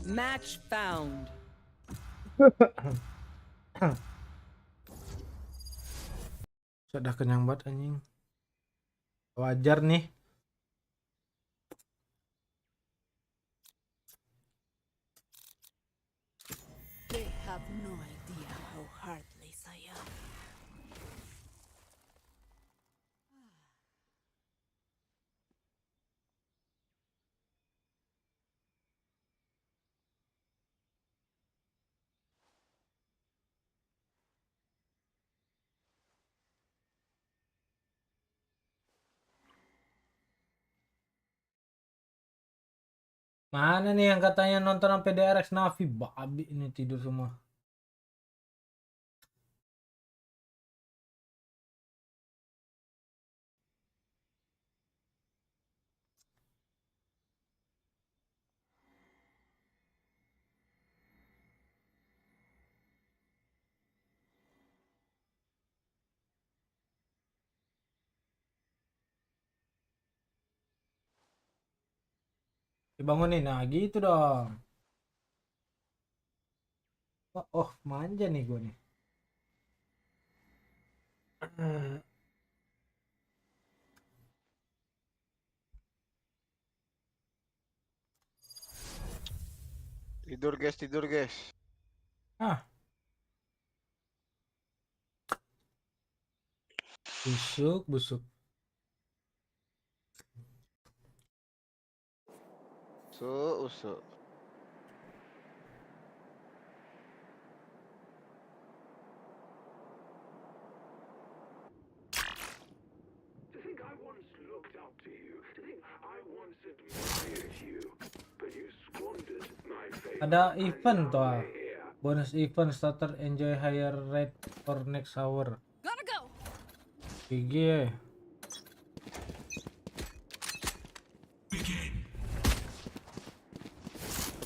Match found. Sudah kenyang banget anjing. Wajar nih. They have no idea how heartless I am. Mana nih yang katanya nonton sampai DRX NAVI? Babi ini tidur semua. Dibangunin, nah gitu dong. Oh, manja nih gue nih. Tidur guys. Busuk. Usuk. Ada event tuh. Bonus event starter enjoy higher rate for next hour. Gotta go. GG.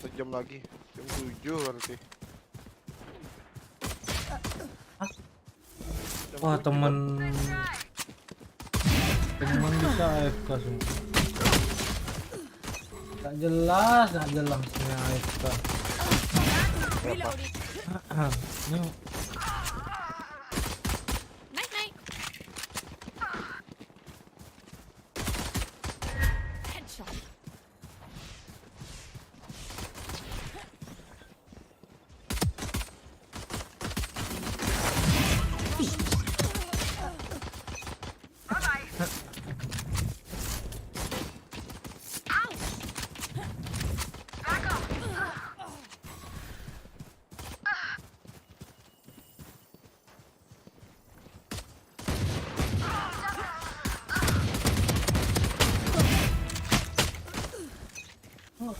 1 jam lagi. Jam 7 berarti. Wah, temen bisa AFK semua. Gak jelas ini AFK. Ini Night. Headshot.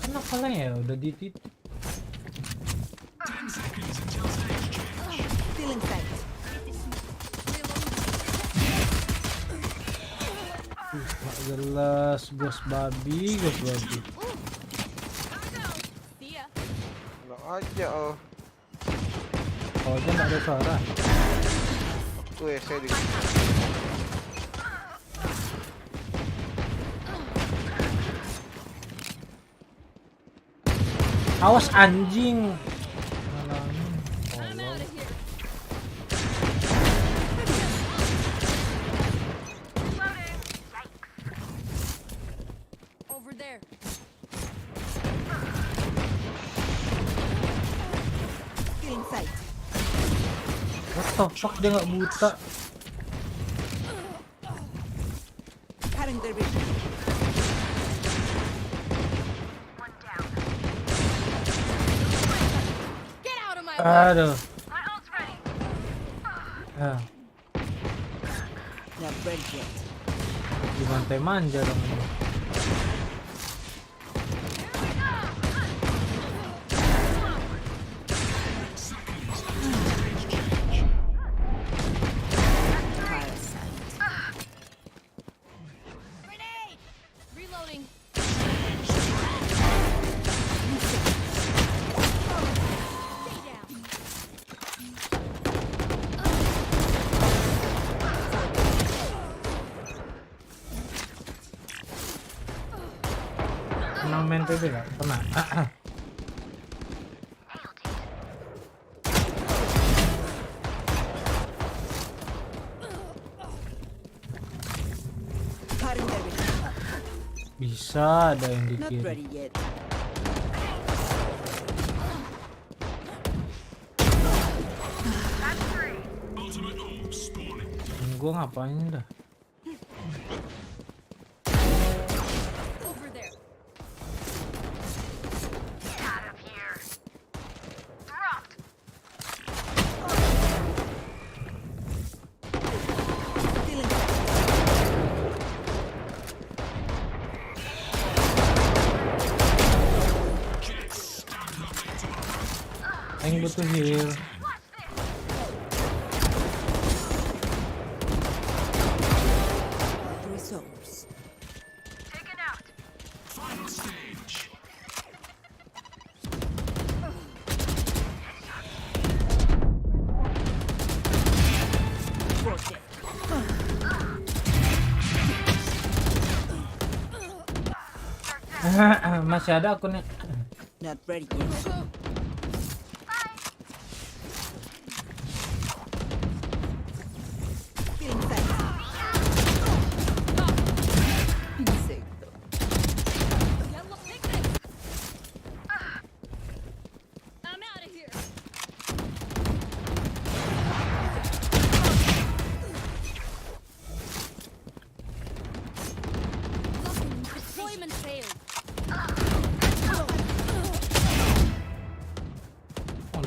kenapa lah ya udah di titik. Gak jelas, ghost babi. Enak aja Oh aja gak ada suara. saya di Awas anjing. Over there. What the fuck, dia nggak buta. Aduh. Gimana manja dong ini. Reloading. Pernah main PB gak? Pernah. Bisa ada yang di kiri. Gue ngapain dah? Aing butuh heal. Masih ada akunnya. Not ready yet. Feeling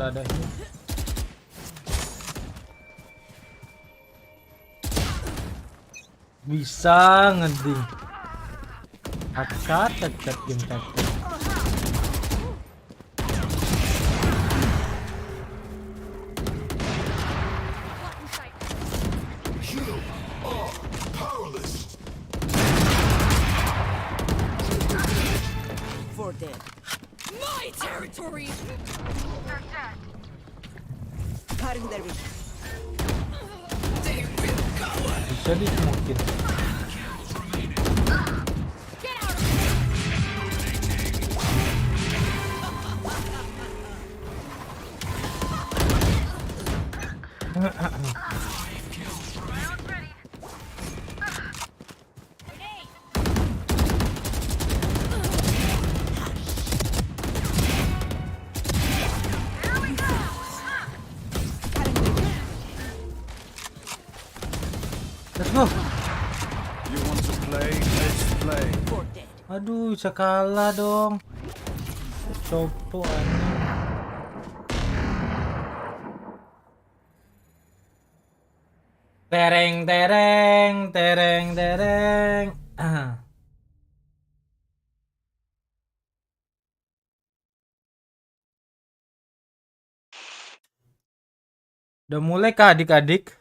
udah ada ini. Bisa ngeding. Cacat game cacat. For dead. My territory. Cutting their vision. They will cover. Bisa dismokin. Let's go. You want to play? Let's play. Aduh, bisa kalah dong. Copo anjing. Tereng tereng tereng tereng. Udah mulai kah adik-adik?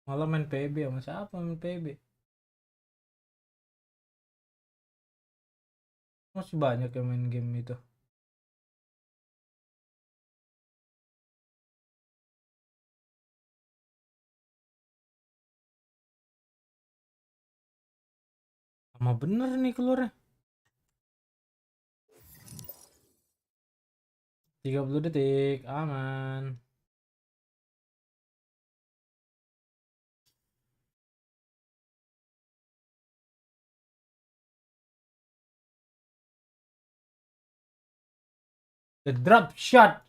Malah main PB sama siapa main PB? Masih banyak yang main game itu. Lama bener nih keluarnya. 30 detik, aman. The drop shot.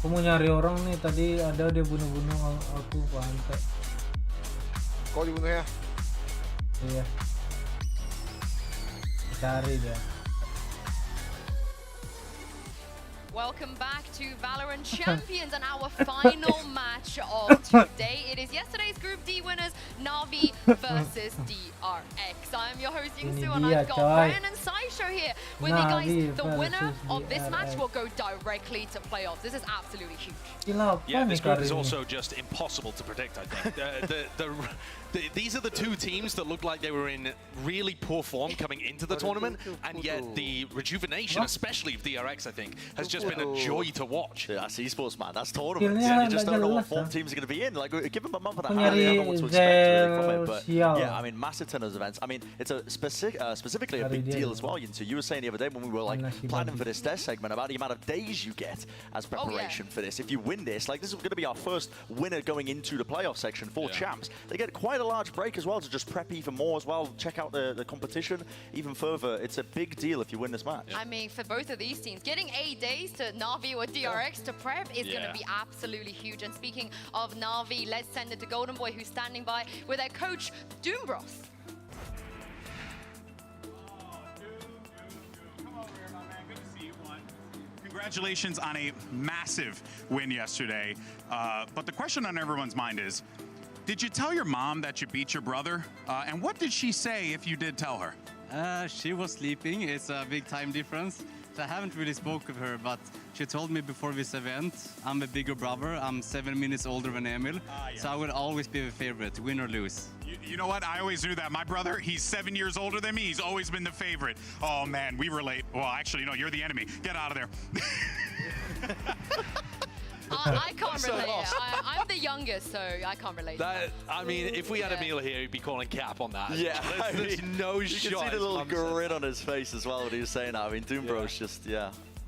Aku mau nyari orang nih, tadi ada dia bunuh-bunuh aku pantai. Kau dibunuh ya? Iya. Cari dia. Welcome back to Valorant Champions and our final match of today. It is yesterday's Group D winners, NAVI versus DRX. I'm your host Yingsu and I've got Brian and Saisho here with me, guys. The winner of this match will go directly to playoffs. This is absolutely huge. Yeah, this group is also just impossible to predict, I think. These are the two teams that look like they were in really poor form coming into the tournament, and yet the rejuvenation, especially of DRX, I think, has just been a joy to watch. Yeah, that's esports, man. That's tournament. You just don't know what form teams are going to be in. Like, give them a month and a half, you don't know what to expect really from it. But yeah, I mean, massive ton of events. I mean, it's a specifically a big deal as well. So you were saying the other day when we were like planning for this test segment about the amount of days you get as preparation for this. If you win this, like, this is going to be our first winner going into the playoff section for champs. They get quite a large break as well to just prep even more as well, check out the competition even further. It's a big deal if you win this match. I mean, for both of these teams, getting 8 days to NAVI or DRX to prep is going to be absolutely huge. And speaking of NAVI, let's send it to Golden Boy, who's standing by with their coach, Doombros. Congratulations on a massive win yesterday. But the question on everyone's mind is, did you tell your mom that you beat your brother? And what did she say if you did tell her? She was sleeping. It's a big time difference. So I haven't really spoke with her, but she told me before this event, I'm a bigger brother. I'm 7 minutes older than Emil. So I will always be the favorite, win or lose. You know what? I always knew that. My brother, he's 7 years older than me. He's always been the favorite. Oh, man, we relate. Well, actually, no, you're the enemy. Get out of there. I can't relate. I'm the youngest, so I can't relate. I mean, if we had Emil here, he'd be calling cap on that. Yeah, there's no you shot. You can see the little grin on his face as well when he was saying that. I mean, Doombro's just,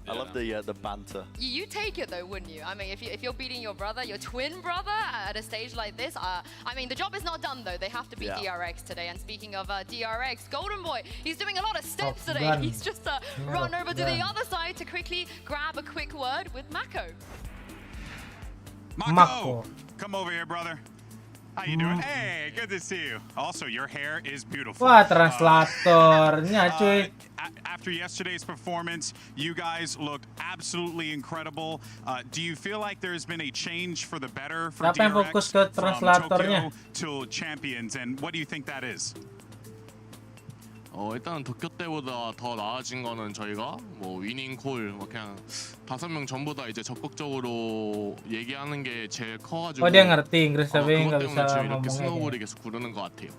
I love the banter. You take it though, wouldn't you? I mean, if you're beating your brother, your twin brother, at a stage like this, I mean, the job is not done though. They have to beat DRX today. And speaking of DRX, Golden Boy, he's doing a lot of steps today. He's just run over to the other side to quickly grab a quick word with Mako. Mako, come over here, brother. How you doing? Hey, good to see you. Also, your hair is beautiful. Wah, translatornya cuy. After yesterday's performance, you guys looked absolutely incredible. Do you feel like there's been a change for the better for DRX from Tokyo to champions, and what do you think that is? 일단 도쿄 때보다 더 나아진 거는 저희가 뭐 위닝 콜 그냥 5명 전부 다 이제 적극적으로 얘기하는 게 제일 커가지고 dia ngerti Inggris tapi 그것 nggak 때문에 bisa 지금 이렇게 ngomongnya. 스노우볼이 계속 구르는 것 같아요.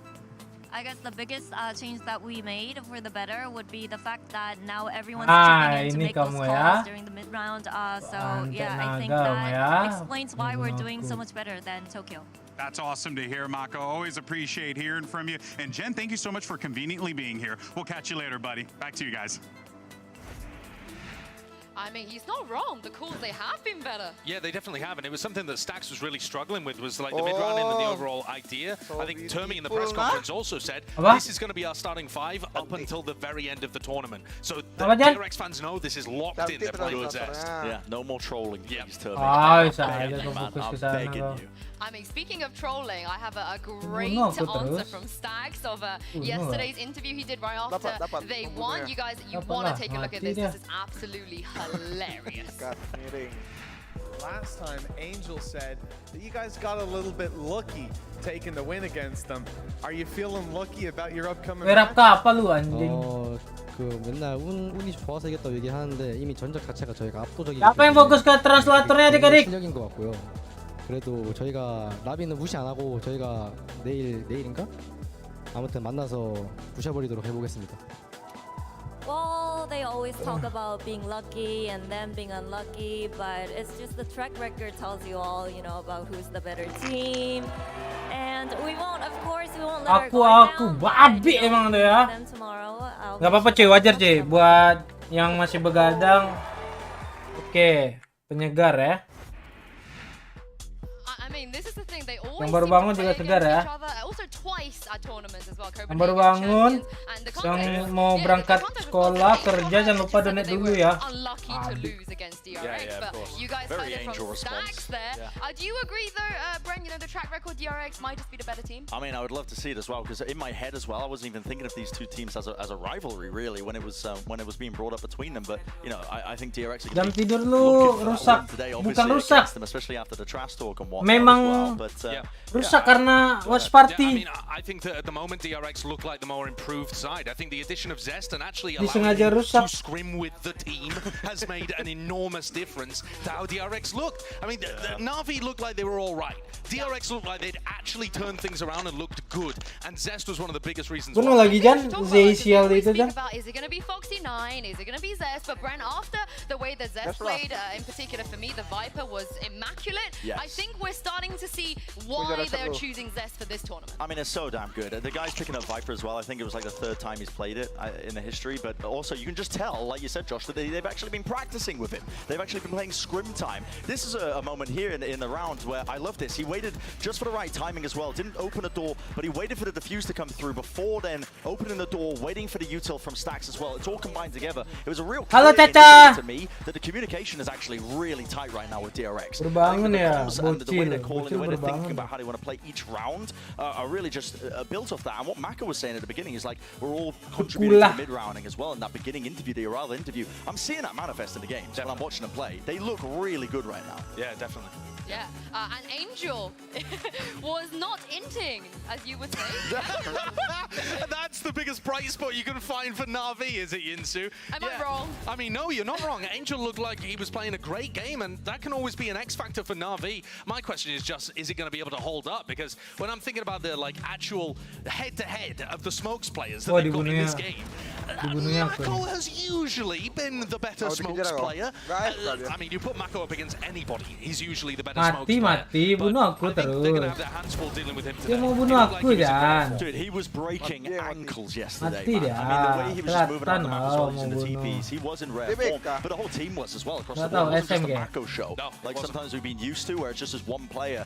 I guess the biggest change that we made for the better would be the fact that now everyone's chipping in to make those calls during the mid-round. So yeah, I think that explains why we're doing so much better than Tokyo. That's awesome to hear, Mako. Always appreciate hearing from you. And Jen, thank you so much for conveniently being here. We'll catch you later, buddy. Back to you guys. I mean, he's not wrong. The calls, they have been better. Yeah, they definitely have, and it was something that Stax was really struggling with, was like the mid-round and the overall idea. I think Termi in the press conference also said, this is going to be our starting 5 up until the very end of the tournament. So the DRX fans know this is locked in, they're playing with Zest. Yeah, no more trolling, please, Termi. I'm begging you. I mean, speaking of trolling, I have a great answer from Stax of yesterday's interview he did right after they won. You guys, you want to take a look at this. This is absolutely hilarious. Last time, Angel said that you guys got a little bit lucky taking the win against them. Are you feeling lucky about your upcoming match? 맨날 운이 좋아서 이겼다고 얘기하는데 이미 전적 자체가 저희가 압도적인 실력인 것 같고요. 그래도 저희가 나비는 무시 안 하고 저희가 내일인가? 아무튼 만나서 부셔버리도록 해보겠습니다. Well, they always talk about being lucky and them being unlucky, but it's just the track record tells you all, you know, about who's the better team. And we won't, of course, we won't let our guard down. Babi emang tuh ya. Gak apa-apa cuy, wajar cuy. Buat yang masih begadang, oke, penyegar ya. Yang baru bangun juga segar ya. Yang baru bangun, yang mau berangkat sekolah, kerja, jangan lupa donate dulu ya. Very Angel response. Do you agree though, Bren, you know, the track record DRX might just be the better team? I mean, I would love to see it as well, because in my head as well, I wasn't even thinking of these two teams as a rivalry really when it was being brought up between them. But you know, I think DRX are jam tidur lu rusak, bukan rusak. Especially after the trash talk and whatnot. Memang rusak karena watch party. I mean, I think that at the moment DRX look like the more improved side. I think the addition of Zest and actually allowing him to scrim with the team has made an enormous difference to how DRX looked. I mean, the NAVI looked like they were all right. DRX looked like they'd actually turned things around and looked good. And Zest was one of the biggest reasons. Bunuh lagi Jan, Zesial itu Jan. Is it going to be Foxy9? Is it going to be Zest? But Bren, after the way that Zest played, in particular for me, the Viper was immaculate. Yes. I think we're starting to see why they're choosing Zest for this tournament. I mean, it's so damn good. The guy's picking up Viper as well. I think it was like the 3rd time he's played it in the history. But also, you can just tell, like you said, Josh, that they've actually been practicing with him. They've actually been playing scrim time. This is a moment here in the round where I love this. He waited just for the right timing as well. Didn't open a door, but he waited for the defuse to come through before then opening the door, waiting for the util from Stax as well. It's all combined together. It was a real clear indication to me that the communication is actually really tight right now with DRX. Berbangun ya, and the way they're calling, the way they're thinking about how they want to play each round are really just built off that. And what Mako was saying at the beginning is like, we're all contributing to mid-rounding as well in that beginning interview, the Ural interview. I'm seeing that manifest in the games when I'm watching them play. They look really good right now. Yeah, definitely. Yeah, and Angel was not inting, as you would say. That's the biggest bright spot you can find for NAVI, is it, Yinsu? Am I wrong? I mean, no, you're not wrong. Angel looked like he was playing a great game, and that can always be an X factor for NAVI. My question is just, is it going to be able to hold up? Because when I'm thinking about the actual head-to-head of the Smokes players that they've got in this game, Mako has used usually been the better smokes player. I mean, you put Mako up against anybody, he's usually the better smokes player. Mati, bunuh aku They're going to terus. have their hands full dealing with him Dia today. mau bunuh aku, Jan. Dude, he was breaking ankles yesterday. Mati Man. dia. I mean, the way he was just moving around the map as well, Kelihatan using the mau bunuh. TPs, he was in rare form, but the whole team was as well across the Nggak tahu, board. It wasn't just SM a game. Mako show, No, like sometimes we've been used to, where it's just as one player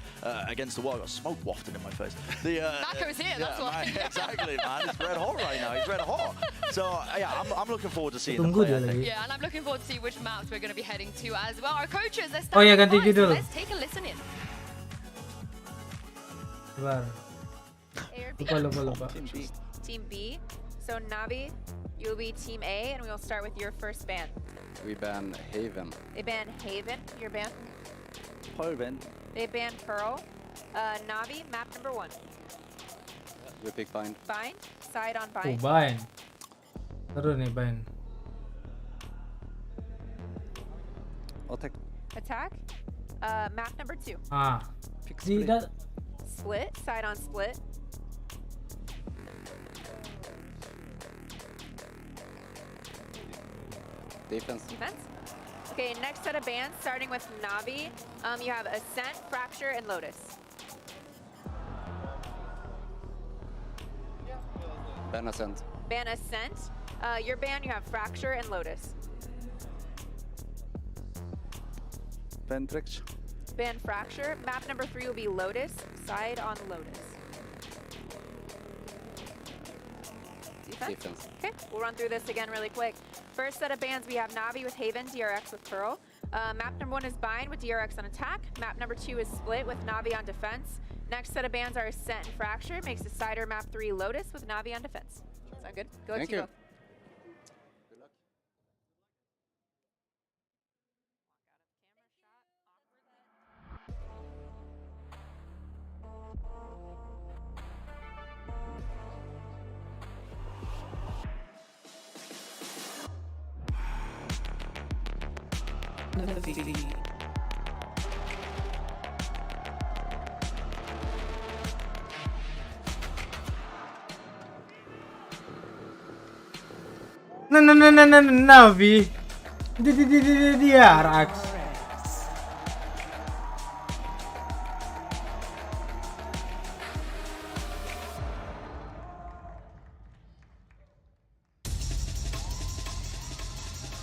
against the world. I got smoke wafted in my face. Mako's here, that's why. Exactly, man. It's red hot right now. He's red hot. So yeah, I'm looking forward to seeing the Tunggu play. dia lagi. Yeah, and I'm looking forward to see which maps we're going to be heading to as well. Our coaches, they're Oh ya, standing ganti by, so judul. let's take a listen in. Sabar. Lupa. Team B. So Navi, you'll be Team A, and we'll start with your first ban. We ban Haven. They ban Haven, your ban. Haven. They ban Pearl. Navi, map number 1. We pick Bind. Bind, side on Oh, bind. Bind. Seru nih, Bind. Attack. Attack, map number 2. Ah. Tidak. Split, side on split. Defense. Defense. Okay, next set of bans, starting with Navi. You have Ascent, Fracture, and Lotus. Ban Ascent. Ban Ascent. Your ban, you have Fracture and Lotus. Ban Trick. Ban Fracture. Map number 3 will be Lotus, side on Lotus. Defense. Okay, we'll run through this again really quick. First set of bans, we have Navi with Haven, DRX with Pearl. Map number 1 is Bind with DRX on attack. Map number 2 is Split with Navi on defense. Next set of bans are Ascent and Fracture. Makes the cider map 3 Lotus with Navi on defense. Sound good? Go ahead, Thank you. Tivo. NAVI. Navi. DRX.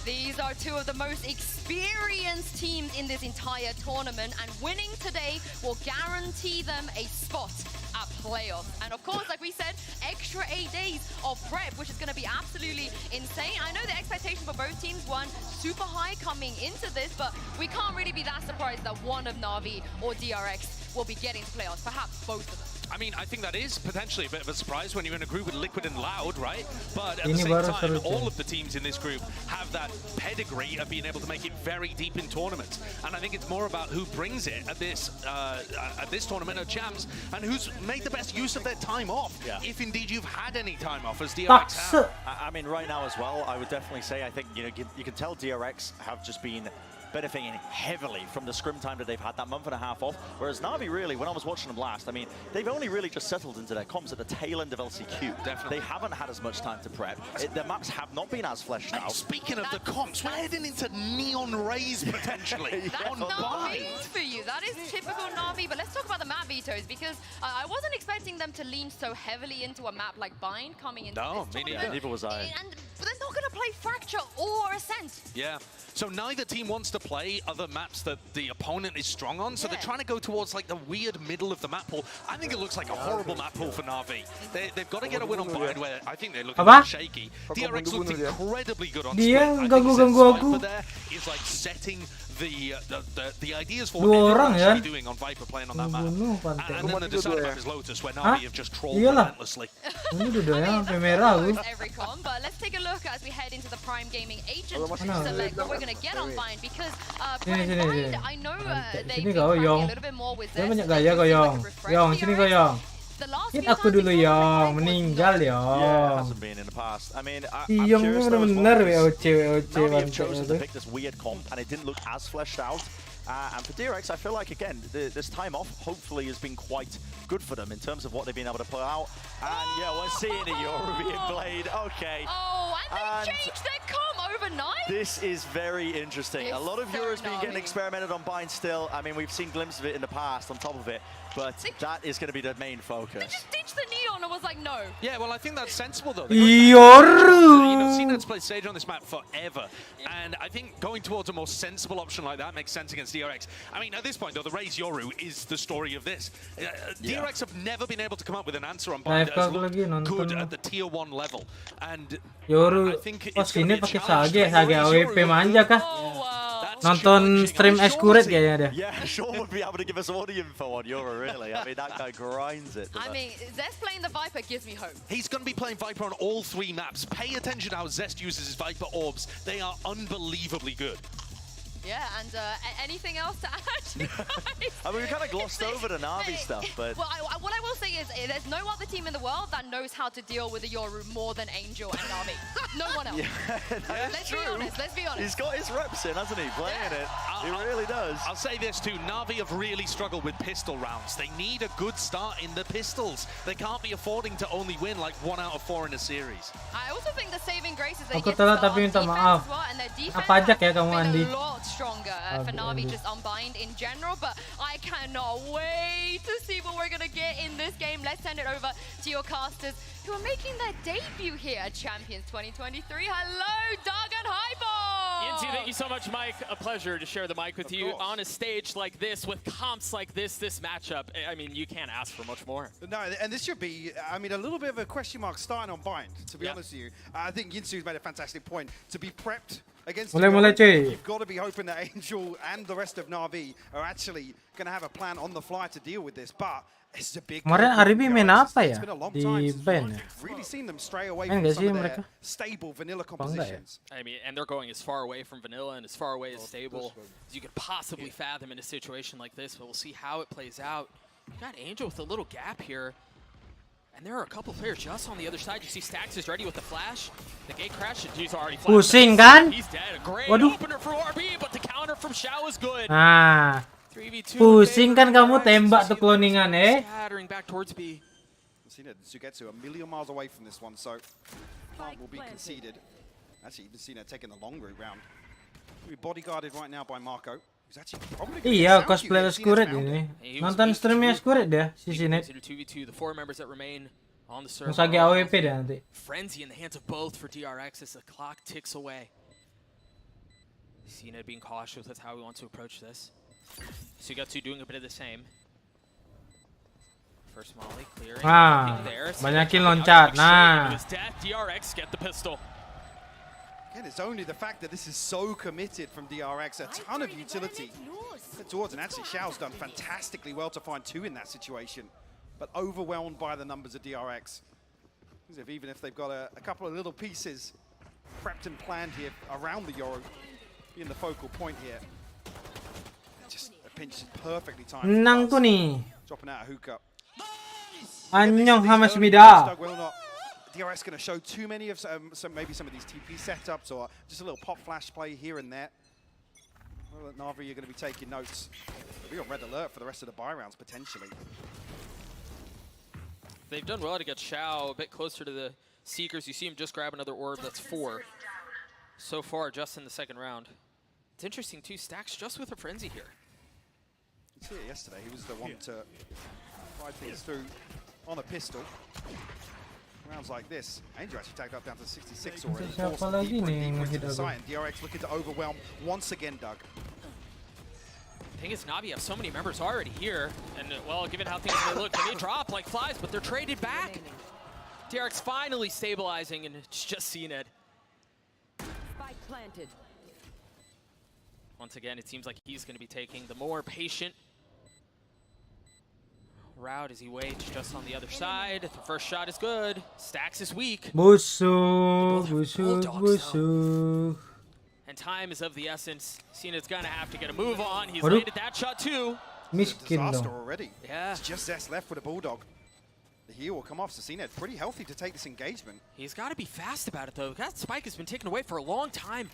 These are two of the most experienced teams in this entire tournament, and winning today will guarantee them a spot at playoffs. And of course, like we said, extra 8 days of prep, which is going to be absolutely insane. I know the expectation for both teams weren't super high coming into this, but we can't really be that surprised that one of Navi or DRX will be getting to playoffs, perhaps both of them. I mean, I think that is potentially a bit of a surprise when you're in a group with Liquid and Loud, right? But at the Ini same baru time, seru, all of the teams in this group have that pedigree of being able to make it very deep in tournaments. And I think it's more about who brings it at this tournament of champs and who's made the best use of their time off, if indeed you've had any time off, as DRX have. I mean, right now as well, I would definitely say, I think, you know, you can tell DRX have just been benefiting heavily from the scrim time that they've had, that month and a half off. Whereas Navi, really, when I was watching them last, I mean, they've only really just settled into their comps at the tail end of LCQ. Definitely. They haven't had as much time to prep. Their maps have not been as fleshed out. Speaking of the comps, we're heading into Neon Rays potentially. That's on not Bind. mean for you. That is typical Navi. But let's talk about the map vetoes, because I wasn't expecting them to lean so heavily into a map like Bind coming into No, this me tournament. neither. Neither was I. And they're not going to play Fracture or Ascent. Yeah. So neither team wants to play other maps that the opponent is strong on, so they're trying to go towards like the weird middle of the map pool. I think it looks like a horrible map pool for Navi. They've got to get a win on Bind, where I think they look a Apa? little shaky. DRX looked incredibly good on Dia Split. I think ganggu-ganggu Sens aku. Viper there is like setting the ideas for Dua what orang, everyone's ya? actually doing on Viper playing on that map. Bunuh pantai. And then the decided map is Lotus, where Hah? Navi have just trolled Iyalah. relentlessly. Ini duduknya sampai merah aku. Every con, but let's take a look as we head into the Prime Gaming agent Mana? select what we're going to get on Bind, because Sini, Prime sini, Bind, sini. I know they've Sini been kau, trying Yong. a little bit more with Dia this. banyak gaya kau, Yong. Yong, sini kau, Yong. Hit aku dulu, Yong. Meninggal, Yeah, it Yong. hasn't been in the past. I mean, Si I'm Yong ni curious though as well, benar-benar because WOC Navi have bantai chosen to itu. pick this weird comp, and it didn't look as fleshed out. And for DRX, I feel like, again, this time off hopefully has been quite good for them in terms of what they've been able to pull out. And yeah, we're seeing it, Yoru being played. Okay. Oh, And they changed their comm overnight? This is very interesting. A lot of Euros being getting experimented on Bind still. I mean, we've seen glimpses of it in the past on top of it, but that is going to be the main focus. They just ditched the Neon and was like, no. Yeah, well, I think that's sensible, though. Yoru! Seen us play Sage on this map forever, and I think going towards a more sensible option like that makes sense against DRX. I mean, at this point, though, the Raze Yoru is the story of this. DRX have never been able to come up with an answer on Bind that is good at the tier 1 level. And Yoru, pas ini pakai Sage AWP manja kah? Nonton stream Escuret kayaknya dia. Yeah, Sean would be able to give us all the info on Yoru, really. I mean, that guy grinds it. I mean, Zest playing the Viper gives me hope. He's going to be playing Viper on all 3 maps. Pay attention to how Zest uses his Viper orbs. They are unbelievably good. Yeah, and anything else to add? I mean, we kind of glossed over the Navi stuff, but... Well, what I will say is there's no other team in the world that knows how to deal with a Yoru more than Angel and Navi. No one else. Let's be honest, let's be honest. He's got his reps in, hasn't he? Playing it. He really does. I'll say this too, Navi have really struggled with pistol rounds. They need a good start in the pistols. They can't be affording to only win like 1 out of 4 in a series. I also think the saving grace is they Aku get to telat start tapi on minta defense maaf. as well, and their defense Apa aja ya kamu has Andi? been a lot stronger for Navi just unbind in general, but I cannot wait to see what we're gonna get in this game. Let's send it over to your casters who are making their debut here at Champions 2023. Hello, Doug and Hypo! Yancy, thank you so much, Mike. A pleasure to share the mic with you on a stage like this, with comps like this matchup. I mean, you can't ask for much more. No, and this should be, I mean, a little bit of a question mark starting on Bind, to be honest with you. I think Yinsu's made a fantastic point. To be prepped against you've got to be hoping that Angel and the rest of Navi are actually going to have a plan on the fly to deal with this, but it's a big... Kemarin Aribi main apa ya? Di band ya? Really seen them stray away from some of their stable vanilla compositions. I mean, and they're going as far away from vanilla and as far away as stable as you could possibly fathom in a situation like this, but we'll see how it plays out. You got Angel with a little gap here. And there are a couple players just on the other side. You see Stax is ready with the flash. The gate crash, and he's already flashed. Pusing kan? He's dead. A great opener for RB, but the counter from Xiao is good. Ah, pusing kan kamu tembak tuh cloningan Scattering back towards B. Seen it, Sugetsu a million miles away from this one, so plant will be conceded. Actually, even seen it taking the long route round. We're bodyguarded right now by Marco. Iya, cosplay Escuret ini. Nonton streamnya Escuret dia, si Sinet. 2v2, the 4 members that remain on the server. Sage AWP dia nanti. Frenzy in the hands of both for DRX as the clock ticks away. Sinet being cautious with how we want to approach this. Sugetsu doing a bit of the same. First molly clearing. Banyakin loncat. Nah. DRX get the pistol. Again, it's only the fact that this is so committed from DRX, a ton of utility towards, and actually Xiao's done fantastically well to find 2 in that situation, but overwhelmed by the numbers of DRX. As if even if they've got a couple of little pieces prepped and planned here around the Yoru, being the focal point here. Just a pinch is perfectly timed. Menang tuh nih. Dropping out a hookah. Annyeong Hamasmida. DRX going to show too many of maybe some of these TP setups or just a little pop flash play here and there. Well, at Navi, you're going to be taking notes. We'll be on red alert for the rest of the buy rounds, potentially. They've done well to get Xiao a bit closer to the Seekers. You see him just grab another orb. That's 4 so far just in the second round. It's interesting, too. Stax just with a Frenzy here. You see it yesterday. He was the one to ride things through on a pistol. Rounds like this, Angel actually tagged up down to 66 already. Siapa lagi nih yang into the site, and DRX looking to overwhelm once again, Doug. The thing is, Navi have so many members already here, and well, given how things may look, they may drop like flies, but they're traded back. DRX finally stabilizing, and it's just CNED. Spike planted. Once again, it seems like he's going to be taking the more patient route as he waits just on the other side. The first shot is good. Stax is weak. Busuk. And time is of the essence. Cena's gonna have to get a move on. He's landed that shot too. Miskin disaster dong. already. Yeah. It's just Zest left with a Bulldog. The heal will come off, so CNED pretty healthy to take this engagement. He's got to be fast about it though. That spike has been taken away for a long time.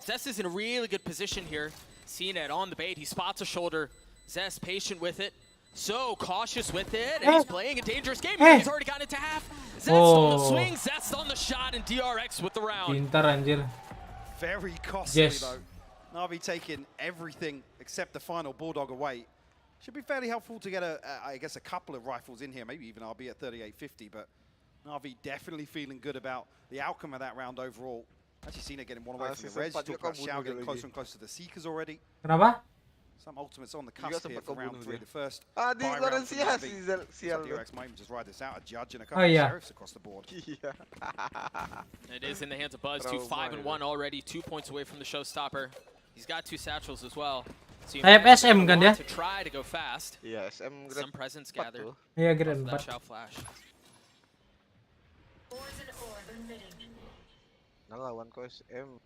Zest is in a really good position here. CNED on the bait. He spots a shoulder. Zest patient with it. So cautious with it, and he's playing a dangerous game. He's already gotten it to half. Zest on the swing, Zest on the shot, and DRX with the round. Pintar anjir. Very costly though. Navi taking everything except the final Bulldog away. Should be fairly helpful to get I guess a couple of rifles in here, maybe even RB at 3850, but Navi definitely feeling good about the outcome of that round overall. Actually seen it getting one away from the res. Talked about Xiao getting closer and closer to the Seekers already. Kenapa? Some ultimates on the cusp here for round 3. The first di Florencia sial. DRX might even just ride this out. A judge and a couple Oh, of yeah. sheriffs across the board. It is in the hands of Buzz. 5-1 already, 2 points away from the showstopper. He's got 2 satchels as well. So you SM kan dia? to try to go fast. Iya, SM grade Some presence gathered. Iya, grade Off that 4. Shao flash. Nalawan ko SM.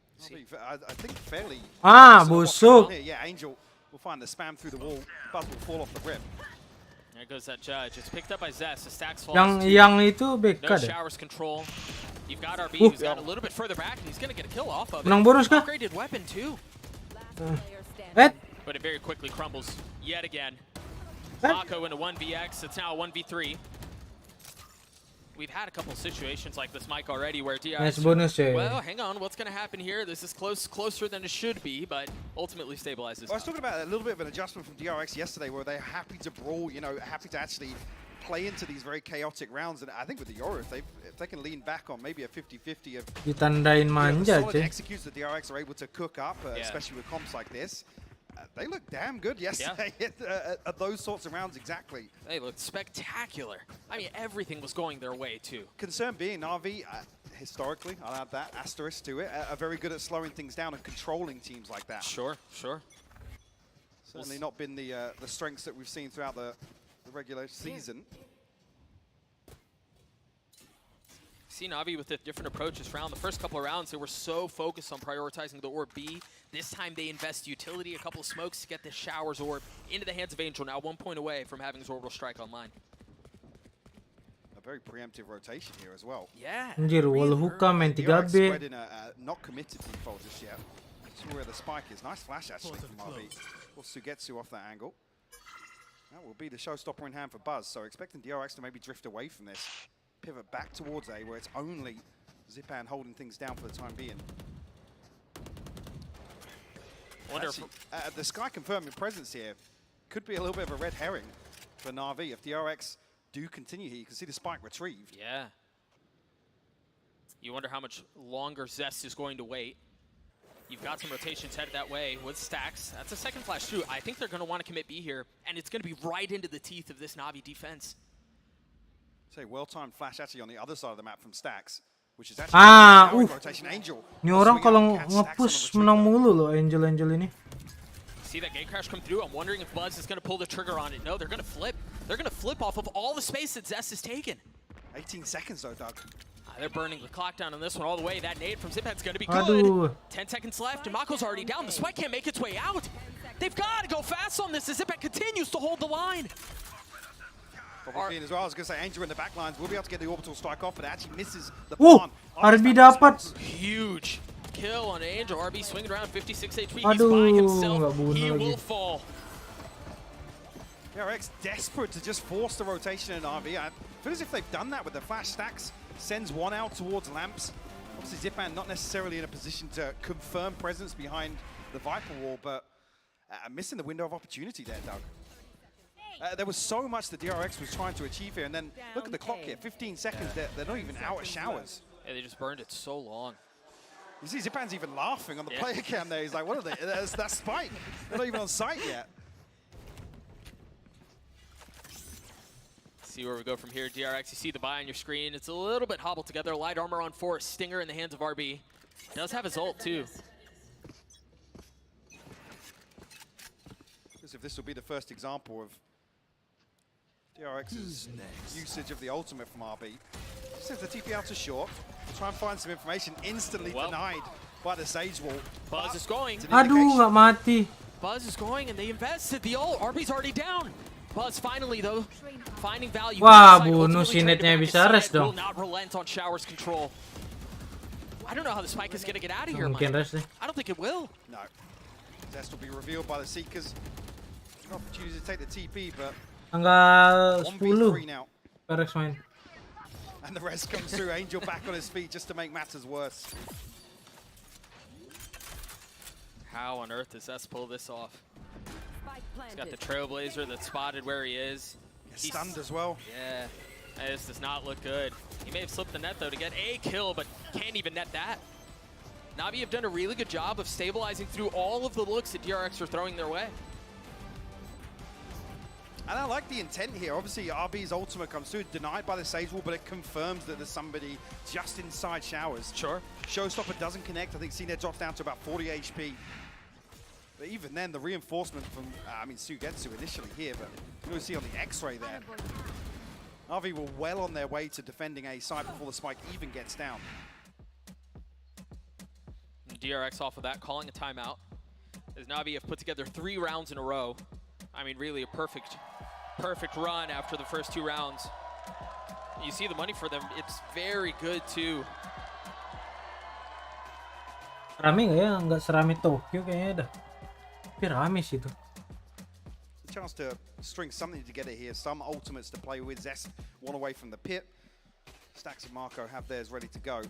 I think fairly. Busuk. Yeah, Angel will find the spam through the wall. Buzz will fall off the rip. There goes that judge. It's picked up by Zest. The stacks fall. Yang itu BK No deh. showers control. You've got RB who's got a little bit further back, and he's going to get a kill off of it. Menang bonus kah? Upgraded weapon too. But it very quickly crumbles yet again. Mako in a 1vx. It's now a 1v3. We've had a couple situations like this, Mike, already where DRX. Nice bonus, Well, hang on. What's going to happen here? This is closer than it should be, but ultimately stabilizes. I was talking about a little bit of an adjustment from DRX yesterday where they're happy to brawl, you know, happy to actually play into these very chaotic rounds. And I think with the Yoru, if they can lean back on maybe a 50-50 of Ditandain manja, solid cuy. executes that DRX are able to cook up, especially with comps like this. They look damn good yesterday at those sorts of rounds, exactly. They looked spectacular. I mean, everything was going their way, too. Concern being NAVI, historically, I'll add that asterisk to it, are very good at slowing things down and controlling teams like that. Sure. Certainly not been the strengths that we've seen throughout the regular season. See Navi with a different approach this round. The first couple of rounds, they were so focused on prioritizing the orb B. This time they invest utility, a couple of smokes to get the Showers orb into the hands of Angel, now 1 point away from having his orbital strike online. A very preemptive rotation here as well. Yeah. Anjir, wall hookah main 3B. Spread in a not committed default just yet. See where the spike is. Nice flash actually from RB. Well, Sugetsu off that angle. That will be the showstopper in hand for Buzz. So expecting DRX to maybe drift away from this. Pivot back towards A, where it's only Zipan holding things down for the time being. Actually, the Sky confirming presence here could be a little bit of a red herring for Na'Vi. If DRX do continue here, you can see the spike retrieved. Yeah. You wonder how much longer Zest is going to wait. You've got some rotations headed that way with stacks. That's a second flash too. I think they're going to want to commit B here, and it's going to be right into the teeth of this Na'Vi defense. Say well-timed flash actually on the other side of the map from Stacks, which is actually rotation. Angel. Ini orang kalau nge-push menang mulu loh Angel ini. See that gate crash come through? I'm wondering if Buzz is going to pull the trigger on it. No, they're going to flip. They're going to flip off of all the space that Zest has taken. 18 seconds though, Doug. They're burning the clock down on this one all the way. That nade from Zipan's going to be good. 10 seconds left, and Mako's already down. The spike can't make its way out. They've got to go fast on this as Zipan continues to hold the line. Probably as well. I was going to say Angel in the back lines will be able to get the orbital strike off, but it actually misses the pawn. RB dapat. Huge kill on Angel. RB swinging around 56 HP. He's by himself. He will fall. DRX desperate to just force the rotation in RB. I feel as if they've done that with the flash. Stacks sends one out towards Lamps. Obviously Zipan not necessarily in a position to confirm presence behind the Viper wall, but missing the window of opportunity there, Doug. There was so much that DRX was trying to achieve here, and then look at the clock here, 15 seconds, they're not even out of showers. Yeah, they just burned it so long. You see Zipan's even laughing on the player cam there. He's like, what are they? That's Spike. They're not even on site yet. See where we go from here. DRX, you see the buy on your screen. It's a little bit hobbled together. Light armor on 4, Stinger in the hands of RB. Does have his ult too. Because if this will be the first example of DRX's usage of the ultimate from RB. Since the TP out is short, try and find some information. Instantly denied by the Sage Wall. Buzz is going. Aduh, nggak mati. Buzz is going, and they invested the ult. RB's already down. Buzz finally, though, finding value. Wah, bunuh si netnya bisa rest dong. Will not relent on Shower's control. I don't know how the spike is going to get out of here, Mungkin Mike. rest deh. I don't think it will. No. Zest will be revealed by the Seekers. An opportunity to take the TP, but Tanggal 10 1v3 now. DRX main. And the rest comes through. Angel back on his feet just to make matters worse. How on earth does S pull this off? He's got the Trailblazer that's spotted where he is. He's stunned as well. Yeah, this does not look good. He may have slipped the net though to get a kill, but can't even net that. Navi have done a really good job of stabilizing through all of the looks that DRX are throwing their way. And I like the intent here. Obviously, RB's ultimate comes through, denied by the Sage Wall, but it confirms that there's somebody just inside Showers. Sure. Showstopper doesn't connect. I think CNED drops down to about 40 HP. But even then, the reinforcement from, Sugetsu initially here, but you can see on the X-ray there. RV were well on their way to defending A side before the spike even gets down. DRX off of that, calling a timeout. As Navi have put together 3 rounds in a row. I mean, really a perfect run after the first 2 rounds. You see the money for them, it's very good too. Rame nggak ya? Nggak serame Tokyo kayaknya dah. Tapi rame sih itu. A chance to string something together here. Some ultimates to play with. Zest one away from the pit. Stacks and Marco have theirs ready to go.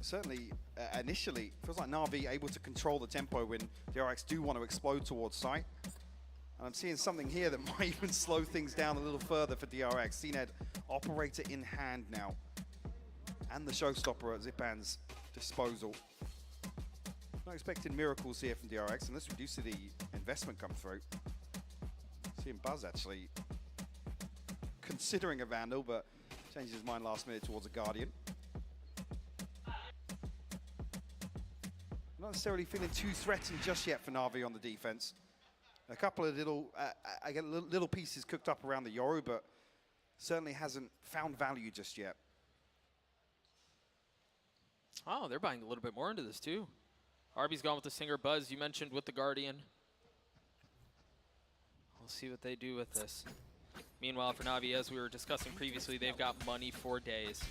Certainly, initially, feels like Navi able to control the tempo when DRX do want to explode towards site. And I'm seeing something here that might even slow things down a little further for DRX. CNED, operator in hand now. And the showstopper at Zipan's disposal. Not expecting miracles here from DRX unless we do see the investment come through. Seeing Buzz actually considering a Vandal, but changes his mind last minute towards a Guardian. Not necessarily feeling too threatened just yet for Navi on the defense. A couple of little pieces cooked up around the Yoru, but certainly hasn't found value just yet. Oh, they're buying a little bit more into this too. Arby's gone with the Singer. Buzz, you mentioned with the Guardian. We'll see what they do with this. Meanwhile, for Navi, as we were discussing previously, they've got money for days.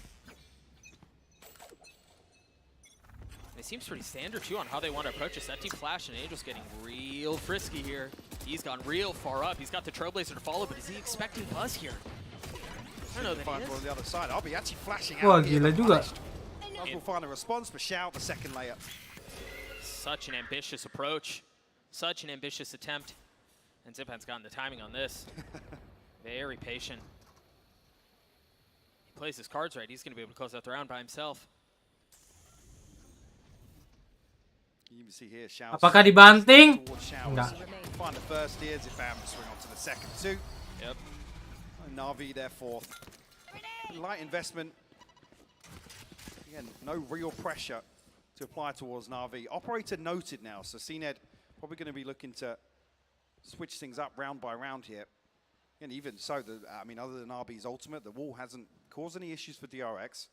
It seems pretty standard too on how they want to approach this. That team Flash and Angel's getting real frisky here. He's gone real far up. He's got the Trailblazer to follow, but is he expecting Buzz here? I don't know that he is. On the other side, Arby actually flashing Wah, out. gila juga. Buzz will find a response, but Shout the second layup. Such an ambitious approach. Such an ambitious attempt. And Zipan's gotten the timing on this. Very patient. He plays his cards right. He's going to be able to close out the round by himself. You can see here, Shout. Apakah dibanting? Enggak. Find the first here, Zipan will swing on to the second two. Yep. And Navi their fourth. Light investment. Again, no real pressure to apply towards Navi. Operator noted now, so CNED probably going to be looking to switch things up round by round here. And even so, other than RB's ultimate, the wall hasn't caused any issues for DRX.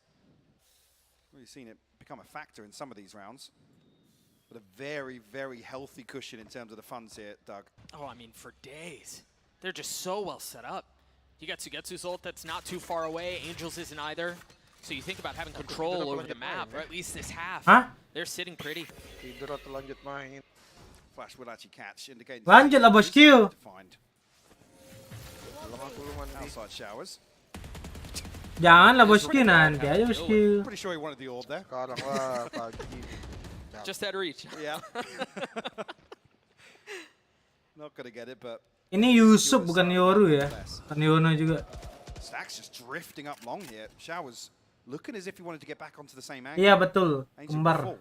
Really seen it become a factor in some of these rounds. But a very, very healthy cushion in terms of the funds here, Doug. Oh, I mean, for days. They're just so well set up. You got Sugetsu's ult that's not too far away. Angels isn't either. So you think about having control over the map, or at least this half. Huh? They're sitting pretty. Flash will actually catch, indicating Lanjut lah bosku. Outside Showers. Jangan lah bosku, nanti aja bosku. Pretty sure he wanted the orb there. Just out of reach. Yeah. Not gonna get it, but Ini Yusuf bukan Yoru ya. Bukan Yono juga. Stack's just drifting up long here. Showers looking as if he wanted to get back onto the same angle. Iya betul, kembar.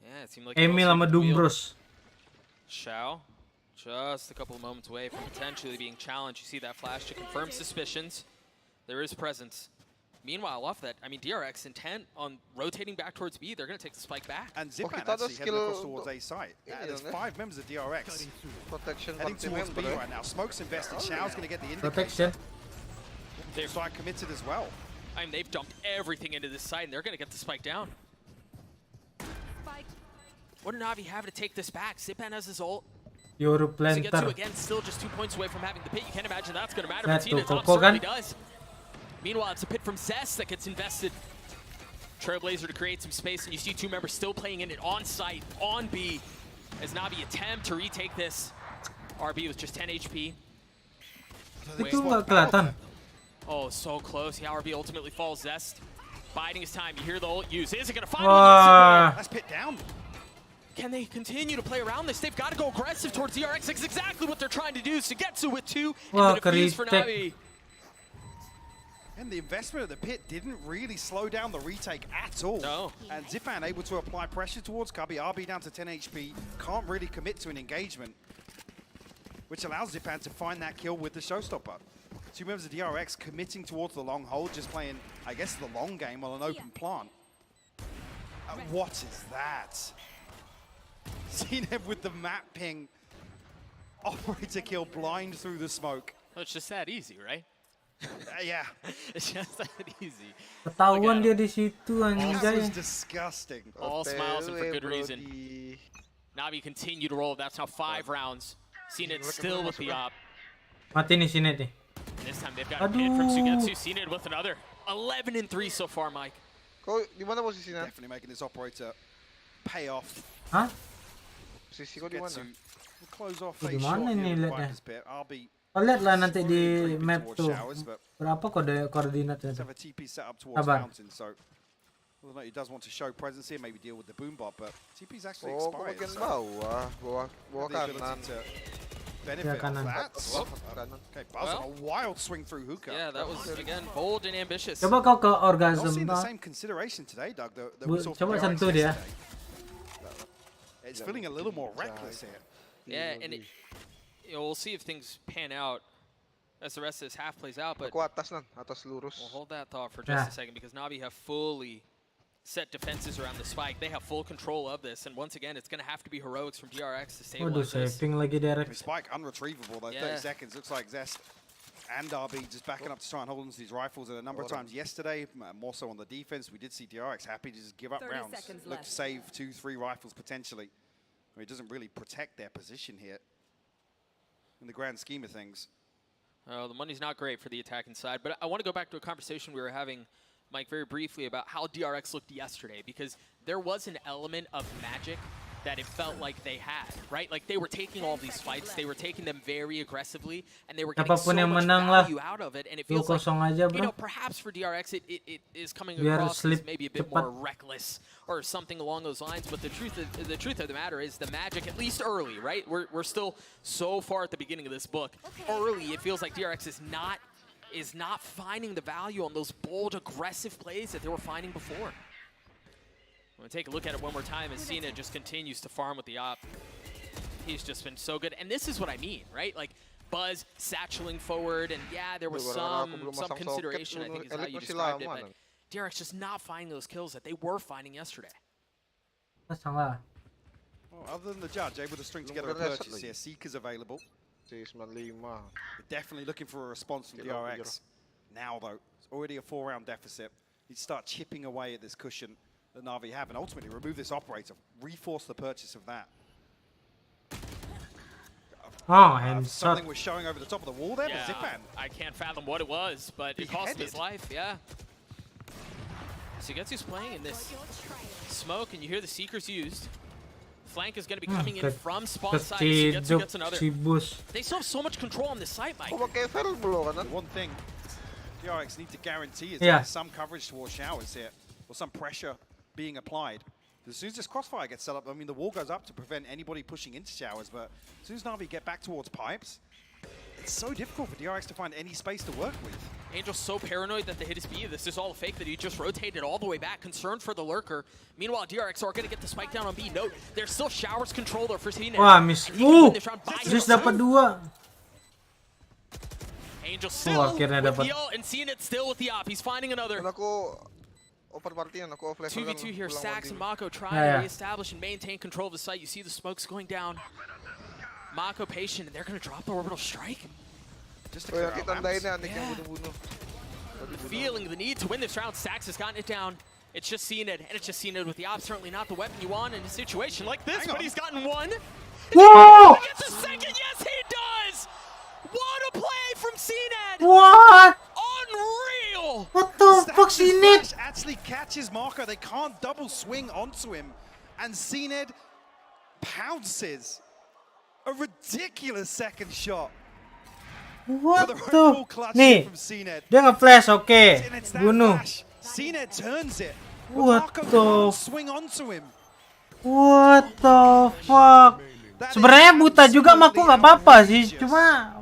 Yeah, it seemed like Emil sama Dumbros. Shao, just a couple of moments away from potentially being challenged. You see that flash to confirm suspicions. There is presence. Meanwhile, off that, DRX intent on rotating back towards B. They're going to take the spike back. And Zipan actually heading across towards A site. There's 5 members of DRX heading towards B right now. Smoke's invested. Shao's going to get the indicator. Protection. They're side committed as well. They've dumped everything into this site, and they're going to get the spike down. What do Navi have to take this back? Zipan has his ult. Yoru Sugetsu planter. again, still just 2 points away from having the pit. You can't imagine that's going to matter. That Martinez Koko certainly kan? does. Meanwhile, it's a pit from Zest that gets invested. Trailblazer to create some space, and you see 2 members still playing in it on site, on B, as Navi attempt to retake this. RB with just 10 HP. Itu nggak kelihatan. Oh, so close. The RB ultimately falls. Zest biding his time. You hear the ult use. Is it going to find one? That's pit down. Can they continue to play around this? They've got to go aggressive towards DRX. It's exactly what they're trying to do. Sugetsu with 2 and the defuse for Navi. And the investment of the pit didn't really slow down the retake at all. No. And Zipan able to apply pressure towards Cubby. RB down to 10 HP. Can't really commit to an engagement, which allows Zipan to find that kill with the showstopper. 2 members of DRX committing towards the long hold, just playing, I guess, the long game on an open plant. What is that? Zeneb with the map ping. Operator kill blind through the smoke. Well, it's just that easy, right? Yeah. It's just that easy. Ketahuan dia di situ That was anjay. disgusting. All smiles and for good reason. Navi continue to roll. That's now 5 rounds. Zened still with the op. Mati nih Sinet nih. This time they've got a hit from Sugetsu. Zened with another. 11 and 3 so far, Mike. Di mana posisinya? Definitely making this operator pay off. Hah? Posisi kau di mana? We'll close off Di a mana shot ini here with lihatnya? Viper's pit. RB Lihat lah nanti di creeping map towards tuh. showers, but Berapa kode koordinatnya have tuh? a TP set up towards Sabar. mountain, so well, no, he does want to show presence here, maybe deal with the boom bot, but TP's actually Oh, expired. bagian So bawah, bawah have the ability kanan. to benefit kanan. of that. Kanan. Okay, Buzz on a wild swing through hookah. Yeah, that was, again, bold and ambitious. Coba kau ke Not orgasm seeing the Pak. same consideration today, Doug, that we saw Coba from DRX sentuh dia. yesterday. It's feeling a little more reckless here. Yeah, and we'll see if things pan out as the rest of this half plays out, but Aku atas nan, atas lurus. we'll hold that thought for just a second because Navi have fully set defenses around the spike. They have full control of this, and once again, it's going to have to be heroics from DRX to Waduh, stabilize this. saving lagi DRX. Spike unretrievable though, Yeah. 30 seconds. Looks like Zest and RB just backing up to try and hold on to these rifles. And a number of times yesterday, more so on the defense, we did see DRX happy to just give up 30 rounds. seconds Look left. to save 2-3 rifles potentially. I mean, it doesn't really protect their position here in the grand scheme of things. The money's not great for the attacking side, but I want to go back to a conversation we were having, Mike, very briefly about how DRX looked yesterday, because there was an element of magic that it felt like they had, right? Like they were taking all these fights, they were taking them very aggressively, and they were getting so Apapun yang much menang lah. value out of it, and it feels like, 2-0 aja, you bro. know, perhaps for DRX it is coming Biar across as slip maybe a bit cepat. more reckless or something along those lines, but the truth of the matter is the magic, at least early, right? We're still so far at the beginning of this book. Early, it feels like DRX is not finding the value on those bold, aggressive plays that they were finding before. I'm going to take a look at it one more time as Cena just continues to farm with the op. He's just been so good. And this is what I mean, right? Like, Buzz satcheling forward, and yeah, there was some consideration, I think is how you described it, but DRX just not finding those kills that they were finding yesterday. Pasang lah. Well, other than the judge, able to string together a purchase here. Seeker's available. We're definitely looking for a response from DRX. Now, though, it's already a 4-round deficit. Need to start chipping away at this cushion that Navi have, and ultimately remove this operator, reforce the purchase of that. Oh, and Something was showing over the top of the wall there, Yeah, but Zipan. I can't fathom what it was, but it cost him his life, yeah. Sugetsu's playing in this smoke, and you hear the Seekers used. Flank is going to be coming in from spawn side. Sugetsu gets another. They still have so much control on this site, Mike. The one thing DRX need to guarantee is Yeah. there's some coverage towards showers here, or some pressure being applied. As soon as this crossfire gets set up, I mean, the wall goes up to prevent anybody pushing into showers, but as soon as Navi get back towards pipes, it's so difficult for DRX to find any space to work with. Angel's so paranoid that the hit is B. This is all a fake that he just rotated all the way back, concerned for the lurker. Meanwhile, DRX are going to get the spike down on B. Note, there's still showers control though for Cena. Wah, miss. Just dapat 2. Angel still akhirnya with dapat. the ult, and Cena still with the op. He's finding another. Open party yan, ako off 2v2 here, Sax and Mako trying Yeah. to reestablish and maintain control of the site. You see the smokes going down. Mako patient, and they're going to drop the orbital strike. Just to clear out lamps. Feeling the need to win this round, Sax has gotten it down. It's just Zened, and it's just Zened with the op. Certainly not the weapon you want in a situation like this, but he's gotten one. Whoa! He gets a second, yes he does! What a play from Zened! What? Unreal! What the fuck, Zened? Actually catches Marco. They can't double swing onto him, and Zened pounces. A ridiculous second shot. What the? Nih, dia nge-flash, oke. Bunuh. CNED turns it. What Marco the? can't swing onto him. What the fuck? Sebenarnya buta juga mah aku nggak apa-apa sih, cuma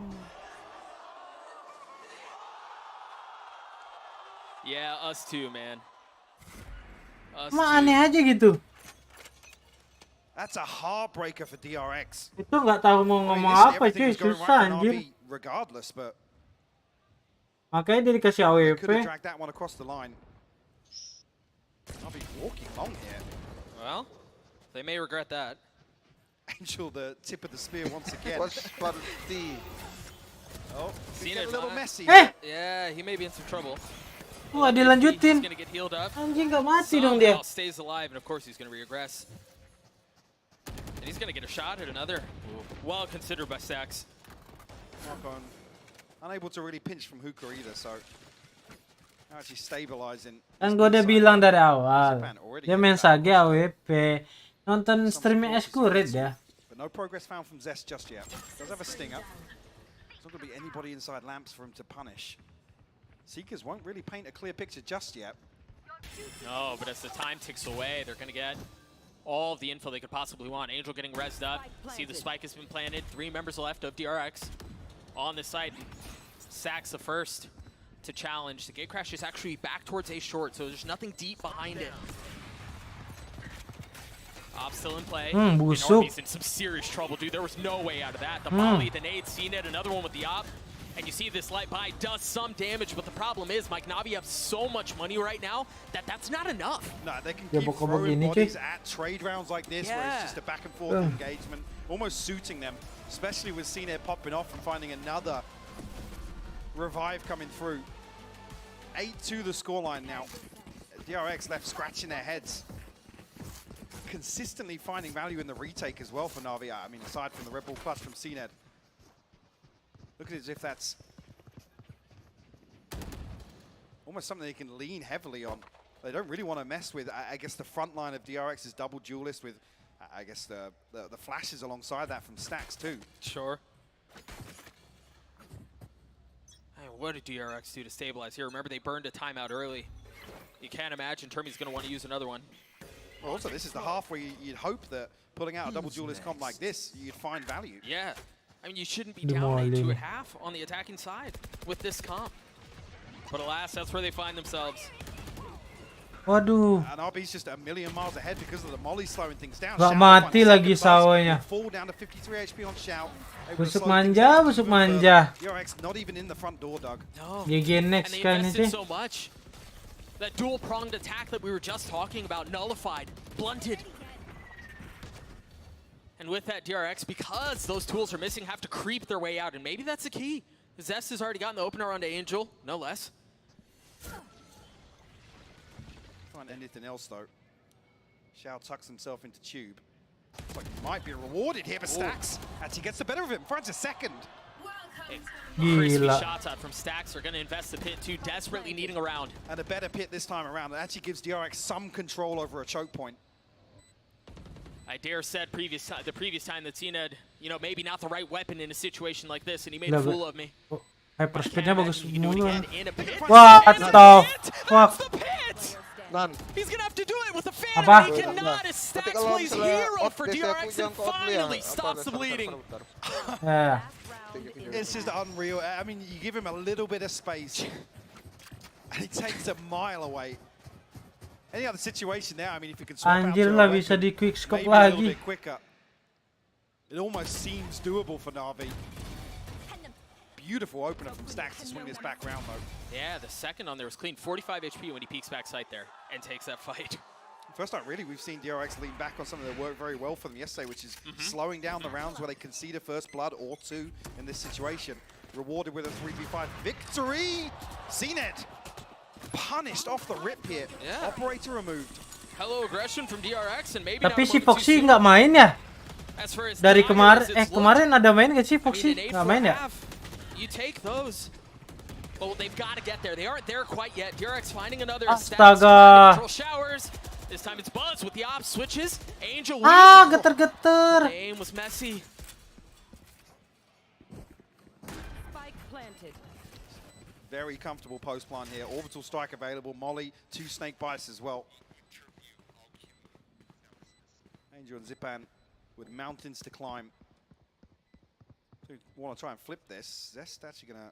Yeah, us too, man. cuma aneh aja gitu. That's a heartbreaker for DRX. Itu nggak tahu mau ngomong apa cuy, susah anjir. Regardless, but Makanya dia dikasih AWP. could have dragged that one across the line. Navi walking long here. Well, they may regret that. Angel, the tip of the spear once again. Oh, CNED a little messy. Yeah, he may be in some trouble. Wah, dilanjutin. He's gonna get healed up. Anjing nggak mati dong dia. Stays alive, and of course he's gonna regress. And he's gonna get a shot at another. Well considered by Stacks. Marcon unable to really pinch from hookah either, so actually stabilizing. Kan gue udah bilang dari awal, dia main Sage AWP, nonton streamnya Eskuret ya. But no progress found from Zest just yet. Does have a stinger. There's not going to be anybody inside lamps for him to punish. Seekers won't really paint a clear picture just yet. No, but as the time ticks away, they're gonna get all of the info they could possibly want. Angel getting rezzed up. See the spike has been planted. 3 members left of DRX on this side. Sacks the first to challenge. The gate crash is actually back towards A short, so there's nothing deep behind it. Op still in play. Busuk. He's in some serious trouble, dude. There was no way out of that. The volley, the nade, CNED, another one with the op. And you see this light buy does some damage, but the problem is, Mike, NAVI have so much money right now that that's not enough. No, they can keep throwing bodies at trade rounds like this, where it's just a back and forth engagement, almost suiting them, especially with CNED popping off and finding another revive coming through. 8-2 the scoreline now. DRX left scratching their heads. Consistently finding value in the retake as well for NAVI. I mean, aside from the Red Bull clutch from CNED. Look at it as if that's almost something they can lean heavily on. They don't really want to mess with, I guess, the front line of DRX's double duelist with, I guess, the flashes alongside that from Stacks too. Sure. Hey, what did DRX do to stabilize here? Remember, they burned a timeout early. You can't imagine Termi's going to want to use another one. Well, also, this is the half where you'd hope that pulling out a double duelist comp like this, you'd find value. Yeah. I mean, you shouldn't be down 8-2 at half on the attacking side with this comp. But alas, that's where they find themselves. Waduh. And RB's just a million miles ahead because of the molly slowing things down. Gak mati lagi sawahnya. Fall down to 53 HP on Shao. Busuk manja, busuk manja. DRX not even in the front door, Doug. No. GG next kayaknya sih. sih. So much. That dual-pronged attack that we were just talking about, nullified, blunted. And with that, DRX, because those tools are missing, have to creep their way out. And maybe that's the key. Zest has already gotten the opener onto Angel, no less. Find anything else, though. Shao tucks himself into Tube. Looks like he might be rewarded here, but Stacks actually gets the better of him. Finds a second. Crispy shots out from Stacks. Are going to invest the pit too, desperately needing a round. And a better pit this time around. That actually gives DRX some control over a choke point. I dare said the previous time that CNED, you know, maybe not the right weapon in a situation like this, and he made a fool of me. Hyper speednya bagus mulu. What the fuck? None. He's gonna have to do it with a fan. He cannot. As Stacks plays hero for DRX and finally stops the bleeding. Yeah. It's just unreal. I mean, you give him a little bit of space, and he takes a mile away. Any other situation now, I mean, if you can swap Anjir out lah, bisa di quick scope maybe a little lagi. bit quicker. It almost seems doable for NAVI. Beautiful opener from Stacks to swing this back round, though. Yeah, the second on there was clean. 45 HP when he peeks back sight there and takes that fight. First time, really, we've seen DRX lean back on something that worked very well for them yesterday, which is slowing down the rounds where they concede a first blood or two in this situation. Rewarded with a 3v5 victory! CNED punished off the rip here. Yeah. Operator removed. Hello aggression from DRX and maybe Tapi si Foxy nggak main ya? Dari kemarin, kemarin ada main nggak sih Foxy? Nggak main ya? You take those. Oh, they've got to get there. They aren't there quite yet. DRX finding another. Astaga. Control showers. This time it's Buzz with the op switches. Angel. Geter-geter. The aim was messy. Very comfortable post plant here. Orbital strike available. Molly, 2 snake bites as well. Angel and Zipan with mountains to climb. So you want to try and flip this. Zest actually going to...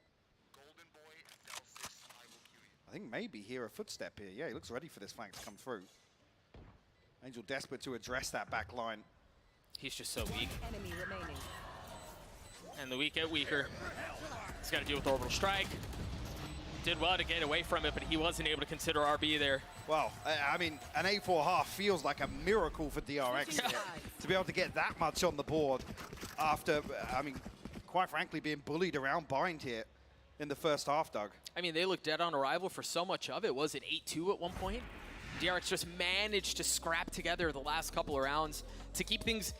I think maybe hear a footstep here. Yeah, he looks ready for this flank to come through. Angel desperate to address that back line. He's just so weak. Enemy remaining. And the weak get weaker. He's got to deal with orbital strike. Did well to get away from it, but he wasn't able to consider RB there. Well, I mean, an 8-4 half feels like a miracle for DRX to be able to get that much on the board after, I mean, quite frankly, being bullied around Bind here in the first half, Doug. I mean, they looked dead on arrival for so much of it. Was it 8-2 at one point? DRX just managed to scrap together the last couple of rounds to keep things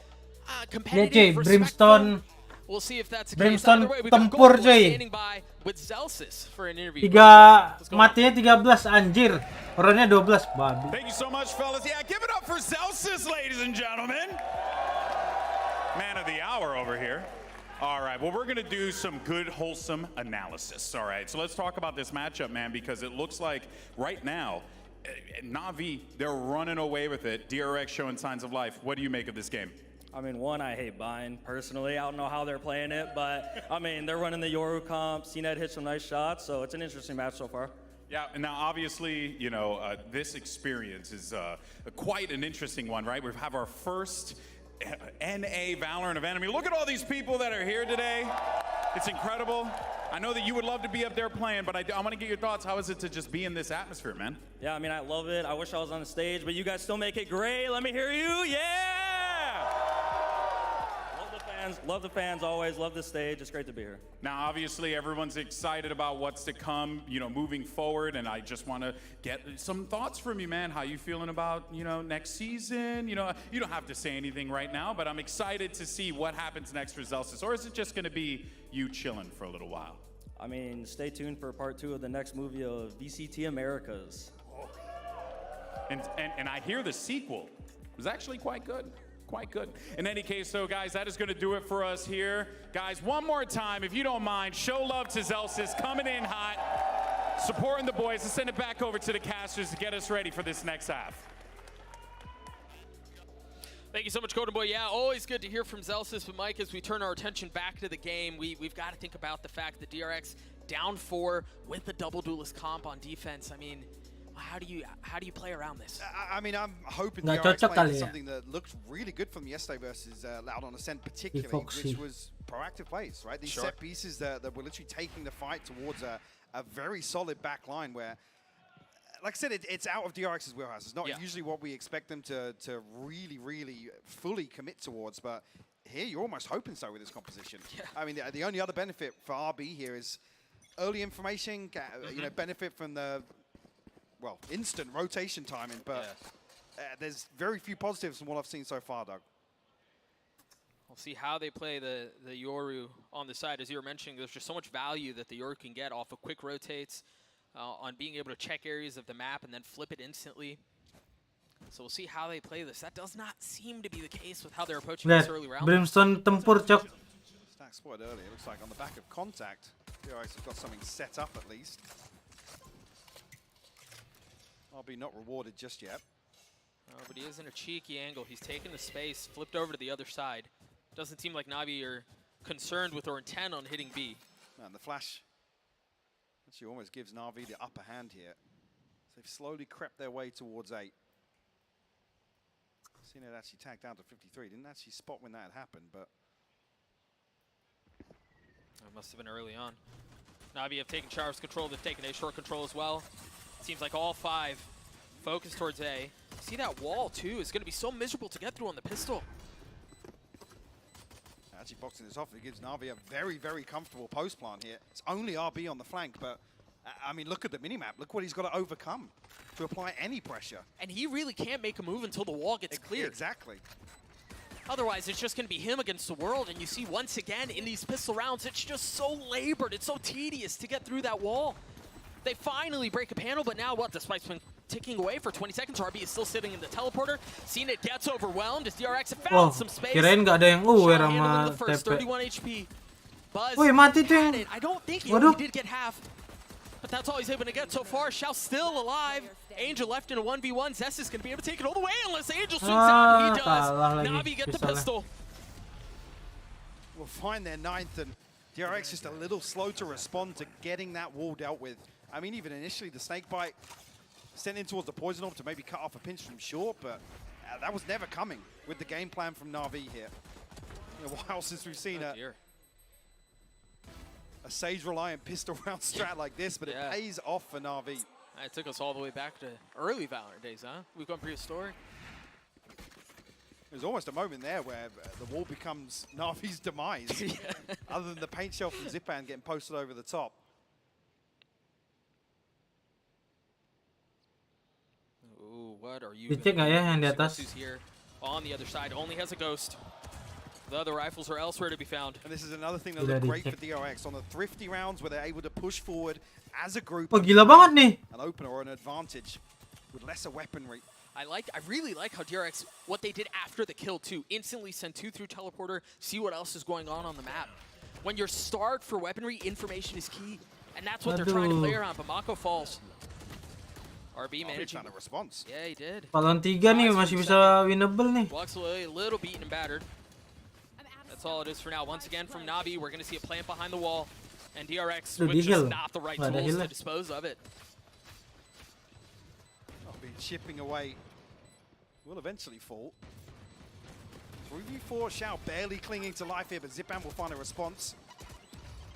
competitive. Brimstone. We'll see if that's the case. Brimstone Way, we got tempur Gold coy. standing by with Zelsis for an interview. Matinya 13 anjir. Orangnya 12 babi. Thank you so much, fellas. Yeah, give it up for Zelsis, ladies and gentlemen. Man of the hour over here. All right, well, we're going to do some good, wholesome analysis. All right, so let's talk about this matchup, man, because it looks like right now, NAVI, they're running away with it. DRX showing signs of life. What do you make of this game? I mean, one, I hate Bind, personally. I don't know how they're playing it, but, I mean, they're running the Yoru comp. CNET hit some nice shots, so it's an interesting match so far. Yeah, and now obviously, you know, this experience is quite an interesting one, right? We have our first NA Valorant event. I mean, look at all these people that are here today. It's incredible. I know that you would love to be up there playing, but I want to get your thoughts. How is it to just be in this atmosphere, man? Yeah, I mean, I love it. I wish I was on the stage, but you guys still make it great. Let me hear you. Yeah! Love the fans always, love the stage. It's great to be here. Now, obviously, everyone's excited about what's to come, you know, moving forward, and I just want to get some thoughts from you, man. How you feeling about, you know, next season? You know, you don't have to say anything right now, but I'm excited to see what happens next for Zelsis. Or is it just going to be you chilling for a little while? I mean, stay tuned for part 2 of the next movie of VCT Americas. And I hear the sequel was actually quite good. Quite good. In any case, though, guys, that is going to do it for us here. Guys, one more time, if you don't mind, show love to Zelsis, coming in hot, supporting the boys. Let's send it back over to the casters to get us ready for this next half. Thank you so much, Golden Boy. Yeah, always good to hear from Zelsis. But Mike, as we turn our attention back to the game, we've got to think about the fact that DRX down 4 with the double duelist comp on defense. I mean, how do you play around this? I mean, I'm hoping DRX playing something that looked really good from yesterday versus Loud on Ascent particularly, which was proactive plays, right? These set pieces that were literally taking the fight towards a very solid back line where, like I said, it's out of DRX's wheelhouse. It's not usually what we expect them to really fully commit towards, but here you're almost hoping so with this composition. I mean, the only other benefit for RB here is early information, you know, benefit from the instant rotation timing, but there's very few positives from what I've seen so far, Doug. We'll see how they play the Yoru on the side. As you were mentioning, there's just so much value that the Yoru can get off of quick rotates, on being able to check areas of the map and then flip it instantly. So we'll see how they play this. That does not seem to be the case with how they're approaching this early round. Brimstone tempur, Cok. Stack spotted earlier. It looks like on the back of contact, DRX have got something set up at least. RB not rewarded just yet. Oh, but he is in a cheeky angle. He's taken the space, flipped over to the other side. Doesn't seem like NAVI are concerned with or intent on hitting B. Man, the flash actually almost gives NAVI the upper hand here. So they've slowly crept their way towards 8. Seen it actually tagged down to 53. Didn't actually spot when that had happened, but it must have been early on. NAVI have taken Char's control. They've taken A short control as well. Seems like all 5 focus towards A. See that wall, too, is going to be so miserable to get through on the pistol. Actually boxing this off, it gives NAVI a very comfortable post plant here. It's only RB on the flank, but, I mean, look at the minimap. Look what he's got to overcome to apply any pressure. And he really can't make a move until the wall gets cleared. Exactly. Otherwise, it's just going to be him against the world. And you see, once again, in these pistol rounds, it's just so labored. It's so tedious to get through that wall. They finally break a panel, but now what? The spike's been ticking away for 20 seconds. RB is still sitting in the teleporter. CNET gets overwhelmed as DRX have found some space. Kirain nggak ada yang aware sama TP. 31 HP. Buzz Wih, mati tuh. I don't think he did get half. But that's all he's able to get so far. Xiao still alive. Angel left in a 1v1. Zest is going to be able to take it all the way unless Angel swings out, and he does. Navi get the pistol. Will find their 9th, and DRX just a little slow to respond to getting that wall dealt with. I mean, even initially, the snake bite sent in towards the poison orb to maybe cut off a pinch from short, but that was never coming with the game plan from NAVI here. In a while since we've seen a Sage-reliant pistol round strat like this, but it pays off for NAVI. It took us all the way back to early Valorant days, huh? We've gone prehistoric. There's almost a moment there where the wall becomes NAVI's demise, other than the paint shell from Zipan getting posted over the top. Ooh, what are you Dicek nggak ya yang di atas? who's here on the other side? Only has a ghost. The other rifles are elsewhere to be found. And this is another thing that looked great for DRX on the thrifty rounds where they're able to push forward as a group. Oh, gila banget nih. An opener or an advantage with lesser weaponry. I really like how DRX, what they did after the kill too. Instantly send 2 through teleporter, see what else is going on the map. When you're starved for weaponry, information is key. And that's what they're trying to play around, but Mako falls. RB managing a response. Yeah, he did. Lawan 3 nih masih bisa winnable nih. Walks away a little beaten and battered. That's all it is for now. Once again from Navi, we're going to see a plant behind the wall. And DRX with just not the right tools to dispose of it. I'll be chipping away. Will eventually fall. 3v4, Xiao barely clinging to life here, but Zipan will find a response.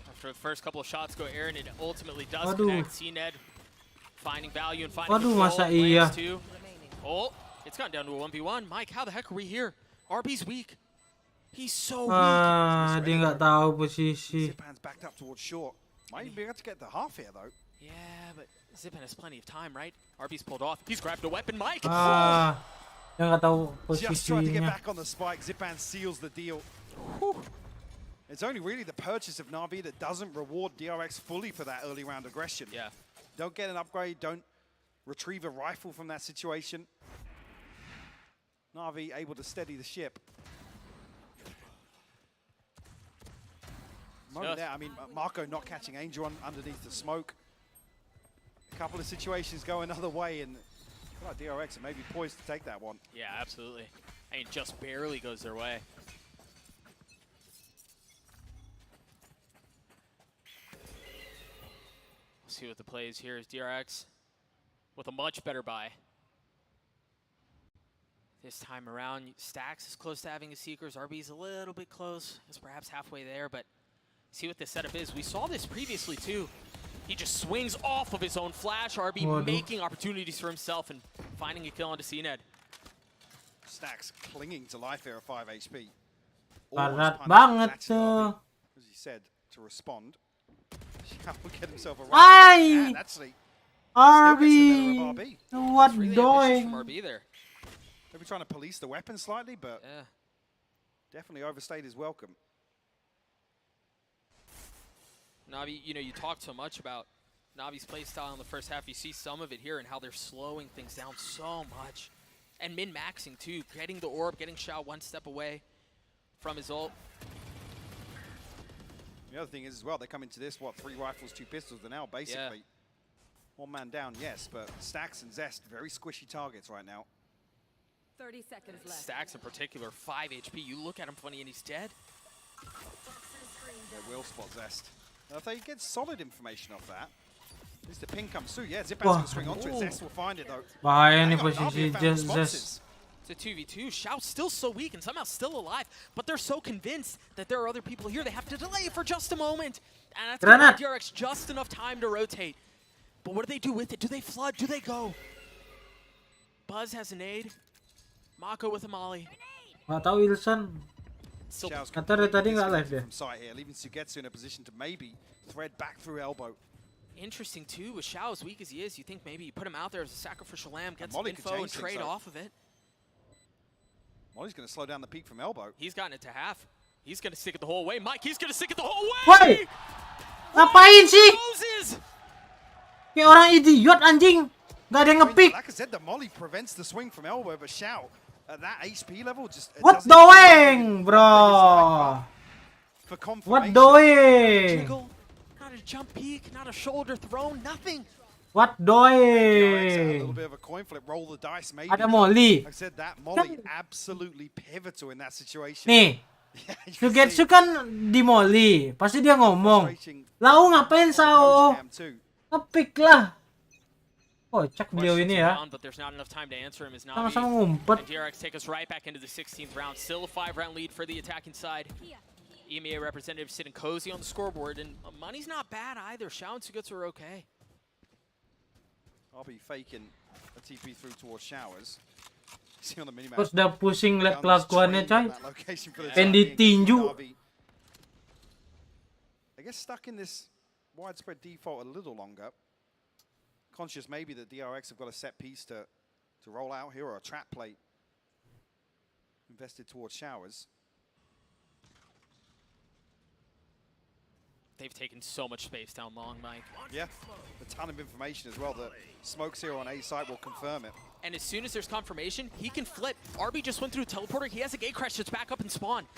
After the first couple of shots go Aaron, it ultimately does connect. CNED finding value and finding masa iya. Too. Oh, it's gone down to a 1v1. Mike, how the heck are we here? RB's weak. He's so weak. Dia nggak tahu posisi. Zipan's backed up towards short. Might even be able to get the half here though. Yeah, but Zipan has plenty of time, right? RB's pulled off. He's grabbed a weapon, Mike. Dia nggak tahu posisinya. Just trying to get back on the spike. Zipan seals the deal. Whew. It's only really the purchase of Navi that doesn't reward DRX fully for that early round aggression. Yeah. Don't get an upgrade. Don't retrieve a rifle from that situation. Navi able to steady the ship. Moment there, I mean, Marco not catching Angel underneath the smoke. A couple of situations go another way, and DRX are maybe poised to take that one. Yeah, absolutely. I mean, just barely goes their way. Let's see what the play is here is DRX with a much better buy. This time around, Stacks is close to having his Seekers. RB's a little bit close. It's perhaps halfway there, but see what the setup is. We saw this previously too. He just swings off of his own flash. RB making opportunities for himself and finding a kill onto CNED. Stacks clinging to life here at 5 HP. Parat banget tuh. As he said, to respond. Will get himself a Ay! and actually RB! What really doing? From RB there. Maybe trying to police the weapon slightly, but definitely overstayed his welcome. Navi, you know, you talked so much about Navi's playstyle in the first half. You see some of it here and how they're slowing things down so much. And min-maxing too, getting the orb, getting Xiao one step away from his ult. The other thing is as well, they come into this, what, 3 rifles, 2 pistols, they're now basically 1 man down, yes, but Stacks and Zest, very squishy targets right now. 30 seconds left. Stacks in particular, 5 HP. You look at him funny and he's dead. They will spot Zest. Now if they get solid information off that, at least the ping comes through. Yeah, Zipan's going to swing onto it. Zest will find it though. Bahaya nih posisi Zest. It's a 2v2. Xiao's still so weak and somehow still alive, but they're so convinced that there are other people here. They have to delay for just a moment. And that's going to give DRX just enough time to rotate. But what do they do with it? Do they flood? Do they go? Buzz has a nade. Mako with a molly. Nggak tahu Ilsan. Kata dari tadi nggak live dia. Leaving Sugetsu in a position to maybe thread back through elbow. Interesting too, with Xiao as weak as he is, you think maybe you put him out there as a sacrificial lamb, get some info and trade off of it. Molly's going to slow down the peak from elbow. He's gotten it to half. He's going to stick it the whole way. Mike, he's going to stick it the whole way! Woi! Ngapain sih? Kayak orang idiot anjing. Gak ada yang nge-pick. Like I said, the Molly prevents the swing from elbow, but Xiao at that HP level just... What doing, bro? What doing? Not a a jump peek, not a shoulder thrown, nothing. What A doing? little bit of a coin flip, roll the dice maybe. Ada Molly. I said that Molly absolutely pivotal in that situation. Nih, Sugetsu kan di Molly. Pasti dia ngomong, "Lau ngapain Sao?" Ngepick lah. Kocak beliau ini ya. Sama-sama ngumpet. And DRX take us right back into the 16th round. Still a 5-round lead for the attacking side. EMEA representative sitting cozy on the scoreboard, and money's not bad either. Xiao and Sugetsu are okay. I'll be faking a TP through towards Showers. See on the minimap. Terus udah pusing liat kelakuannya coy. Pengen ditinju. I guess stuck in this widespread default a little longer. Conscious maybe that DRX have got a set piece to roll out here, or a trap plate invested towards Showers. They've taken so much space down long, Mike. Yeah, a ton of information as well. The smokes here on A site will confirm it. And as soon as there's confirmation, he can flip. RB just went through teleporter. He has a gate crash that's back up and spawn.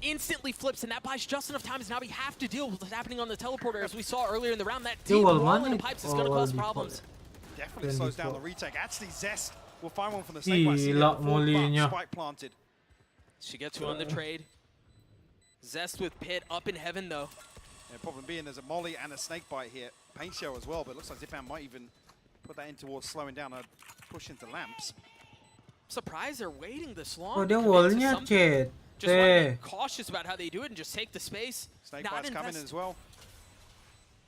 Instantly flips, and that buys just enough time as now we have to deal with what's happening on the teleporter. As we saw earlier in the round, that deep wall in the pipes is going to cause problems. Definitely slows down the retake. Actually, Zest will find one from the snake bite. Spike planted. Shigetsu on the trade. Zest with Pit up in heaven, though. Yeah, problem being there's a molly and a snake bite here. Paint shell as well, but it looks like Zipan might even put that in towards slowing down a push into lamps. I'm surprised they're waiting this long. Oh, dia wallnya chat. Just want to be cautious about how they do it and just take the space. Snake bite's coming as well.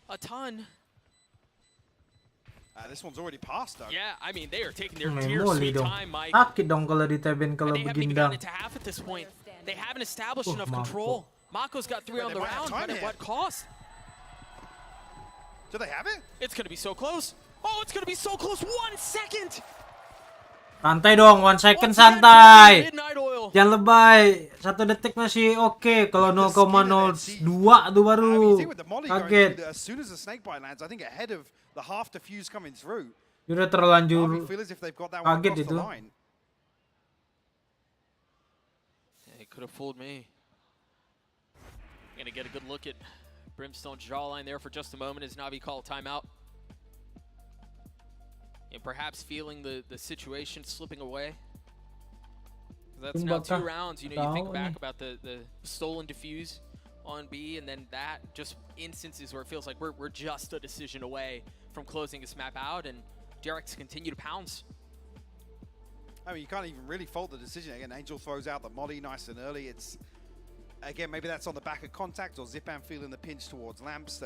A ton. This one's already passed though. Yeah, I mean they are taking their dear sweet time, Mike. Sakit dong kalau diteben kalau they haven't even gotten begindang. it to half at this point. They haven't established enough control. Mako's got 3 on the round, but at what cost? Do they have it? It's going to be so close. Oh, it's going to be so close. 1 second. Santai dong, 1 second santai. Jangan lebay. 1 detik masih oke. Kalau 0,02 tuh baru kaget. As soon as the snake bite lands, I think ahead of the half defuse coming through. Udah terlanjur kaget itu. They could have fooled me. Gonna get a good look at Brimstone's jawline there for just a moment as Navi call timeout. And perhaps feeling the situation slipping away. That's now 2 rounds. You know, you think back about the stolen defuse on B, and then that just instances where it feels like we're just a decision away from closing this map out, and DRX continue to pounce. I mean, you can't even really fault the decision. Again, Angel throws out the molly nice and early. It's again, maybe that's on the back of contact, or Zipan feeling the pinch towards lamps.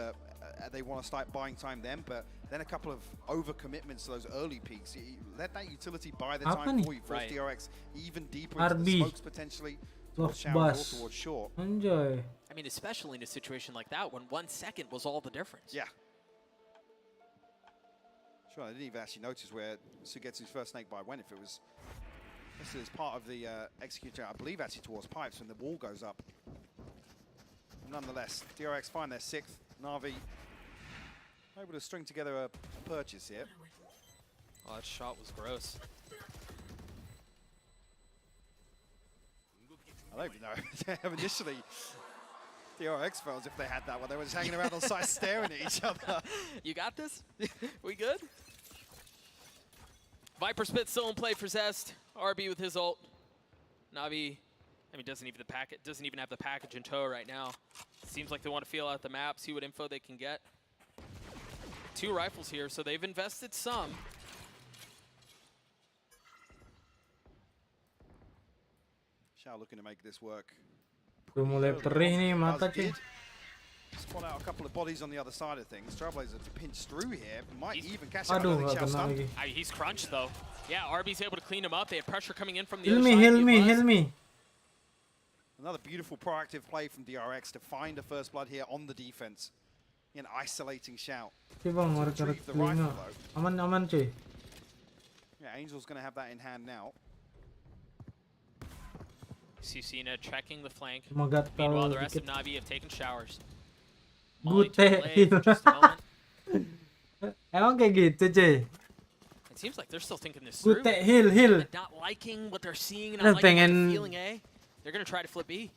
They want to start buying time then, but then a couple of over-commitments to those early peaks. You let that utility buy the time for you. Force DRX even deeper into the smokes potentially, towards Shower or towards short. Enjoy. I mean, especially in a situation like that when 1 second was all the difference. Yeah. Sure, I didn't even actually notice where Sugetsu's first snake bite went. If it was this is part of the execution, I believe actually towards pipes when the wall goes up. Nonetheless, DRX find their 6th. Navi able to string together a purchase here. Oh, that shot was gross. I don't even know. Initially, DRX felt as if they had that one. They were just hanging around on site staring at each other. You got this? We good? Viper Spit still in play for Zest. RB with his ult. Navi, I mean, doesn't even have the package in tow right now. Seems like they want to feel out the map, see what info they can get. 2 rifles here, so they've invested some. Shao looking to make this work. Udah mulai perih nih mata cuy. Spot out a couple of bodies on the other side of things. Trailblazer to pinch through here. Might even catch Aduh, nggak kena lagi. He's crunched though. Yeah, RB's able to clean him up. They had pressure coming in from the Heal other me, side. heal me. Another beautiful proactive play from DRX to find a first blood here on the defense. An isolating shout. Oke bang, warga telinga. Aman cuy. Yeah, Angel's going to have that in hand now. Susina checking the flank. Memegat Meanwhile, the tahu rest of dikit. Navi have taken showers. Gute heal. Emang kayak gitu cuy. It seems like they're still thinking this through. Gute heal. Not liking what they're seeing, not liking what they're feeling, eh? They're going to try to flip B.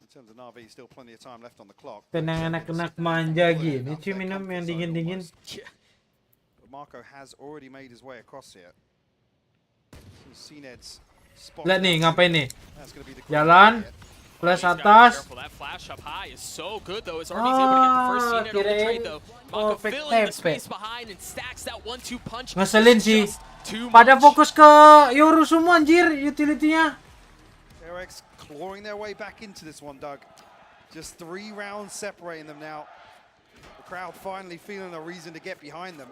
In terms of NAVI, still plenty of time left on the clock. Tenang anak-anak manja gini, cuy minum yang dingin-dingin. Marco has already made his way across here. Lihat nih, ngapain nih? Jalan, flash atas. Ngeselin sih. Pada fokus ke Yoru semua anjir, utility-nya. DRX clawing their way back into this one, Doug. Just 3 rounds separating them now. The crowd finally feeling a reason to get behind them.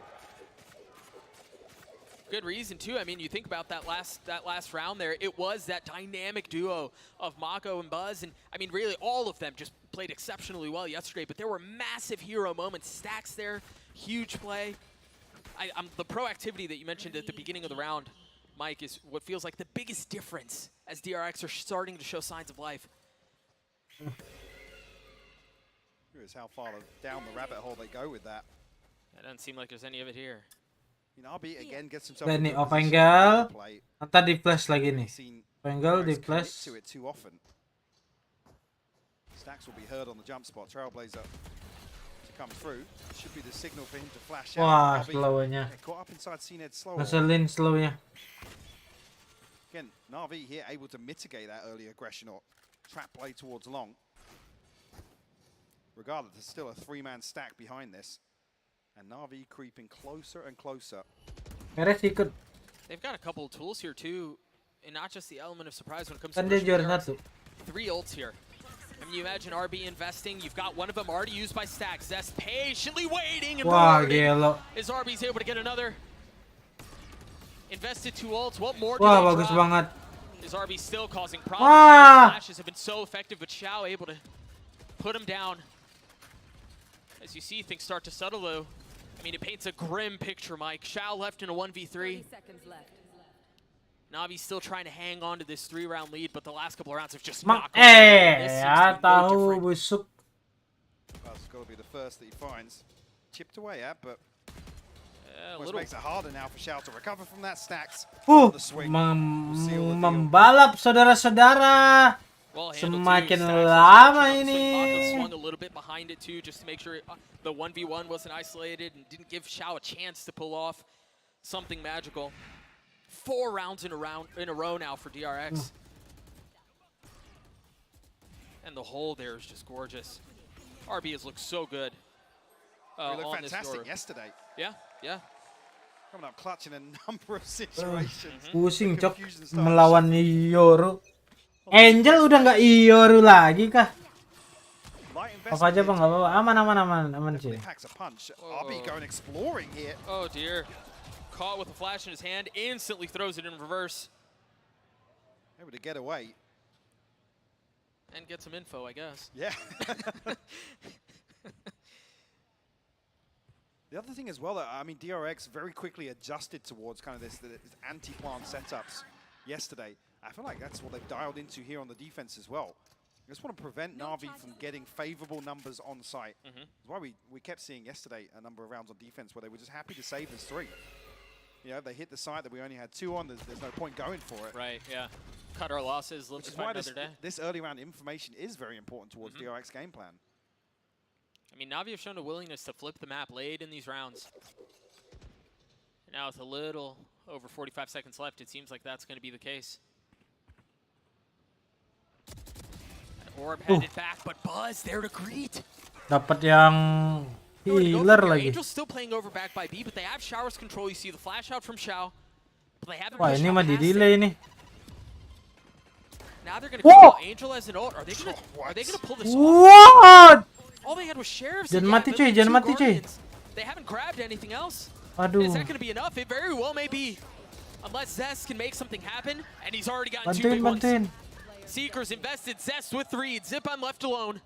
Good reason too. I mean, you think about that last round there. It was that dynamic duo of Mako and Buzz, and I mean, really all of them just played exceptionally well yesterday. But there were massive hero moments. Stacks there, huge play. The proactivity that you mentioned at the beginning of the round, Mike, is what feels like the biggest difference as DRX are starting to show signs of life. Curious how far down the rabbit hole they go with that. It doesn't seem like there's any of it here. NAVI again gets himself. Lihat nih, off angle. Ntar di flash lagi nih. Off angle di flash. To it too often. Stacks will be heard on the jump spot. Trailblazer to come through. Should be the signal for him to flash out. Wah, slow-nya. Caught up inside CNED slow. Ngeselin slow-nya. Again, NAVI here able to mitigate that early aggression or trap play towards long. Regardless, there's still a 3-man stack behind this. And NAVI creeping closer and closer. They've got a couple of tools here too, and not just the element of surprise when it comes to 3 ults here. I mean, you imagine RB investing, you've got one of them already used by Stacks. That's patiently waiting and rewarding. Is RB's able to get another? Invested 2 ults, what more do they bagus drop? banget. Is RB still causing problems? Flashes have been so effective, but Xiao able to put him down. As you see, things start to settle though. I mean, it paints a grim picture, Mike. Xiao left in a 1v3. Navi's still trying to hang on to this 3-round lead, but the last couple of rounds have just not gone. Ya tahu busuk. That's got to be the first that he finds. Chipped away at, but which makes it harder now for Xiao to recover from that. Stacks on the swing. Membalap saudara-saudara. Semakin lama ini. Swung a little bit behind it too, just to make sure the 1v1 wasn't isolated and didn't give Xiao a chance to pull off something magical. 4 rounds in a row now for DRX. And the hole there is just gorgeous. RB has looked so good. He looked fantastic yesterday. Yeah, yeah. Coming up clutch in a number of situations. Pusing cok melawan Yoru. Angel udah nggak Yoru lagi kah? Apa aja bang, nggak apa-apa. Aman sih. Oh dear. Caught with a flash in his hand, instantly throws it in reverse. Able to get away. And get some info, I guess. Yeah. The other thing as well, I mean, DRX very quickly adjusted towards kind of this anti-plant setups yesterday. I feel like that's what they've dialed into here on the defense as well. I just want to prevent NAVI from getting favorable numbers on site. That's why we kept seeing yesterday a number of rounds on defense where they were just happy to save as 3. You know, they hit the site that we only had 2 on, there's no point going for it. Right, yeah. Cut our losses, look to fight another day. This early round information is very important towards DRX game plan. I mean, NAVI have shown a willingness to flip the map late in these rounds. Now with a little over 45 seconds left, it seems like that's going to be the case. Orb headed back, but Buzz there to greet. Dapat yang healer lagi. Angel's still playing over back by B, but they have Shower's control. You see the flash out from Xiao. But they haven't. Wah, ini mah di delay nih. Now they're gonna call Angel as an ult. Are they gonna pull this off? What? All they had was sheriffs. Jangan mati cuy, jangan mati cuy. They haven't grabbed anything else. Aduh. Is that gonna be enough? It very well may be. Unless Zest can make something happen, and he's already gotten 2 big ones. Seekers invested, Zest with 3, Zipam left alone.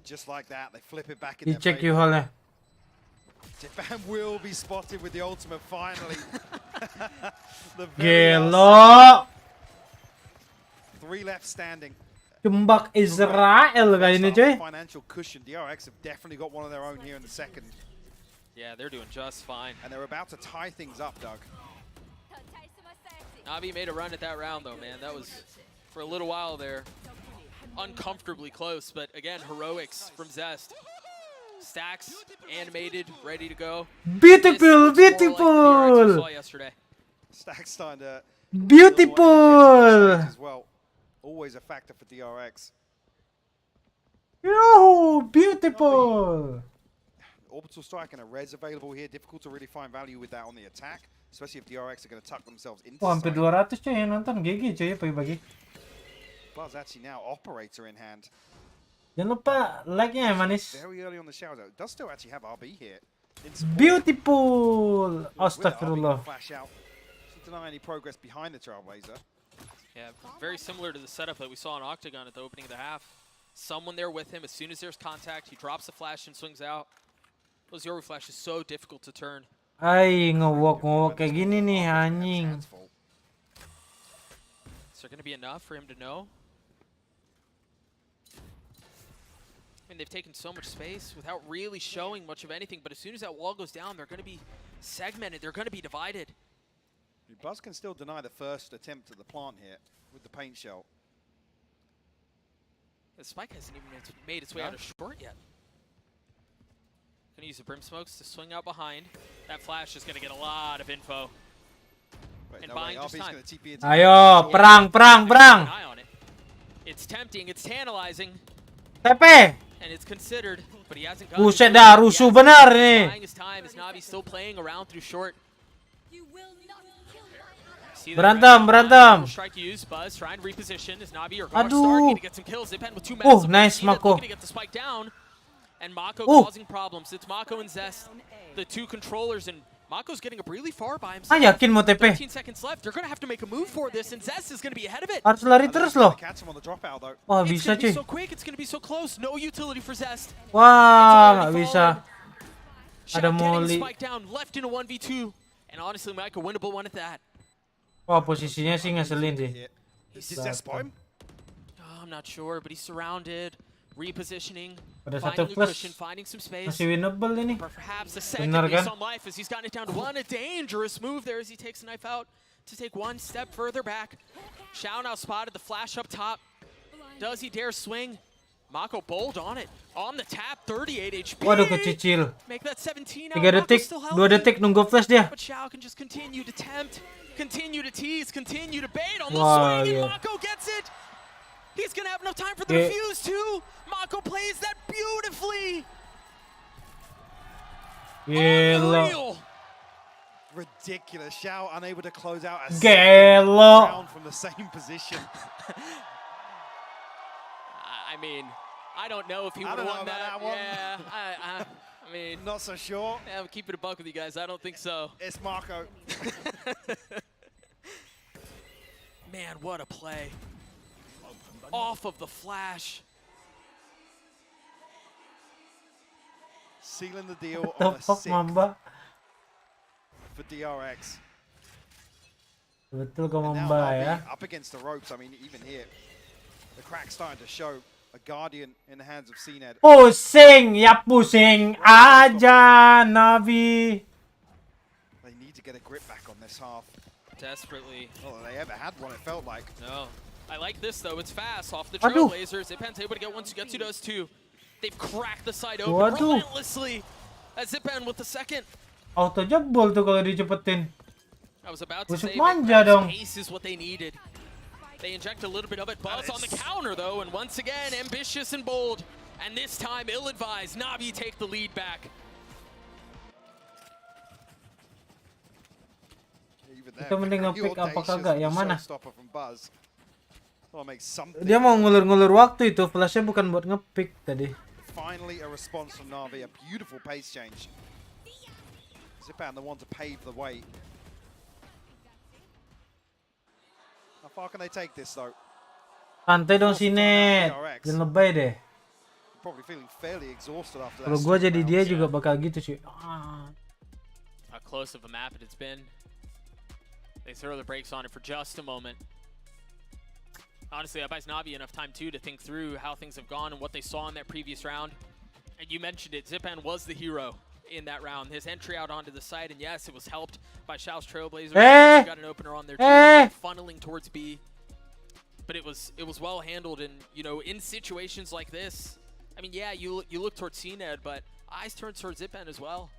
Just like that, they flip it back in their Check you hole. Zipam will be spotted with the ultimate finally. Gelo. 3 left standing. Jembak Israel kali ini cuy. Financial cushion. DRX have definitely got one of their own here in the second. Yeah, they're doing just fine. And they're about to tie things up, Doug. NAVI made a run at that round though, man. That was for a little while there. uncomfortably close, but again, heroics from Zest. Stacks, animated, ready to go. Beautiful, beautiful. Stacks starting to Beautiful. as well. Always a factor for DRX. Yo, beautiful. Orbital strike and a res available here. Difficult to really find value with that on the attack, especially if DRX are going to tuck themselves into Wah, sampai site. 200 coy yang nonton. GG coy pagi-pagi. Buzz actually now operator in hand. Jangan lupa like-nya ya manis. Very early on the shower though. Does still actually have RB here. Beautiful. Astagfirullah. Flash out. Doesn't deny any progress behind the Trailblazer. Yeah, very similar to the setup that we saw in Octagon at the opening of the half. Someone there with him. As soon as there's contact, he drops the flash and swings out. Those Yoru flash is so difficult to turn. Ay, ngewok kayak gini nih anjing. Is there going to be enough for him to know? I mean, they've taken so much space without really showing much of anything, but as soon as that wall goes down, they're going to be segmented. They're going to be divided. Buzz can still deny the first attempt at the plant here with the paint shell. The spike hasn't even made its way out of short yet. Gonna use the brim smokes to swing out behind. That flash is gonna get a lot of info. Wait, and no, buying just time. Ayo, perang. It's tempting, it's tantalizing. TP. And it's considered, but he hasn't got Buset dah, rusuh benar nih. Buying his time as Navi still playing around through short. Berantem. Strike use, Buzz trying to reposition as Navi or Aduh. starting to get some kills. Zipan with 2 minutes. Nice Mako. Looking to get the spike down. And Mako causing problems. It's Mako and Zest, the 2 controllers, and Mako's getting up really far by himself. Yakin mau TP. 13 seconds left. They're going to have to make a move for this, and Zest is going to be ahead of it. Harus lari terus loh. Wah, It's bisa going to be cuy. so quick. It's going to be so close. No utility for Zest. Wah, nggak bisa. Ada Getting the molly. spike down, left in a 1v2. And honestly, Mako, winnable one at that. Wah, posisinya sih ngeselin sih. I'm not sure, but he's surrounded. Repositioning, Pada finding satu a plus cushion, finding some space. masih winnable ini. Perhaps the second Benar base kan? on life as he's gotten it down to 1. A dangerous move there as he takes the knife out to take 1 step further back. Xiao now spotted the flash up top. Does he dare swing? Mako bold on it. On the tap, 38 HP. Waduh, kecicil. Make that 17 3 detik, 2 detik nunggu flash dia. But Xiao can just continue to tempt, continue to tease, continue to bait on the Wow, swing, and yeah. Mako gets it. He's gonna have enough time for the refuse too. Mako plays that beautifully. Gila. Ridiculous. Xiao unable to close out a Gelo. round from the same position. I mean, I don't know if he would have won that. Yeah, I mean, not so sure. Yeah, I'm keeping it a buck with you guys. I don't think so. It's Marco. Man, what a play. Off of the flash. Sealing the deal The on a fuck, 6 Mamba? for DRX. Betul ke And now Mamba RB ya. up against the ropes. I mean, even here, the crack's starting to show. A Guardian in the hands of CNED. Pusing, ya pusing aja Navi. They need to get a grip back on this half. Desperately. Not that they ever had one, it felt like. No. I like this, though. It's fast off the Aduh. Trailblazers. Zipan's able to get 1, Sugetsu does 2. They've cracked the side Waduh. open relentlessly. As Zipan with the second. Auto jebol tuh kalau dicepetin. I was about to Busuk say, manja but dong. pace is what they needed. They inject a little bit of it. Buzz on the counter, though, and once again, ambitious and bold. And this time, ill-advised. Navi take the lead back. Kita mending nge-pick apa kagak, yang mana? Dia Dia mau ngulur-ngulur waktu itu, flashnya bukan buat nge-pick tadi. Finally, a response from Navi, a beautiful pace change. Zipan, the one to pave the way. How far can they take this, though? Santai dong sini, jangan lebay deh. Probably feeling fairly exhausted after that. Kalau gua jadi dia juga bakal gitu cuy. How close of a map it's been. They throw the brakes on it for just a moment. Honestly, that buys Navi enough time, too, to think through how things have gone and what they saw in that previous round. And you mentioned it, Zipan was the hero in that round. His entry out onto the side, and yes, it was helped by Xiao's Trailblazers. Got an opener on there, too. Funneling towards B. but it was well handled. And you know, in situations like this, I mean, yeah, you look towards CNED, but eyes turn towards Zipan as well.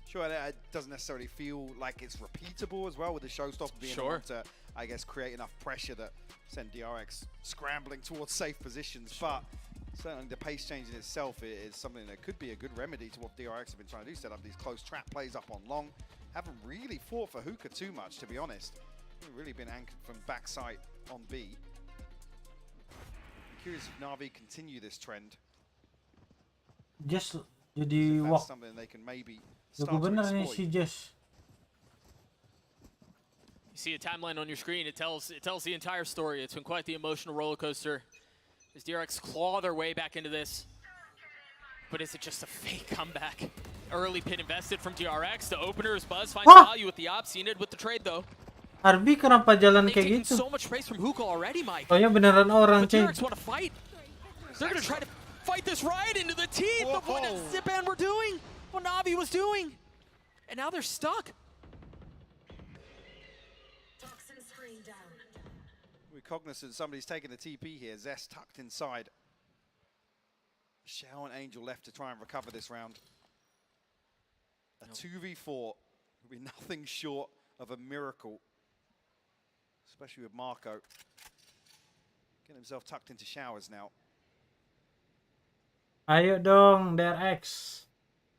Sure, it doesn't necessarily feel like it's repeatable as well, with the showstopper being able to, I guess, create enough pressure that send DRX scrambling towards safe positions. But certainly the pace change in itself is something that could be a good remedy to what DRX have been trying to do, set up these close trap plays up on long. Haven't really fought for hookah too much, to be honest. Haven't really been anchored from backside on B. I'm curious if NAVI continue this trend. Just jadi walk. Something they can maybe Jago bener nih si Jess. You see a timeline on your screen. It tells the entire story. It's been quite the emotional roller coaster as DRX claw their way back into this. But is it just a fake comeback? Early pin invested from DRX. The openers, Buzz finds value with the op. CNED with the trade though. Arby kenapa jalan kayak gitu? So much space from Hookah already, Mike. Oh ya beneran orang, But DRX want to fight. They're gonna try to fight this right into the teeth of what Zipan were doing, what Navi was doing, and now they're stuck. We're cognizant somebody's taking the TP here. Zest tucked inside. Xiao and Angel left to try and recover this round. A 2v4 would be nothing short of a miracle, especially with Marco getting himself tucked into showers now. Ayo dong, DRX.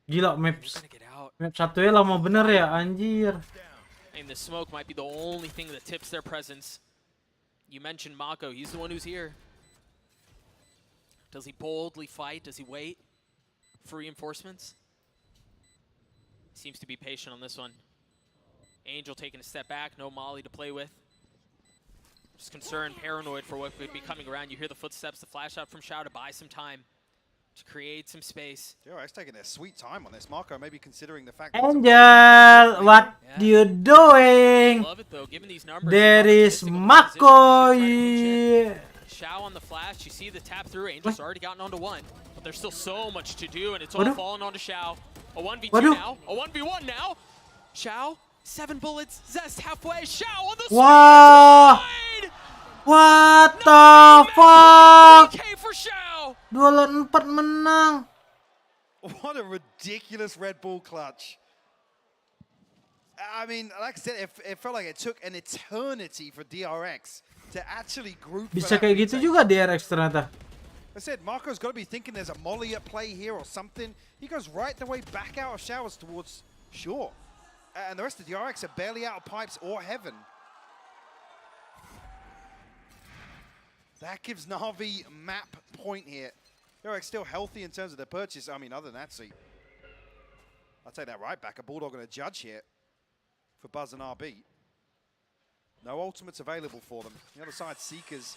Gila, map satunya lama bener ya, anjir. And the smoke might be the only thing that tips their presence. You mentioned Mako, he's the one who's here. Does he boldly fight? Does he wait for reinforcements? Seems to be patient on this one. Angel taking a step back, no Molly to play with. Just concerned, paranoid for what could be coming around. You hear the footsteps, the flash out from Xiao to buy some time, to create some space. DRX taking their sweet time on this. Marco maybe considering the fact that Angel, what you doing? Love it though, given these numbers. There is Mako. Xiao on the flash, you see the tap through. Angel's already gotten onto one, but there's still so much to do, and it's all falling onto Xiao. A 1v2 now, a 1v1 now. Xiao, 7 bullets, Zest halfway, Xiao on the side! What the fuck? For Xiao! 2 lawan 4 menang. What a ridiculous Red Bull clutch. I mean, like I said, it felt like it took an eternity for DRX to actually group. Bisa kayak gitu juga DRX ternyata. I said Marco's got to be thinking there's a molly at play here or something. He goes right the way back out of showers towards shore. And the rest of the DRX are barely out of pipes or heaven. That gives Navi map point here. DRX still healthy in terms of their purchase. I mean, other than that, see, I'll take that right back. A Bulldog and a Judge here for Buzz and RB. No ultimates available for them. The other side, Seekers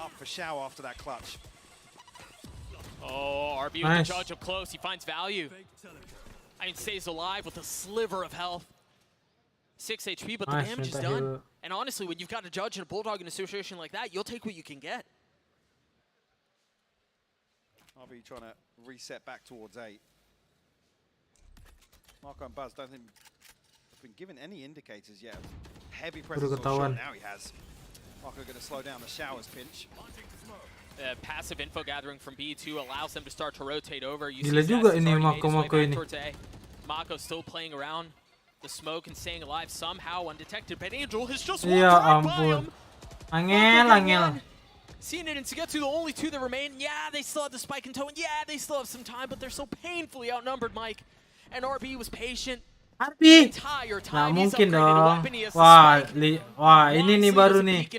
up for Xiao after that clutch. Oh, RB with the Judge up close. He finds value. I mean, stays alive with a sliver of health. 6 HP, but the damage is done. And honestly, when you've got a Judge and a Bulldog in a situation like that, you'll take what you can get. RB trying to reset back towards 8. Marco and Buzz don't think have been given any indicators yet. Heavy presence on shot, now he has. Marco going to slow down the showers pinch. Passive info gathering from B2 allows them to start to rotate over. You Gila juga ini Mako ini. Mako still playing around the smoke and staying alive somehow undetected, but Angel has just walked right by him. Angel. CNED and Sugetsu, the only 2 that remain. Yeah, they still have the spike in tow, and yeah, they still have some time, but they're so painfully outnumbered, Mike. And RB was patient. RB? Nggak mungkin dong. Wah, ini nih baru nih.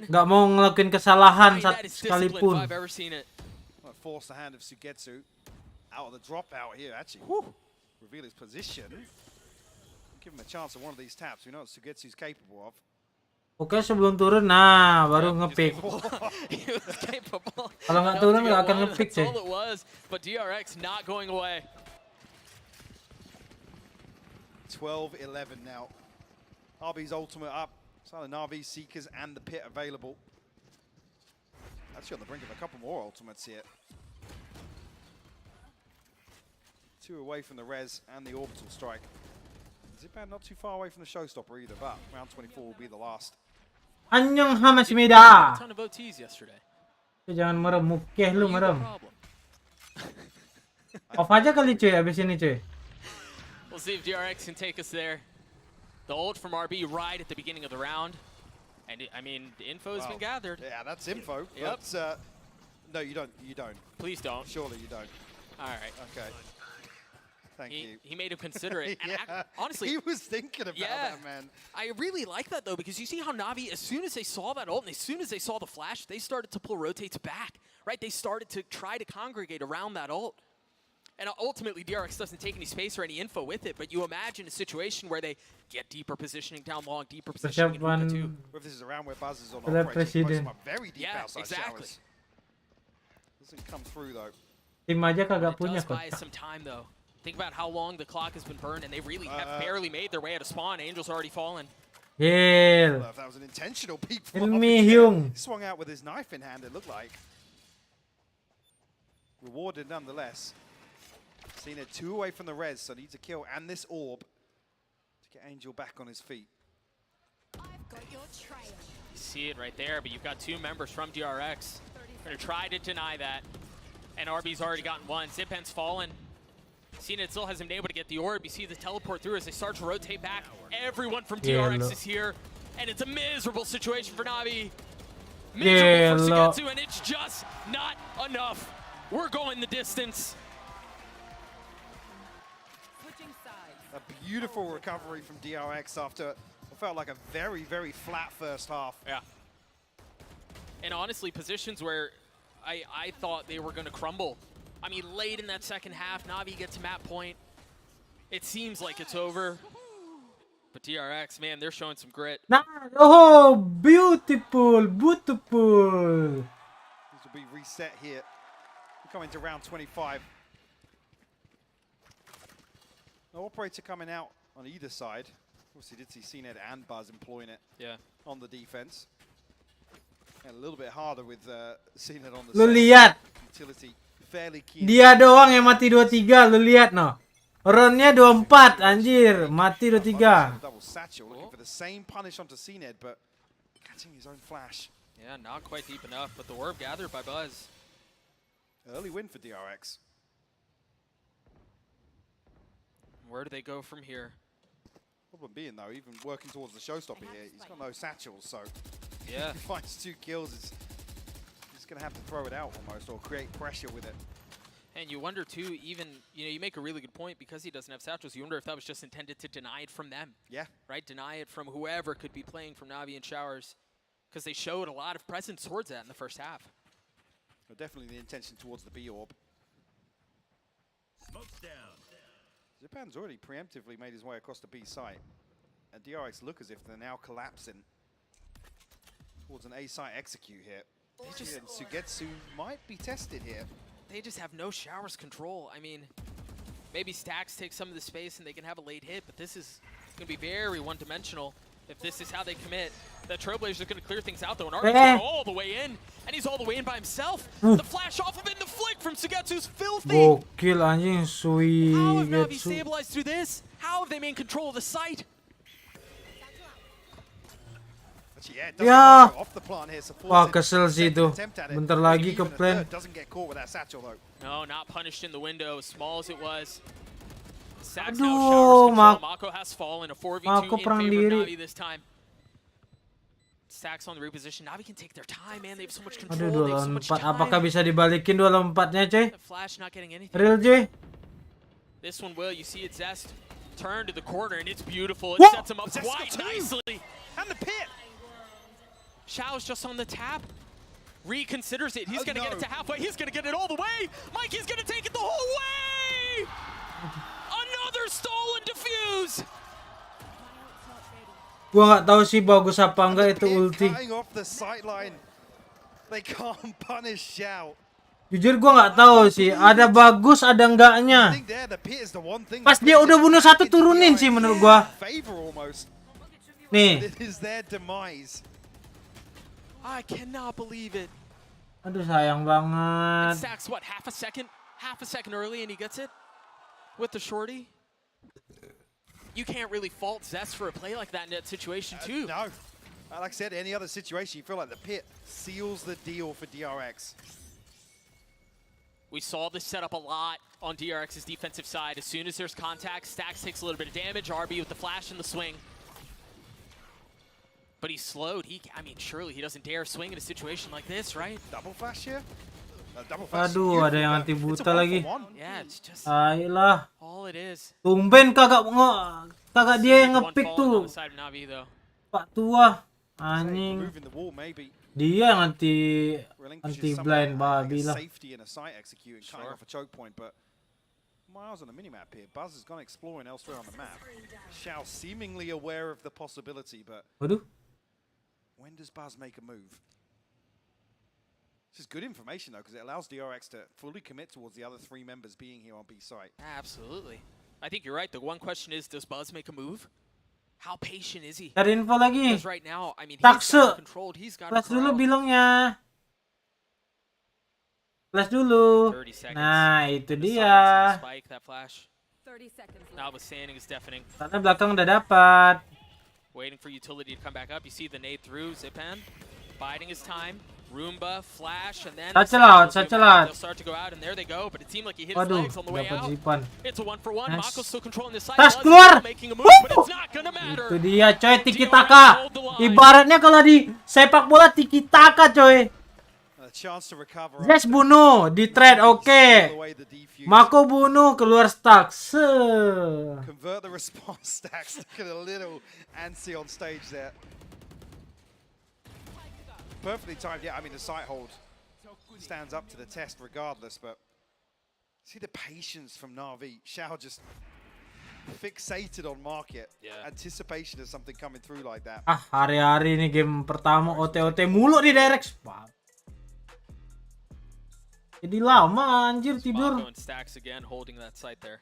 Nggak mau ngelakuin kesalahan sekalipun. Force the hand of Sugetsu out of the dropout here, actually. Reveal his position. Give him a chance at one of these taps. We know what Sugetsu's capable of. Oke, sebelum turun, nah baru ngepick. Kalau nggak turun nggak akan ngepick sih. But DRX not going away. 12-11 now. RB's ultimate up. Silent Navi, Seekers, and the pit available. Actually on the brink of a couple more ultimates here. 2 away from the res and the orbital strike. Zipan not too far away from the showstopper either, but round 24 will be the last. Annyeonghaseyo. ton of OTs yesterday. Jangan merem, mukeh lu merem. Off aja kali cuy, abis ini cuy. We'll see if DRX can take us there. The ult from RB right at the beginning of the round. And I mean, the info's been gathered. Yeah, that's info. Yep. That's, no, you don't. You don't. Please don't. Surely you don't. All right. Okay. Thank you. He made him consider it. And Yeah. honestly, he was thinking about that, man. I really like that though, because you see how Navi, as soon as they saw that ult and as soon as they saw the flash, they started to pull rotates back, right? They started to try to congregate around that ult. And ultimately, DRX doesn't take any space or any info with it, but you imagine a situation where they get deeper positioning down long, deeper positioning in hookah too. If this is around where Buzz is on Oleh operation, most of Presiden. them are very deep outside exactly. showers. Doesn't come through though. Tim aja kagak It punya does buy kok. us some time though. Think about how long the clock has been burned, and they really have barely made their way out of spawn. Angel's already fallen. Gil. I don't know if that was an intentional peek from Ilmi RB. Hyung. He swung out with his knife in hand, it looked like. Rewarded nonetheless. Seen it 2 away from the res, so needs a kill and this orb to get Angel back on his feet. You see it right there, but you've got 2 members from DRX. Going to try to deny that. And RB's already gotten one. Zipen's fallen. Cena still hasn't been able to get the orb. You see the teleport through as they start to rotate back. Everyone from DRX is here. And it's a miserable situation for Navi. Miserable for Sugetsu, and it's just not enough. We're going the distance. A beautiful recovery from DRX after what felt like a very, very flat first half. Yeah. And honestly, positions where I thought they were going to crumble. I mean, late in that second half, Navi gets a map point. It seems like it's over. But DRX, man, they're showing some grit. Nah, oh, beautiful, beautiful. This will be reset here. We're coming to round 25. No operator coming out on either side. Obviously, did see CNED and Buzz employing it on the defense. And a little bit harder with CNED on the Lu side. lihat, Utility fairly keen. dia doang yang mati 2-3. Lu lihat no. Roundnya 2-4, anjir. Mati 2-3. Double satchel, looking for the same punish onto CNED, but catching his own flash. Yeah, not quite deep enough, but the orb gathered by Buzz. Early win for DRX. Where do they go from here? Problem being though, even working towards the showstopper here, he's got no satchels, so yeah, if he finds 2 kills, he's going to have to throw it out almost, or create pressure with it. And you wonder too, even, you make a really good point, because he doesn't have satchels, you wonder if that was just intended to deny it from them. Yeah. Right? Deny it from whoever could be playing from Navi and Showers, because they showed a lot of presence towards that in the first half. But definitely the intention towards the B orb. Smoke's down. Japan's already preemptively made his way across the B site. And DRX look as if they're now collapsing towards an A site execute here. And Sugetsu might be tested here. They just have no Showers control. I mean, maybe Stacks take some of the space and they can have a late hit, but this is going to be very one-dimensional if this is how they commit. The Trailblazers are going to clear things out, though, and Arby's going all the way in, and he's all the way in by himself. The flash off of it, and the flick from Sugetsu's filthy. Gokil anjing, Sui. How have Navi stabilized through this? How have they maintained control of the site? Ya, wah kesel sih itu. Bentar lagi ke plan. No, not punished in the window, as small as it was. Stacks Aduh, now Showers control. Mako has fallen, a 4v2 Mako in perang favor of diri. Navi this time. Stacks on the reposition. Navi can take their time, man. They have so much Aduh, control. They have so much 2 time. apakah bisa dibalikin 2 4-nya, cuy? The flash not getting anything. Real, cuy. This one will. You see it, Zest turn to the corner, and it's beautiful. It Whoa! sets him up quite nicely. And the pit. Shao's just on the tap. Reconsiders it. He's going to get it to halfway. He's going to get it all the way. Mikey's going to take it the whole way. Another stolen defuse. Gua nggak tahu sih bagus apa enggak itu ulti. Cutting off the sideline. They can't punish Xiao. Jujur gua nggak tahu sih, ada bagus ada enggaknya. Pas dia udah bunuh 1 turunin sih menurut gua. Nih. This is their demise. I cannot believe it. Aduh, sayang banget. It stacks what, half a second early, and he gets it with the shorty. You can't really fault Zest for a play like that in that situation too. No. Like I said, any other situation, you feel like the pit seals the deal for DRX. We saw this set up a lot on DRX's defensive side. As soon as there's contact, Stax takes a little bit of damage. RB with the flash and the swing. But he's slowed. I mean, surely he doesn't dare swing in a situation like this, right? Double flash here? Double flash. Aduh, ada yang anti buta lagi. Yeah, it's just Ayolah. all it is. Tumben kagak dia yang ngepick tuh. Pak tua. Anjing. Dia yang anti blind babi lah. Safety in a site execute and cutting off a choke point, but miles on the minimap here. Buzz has gone exploring elsewhere on the map. Xiao seemingly aware of the possibility, but waduh. When does Buzz make a move? This is good information though, because it allows DRX to fully commit towards the other 3 members being here on B site. Absolutely. I think you're right. The one question is, does Buzz make a move? How patient is he? Cari info lagi. Because right now, I mean, he's got it controlled. He's got it Flash dulu bilangnya. Flash dulu. Nah, itu dia. Spike, that flash. 30 seconds. Notwithstanding is deafening. Karena belakang udah dapat. Waiting for utility to come back up. You see the nade through Zipan, biding his time. Roomba, flash, and then Satchel out. They'll start to go out, and there they go. But it seemed like he hit his Waduh, legs on the way out. Zipan. It's a 1-for-1. Nice. Mako's still controlling the side. Tas keluar. Making a move, but it's not gonna matter. Itu dia coy, tiki taka. Ibaratnya kalau di sepak bola tiki taka coy. Zes bunuh di trade, oke. Mako bunuh, keluar stack. Convert the response stacks. Look at a little antsy on stage there. Perfectly timed, yeah. I mean, the site hold stands up to the test regardless, but see the patience from Na'Vi. Xiao just fixated on market. Yeah. Anticipation of something coming through like that. Hari-hari ini game pertama OT-OT mulu di DRX. Jadi lama anjir tidur. Stax again holding that site there.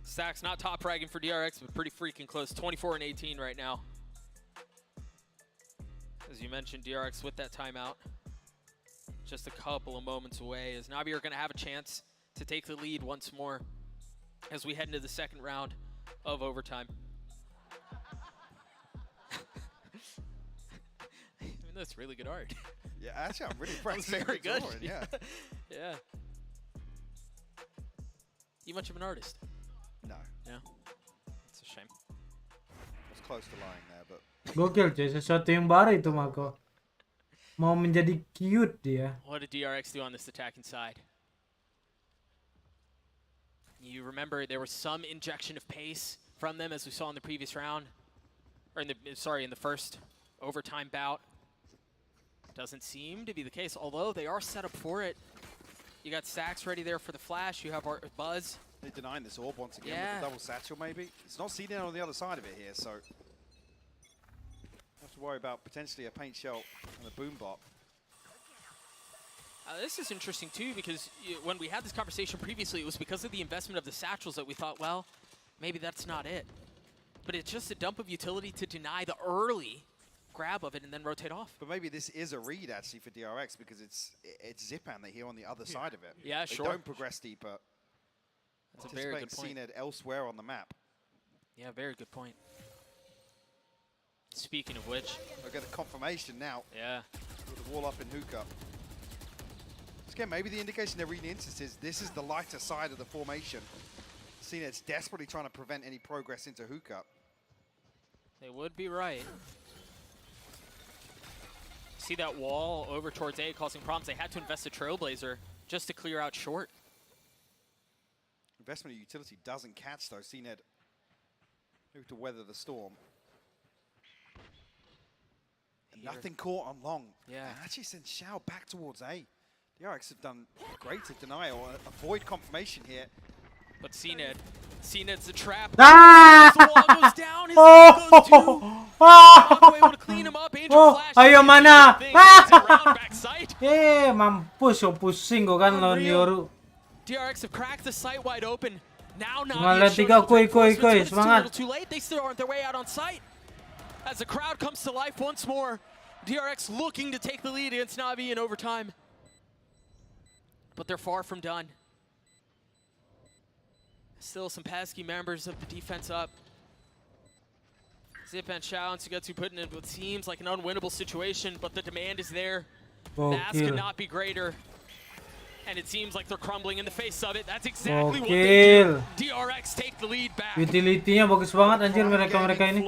Stax not top fragging for DRX, but pretty freaking close. 24 and 18 right now. As you mentioned, DRX with that timeout. Just a couple of moments away as NAVI are going to have a chance to take the lead once more as we head into the second round of overtime. I mean, that's really good art. Yeah, actually, I'm really impressed. Very good. Drawing, yeah. Yeah. You much of an artist? No. Yeah. It's a shame. I was close to lying there, but... Gokil cuy, sesuatu yang baru itu Mako. Mau menjadi cute dia. What did DRX do on this attacking side? You remember there was some injection of pace from them as we saw in the previous round. Or in the first overtime bout. Doesn't seem to be the case, although they are set up for it. You got Stax ready there for the flash. You have our Buzz. They're denying this orb once again with the double satchel maybe. It's not seen on the other side of it here, so... have to worry about potentially a paint shell and a boom bot. This is interesting too, because when we had this conversation previously, it was because of the investment of the satchels that we thought, well, maybe that's not it. But it's just a dump of utility to deny the early grab of it and then rotate off. But maybe this is a read actually for DRX because it's Zipan they hear on the other side of it. Yeah, they sure. Don't progress deeper. That's a very good point. Seen it elsewhere on the map. Yeah, very good point. Speaking of which, I get a confirmation now. Yeah. With the wall up in hookup. Again, maybe the indication they're reading instances, this is the lighter side of the formation. CNED's desperately trying to prevent any progress into hookup. They would be right. See that wall over towards A causing problems. They had to invest a Trailblazer just to clear out short. Investment of utility doesn't catch though. CNED moved to weather the storm. And nothing caught on long. Yeah. And actually sends Xiao back towards A. The DRX have done great to deny or avoid confirmation here. But CNED's the trap. Ah! The wall goes down. His goes too. Mako able to clean him up. Angel flash. Ayo mana? Mampus yo pusing kok kan lawan Yoru. DRX have cracked the site wide open. Now Semangat tiga, kuy, semangat. Too late. They still aren't their way out on site. As the crowd comes to life once more, DRX looking to take the lead against NAVI in overtime. But they're far from done. Still some pesky members of the defense up. Zip and Challenge to get to putting it what seems like an unwinnable situation, but the demand is there. The ask could not be greater. And it seems like they're crumbling in the face of it. That's exactly what they do. DRX take the lead back. Utility-nya bagus banget anjir mereka ini.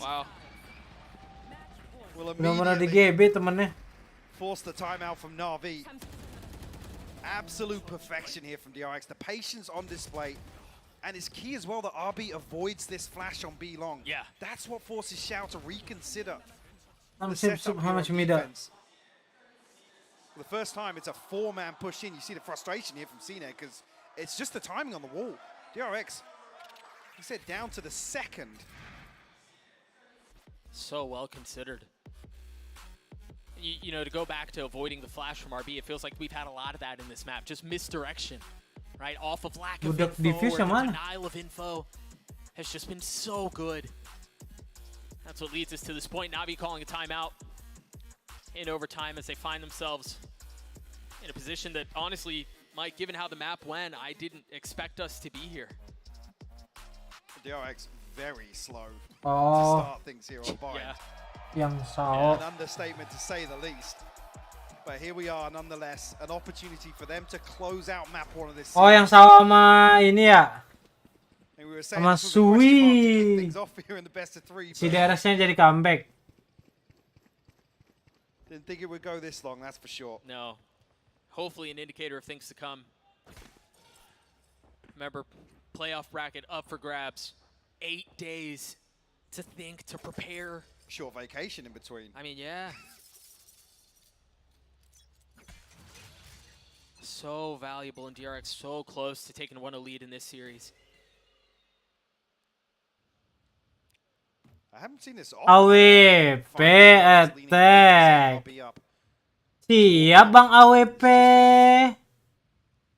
Wow. Benar-benar di GB temennya. Force the timeout from NAVI. Absolute perfection here from DRX. The patience on display. And it's key as well that RB avoids this flash on B long. Yeah. That's what forces Xiao to reconsider the setup setup here on defense. For the first time, it's a 4-man push in. You see the frustration here from Cine because it's just the timing on the wall. DRX, he said down to the second. So well considered. You know, to go back to avoiding the flash from RB, it feels like we've had a lot of that in this map. Just misdirection, right? Off of lack of info or denial of info has just been so good. That's what leads us to this point. NAVI calling a timeout in overtime as they find themselves in a position that, honestly, Mike, given how the map went, I didn't expect us to be here. DRX very slow to Oh, start things here on bind. yang sao. An understatement to say the least. But here we are, nonetheless, an opportunity for them to close out map 1 of this series. Oh, yang salah sama ini ya. And we were saying Sama this was a question mark to kick Sui. things off here in the best of 3. Si DRX-nya jadi comeback. Didn't think it would go this long, that's for sure. No. Hopefully an indicator of things to come. Remember, playoff bracket up for grabs. 8 days to think, to prepare. Short vacation in between. I mean, yeah. So valuable, and DRX so close to taking 1-0 lead in this series. I haven't seen this AWP attack. Siap Bang AWP.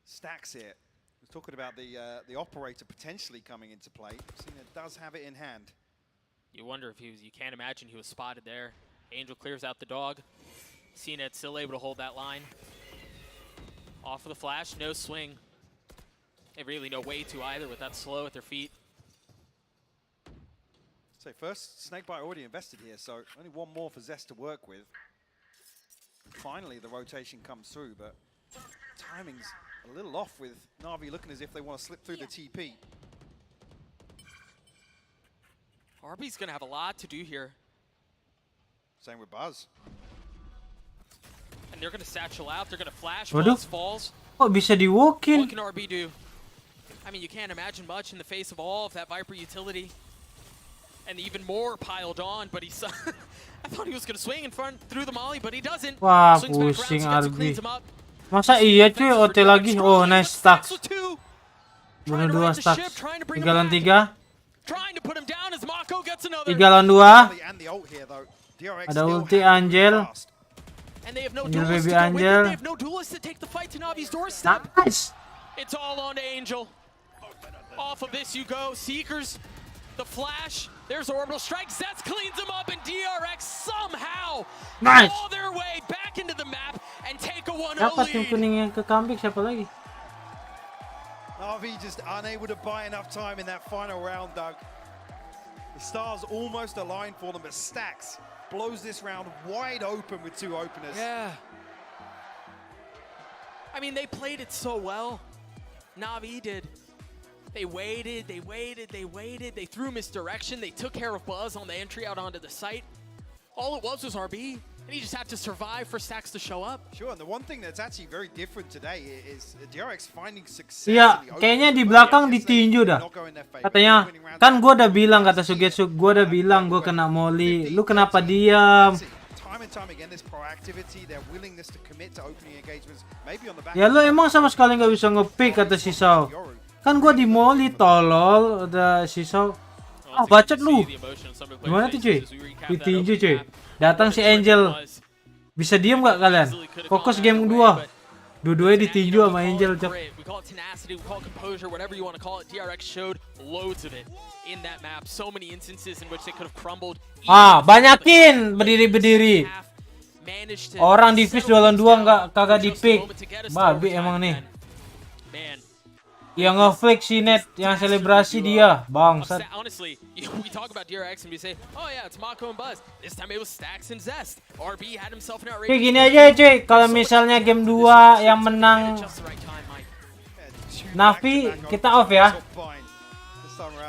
Stacks it. We're talking about the operator potentially coming into play. Cena does have it in hand. You wonder if you can't imagine he was spotted there. Angel clears out the dog. CNET still able to hold that line. Off of the flash, no swing. They really no way to either with that slow at their feet. So first, Snakebite already invested here, so only one more for Zest to work with. Finally, the rotation comes through, but timing's a little off with NAVI looking as if they want to slip through the TP. RB's going to have a lot to do here. Same with Buzz. And they're going to satchel out. They're going to flash. Waduh. Buzz falls. Kok bisa di-walk-in? What can RB do? I mean, you can't imagine much in the face of all of that Viper utility. And even more piled on, but he's... I thought he was going to swing in front through the molly, but he doesn't. Wah, Swings back pusing around, so RB. cleans him up. Masa iya cuy, OT lagi. Oh, nice stacks. Bunuh 2 stacks. 3 lawan 3. Trying to put him down as Mako gets another. 3 lawan 2. And the ult here, though. DRX Ada still ulti have Angel. fast. And they have no Angel duelists baby to go with it. Angel. They have no duelists to take the fight to Navi's doorstep. Nice. It's all on to Angel. Off of this you go. Seekers, the flash. There's Orbital Strike. Zets cleans him up, and DRX somehow Nice. claw their way back into the map and take a 1-0 Dapat yang lead. kuning yang ke comeback siapa lagi? NAVI just unable to buy enough time in that final round, Doug. The stars almost aligned for them, but Stacks blows this round wide open with 2 openers. Yeah. I mean, they played it so well. Navi did. They waited, they waited, they waited. They threw misdirection. They took care of Buzz on the entry out onto the site. All it was RB, and he just had to survive for Stacks to show up. Sure, and the one thing that's actually very different today is DRX finding success. Iya, kayaknya di belakang ditinju dah. Katanya, kan gue udah bilang, kata Sugetsu, gue udah bilang gue kena molly. Lu kenapa diam? Time and time again, this proactivity, their willingness to commit to opening engagements, maybe on the back. Ya lu emang sama sekali nggak bisa nge-pick, kata Sisau. Kan gue di molly, tolol. Udah Sisau. Ah, bacot lu. Gimana tuh cuy? Ditinju cuy. Datang si Angel. Bisa diem gak kalian? Fokus game 2. Dua-duanya ditinju sama Angel. We call it tenacity, we call it composure, whatever you want to call it. DRX showed loads of it in that map. So many instances in which they could have crumbled. Ah, banyakin berdiri-berdiri. Orang di fish 2 lawan 2 kagak di-pick. Babi emang nih. Man, Yang nge-flick si Net, yang selebrasi dia, bangsat. Honestly, we talk about DRX and we say, oh yeah, it's Mako and Buzz. This time it was Stacks and Zest. RB had himself an outrageous. Kayak gini aja cuy, kalau misalnya game 2 yang menang Navi, kita off ya.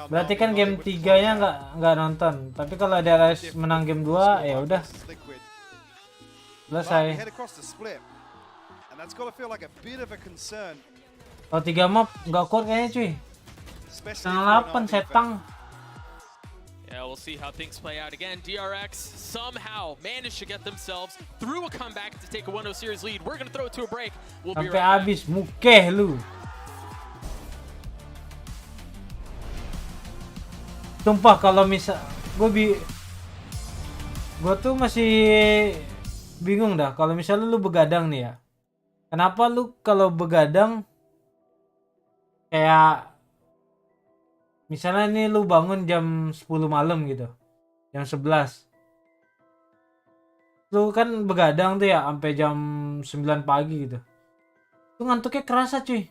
Berarti kan game 3-nya nggak nonton. Tapi kalau DRX menang game 2, ya udah. Selesai. Kalau 3 map nggak kuat kayaknya cuy. Setengah 8 setang. Yeah, we'll see how things play out again. DRX somehow managed to get themselves through a comeback to take a 1-0 series lead. We're gonna throw it to a break. We'll be sampai right habis mukeh lu. Sumpah kalau misal gue tuh masih bingung dah kalau misalnya lu begadang nih ya. Kenapa lu kalau begadang kayak misalnya nih lu bangun jam 10 malam gitu. Jam 11. Lu kan begadang tuh ya sampai jam 9 pagi gitu. Lu ngantuknya kerasa cuy.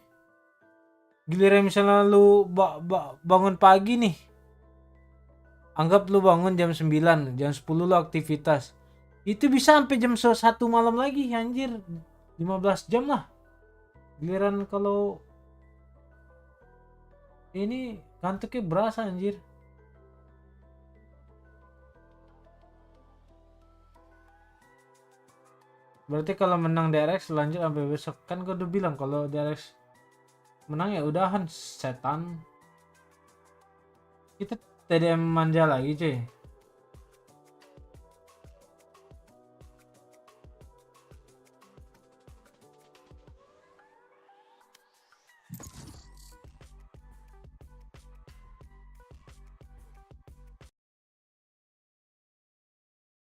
Giliran misalnya lu bangun pagi nih. Anggap lu bangun jam 9, jam 10 lu aktivitas. Itu bisa sampai jam 1 malam lagi anjir. 15 jam lah. Giliran kalau ini ngantuknya berasa anjir. Berarti kalau menang DRX lanjut sampai besok. Kan gue udah bilang kalau DRX menang ya udahan setan. Kita TDM manja lagi cuy.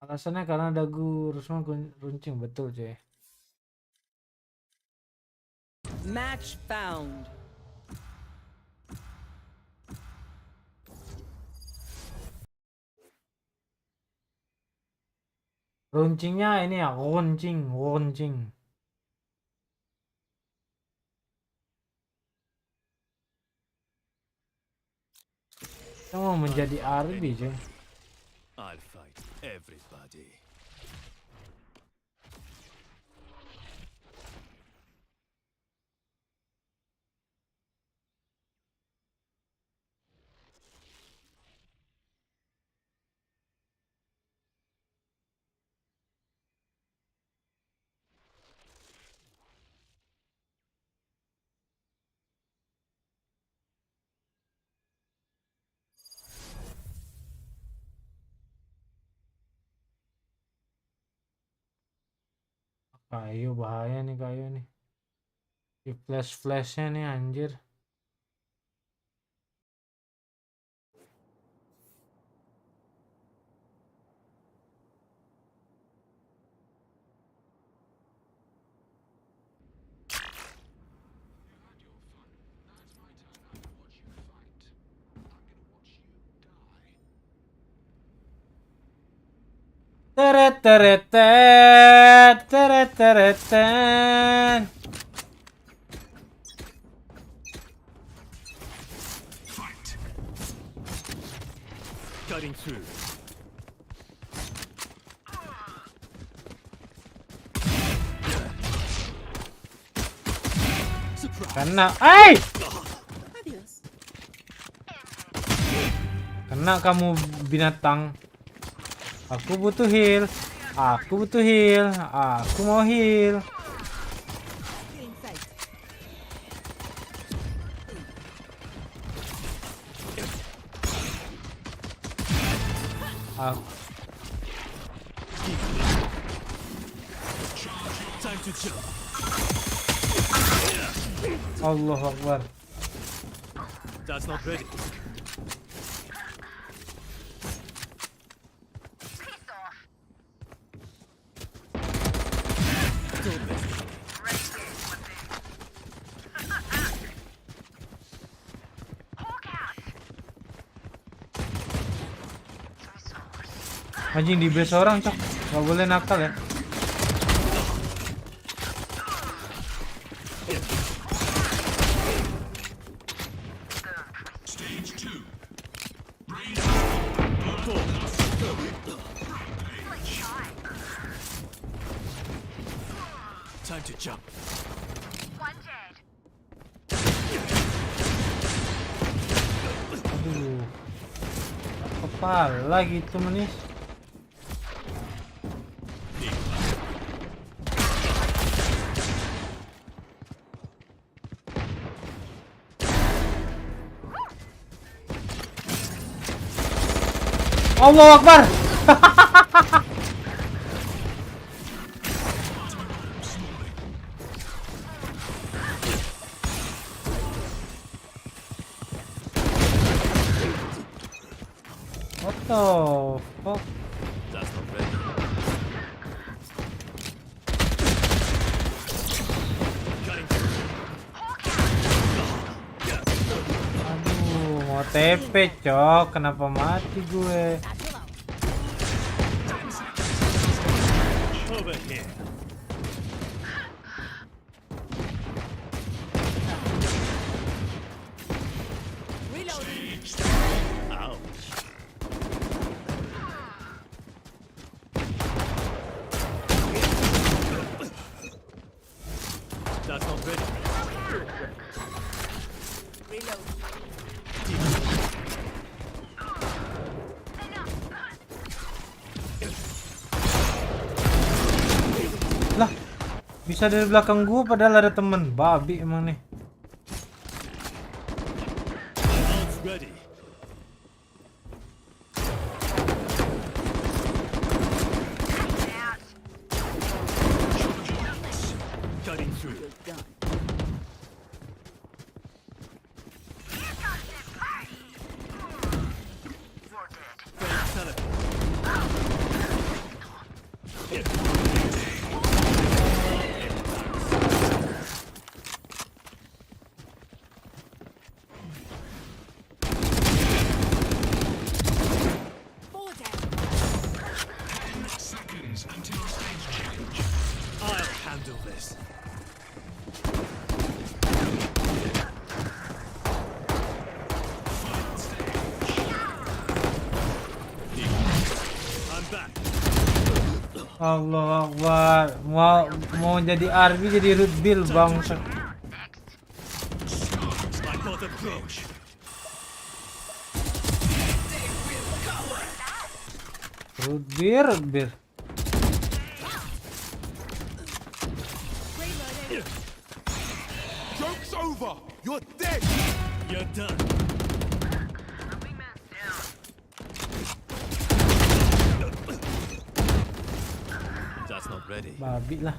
Alasannya karena dagu Rusman runcing, betul cuy. Match found. Runcingnya ini ya, runcing. Kita mau menjadi RB cuy. I'll fight everybody. Kayu bahaya nih kayu nih. Di flashnya nih anjir. Teret. Cutting through. Kena, kena kamu binatang. Aku butuh heal. Aku mau heal. Time to jump. Allah Akbar. That's not ready. Anjing di base orang cok, gak boleh nakal ya. Time to jump. Aduh. Kepala gitu manis. Allahu Akbar. What the fuck? That's not ready. Cutting through. Aduh, mau TP cok, kenapa mati gue? Over here. Ouch. That's not ready. Lah, bisa dari belakang gua padahal ada temen. Babi emang nih. Ult's ready. Cutting through. I'll handle this. I'm back. Allah Akbar. Mau jadi RB jadi root bill bangsa. I got approach. Root beer. Joke's over. You're dead. You're done. That's not ready. Babi lah.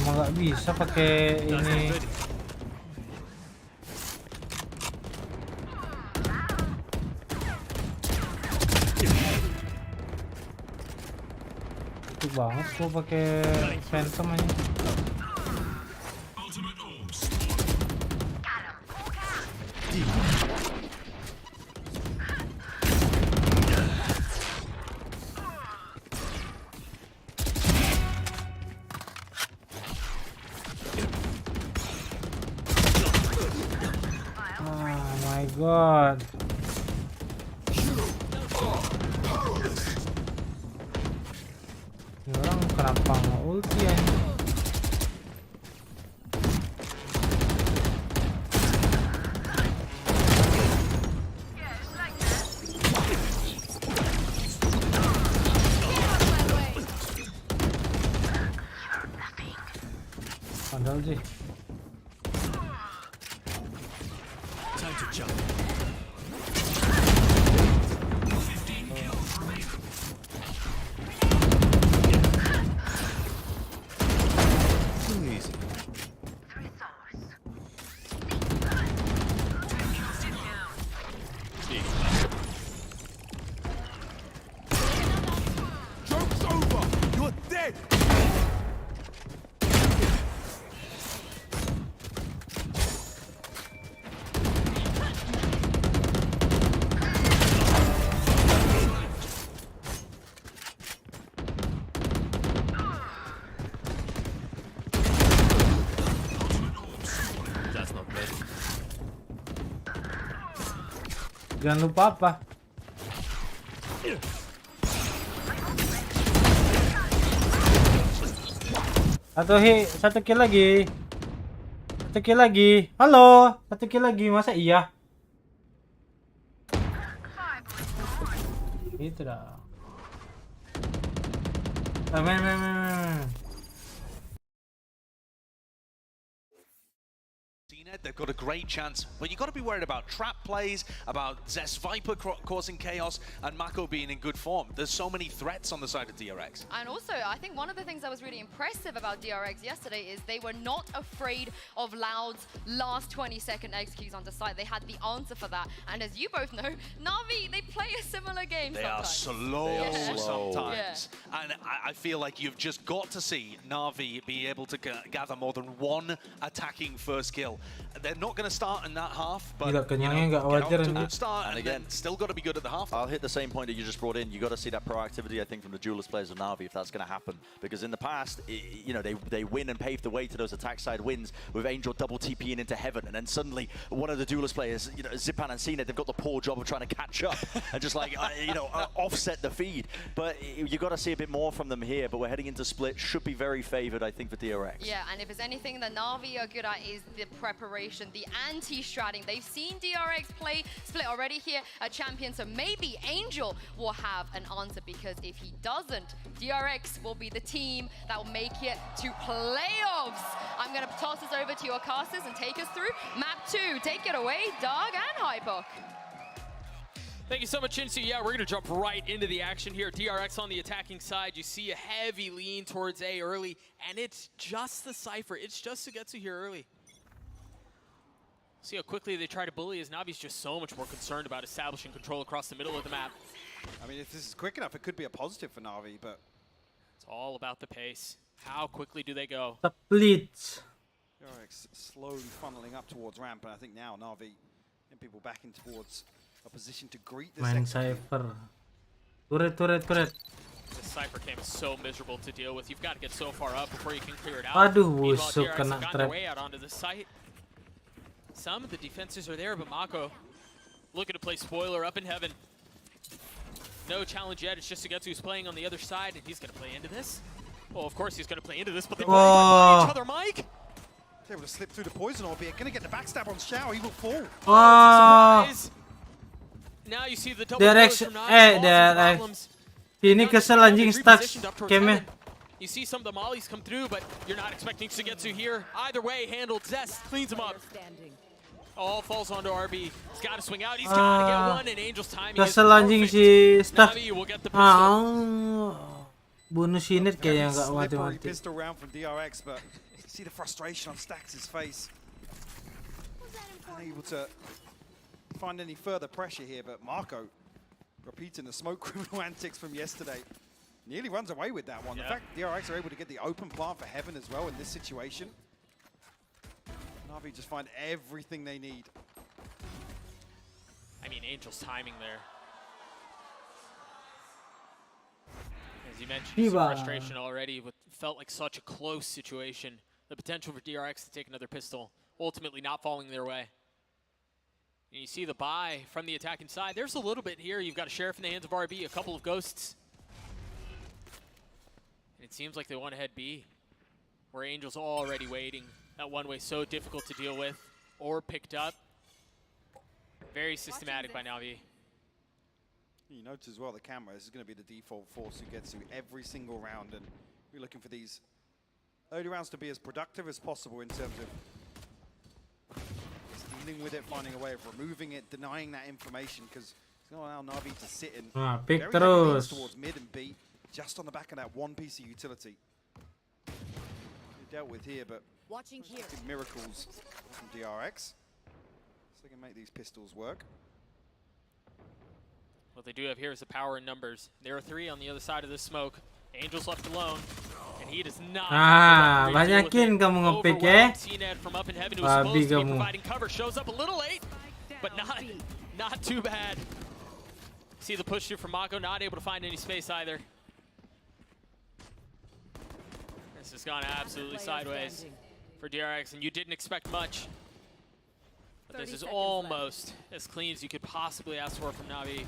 Emang nggak bisa pakai That's not ini. ready. Itu banget gua pakai phantom aja. Oh my god. Ini orang kenapa nggak ulti ya? Padahal sih. Time to jump. Easy. Joke's over. You're dead. That's not ready. Jangan lupa apa? Satu kill lagi. Satu kill lagi. Halo, satu kill lagi. Masa iya? Gitu dah. Men. They've got a great chance, but you've got to be worried about trap plays, about Zest Viper causing chaos, and Mako being in good form. There's so many threats on the side of DRX. And also, I think one of the things that was really impressive about DRX yesterday is they were not afraid of Loud's last 20-second executes onto site. They had the answer for that. And as you both know, NAVI, they play a similar game They sometimes. are slow sometimes. Yeah. And I feel like you've just got to see NAVI be able to gather more than one attacking first kill. They're not going to start in that half, but kenyangnya nggak wajar good start, and again, still got to be good at the half. I'll hit the same point that you just brought in. You got to see that proactivity, I think, from the duelist players of NAVI if that's going to happen. Because in the past, they win and pave the way to those attack side wins with Angel double TPing into heaven, and then suddenly one of the duelist players, Zipan and Cena, they've got the poor job of trying to catch up and just like offset the feed. But you got to see a bit more from them here. But we're heading into split, should be very favored, I think, for DRX. Yeah, and if there's anything that NAVI are good at is the preparation, the anti-stratting. They've seen DRX play split already here at Champion, so maybe Angel will have an answer, because if he doesn't, DRX will be the team that will make it to playoffs. I'm going to toss this over to your casters and take us through map 2. Take it away, Doug and Hypok. Thank you so much, Shinsu. Yeah, we're going to jump right into the action here. DRX on the attacking side. You see a heavy lean towards A early, and it's just the Cypher. It's just Sugetsu here early. See how quickly they try to bully, as Navi's just so much more concerned about establishing control across the middle of the map. I mean, if this is quick enough, it could be a positive for Navi, but it's all about the pace. How quickly do they go? Split. DRX slowly funneling up towards ramp, and I think now Navi and people backing towards a position to greet this. Main Cypher. Turret. This Cypher came is so miserable to deal with. You've got to get so far up before you can clear it out. Aduh, Meanwhile, busuk DRX kena have gotten trap. their way out onto the site. Some of the defenses are there, but Mako looking to play spoiler up in heaven. No challenge yet. It's just Sugetsu who's playing on the other side, and he's going to play into this. Well, of course he's going to play into this, but they're both by each other, Mike. He's able to slip through the poison albeit. Going to get the backstab on Xiao. He will fall. Surprise. Now you see the double DRX, DRX. Ini kesel anjing stacks game-nya. You see some of the mollies come through, but you're not expecting Sugetsu here. Either way, handled. Zest cleans him up. All falls onto RB. He's got to swing out. He's got to get one, and Angel's timing is Kesel anjing si stack. Navi will get the pistol. Bunuh Sinet kayaknya nggak Slippery mati-mati. pistol round from DRX, but you see the frustration on Stax' face. Unable to find any further pressure here, but Marco repeating the smoke criminal antics from yesterday. Nearly runs away with that one. Yeah. The fact DRX are able to get the open plant for heaven as well in this situation. Navi just find everything they need. I mean, Angel's timing there. As you mentioned, some frustration already. What felt like such a close situation. The potential for DRX to take another pistol, ultimately not falling their way. And you see the buy from the attacking side. There's a little bit here. You've got a Sheriff in the hands of RB, a couple of Ghosts. And it seems like they want to head B, where Angel's already waiting. That one-way so difficult to deal with, or picked up. Very systematic by Navi. You notice as well the camera. This is going to be the default force who gets to every single round, and we're looking for these early rounds to be as productive as possible in terms of just dealing with it, finding a way of removing it, denying that information, because it's going to allow Navi to sit in Pick very heavy leans terus. towards mid and B, just on the back of that one piece of utility. We dealt with here, but watching here. Miracles from DRX, so they can make these pistols work. What they do have here is the power in numbers. There are 3 on the other side of this smoke. Angel's left alone, and he does not. Banyakin kamu nge-pick CNED from up in heaven, who was supposed to be providing cover, shows up a little late, but not too bad. See the push through from Mako, not able to find any space either. This has gone absolutely sideways for DRX, and you didn't expect much. But this is almost as clean as you could possibly ask for from Navi.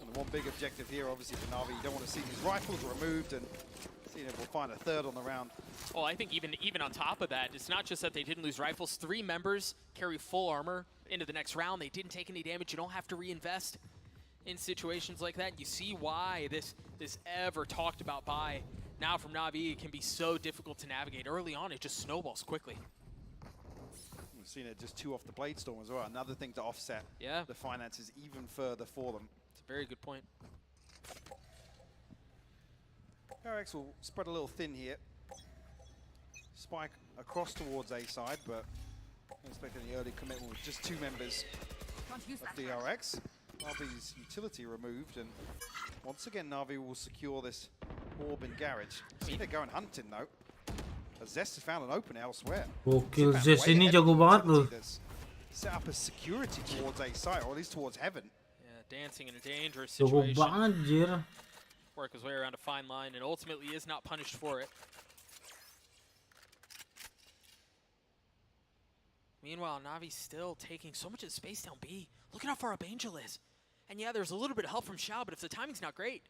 And the one big objective here, obviously, for Navi, you don't want to see these rifles removed and CNED will find a third on the round. Well, I think even on top of that, it's not just that they didn't lose rifles. 3 members carry full armor into the next round. They didn't take any damage. You don't have to reinvest in situations like that. You see why this ever talked about buy now from Navi can be so difficult to navigate. Early on, it just snowballs quickly. We've seen it just 2 off the Blade Storm as well. Another thing to offset the finances even further for them. It's a very good point. DRX will spread a little thin here. Spike across towards A side, but don't expect any early commitment with just 2 members of DRX. Navi's utility removed, and once again Navi will secure this orb in garage. See, they're going hunting though. Zest has found an open elsewhere. Gokil, Zest ini jago banget loh. Set up a security towards A side, or at least towards heaven. Yeah, dancing in a dangerous Jago situation. banget, Jir. Work his way around a fine line, and ultimately is not punished for it. Meanwhile, Navi's still taking so much of the space down B. Look at how far up Angel is. And yeah, there's a little bit of help from Xiao, but if the timing's not great,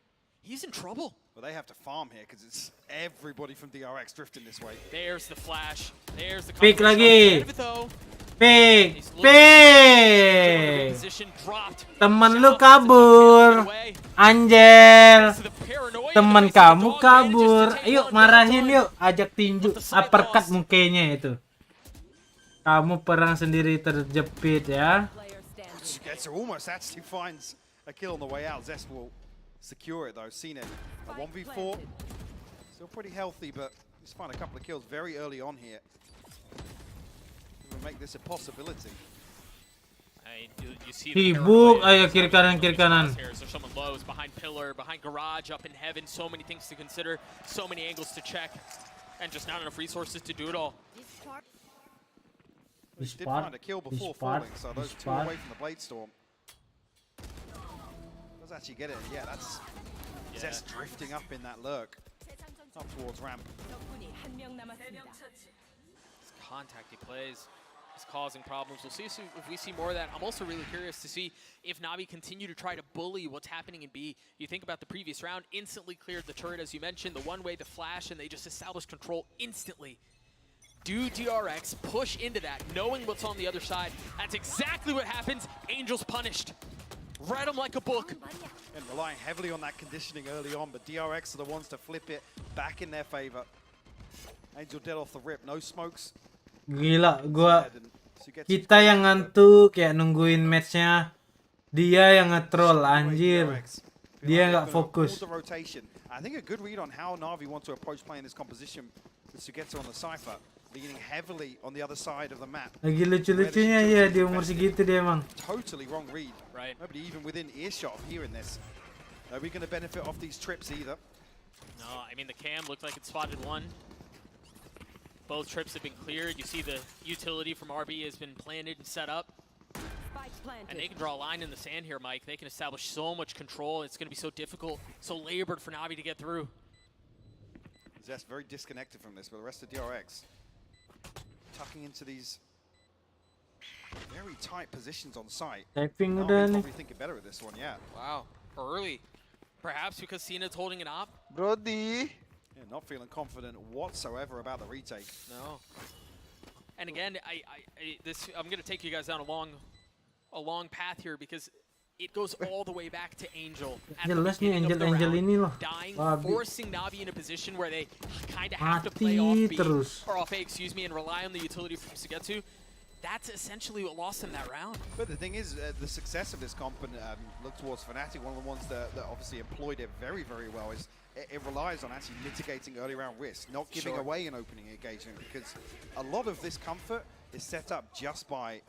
he's in trouble. Well, they have to farm here because it's everybody from DRX drifting this way. There's the flash. There's the Pick lagi. Pick. Temen lu kabur. Anjir. Temen kamu kabur. Ayo marahin yuk. Ajak tinju. Uppercut mukanya itu. Kamu perang sendiri terjepit ya. Sugetsu almost actually finds a kill on the way out. Zest will secure it though. Seen it. A 1v4. Still pretty healthy, but he's found a couple of kills very early on here. We'll make this a possibility. You see Sibuk, ayo kiri kanan kiri kanan. So someone low is behind pillar, behind garage, up in heaven. So many things to consider, so many angles to check, and just not enough resources to do it all. He did find a kill before falling, so those 2 away from the Blade Storm. Does actually get it. Yeah, that's Zest drifting up in that lurk, up towards ramp. This contact he plays is causing problems. We'll see if we see more of that. I'm also really curious to see if Navi continue to try to bully what's happening in B. You think about the previous round, instantly cleared the turret, as you mentioned, the one-way, the flash, and they just established control instantly. Do DRX push into that, knowing what's on the other side? That's exactly what happens. Angel's punished. Read him like a book. And relying heavily on that conditioning early on, but DRX are the ones to flip it back in their favor. Angel dead off the rip, no smokes. Gila, kita yang ngantuk kayak nungguin matchnya, dia yang nge-troll anjir. Dia nggak fokus. I think a good read on how Navi want to approach playing this composition with Sugetsu on the Cypher, leaning heavily on the other side of the map. Lagi lucu-lucunya ya di umur segitu dia emang. Totally wrong read. Right. Nobody even within earshot of hearing this. Are we going to benefit off these trips either? No, I mean the cam looked like it spotted one. Both trips have been cleared. You see the utility from RB has been planted and set up. And they can draw a line in the sand here, Mike. They can establish so much control. It's going to be so difficult, so labored for Navi to get through. Zest very disconnected from this, but the rest of DRX tucking into these very tight positions on site. Probably thinking better at this one, yeah. Wow, early. Perhaps because Cena's holding it up. Brody. Yeah, not feeling confident whatsoever about the retake. No. And again, I'm going to take you guys down a long path here because it goes all the way back to Angel at the beginning of the round, dying, forcing Navi in a position where they kind of have to play off B, or off A, excuse me, and rely on the utility from Sugetsu. That's essentially what lost them that round. But the thing is, the success of this comp, and look towards Fnatic, one of the ones that obviously employed it very, very well, is it relies on actually mitigating early round risk, not giving away an opening engagement, because a lot of this comfort is set up just by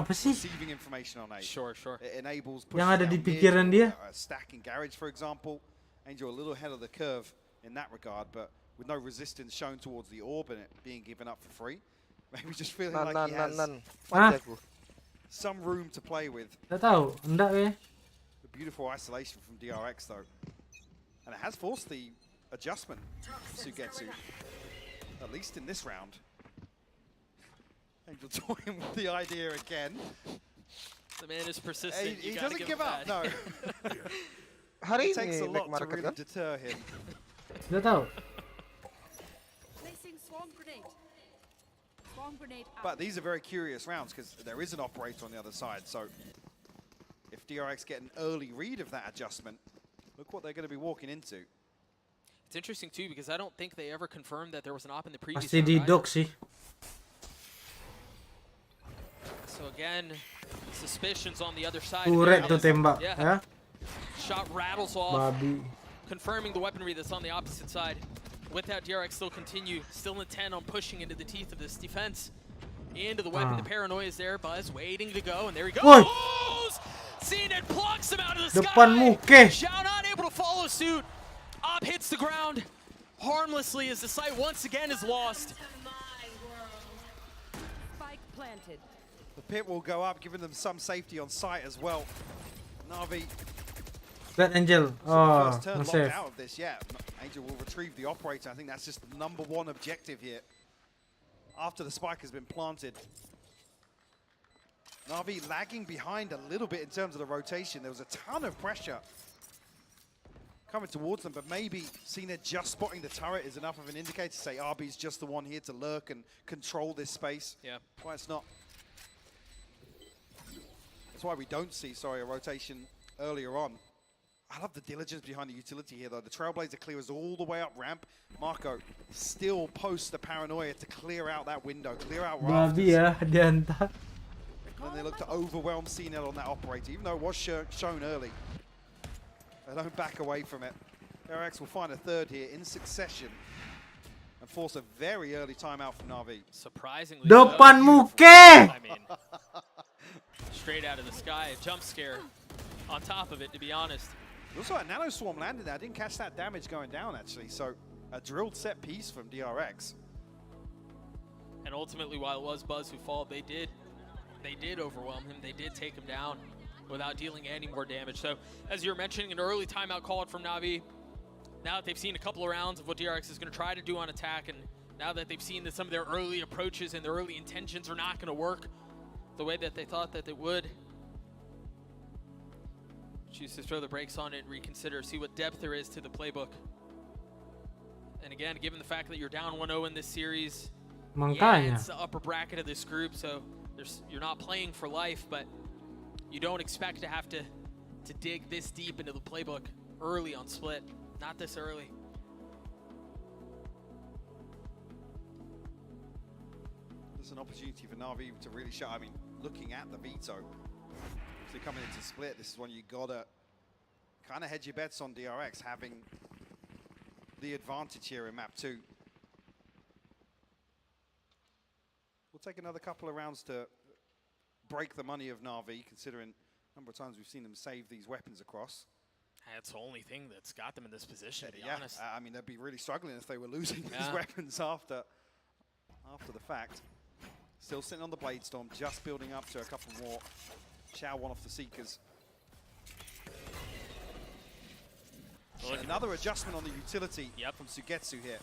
receiving information on A. Sure. It enables yang ada di pikiran dia. Stacking garage, for example. Angel a little ahead of the curve in that regard, but with no resistance shown towards the orb and it being given up for free. Maybe just feeling like he has some room to play with. Tak tahu, enggak ya. The beautiful isolation from DRX though. And it has forced the adjustment to Sugetsu, at least in this round. Angel toying with the idea again. The man is persistent. He doesn't give up, no. It takes a lot to really deter him. Tidak tahu. But these are very curious rounds because there is an operator on the other side. So if DRX get an early read of that adjustment, look what they're going to be walking into. It's interesting too because I don't think they ever confirmed that there was an op in the previous Pasti round, didok sih. So again, suspicions on the other side. Turret tuh tembak, Yeah. ya. Shot rattles off, Babi. confirming the weaponry that's on the opposite side. With that, DRX still continue, still intent on pushing into the teeth of this defense. Into the weapon, the paranoia is there. Buzz waiting to go, and there he goes! CNET plucks him out of the Depan sky! muke. Xiao not able to follow suit. Op hits the ground harmlessly as the site once again is lost. Spike planted. The pit will go up, giving them some safety on site as well. Navi. That Angel. Oh, First turn locked nge-save. out of this, yeah. Angel will retrieve the operator. I think that's just the #1 objective here. After the spike has been planted. Navi lagging behind a little bit in terms of the rotation. There was a ton of pressure coming towards them, but maybe Cena just spotting the turret is enough of an indicator to say RB's just the one here to lurk and control this space. Yeah. Why it's not. That's why we don't see, a rotation earlier on. I love the diligence behind the utility here, though. The Trailblazer clears all the way up ramp. Marco still posts the paranoia to clear out that window, clear out rafters. Babi ya, diantar. And they look to overwhelm CNL on that operator, even though it was shown early. They don't back away from it. DRX will find a third here in succession and force a very early timeout from Navi. Surprisingly, Depan muke. I mean, straight out of the sky, a jump scare on top of it, to be honest. Also, a nano swarm landed there. I didn't catch that damage going down, actually. So, a drilled set piece from DRX. And ultimately, while it was Buzz who fell, they did overwhelm him. They did take him down without dealing any more damage. So, as you're mentioning, an early timeout called from Navi. Now that they've seen a couple of rounds of what DRX is going to try to do on attack, and now that they've seen that some of their early approaches and their early intentions are not going to work the way that they thought that they would, choose to throw the brakes on it and reconsider, see what depth there is to the playbook. And again, given the fact that you're down 1-0 in this series, yeah, it's the upper bracket of this group, so you're not playing for life, but you don't expect to have to dig this deep into the playbook early on Split. Not this early. There's an opportunity for Navi to really show. I mean, looking at the veto, so coming into Split, this is when you gotta kind of hedge your bets on DRX having the advantage here in map 2. We'll take another couple of rounds to break the money of Navi, considering the number of times we've seen them save these weapons across. That's the only thing that's got them in this position, to be honest. I mean, they'd be really struggling if they were losing these weapons after the fact. Still sitting on the Blade Storm, just building up to a couple more. Xiao one off the Seekers. Another adjustment on the utility from Sugetsu here.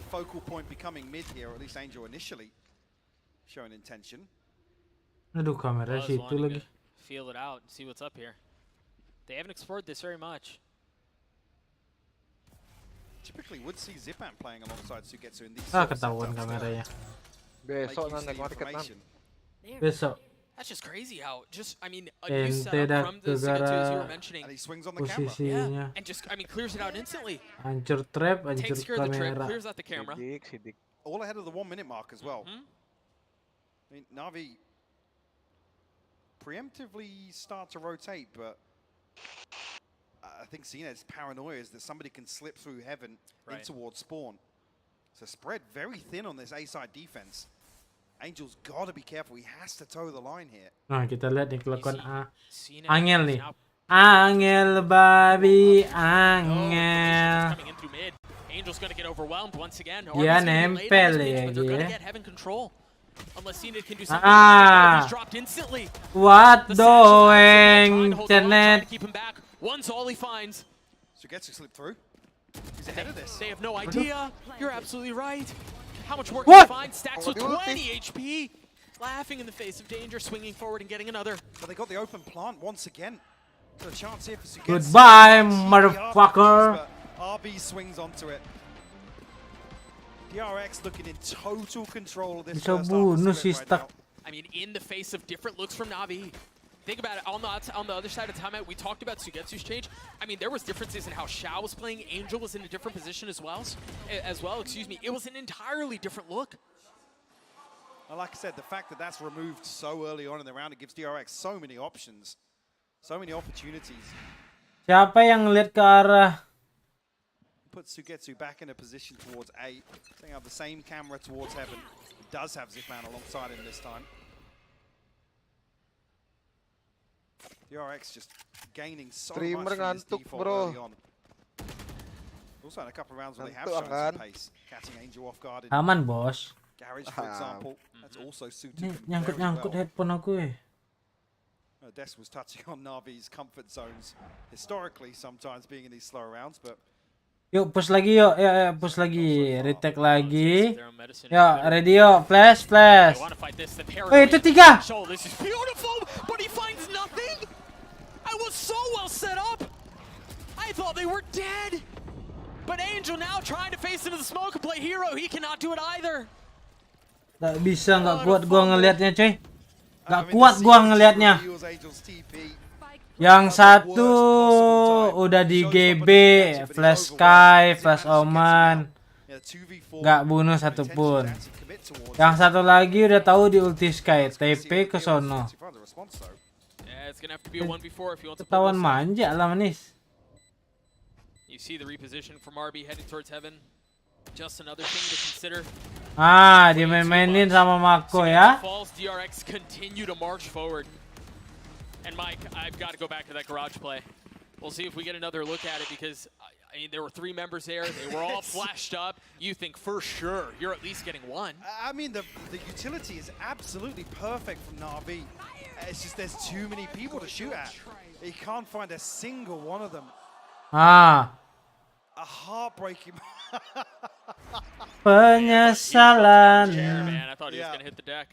Focal point becoming mid here, or at least Angel initially showing intention. Aduh, kamera Buzz situ wanting lagi. to feel it out and see what's up here. They haven't explored this very much. Typically would see Zipan playing alongside Sugetsu in these Ketahuan kameranya. Besok na naik market man. Besok. That's just crazy how, a new Ente setup dah from the Sugetsu, as you were gegara mentioning. And he swings on the posisinya. Yeah, and just, clears it out instantly. Hancur trap, hancur Takes care of the trap, kamera. clears out the camera. All ahead of the 1 minute mark as well. I mean, Navi preemptively start to rotate, but I think Zened's paranoia is that somebody can slip through heaven in towards spawn. So spread very thin on this A-side defense. Angel's got to be careful. He has to toe the line here. Nah, kita lihat nih kelakuan Angel nih. Angel, babi, Angel. Coming in through mid. Angel's going to get overwhelmed once again. Dia nempel ya They're going to dia. get heaven control. Unless Cena can do something. He's dropped instantly. What doing, Tenet? Keep him back. One's all he finds. Sugetsu slipped through. He's ahead of this. They have no idea. You're absolutely right. How much work can he find? Stacks with 20 HP. Laughing in the face of danger, swinging forward and getting another. But they got the open plant once again. So a chance here for Sugetsu. Goodbye, motherfucker. RB swings onto it. DRX looking in total control of this Bisa first half bunuh of si split right Stuck. now. I mean, in the face of different looks from Navi. Think about it, on the other side of timeout, we talked about Sugetsu's change. I mean, there was differences in how Xiao was playing. Angel was in a different position as well. Excuse me. It was an entirely different look. And like I said, the fact that that's removed so early on in the round, it gives DRX so many options, so many opportunities. Siapa yang ngeliat ke arah? Put Sugetsu back in a position towards A. Setting up the same camera towards Heaven. He does have Zipman alongside him this time. DRX just gaining so Streamer much from this ngantuk, default bro. early on. Also had a couple of rounds where they have shown some pace, catching Angel off guard in Aman bos. Garage, for example. That's also suited Nih them very nyangkut well. headphone aku Des was touching on Navi's comfort zones historically, sometimes being in these slower rounds, but Yuk push lagi yuk, ya push lagi, retake lagi. Yuk ready yuk, flash. Oh itu 3. This is beautiful, but he finds nothing. I was so well set up. I thought they were dead. But Angel now trying to face into the smoke and play hero. He cannot do it either. Gak bisa, gak kuat gua ngelihatnya cuy. Gak kuat gua ngelihatnya. Yang satu udah di GB, flash sky, flash oman, gak bunuh satupun. Yang satu lagi udah tahu di ulti sky, TP ke sono. Ketahuan manja lah manis. You see the reposition from RB heading towards Heaven. Just another thing to consider. Ah, dimain-mainin sama Mako ya. Falls, DRX continue to march forward. And Mike, I've got to go back to that garage play. We'll see if we get another look at it because I mean there were 3 members there. They were all flashed up. You think for sure you're at least getting one. I mean the utility is absolutely perfect from Navi. It's just there's too many people to shoot at. He can't find a single one of them. Ah. A heartbreaking. Penyesalan. Man, I thought he was gonna hit the deck.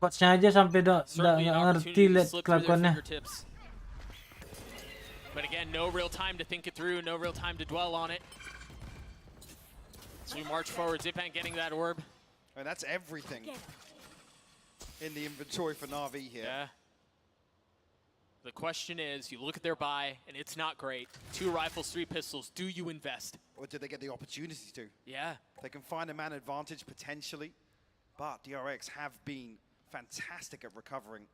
Coachnya aja sampai nggak ngerti lihat kelakuannya. But again, no real time to think it through, no real time to dwell on it. So we march forward, Zipan getting that orb. And that's everything in the inventory for Navi here. Yeah. The question is, you look at their buy, and it's not great. 2 rifles, 3 pistols. Do you invest? Or do they get the opportunity to? Yeah. They can find a man advantage potentially, but DRX have been fantastic at recovering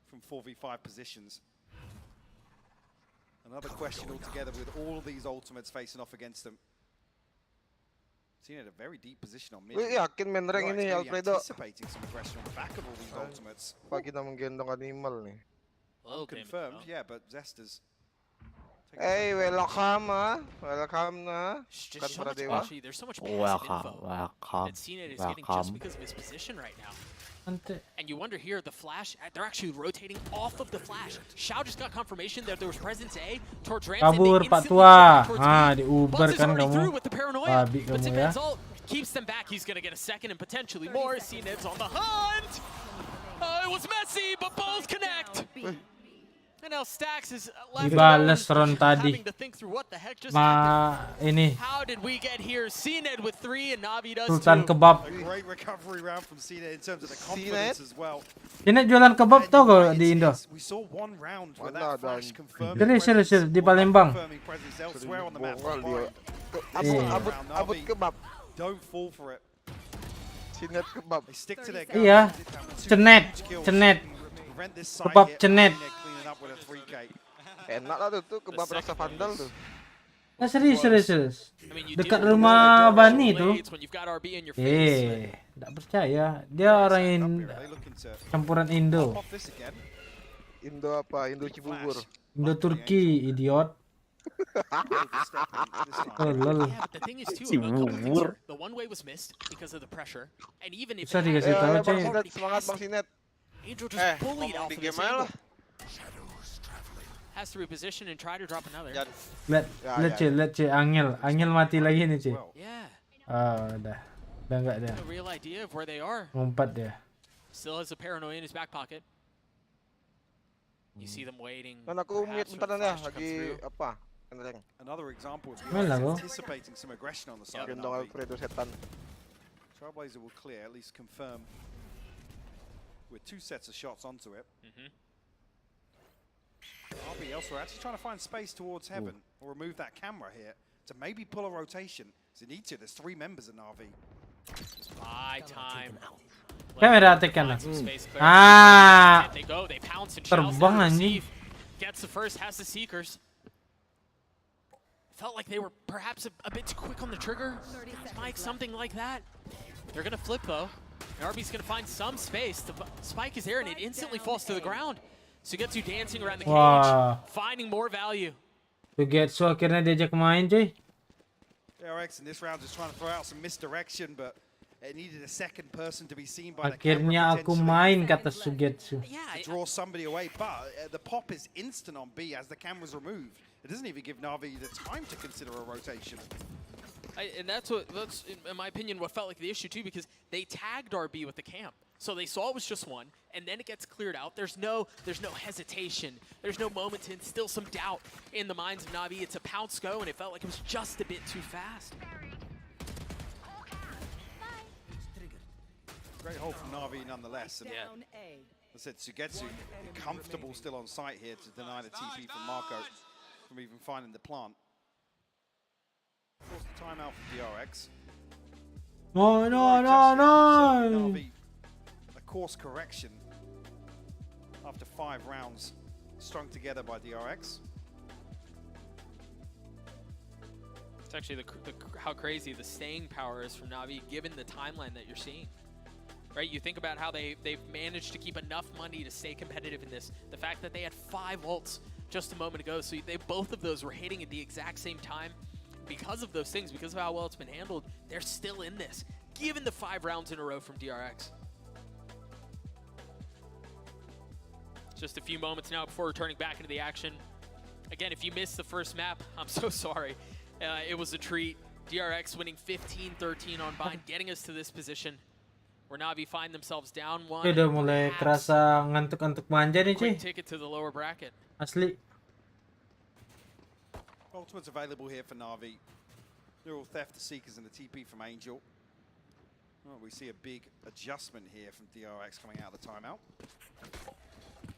from 4v5 positions. Another question altogether with all of these ultimates facing off against them. Seen at a very deep position on mid. Yakin main rank ini Alfredo. Anticipating some aggression on the back of all these ultimates. Pag kita menggendong animal nih. Confirmed, yeah, but Zester's. Hey, welcome welcome na. There's so much basic info that CNET is getting just because of his position right now. And you wonder here, the flash, they're actually rotating off of the flash. Xiao just got confirmation that there was presence A towards Ramsey. Kabur Pak Tua. Ah, di Uber kan kamu. Babi kamu ya. Keeps them back. He's gonna get a second and potentially more. CNET's on the hunt. It was messy, but both connect. And now Stax is left Dibales ron tadi. having to think through what the heck just ini. How did we get here? CNET with 3 and Navi does Sultan 2. kebab. A great recovery round from CNET in terms of the confidence as well. CNET jualan kebab tau gak di Indo? We saw one round where that flash confirmed Serius di Palembang. presence elsewhere on the map. Abut kebab. Don't fall for it. CNET kebab. They stick to their guns. Iya. Cenet. Kebab cenet. Enak lah tuh kebab rasa vandal tuh. Nah, serius. Dekat rumah Bani tuh. Nggak percaya. Dia orang campuran Indo. Indo apa? Indo Cibubur. Indo Turki, idiot. Lol. The thing is too, the one way was missed because of the pressure, and even if Bisa dikasih tahu coy. Semangat Bang Sinet. Angel just bullied off of this angle. Has to reposition and try to drop another. Lihat cuy, Angel mati lagi nih cuy. Yeah. Udah enggak dia. No real idea of where they are. Ngumpat dia. Still has a paranoia in his back pocket. You see them waiting. Kan aku mute bentar ya, lagi apa? Another example of Wala, DRX oh. anticipating some aggression on the side of Ganda ng Navi. Alfredo Setan. Trailblazer will clear, at least confirm with 2 sets of shots onto it. RB elsewhere, actually trying to find space towards Heaven or remove that camera here to maybe pull a rotation. Does it need to? There's 3 members in NAVI. Buy time. Kamera tekan na. They go, they pounce and shouts Terbang to anjing. receive. Gets the first, has the Seekers. Felt like they were perhaps a bit too quick on the trigger. Spike, something like that. They're gonna flip though. And RB's gonna find some space. The spike is there and it instantly falls to the ground. So gets you dancing around the cage, Wah. finding more value. Sugetsu akhirnya diajak main cuy. DRX in this round is trying to throw out some misdirection, but it needed a second person to be seen by the camera. Akhirnya aku main kata Sugetsu. To draw somebody away, but the pop is instant on B as the camera's removed. It doesn't even give Navi the time to consider a rotation. And that's in my opinion what felt like the issue too, because they tagged RB with the camp. So they saw it was just one, and then it gets cleared out. There's no hesitation. There's no moment to instill some doubt in the minds of Navi. It's a pounce go, and it felt like it was just a bit too fast. Great hold from Navi nonetheless. And Yeah. I said Sugetsu comfortable still on site here to deny the TP from Marco from even finding the plant. Of course, the timeout for DRX. No. Navi, a course correction after 5 rounds strung together by DRX. It's actually how crazy the staying power is from Navi, given the timeline that you're seeing. Right, you think about how they've managed to keep enough money to stay competitive in this. The fact that they had 5 ults just a moment ago, so both of those were hitting at the exact same time. Because of those things, because of how well it's been handled, they're still in this, given the 5 rounds in a row from DRX. Just a few moments now before returning back into the action. Again, if you missed the first map, I'm so sorry. It was a treat. DRX winning 15-13 on Bind, getting us to this position where Navi find themselves down 1. Udah mulai kerasa ngantuk-ngantuk manja nih cuy. Quick ticket to the lower bracket. Asli. Ultimate's available here for Navi. Neural Theft, the Seekers, and the TP from Angel. Well, we see a big adjustment here from DRX coming out of the timeout.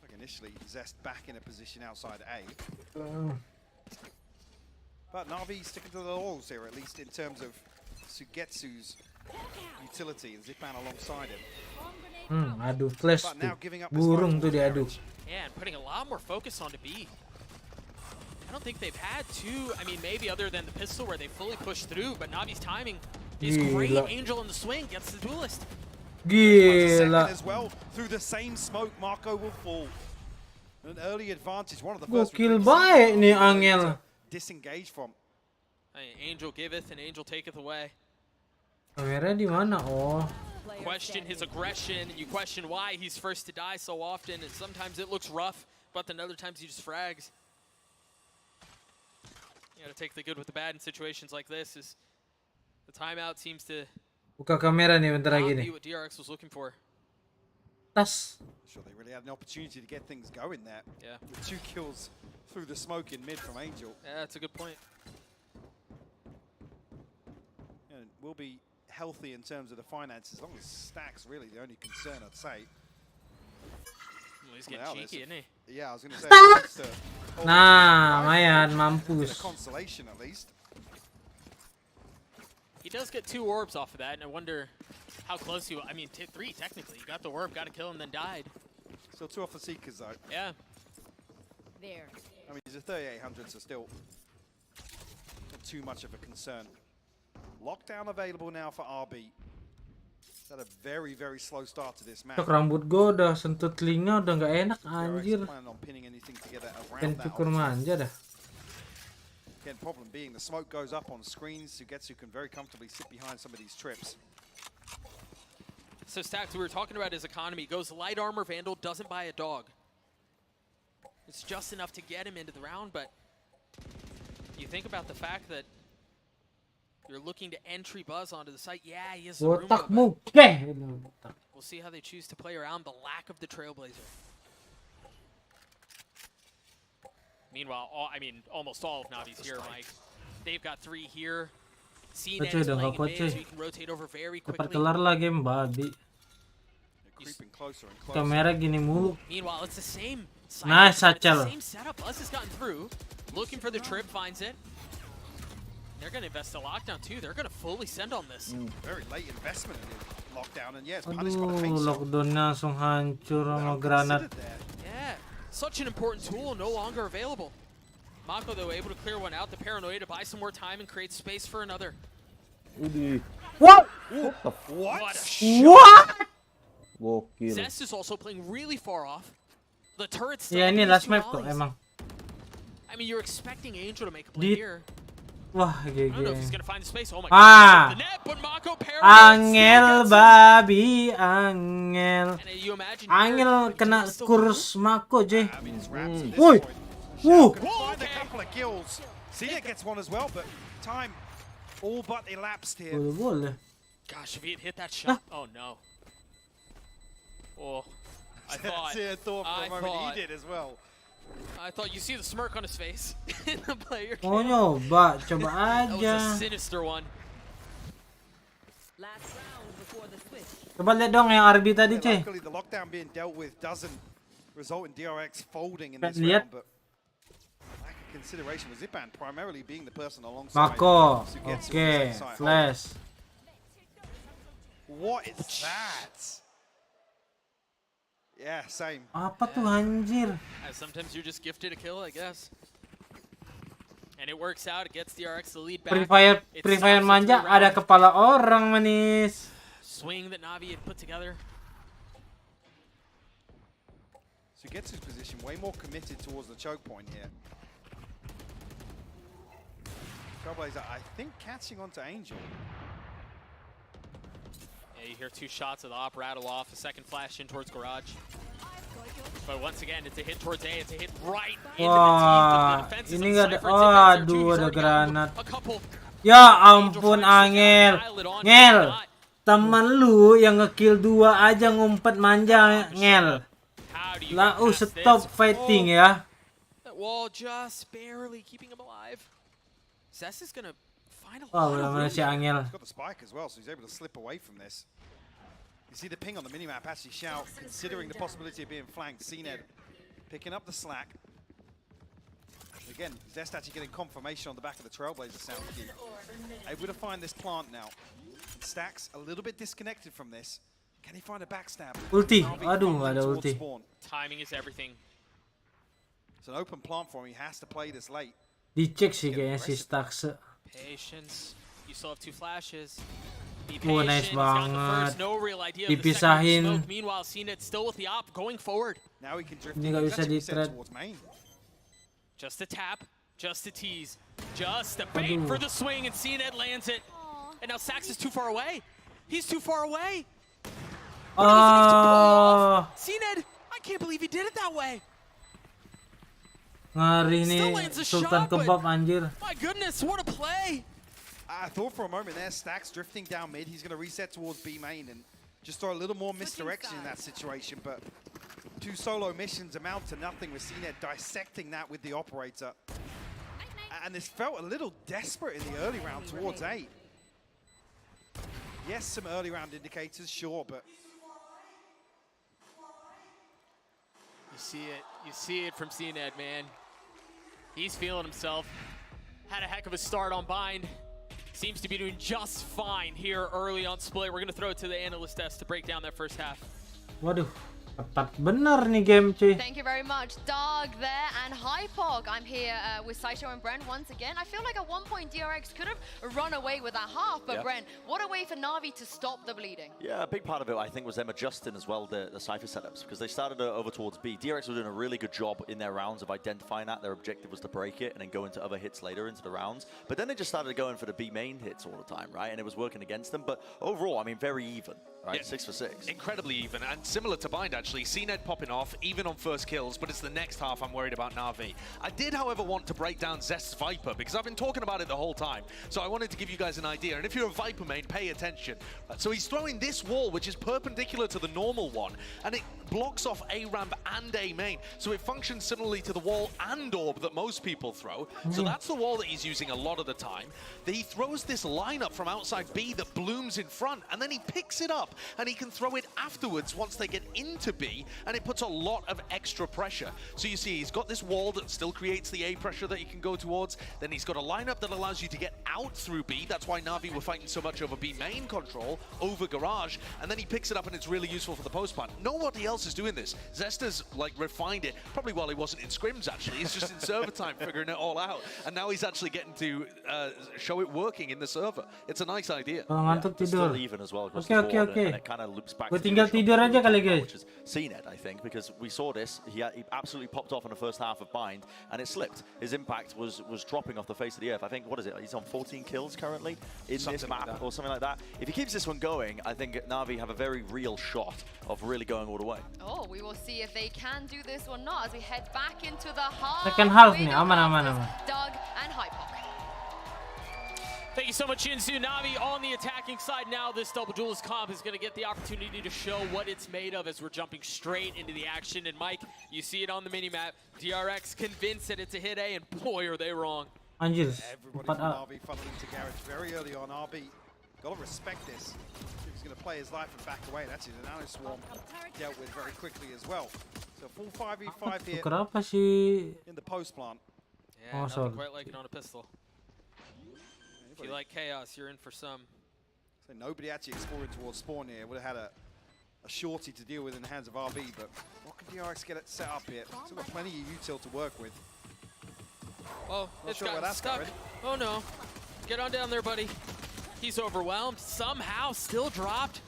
Like initially, Zest back in a position outside A. But Navi sticking to the laurels here, at least in terms of Sugetsu's utility and Zipan alongside him. Aduh flash tuh. Burung tuh diadu. Yeah, and putting a lot more focus onto B. I don't think they've had to, I mean, maybe other than the pistol where they fully pushed through, but Navi's timing is great. Angel in the swing gets the duelist. Gila. As well, through the same smoke, Marco will fall. An early advantage, one of the first. Gokil baik nih Angel. Disengage from. Angel giveth and Angel taketh away. Kamera di mana? Oh. Question his aggression, and you question why he's first to die so often, and sometimes it looks rough, but then other times he just frags. You gotta take the good with the bad in situations like this. Is the timeout seems to Buka kamera nih bentar lagi not nih. be what DRX was looking for. Tas. Sure, they really had an opportunity to get things going there. Yeah. With 2 kills through the smoke in mid from Angel. Yeah, that's a good point. And will be healthy in terms of the finances, as long as Stack's really the only concern, I'd say. Well, he's getting cheeky, isn't he? Yeah, I was going to say. Nah, mayan mampus. Consolation at least. He does get 2 orbs off of that, and I wonder how close you. I mean, 3 technically. You got the orb, got to kill him, then died. Still 2 off the Seekers though. Yeah. There. I mean, he's a 3800, so still not too much of a concern. Lockdown available now for RB. Had a very, very slow start to this match. Cok rambut gue udah sentuh telinga udah nggak enak anjir. Dan cukur manja dah. Again, problem being the smoke goes up on screens. Sugetsu can very comfortably sit behind some of these trips. So Stacks, we were talking about his economy. Goes light armor Vandal, doesn't buy a dog. It's just enough to get him into the round, but you think about the fact that you're looking to entry Buzz onto the site. Yeah, he is a Botak Roomba, muke. we'll see how they choose to play around the lack of the Trailblazer. Meanwhile, almost all of Navi's here, Mike. They've got 3 here. Coach, CNET is udah playing nggak kuat, in mid, cuy. so you can rotate over very Cepat quickly. kelar lah game babi. Creeping closer and closer. Kamera gini mulu. Meanwhile, it's the same. Nice, Satchel. Same setup. Buzz has gotten through, looking for the trip, finds it. They're going to invest a lockdown too. They're going to fully send on this. Very late investment in the lockdown, and yeah, it's punished by the Aduh, paint. lockdownnya langsung hancur sama granat. Yeah, such an important tool, no longer available. Mako, though, able to clear one out. The paranoia to buy some more time and create space for another. What? What a What? Gokil. Zest is also playing really far off. The turret's still Ya up ini in last two map kok volleys. emang. I mean, you're expecting Angel to make a play Di- here. Wah, I don't know if he's GG. going to find the space. Oh my Ah. god. The net, but Mako paranoid. Angel babi, angel. And you imagine Angel kena kurs Mako, J. Woi. Woo. Find a couple of kills. CNET gets one as well, but time all but elapsed here. Boleh. Gosh, if he had hit that shot. Oh no. Oh, I thought. thought for a moment he did as well. I thought you see the smirk on his face in the player. Mau nyoba, coba That was a aja. sinister one. Last round before the switch. Coba lihat dong yang RB tadi, C. Luckily, the lockdown being dealt with doesn't result in DRX folding in this Lihat. round, but lack of consideration with Zipan primarily being the person alongside Mako. Sugetsu on the Oke, same side. flash. What is that? Yeah, same. Apa tuh anjir? Sometimes you're just gifted a kill, I guess. And it works out. It gets DRX the lead back. Free Fire, It Free stops Fire the manja, three-round ada kepala orang manis. swing that Navi had put together. Sugetsu's position way more committed towards the choke point here. Trailblazer, I think, catching onto Angel. Yeah, you hear 2 shots of the op rattle off. A second flash in towards Garage. But once again, it's a hit towards A. It's a hit right into Wah, the teeth of the defenses ini of nggak ada. Cypher. Oh, It's advanced there, too. aduh, He's ada already got granat. a couple. Ya ampun, Angel. Ngel, temen lu yang ngekill 2 aja ngumpet manja, Ngel. Lah, stop fighting ya. That wall just barely keeping him alive. Zest is gonna find a Oh, lot of benar-benar room si there. Angel. He's got the spike as well, so he's able to slip away from this. You see the ping on the minimap actually shout, considering the possibility of being flanked. CNET picking up the slack. Again, Zest actually getting confirmation on the back of the Trailblazer sound key. Able to find this plant now. Stacks a little bit disconnected from this. Can he find a backstab? Ulti. Navi Aduh, fumbling nggak ada towards ulti. spawn. Timing is everything. It's an open plant for him. He has to play this late. Dicek sih kayaknya si Staxe. Patience. You still have 2 flashes. Be Oh, patient. nice He's got the banget. first, no real idea of the second Dipisahin. smoke. Meanwhile, CNET still with the op going forward. Now he can drift Ini in. nggak He's bisa actually sent di-thread. towards main. Just a tap, just a tease, just a bait for the swing, and CNET lands it. And now Sax is too far away. He's too far away. Oh, CNET, I can't believe he did it that way. ngeri Still nih lands a Sultan shot, but- Kebab anjir. My goodness, what a play. I thought for a moment there, Stacks drifting down mid. He's going to reset towards B main and just throw a little more misdirection in that situation. But 2 solo missions amount to nothing with CNET dissecting that with the operator. And this felt a little desperate in the early round towards A. Yes, some early round indicators, sure, but You see it from CNET, man. He's feeling himself. Had a heck of a start on Bind. Seems to be doing just fine here early on Split. We're going to throw it to the analyst desk to break down that first half. Waduh, ketat bener nih game cuy. Thank you very much, Doug there and Hypog. I'm here with Saito and Brent once again. I feel like at one point DRX could have run away with that half, but Yeah. Brent, what a way for Navi to stop the bleeding. Yeah, a big part of it, I think, was them adjusting as well the Cypher setups, because they started over towards B. DRX were doing a really good job in their rounds of identifying that. Their objective was to break it and then go into other hits later into the rounds. But then they just started going for the B main hits all the time, right? And it was working against them. But overall, I mean, very even, right? Yeah. 6 for 6. Incredibly even, and similar to Bind, actually. actually. CNED popping off, even on first kills, but it's the next half I'm worried about Na'Vi. I did, however, want to break down Zest's Viper, because I've been talking about it the whole time. So I wanted to give you guys an idea. And if you're a Viper main, pay attention. So he's throwing this wall, which is perpendicular to the normal one, and it blocks off A ramp and A main. So it functions similarly to the wall and orb that most people throw. So that's the wall that he's using a lot of the time. He throws this lineup from outside B that blooms in front, and then he picks it up, and he can throw it afterwards once they get into B, and it puts a lot of extra pressure. So you see, he's got this wall that still creates the A pressure that he can go towards. Then he's got a lineup that allows you to get out through B. That's why Na'Vi were fighting so much over B main control, over Garage, and then he picks it up, and it's really useful for the post plant. Nobody else is doing this. Zesta's like refined it, probably while he wasn't in scrims actually. He's just in server time figuring it all out, and now he's actually getting to show it working in the server. It's a nice idea. Ngantuk tidur. Oke. And it kind of loops back Gue to tinggal tidur aja kali guys. which is CNED, I think, because we saw this. He absolutely popped off in the first half of Bind, and it slipped. His impact was dropping off the face of the earth. I think, what is it? He's on 14 kills currently in this map or something like that. If he keeps this one going, I think Na'Vi have a very real shot of really going all the way. Oh, we will see if they can do this or not as we head back into the half. Second half nih, aman. Doug and Hypok. Thank you so much, Shinsu. Navi on the attacking side now. This double duelist comp is going to get the opportunity to show what it's made of as we're jumping straight into the action. And Mike, you see it on the minimap. DRX convinced that it's a hit A, and boy, are they wrong. Anjir, Everybody from RB funneling to Garage very early on. RB, got to respect this. He's going to play his life and back away. That's his Nano Swarm dealt with very quickly as well. So full 5v5 here kenapa sih? in the post plant. Yeah, nothing quite like it on a pistol. If you like chaos, you're in for some. So nobody actually exploring towards spawn here. Would have had a shorty to deal with in the hands of RB, but what can DRX get it set up here? Still got plenty of util to work with. Oh, Not it's sure where got that's stuck. going. Oh no. Get on down there, buddy. He's overwhelmed. Somehow still dropped.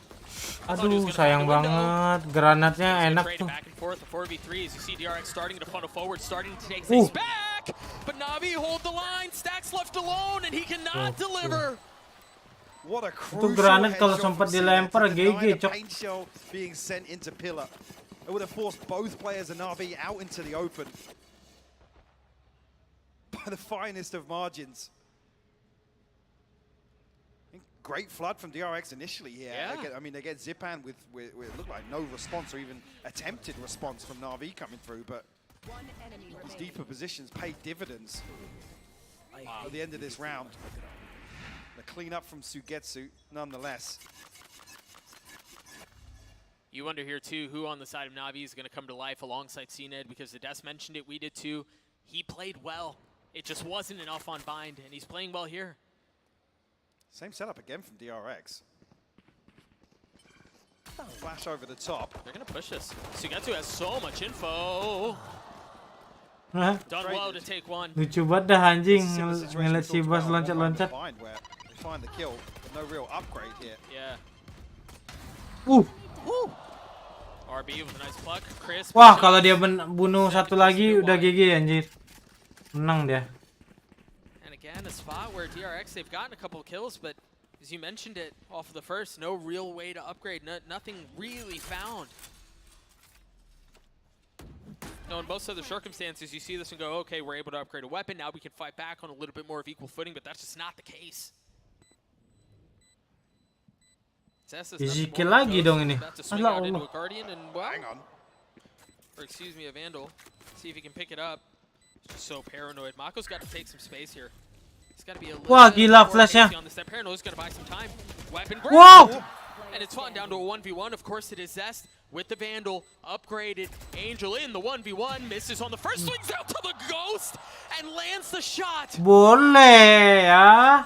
Aduh, sayang banget. Granatnya enak tuh. Back and forth, the 4v3 as you see DRX starting to funnel forward, starting to take things back. But Navi hold the line. Stack's left alone, and he cannot deliver. What a Itu crucial granat kalau headshot sempat from dilempar CNED to deny GG, the cok. paint shell being sent into pillar. It would have forced both players and Navi out into the open by the finest of margins. Great flood from DRX initially here. Yeah. They get Zipan with it looked like no response or even attempted response from Na'Vi coming through, but these deeper positions pay dividends at the end of this round. The cleanup from Sugetsu, nonetheless. You wonder here too who on the side of Navi is going to come to life alongside CNED, because the Des mentioned it, we did too. He played well. It just wasn't enough on Bind, and he's playing well here. Same setup again from DRX. Flash over the top. They're going to push this. Sugetsu has so much info. Hah? Done well to take one. Lucu banget dah anjing ngeliat si Bas loncat-loncat. They find the kill, but no real upgrade here. Yeah. Woo. RB with a nice pluck. Chris. Wah, kalau dia bunuh satu lagi udah GG anjir. Menang dia. And again, a spot where DRX, they've gotten a couple of kills, but as you mentioned it off of the first, no real way to upgrade, nothing really found. No, in most other circumstances, you see this and go, okay, we're able to upgrade a weapon, now we can fight back on a little bit more of equal footing, but that's just not the case. Easy kill lagi dong ini. Alah Allah. Hang on. Or excuse me, a Vandal. See if he can pick it up. He's just so paranoid. Mako's got to take some space here. He's got to be a little Wah, gila flashnya. on this. That Paranoid's got to buy some time. Weapon break. Wow! And it's fallen down to a 1v1. Of course, it is Zest with the Vandal. Upgraded. Angel in the 1v1. Misses on the first. Swings out to the Ghost and lands the shot. Boleh ya.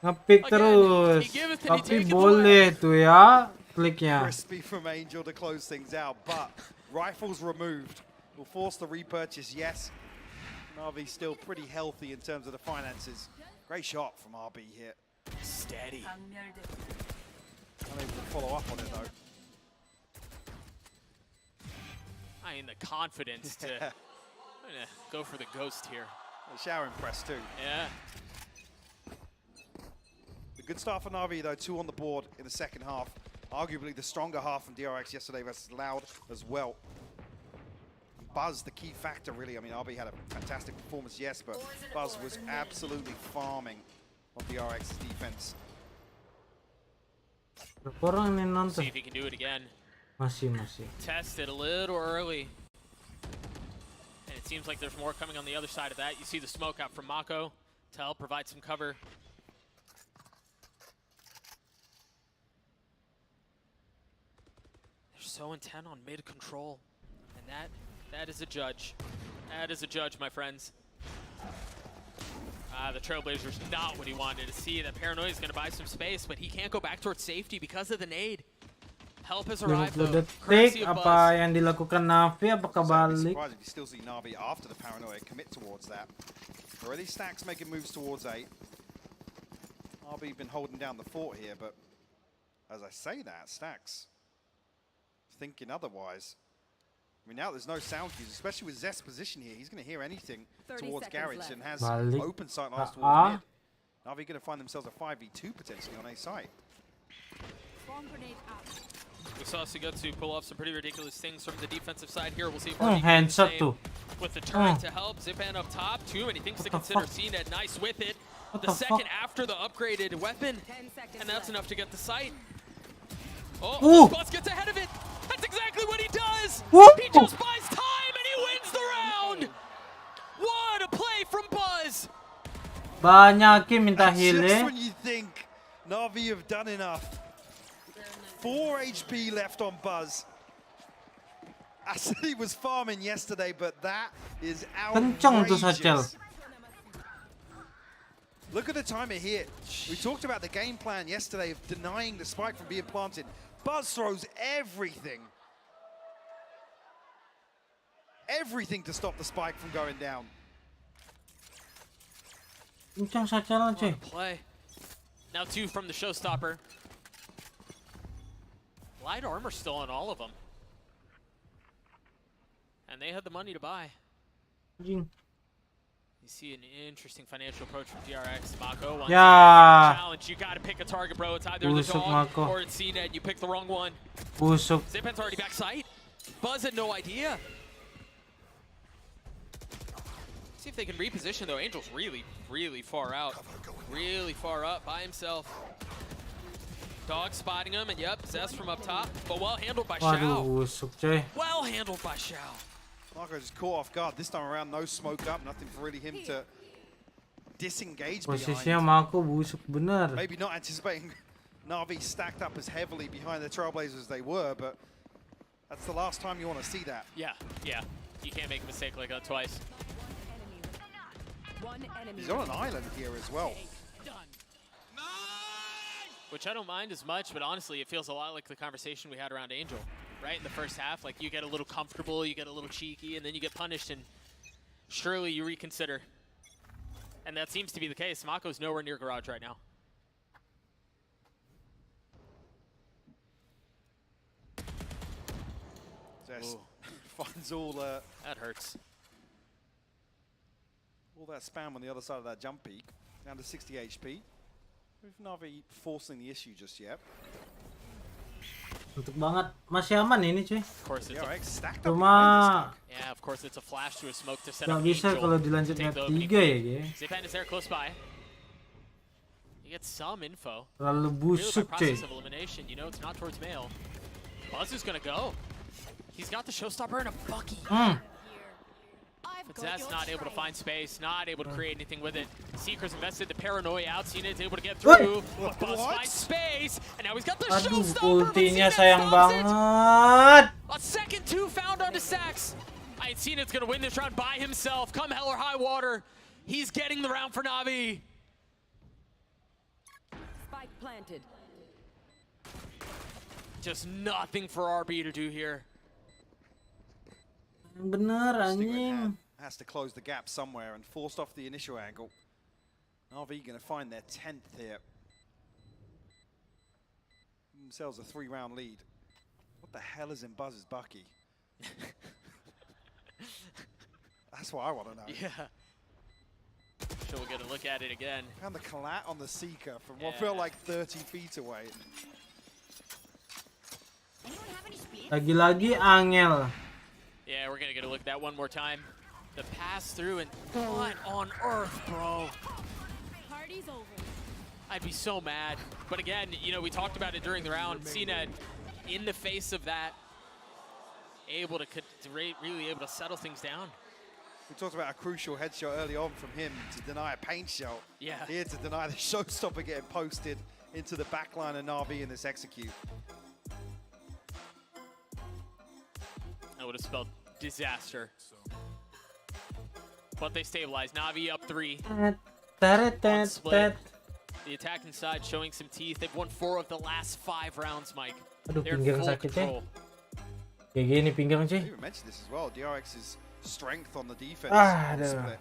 Ngepick terus. Tapi boleh tuh ya kliknya. Crispy from Angel to close things out, but rifles removed will force the repurchase, yes. Navi still pretty healthy in terms of the finances. Great shot from RB here. Steady. Unable to follow up on it though. I mean, the confidence to go for the Ghost here. The shower impressed too. Yeah. The good start for Navi though, 2 on the board in the second half. Arguably the stronger half from DRX yesterday versus Loud as well. Buzz, the key factor, really. I mean, RB had a fantastic performance, yes, but Buzz was absolutely farming on DRX's defense. See if he can do it again. Masih. Test it a little early. And it seems like there's more coming on the other side of that. You see the smoke out from Mako to help provide some cover. They're so intent on mid control. And that is a judge. That is a judge, my friends. The Trailblazers not what he wanted to see. That Paranoia is going to buy some space, but he can't go back towards safety because of the nade. Help has arrived, though. Apa yang dilakukan Navi? Apakah balik? Surprised if you still see Navi after the Paranoia commit towards that. Already Stacks making moves towards 8. RB been holding down the fort here, but as I say that, Stacks thinking otherwise. I mean, now there's no sound cues, especially with Zest's position here. He's going to hear anything towards Garage and has open sight lines towards mid. Navi going to find themselves a 5v2 potentially on A site. We saw Sugutsu pull off some pretty ridiculous things from the defensive side here. We'll see if hands up too. With the turret to help. Zipan up top, too many things to consider. CNED nice with it. The second after the upgraded weapon, and that's enough to get the sight. Oh, Buzz gets ahead of it. That's exactly what he does. He just buys time and he wins the round. What a play from Buzz. Banyak minta heal Just when you think Navi have done enough. 4 HP left on Buzz. I said he was farming yesterday, but that is outrageous. Look at the time it hit. We talked about the game plan yesterday of denying the spike from being planted. Buzz throws everything. Everything to stop the spike from going down. Play. Now 2 from the showstopper. Light armor still on all of them. And they had the money to buy. You see an interesting financial approach from DRX. Mako wants challenge. You gotta pick a target, bro. It's either the dog or it's CNED. You pick the wrong one. Zipan's already back sight. Buzz had no idea. See if they can reposition though. Angel's really far out. Really far up by himself. Dog spotting him, and yep, Zest from up top, but well handled by Xiao. Well handled by Xiao. Marco just caught off guard. This time around, no smoke up, nothing for really him to disengage behind. Marco busuk bener. Maybe not anticipating Navi stacked up as heavily behind the Trailblazers as they were, but that's the last time you want to see that. Yeah. You can't make a mistake like that twice. He's on an island here as well. Which I don't mind as much, but honestly, it feels a lot like the conversation we had around Angel, right? In the first half, like you get a little comfortable, you get a little cheeky, and then you get punished, and surely you reconsider. And that seems to be the case. Mako's nowhere near Garage right now. Zest finds all that hurts. All that spam on the other side of that jump peak, down to 60 HP. With Navi forcing the issue just yet. Untuk banget, masih aman ini cuy. Of course it's Cuma yeah, of course it's a flash to a smoke to set up Angel. Bisa kalau dilanjut map 3 ya. Zipan is there close by. You get some info. Terlalu busuk cuy. Process of elimination, you know it's not towards male. Buzz is gonna go. He's got the showstopper and a Bucky. But Zest not able to find space, not able to create anything with it. Seeker's invested the Paranoia out, CNED's able to get through. But Buzz finds space, and now he's got the showstopper. Ultinya sayang banget. A second 2 found onto Sax. CNED's gonna win this round by himself. Come hell or high water, he's getting the round for Navi. Spike planted. Just nothing for RB to do here. Bener anjing. Has to close the gap somewhere and forced off the initial angle. RV going to find their 10th here. Themselves a 3-round lead. What the hell is in Buzz's Bucky? That's what I want to know. Yeah. Sure, we'll get a look at it again. Found the collat on the Seeker from what felt like 30 feet away. Lagi-lagi angel. Yeah, we're gonna get a look at that one more time. The pass through and what on earth, bro? Party's over. I'd be so mad. But again, you know, we talked about it during the round. CNED, in the face of that, able to really able to settle things down. We talked about a crucial headshot early on from him to deny a paint shot. Yeah. Here to deny the showstopper getting posted into the backline of NAVI in this execute. That would have spelled disaster. But they stabilized. NAVI up 3. On split. The attacking side showing some teeth. They've won 4 of the last 5 rounds, Mike. Aduh, They're pinggir in full sakit control. Kayak gini pinggang I sih. even mentioned this as well. DRX's strength on the defense. Ah, on aduh. split.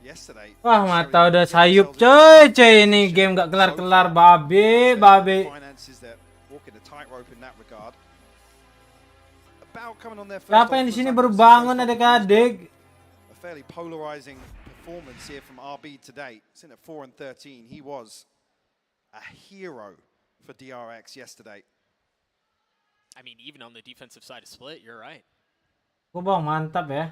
Yesterday. Wah, mata udah sayup coy ini game gak kelar-kelar babe. Finances that walking a tightrope in that regard. About coming on their first. Siapa yang di sini baru bangun adik-adik? A fairly polarizing performance here from RB today. Sitting at 4 and 13. He was a hero for DRX yesterday. I mean, even on the defensive side of split, you're right. Gua bang mantap ya.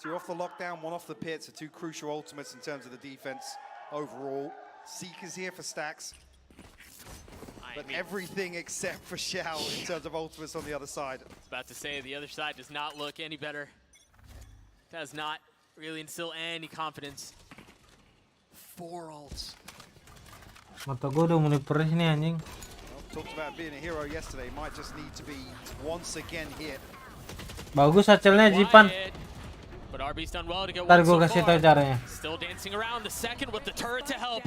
2 off the lockdown, 1 off the pits. 2 crucial ultimates in terms of the defense overall. Seekers here for stacks. But everything except for Xiao in terms of ultimates on the other side. I was about to say, the other side does not look any better. Does not really instill any confidence. 4 ults. Mata gua udah mulai perih nih anjing. Talked about being a hero yesterday. Might just need to be once again hit. Bagus acelnya Jipan. But RB's done well to get Ntar one gua so kasih far. tau caranya. Still dancing around. The second with the turret to help.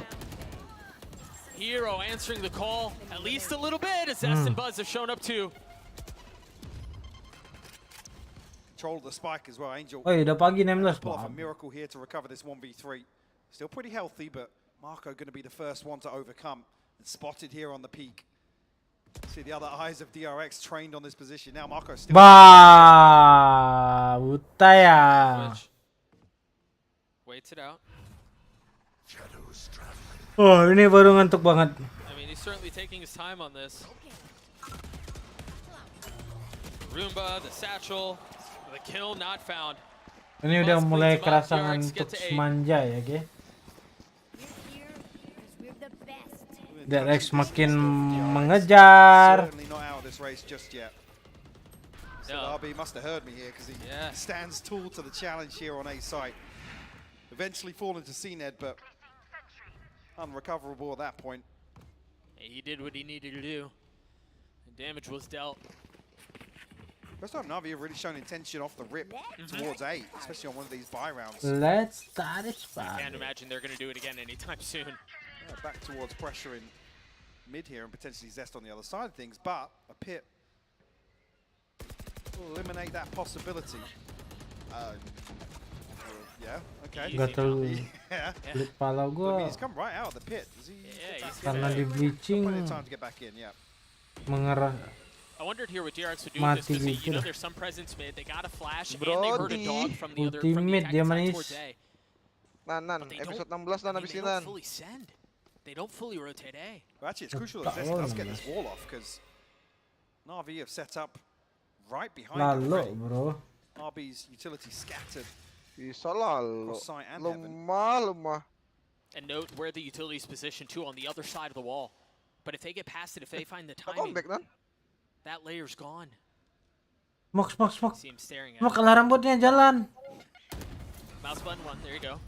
Hero answering the call at least a little bit as Zest and Buzz have shown up too. Control the spike as well. Angel. Oh, udah pagi 16. Pull off a miracle here to recover this 1v3. Still pretty healthy, but Marco going to be the first one to overcome. And spotted here on the peak. See the other eyes of DRX trained on this position. Now Marco still. Bah, buta ya. Waits it out. Oh, ini baru ngantuk banget. I mean, he's certainly taking his time on this. Roomba, the satchel, the kill not found. Ini udah mulai kerasa ngantuk semanja ya, ge. DRX makin mengejar. Certainly not out of this race just yet. So RB must have heard me here because he stands tall to the challenge here on A site. Eventually falling to CNED, but unrecoverable at that point. He did what he needed to do. The damage was dealt. First time Navi have really shown intention off the rip towards A, especially on one of these buy rounds. Let's start it. I can't imagine they're going to do it again anytime soon. Yeah, back towards pressure in mid here and potentially Zest on the other side of things, but a pit will eliminate that possibility. Yeah, okay. Gatel klik pala gua. He's come right out of the pit. Karena di bleaching mengerah. I wondered here what DRX would do with this because you know there's some presence mid. They got a flash and they heard a dog from the other attacking side towards A. Nan, episode 16 nan habis ini They don't fully send. They don't fully rotate A. Well, actually, it's crucial that Zest does get this wall off because NAVI have set up right behind Lalu, bro. RB's utility scattered. Bisa lalu. Lemah. And note where the utility's positioned too on the other side of the wall. But if they get past it, if they find the timing, that layer's gone. Mox. See him staring at Mox, alarm botnya jalan. Mouse button 1, there you go.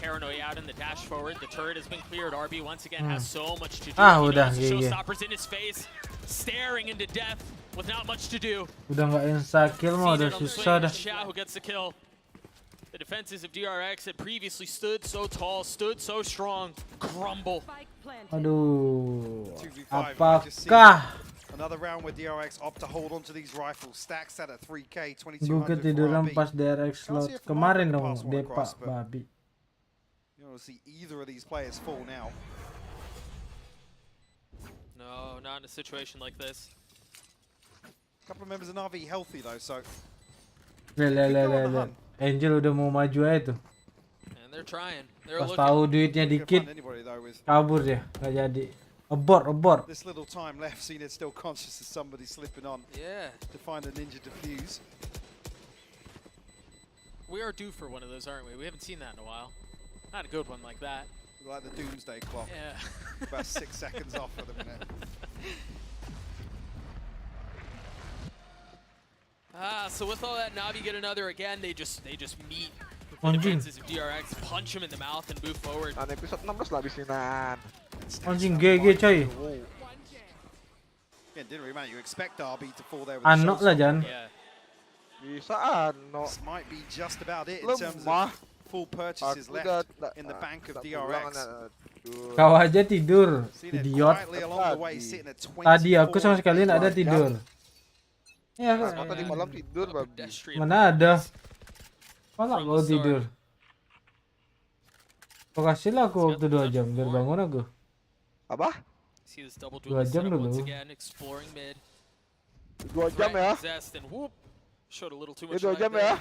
Paranoia out in the dash forward. The turret has been cleared. RB once again has so much to do. Udah, Showstoppers in his face, staring into death with not much to do. Udah nggak insta kill mah udah susah dah. Xiao who gets the kill. The defenses of DRX had previously stood so tall, stood so strong, crumble. Aduh, 2v5, apakah another round with DRX opt to hold on to these rifles. Stacks at a 3K, 2200 gue ketiduran pas DRX slot kemarin dong, Depa babi. You don't see either of these players fall now. No, not in a situation like this. A couple of members of NAVI healthy though, so. Lihat. Angel udah mau maju aja tuh. And they're trying. They're Pas looking. tahu duitnya dikit, kabur dia, nggak jadi. Abort. This little time left, Zenith still conscious of somebody slipping on. Yeah. To find a ninja defuse. We are due for one of those, aren't we? We haven't seen that in a while. Not a good one like that. Like the doomsday clock. Yeah. About 6 seconds off at the minute. So with all that, Navi get another again. They just meet the Anjing. defenses of DRX, punch him in the mouth, and move forward. Episode 16 lah abisinan. Anjing GG coy. Again, didn't really matter. You expect RB to fall there with Ano lah Jan. Yeah. Bisa ano. This might be just about it in terms of full purchases left in the bank of DRX. Kau aja tidur, idiot. Quietly along the way, sitting at 24. Tadi aku sama sekali nggak ada tidur. Ya, Tadi malam tidur babi. mana ada? Malah baru tidur. Kau kasih lah aku waktu 2 jam biar bangun aku. Apa? 2 jam dulu. 2 jam ya? Ya 2 jam ya?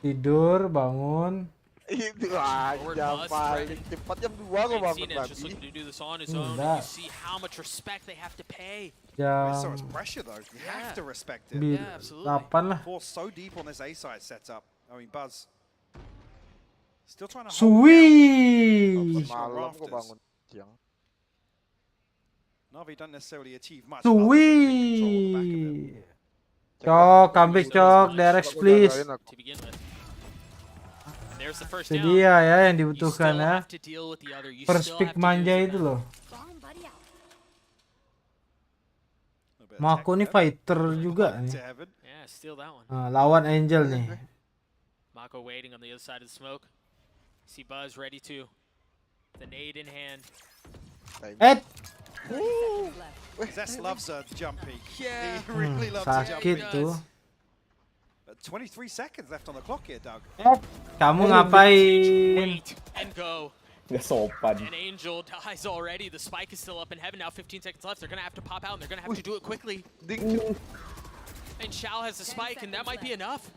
Tidur, bangun. Itu aja paling cepat jam 2 kok bangun babi. Enggak. So it's pressure though. You have to respect it. 8 lah. Force so deep on this A side setup. I mean, Buzz still trying to Sweet. Malam kok bangun siang. Navi don't necessarily achieve much. Sweet. Cok, comeback cok, DRX please. Itu dia ya yang dibutuhkan ya. First pick manja itu loh. Mako nih fighter juga nih. Lawan Angel nih. Mako waiting on the other side of the smoke. See Buzz ready to. The nade in hand. Zest loves a jump peek. Yeah. He really loves a jump Sakit peek. tuh. 23 seconds left on the clock here, Doug. Kamu ngapain? And go. Gak sopan. And Angel dies already. The spike is still up in heaven. Now 15 seconds left. They're going to have to pop out, and they're going to have to do it quickly. And Shao has the spike, and that might be enough.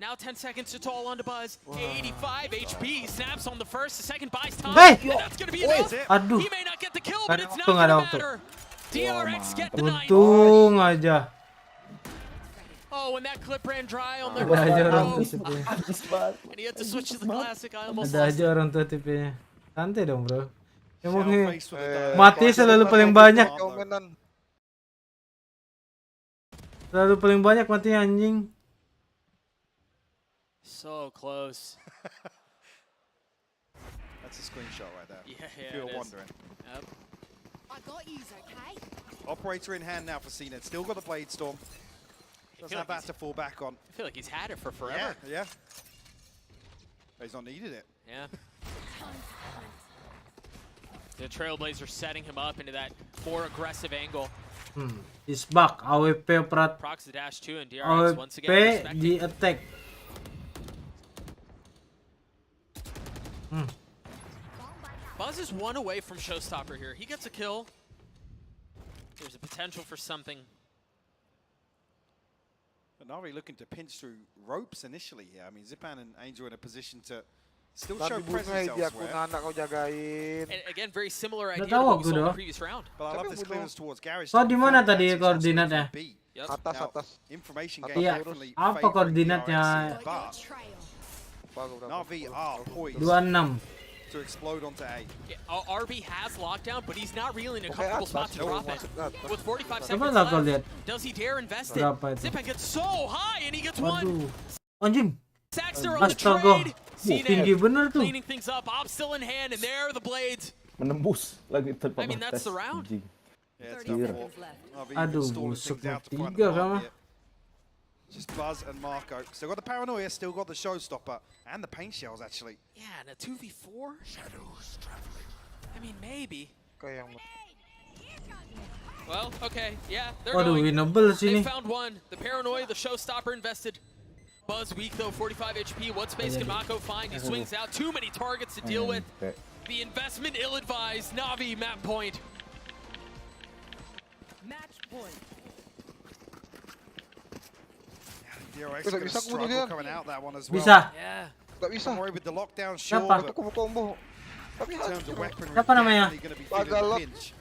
Now 10 seconds, it's all on to Buzz. 85 HP. Snaps on the first. The second buys time. And that's going to be enough. Aduh. He may not get the kill, but it's not Untung going ada to waktu. matter. DRX get the knife. Untung aja. Oh, when that clip ran dry on the Ada aja orang row. tuh tipenya. And he had to switch to the classic. I almost Ada lost aja it. orang tuh tipenya. Santai dong bro. Emangnya mati selalu paling banyak. Selalu paling banyak matinya anjing. So close. That's a screenshot right there. Yeah, if you were it is. wondering. Yep. I got yous, okay? Operator in hand now for Cena. Still got the Blade Storm. Doesn't have that to fall back on. I feel like he's had it for forever. Yeah. But he's not needed it. Yeah. The Trailblazer setting him up into that more aggressive angle. He's back. AWP prat. Procs the dash 2 and DRX once again AWP respecting. di attack. Buzz is 1 away from Showstopper here. He gets a kill. There's a potential for something. But Navi looking to pinch through ropes initially here. I mean, Zipan and Angel in a position to still show presence elsewhere. And again, very similar idea to tahu what we aku saw in the dah. previous round. But I love this clearance towards Garage. Kau di mana tadi koordinatnya? Yep. Atas. Information Iya, apa koordinatnya? Navi are poised 26. to explode onto A. Yeah, RB has lockdown, but he's not really in a comfortable spot to drop it. With 45 Coba seconds lah kau lihat. left, does he dare invest it? Berapa itu? Zipan gets so high, and he gets one. Waduh. Anjing. Saxter on the Astaga. trade. CNA Tinggi bener tuh. cleaning things up. Op still in hand, and there are the blades. Menembus lagi I mean, that's the round. Yeah, it's Gila. done for. Navi Aduh, stalling busuk things out to find tiga the sama. mark here. Just Buzz and Marco. Still got the paranoia, still got the showstopper, and the paint shells actually. Yeah, and a 2v4? Shadows traveling. I mean, maybe. Well, okay, yeah, they're Waduh, going. winnable They sini. found one. The paranoia, the showstopper invested. Buzz weak though, 45 HP. What space can Mako find? He swings out. Too many targets to deal with. The investment ill-advised. Navi map point. Match point. DRX gonna struggle coming out that one as well. Bisa. Yeah. Gak bisa. Don't worry with the lockdown, sure, Siapa? Itu combo. Tapi in terms of weaponry, Siapa namanya? definitely gonna be feeling the Tagalog. pinch.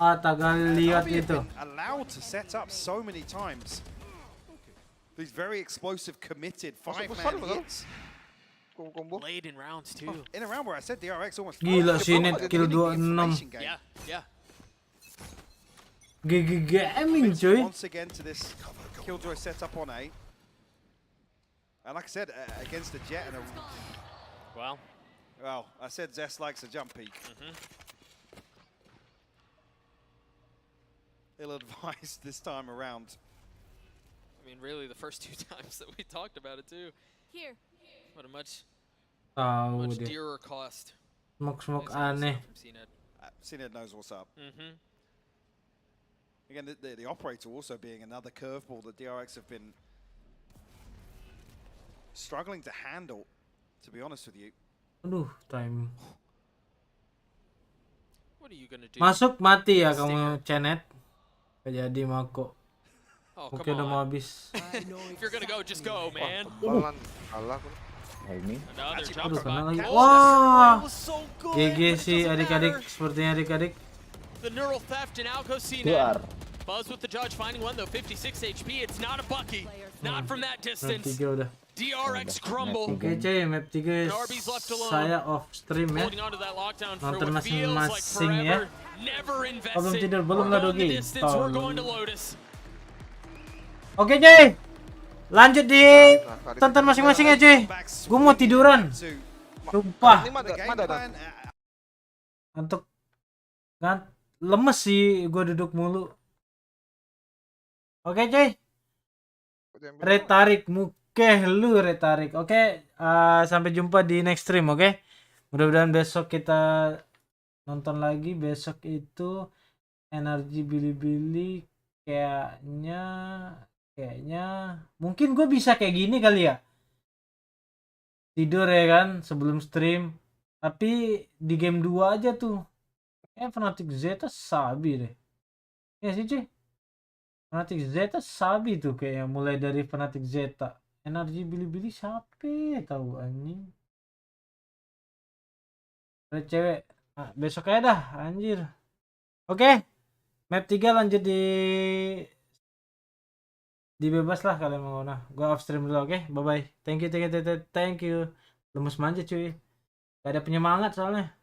Ah, tagal lihat Navi have itu. been allowed to set up so many times. These very explosive, committed besar, five-man betul? hits. Combo. Late in rounds too. In a round where I said DRX almost Gila flushed si the Net ball, kill winning the 26. information game. Yeah. GG Gaming cuy. Once again to this Killjoy setup on A. And like I said, against the Jet and a... Well, I said Zest likes a jump peek. Ill-advised this time around. I mean, really, the first 2 times that we talked about it too. Here. What a much Tahu dia. dearer cost. Smoke aneh. CNED knows what's up. Again, the operator also being another curveball that DRX have been struggling to handle, to be honest with you. Aduh, time. What are you gonna do? Masuk mati ya kamu Cenet. Gak jadi Mako. Oh, Oke come udah mau on. habis. If you're gonna go, just go, man. Balan. Kalah. Ini. Another Aduh, jumper kena lagi. by Wah. GG sih adik-adik, sepertinya adik-adik. The neural theft and out goes Keluar. CNED. Buzz with the judge finding one though, 56 HP. It's not a Bucky. Not from that Map distance. 3 udah. DRX crumble. Oke cuy, map 3 RB's left alone. saya off stream ya. Holding on to that lockdown for Nonton what feels like masing-masing ya. forever. Never Oh, belum invested. tidur, belum We're lah going the Dogi. distance. We're going to Lotus. Oke cuy, lanjut di tonton masing-masing ya cuy. Gue mau tiduran, sumpah. Untuk lemes sih gue duduk mulu. Oke cuy, retarik mukeh lu retarik. Oke, sampai jumpa di next stream. Oke, mudah-mudahan besok kita nonton lagi. Besok itu energi Bilibili kayaknya mungkin gue bisa kayak gini kali ya, tidur ya kan sebelum stream, tapi di game 2 aja tuh Fnatic Zeta sabi deh ya sih cuy. Fnatic Zeta sabi tuh kayaknya, mulai dari Fnatic Zeta. Energi Bilibili siapa tahu anjing, ada cewek. Besok aja dah anjir. Oke, map 3 lanjut di bebas lah kalian mau. Nah, gua off stream dulu. Oke, bye bye. Thank you. Lemes manja cuy, gak ada penyemangat soalnya.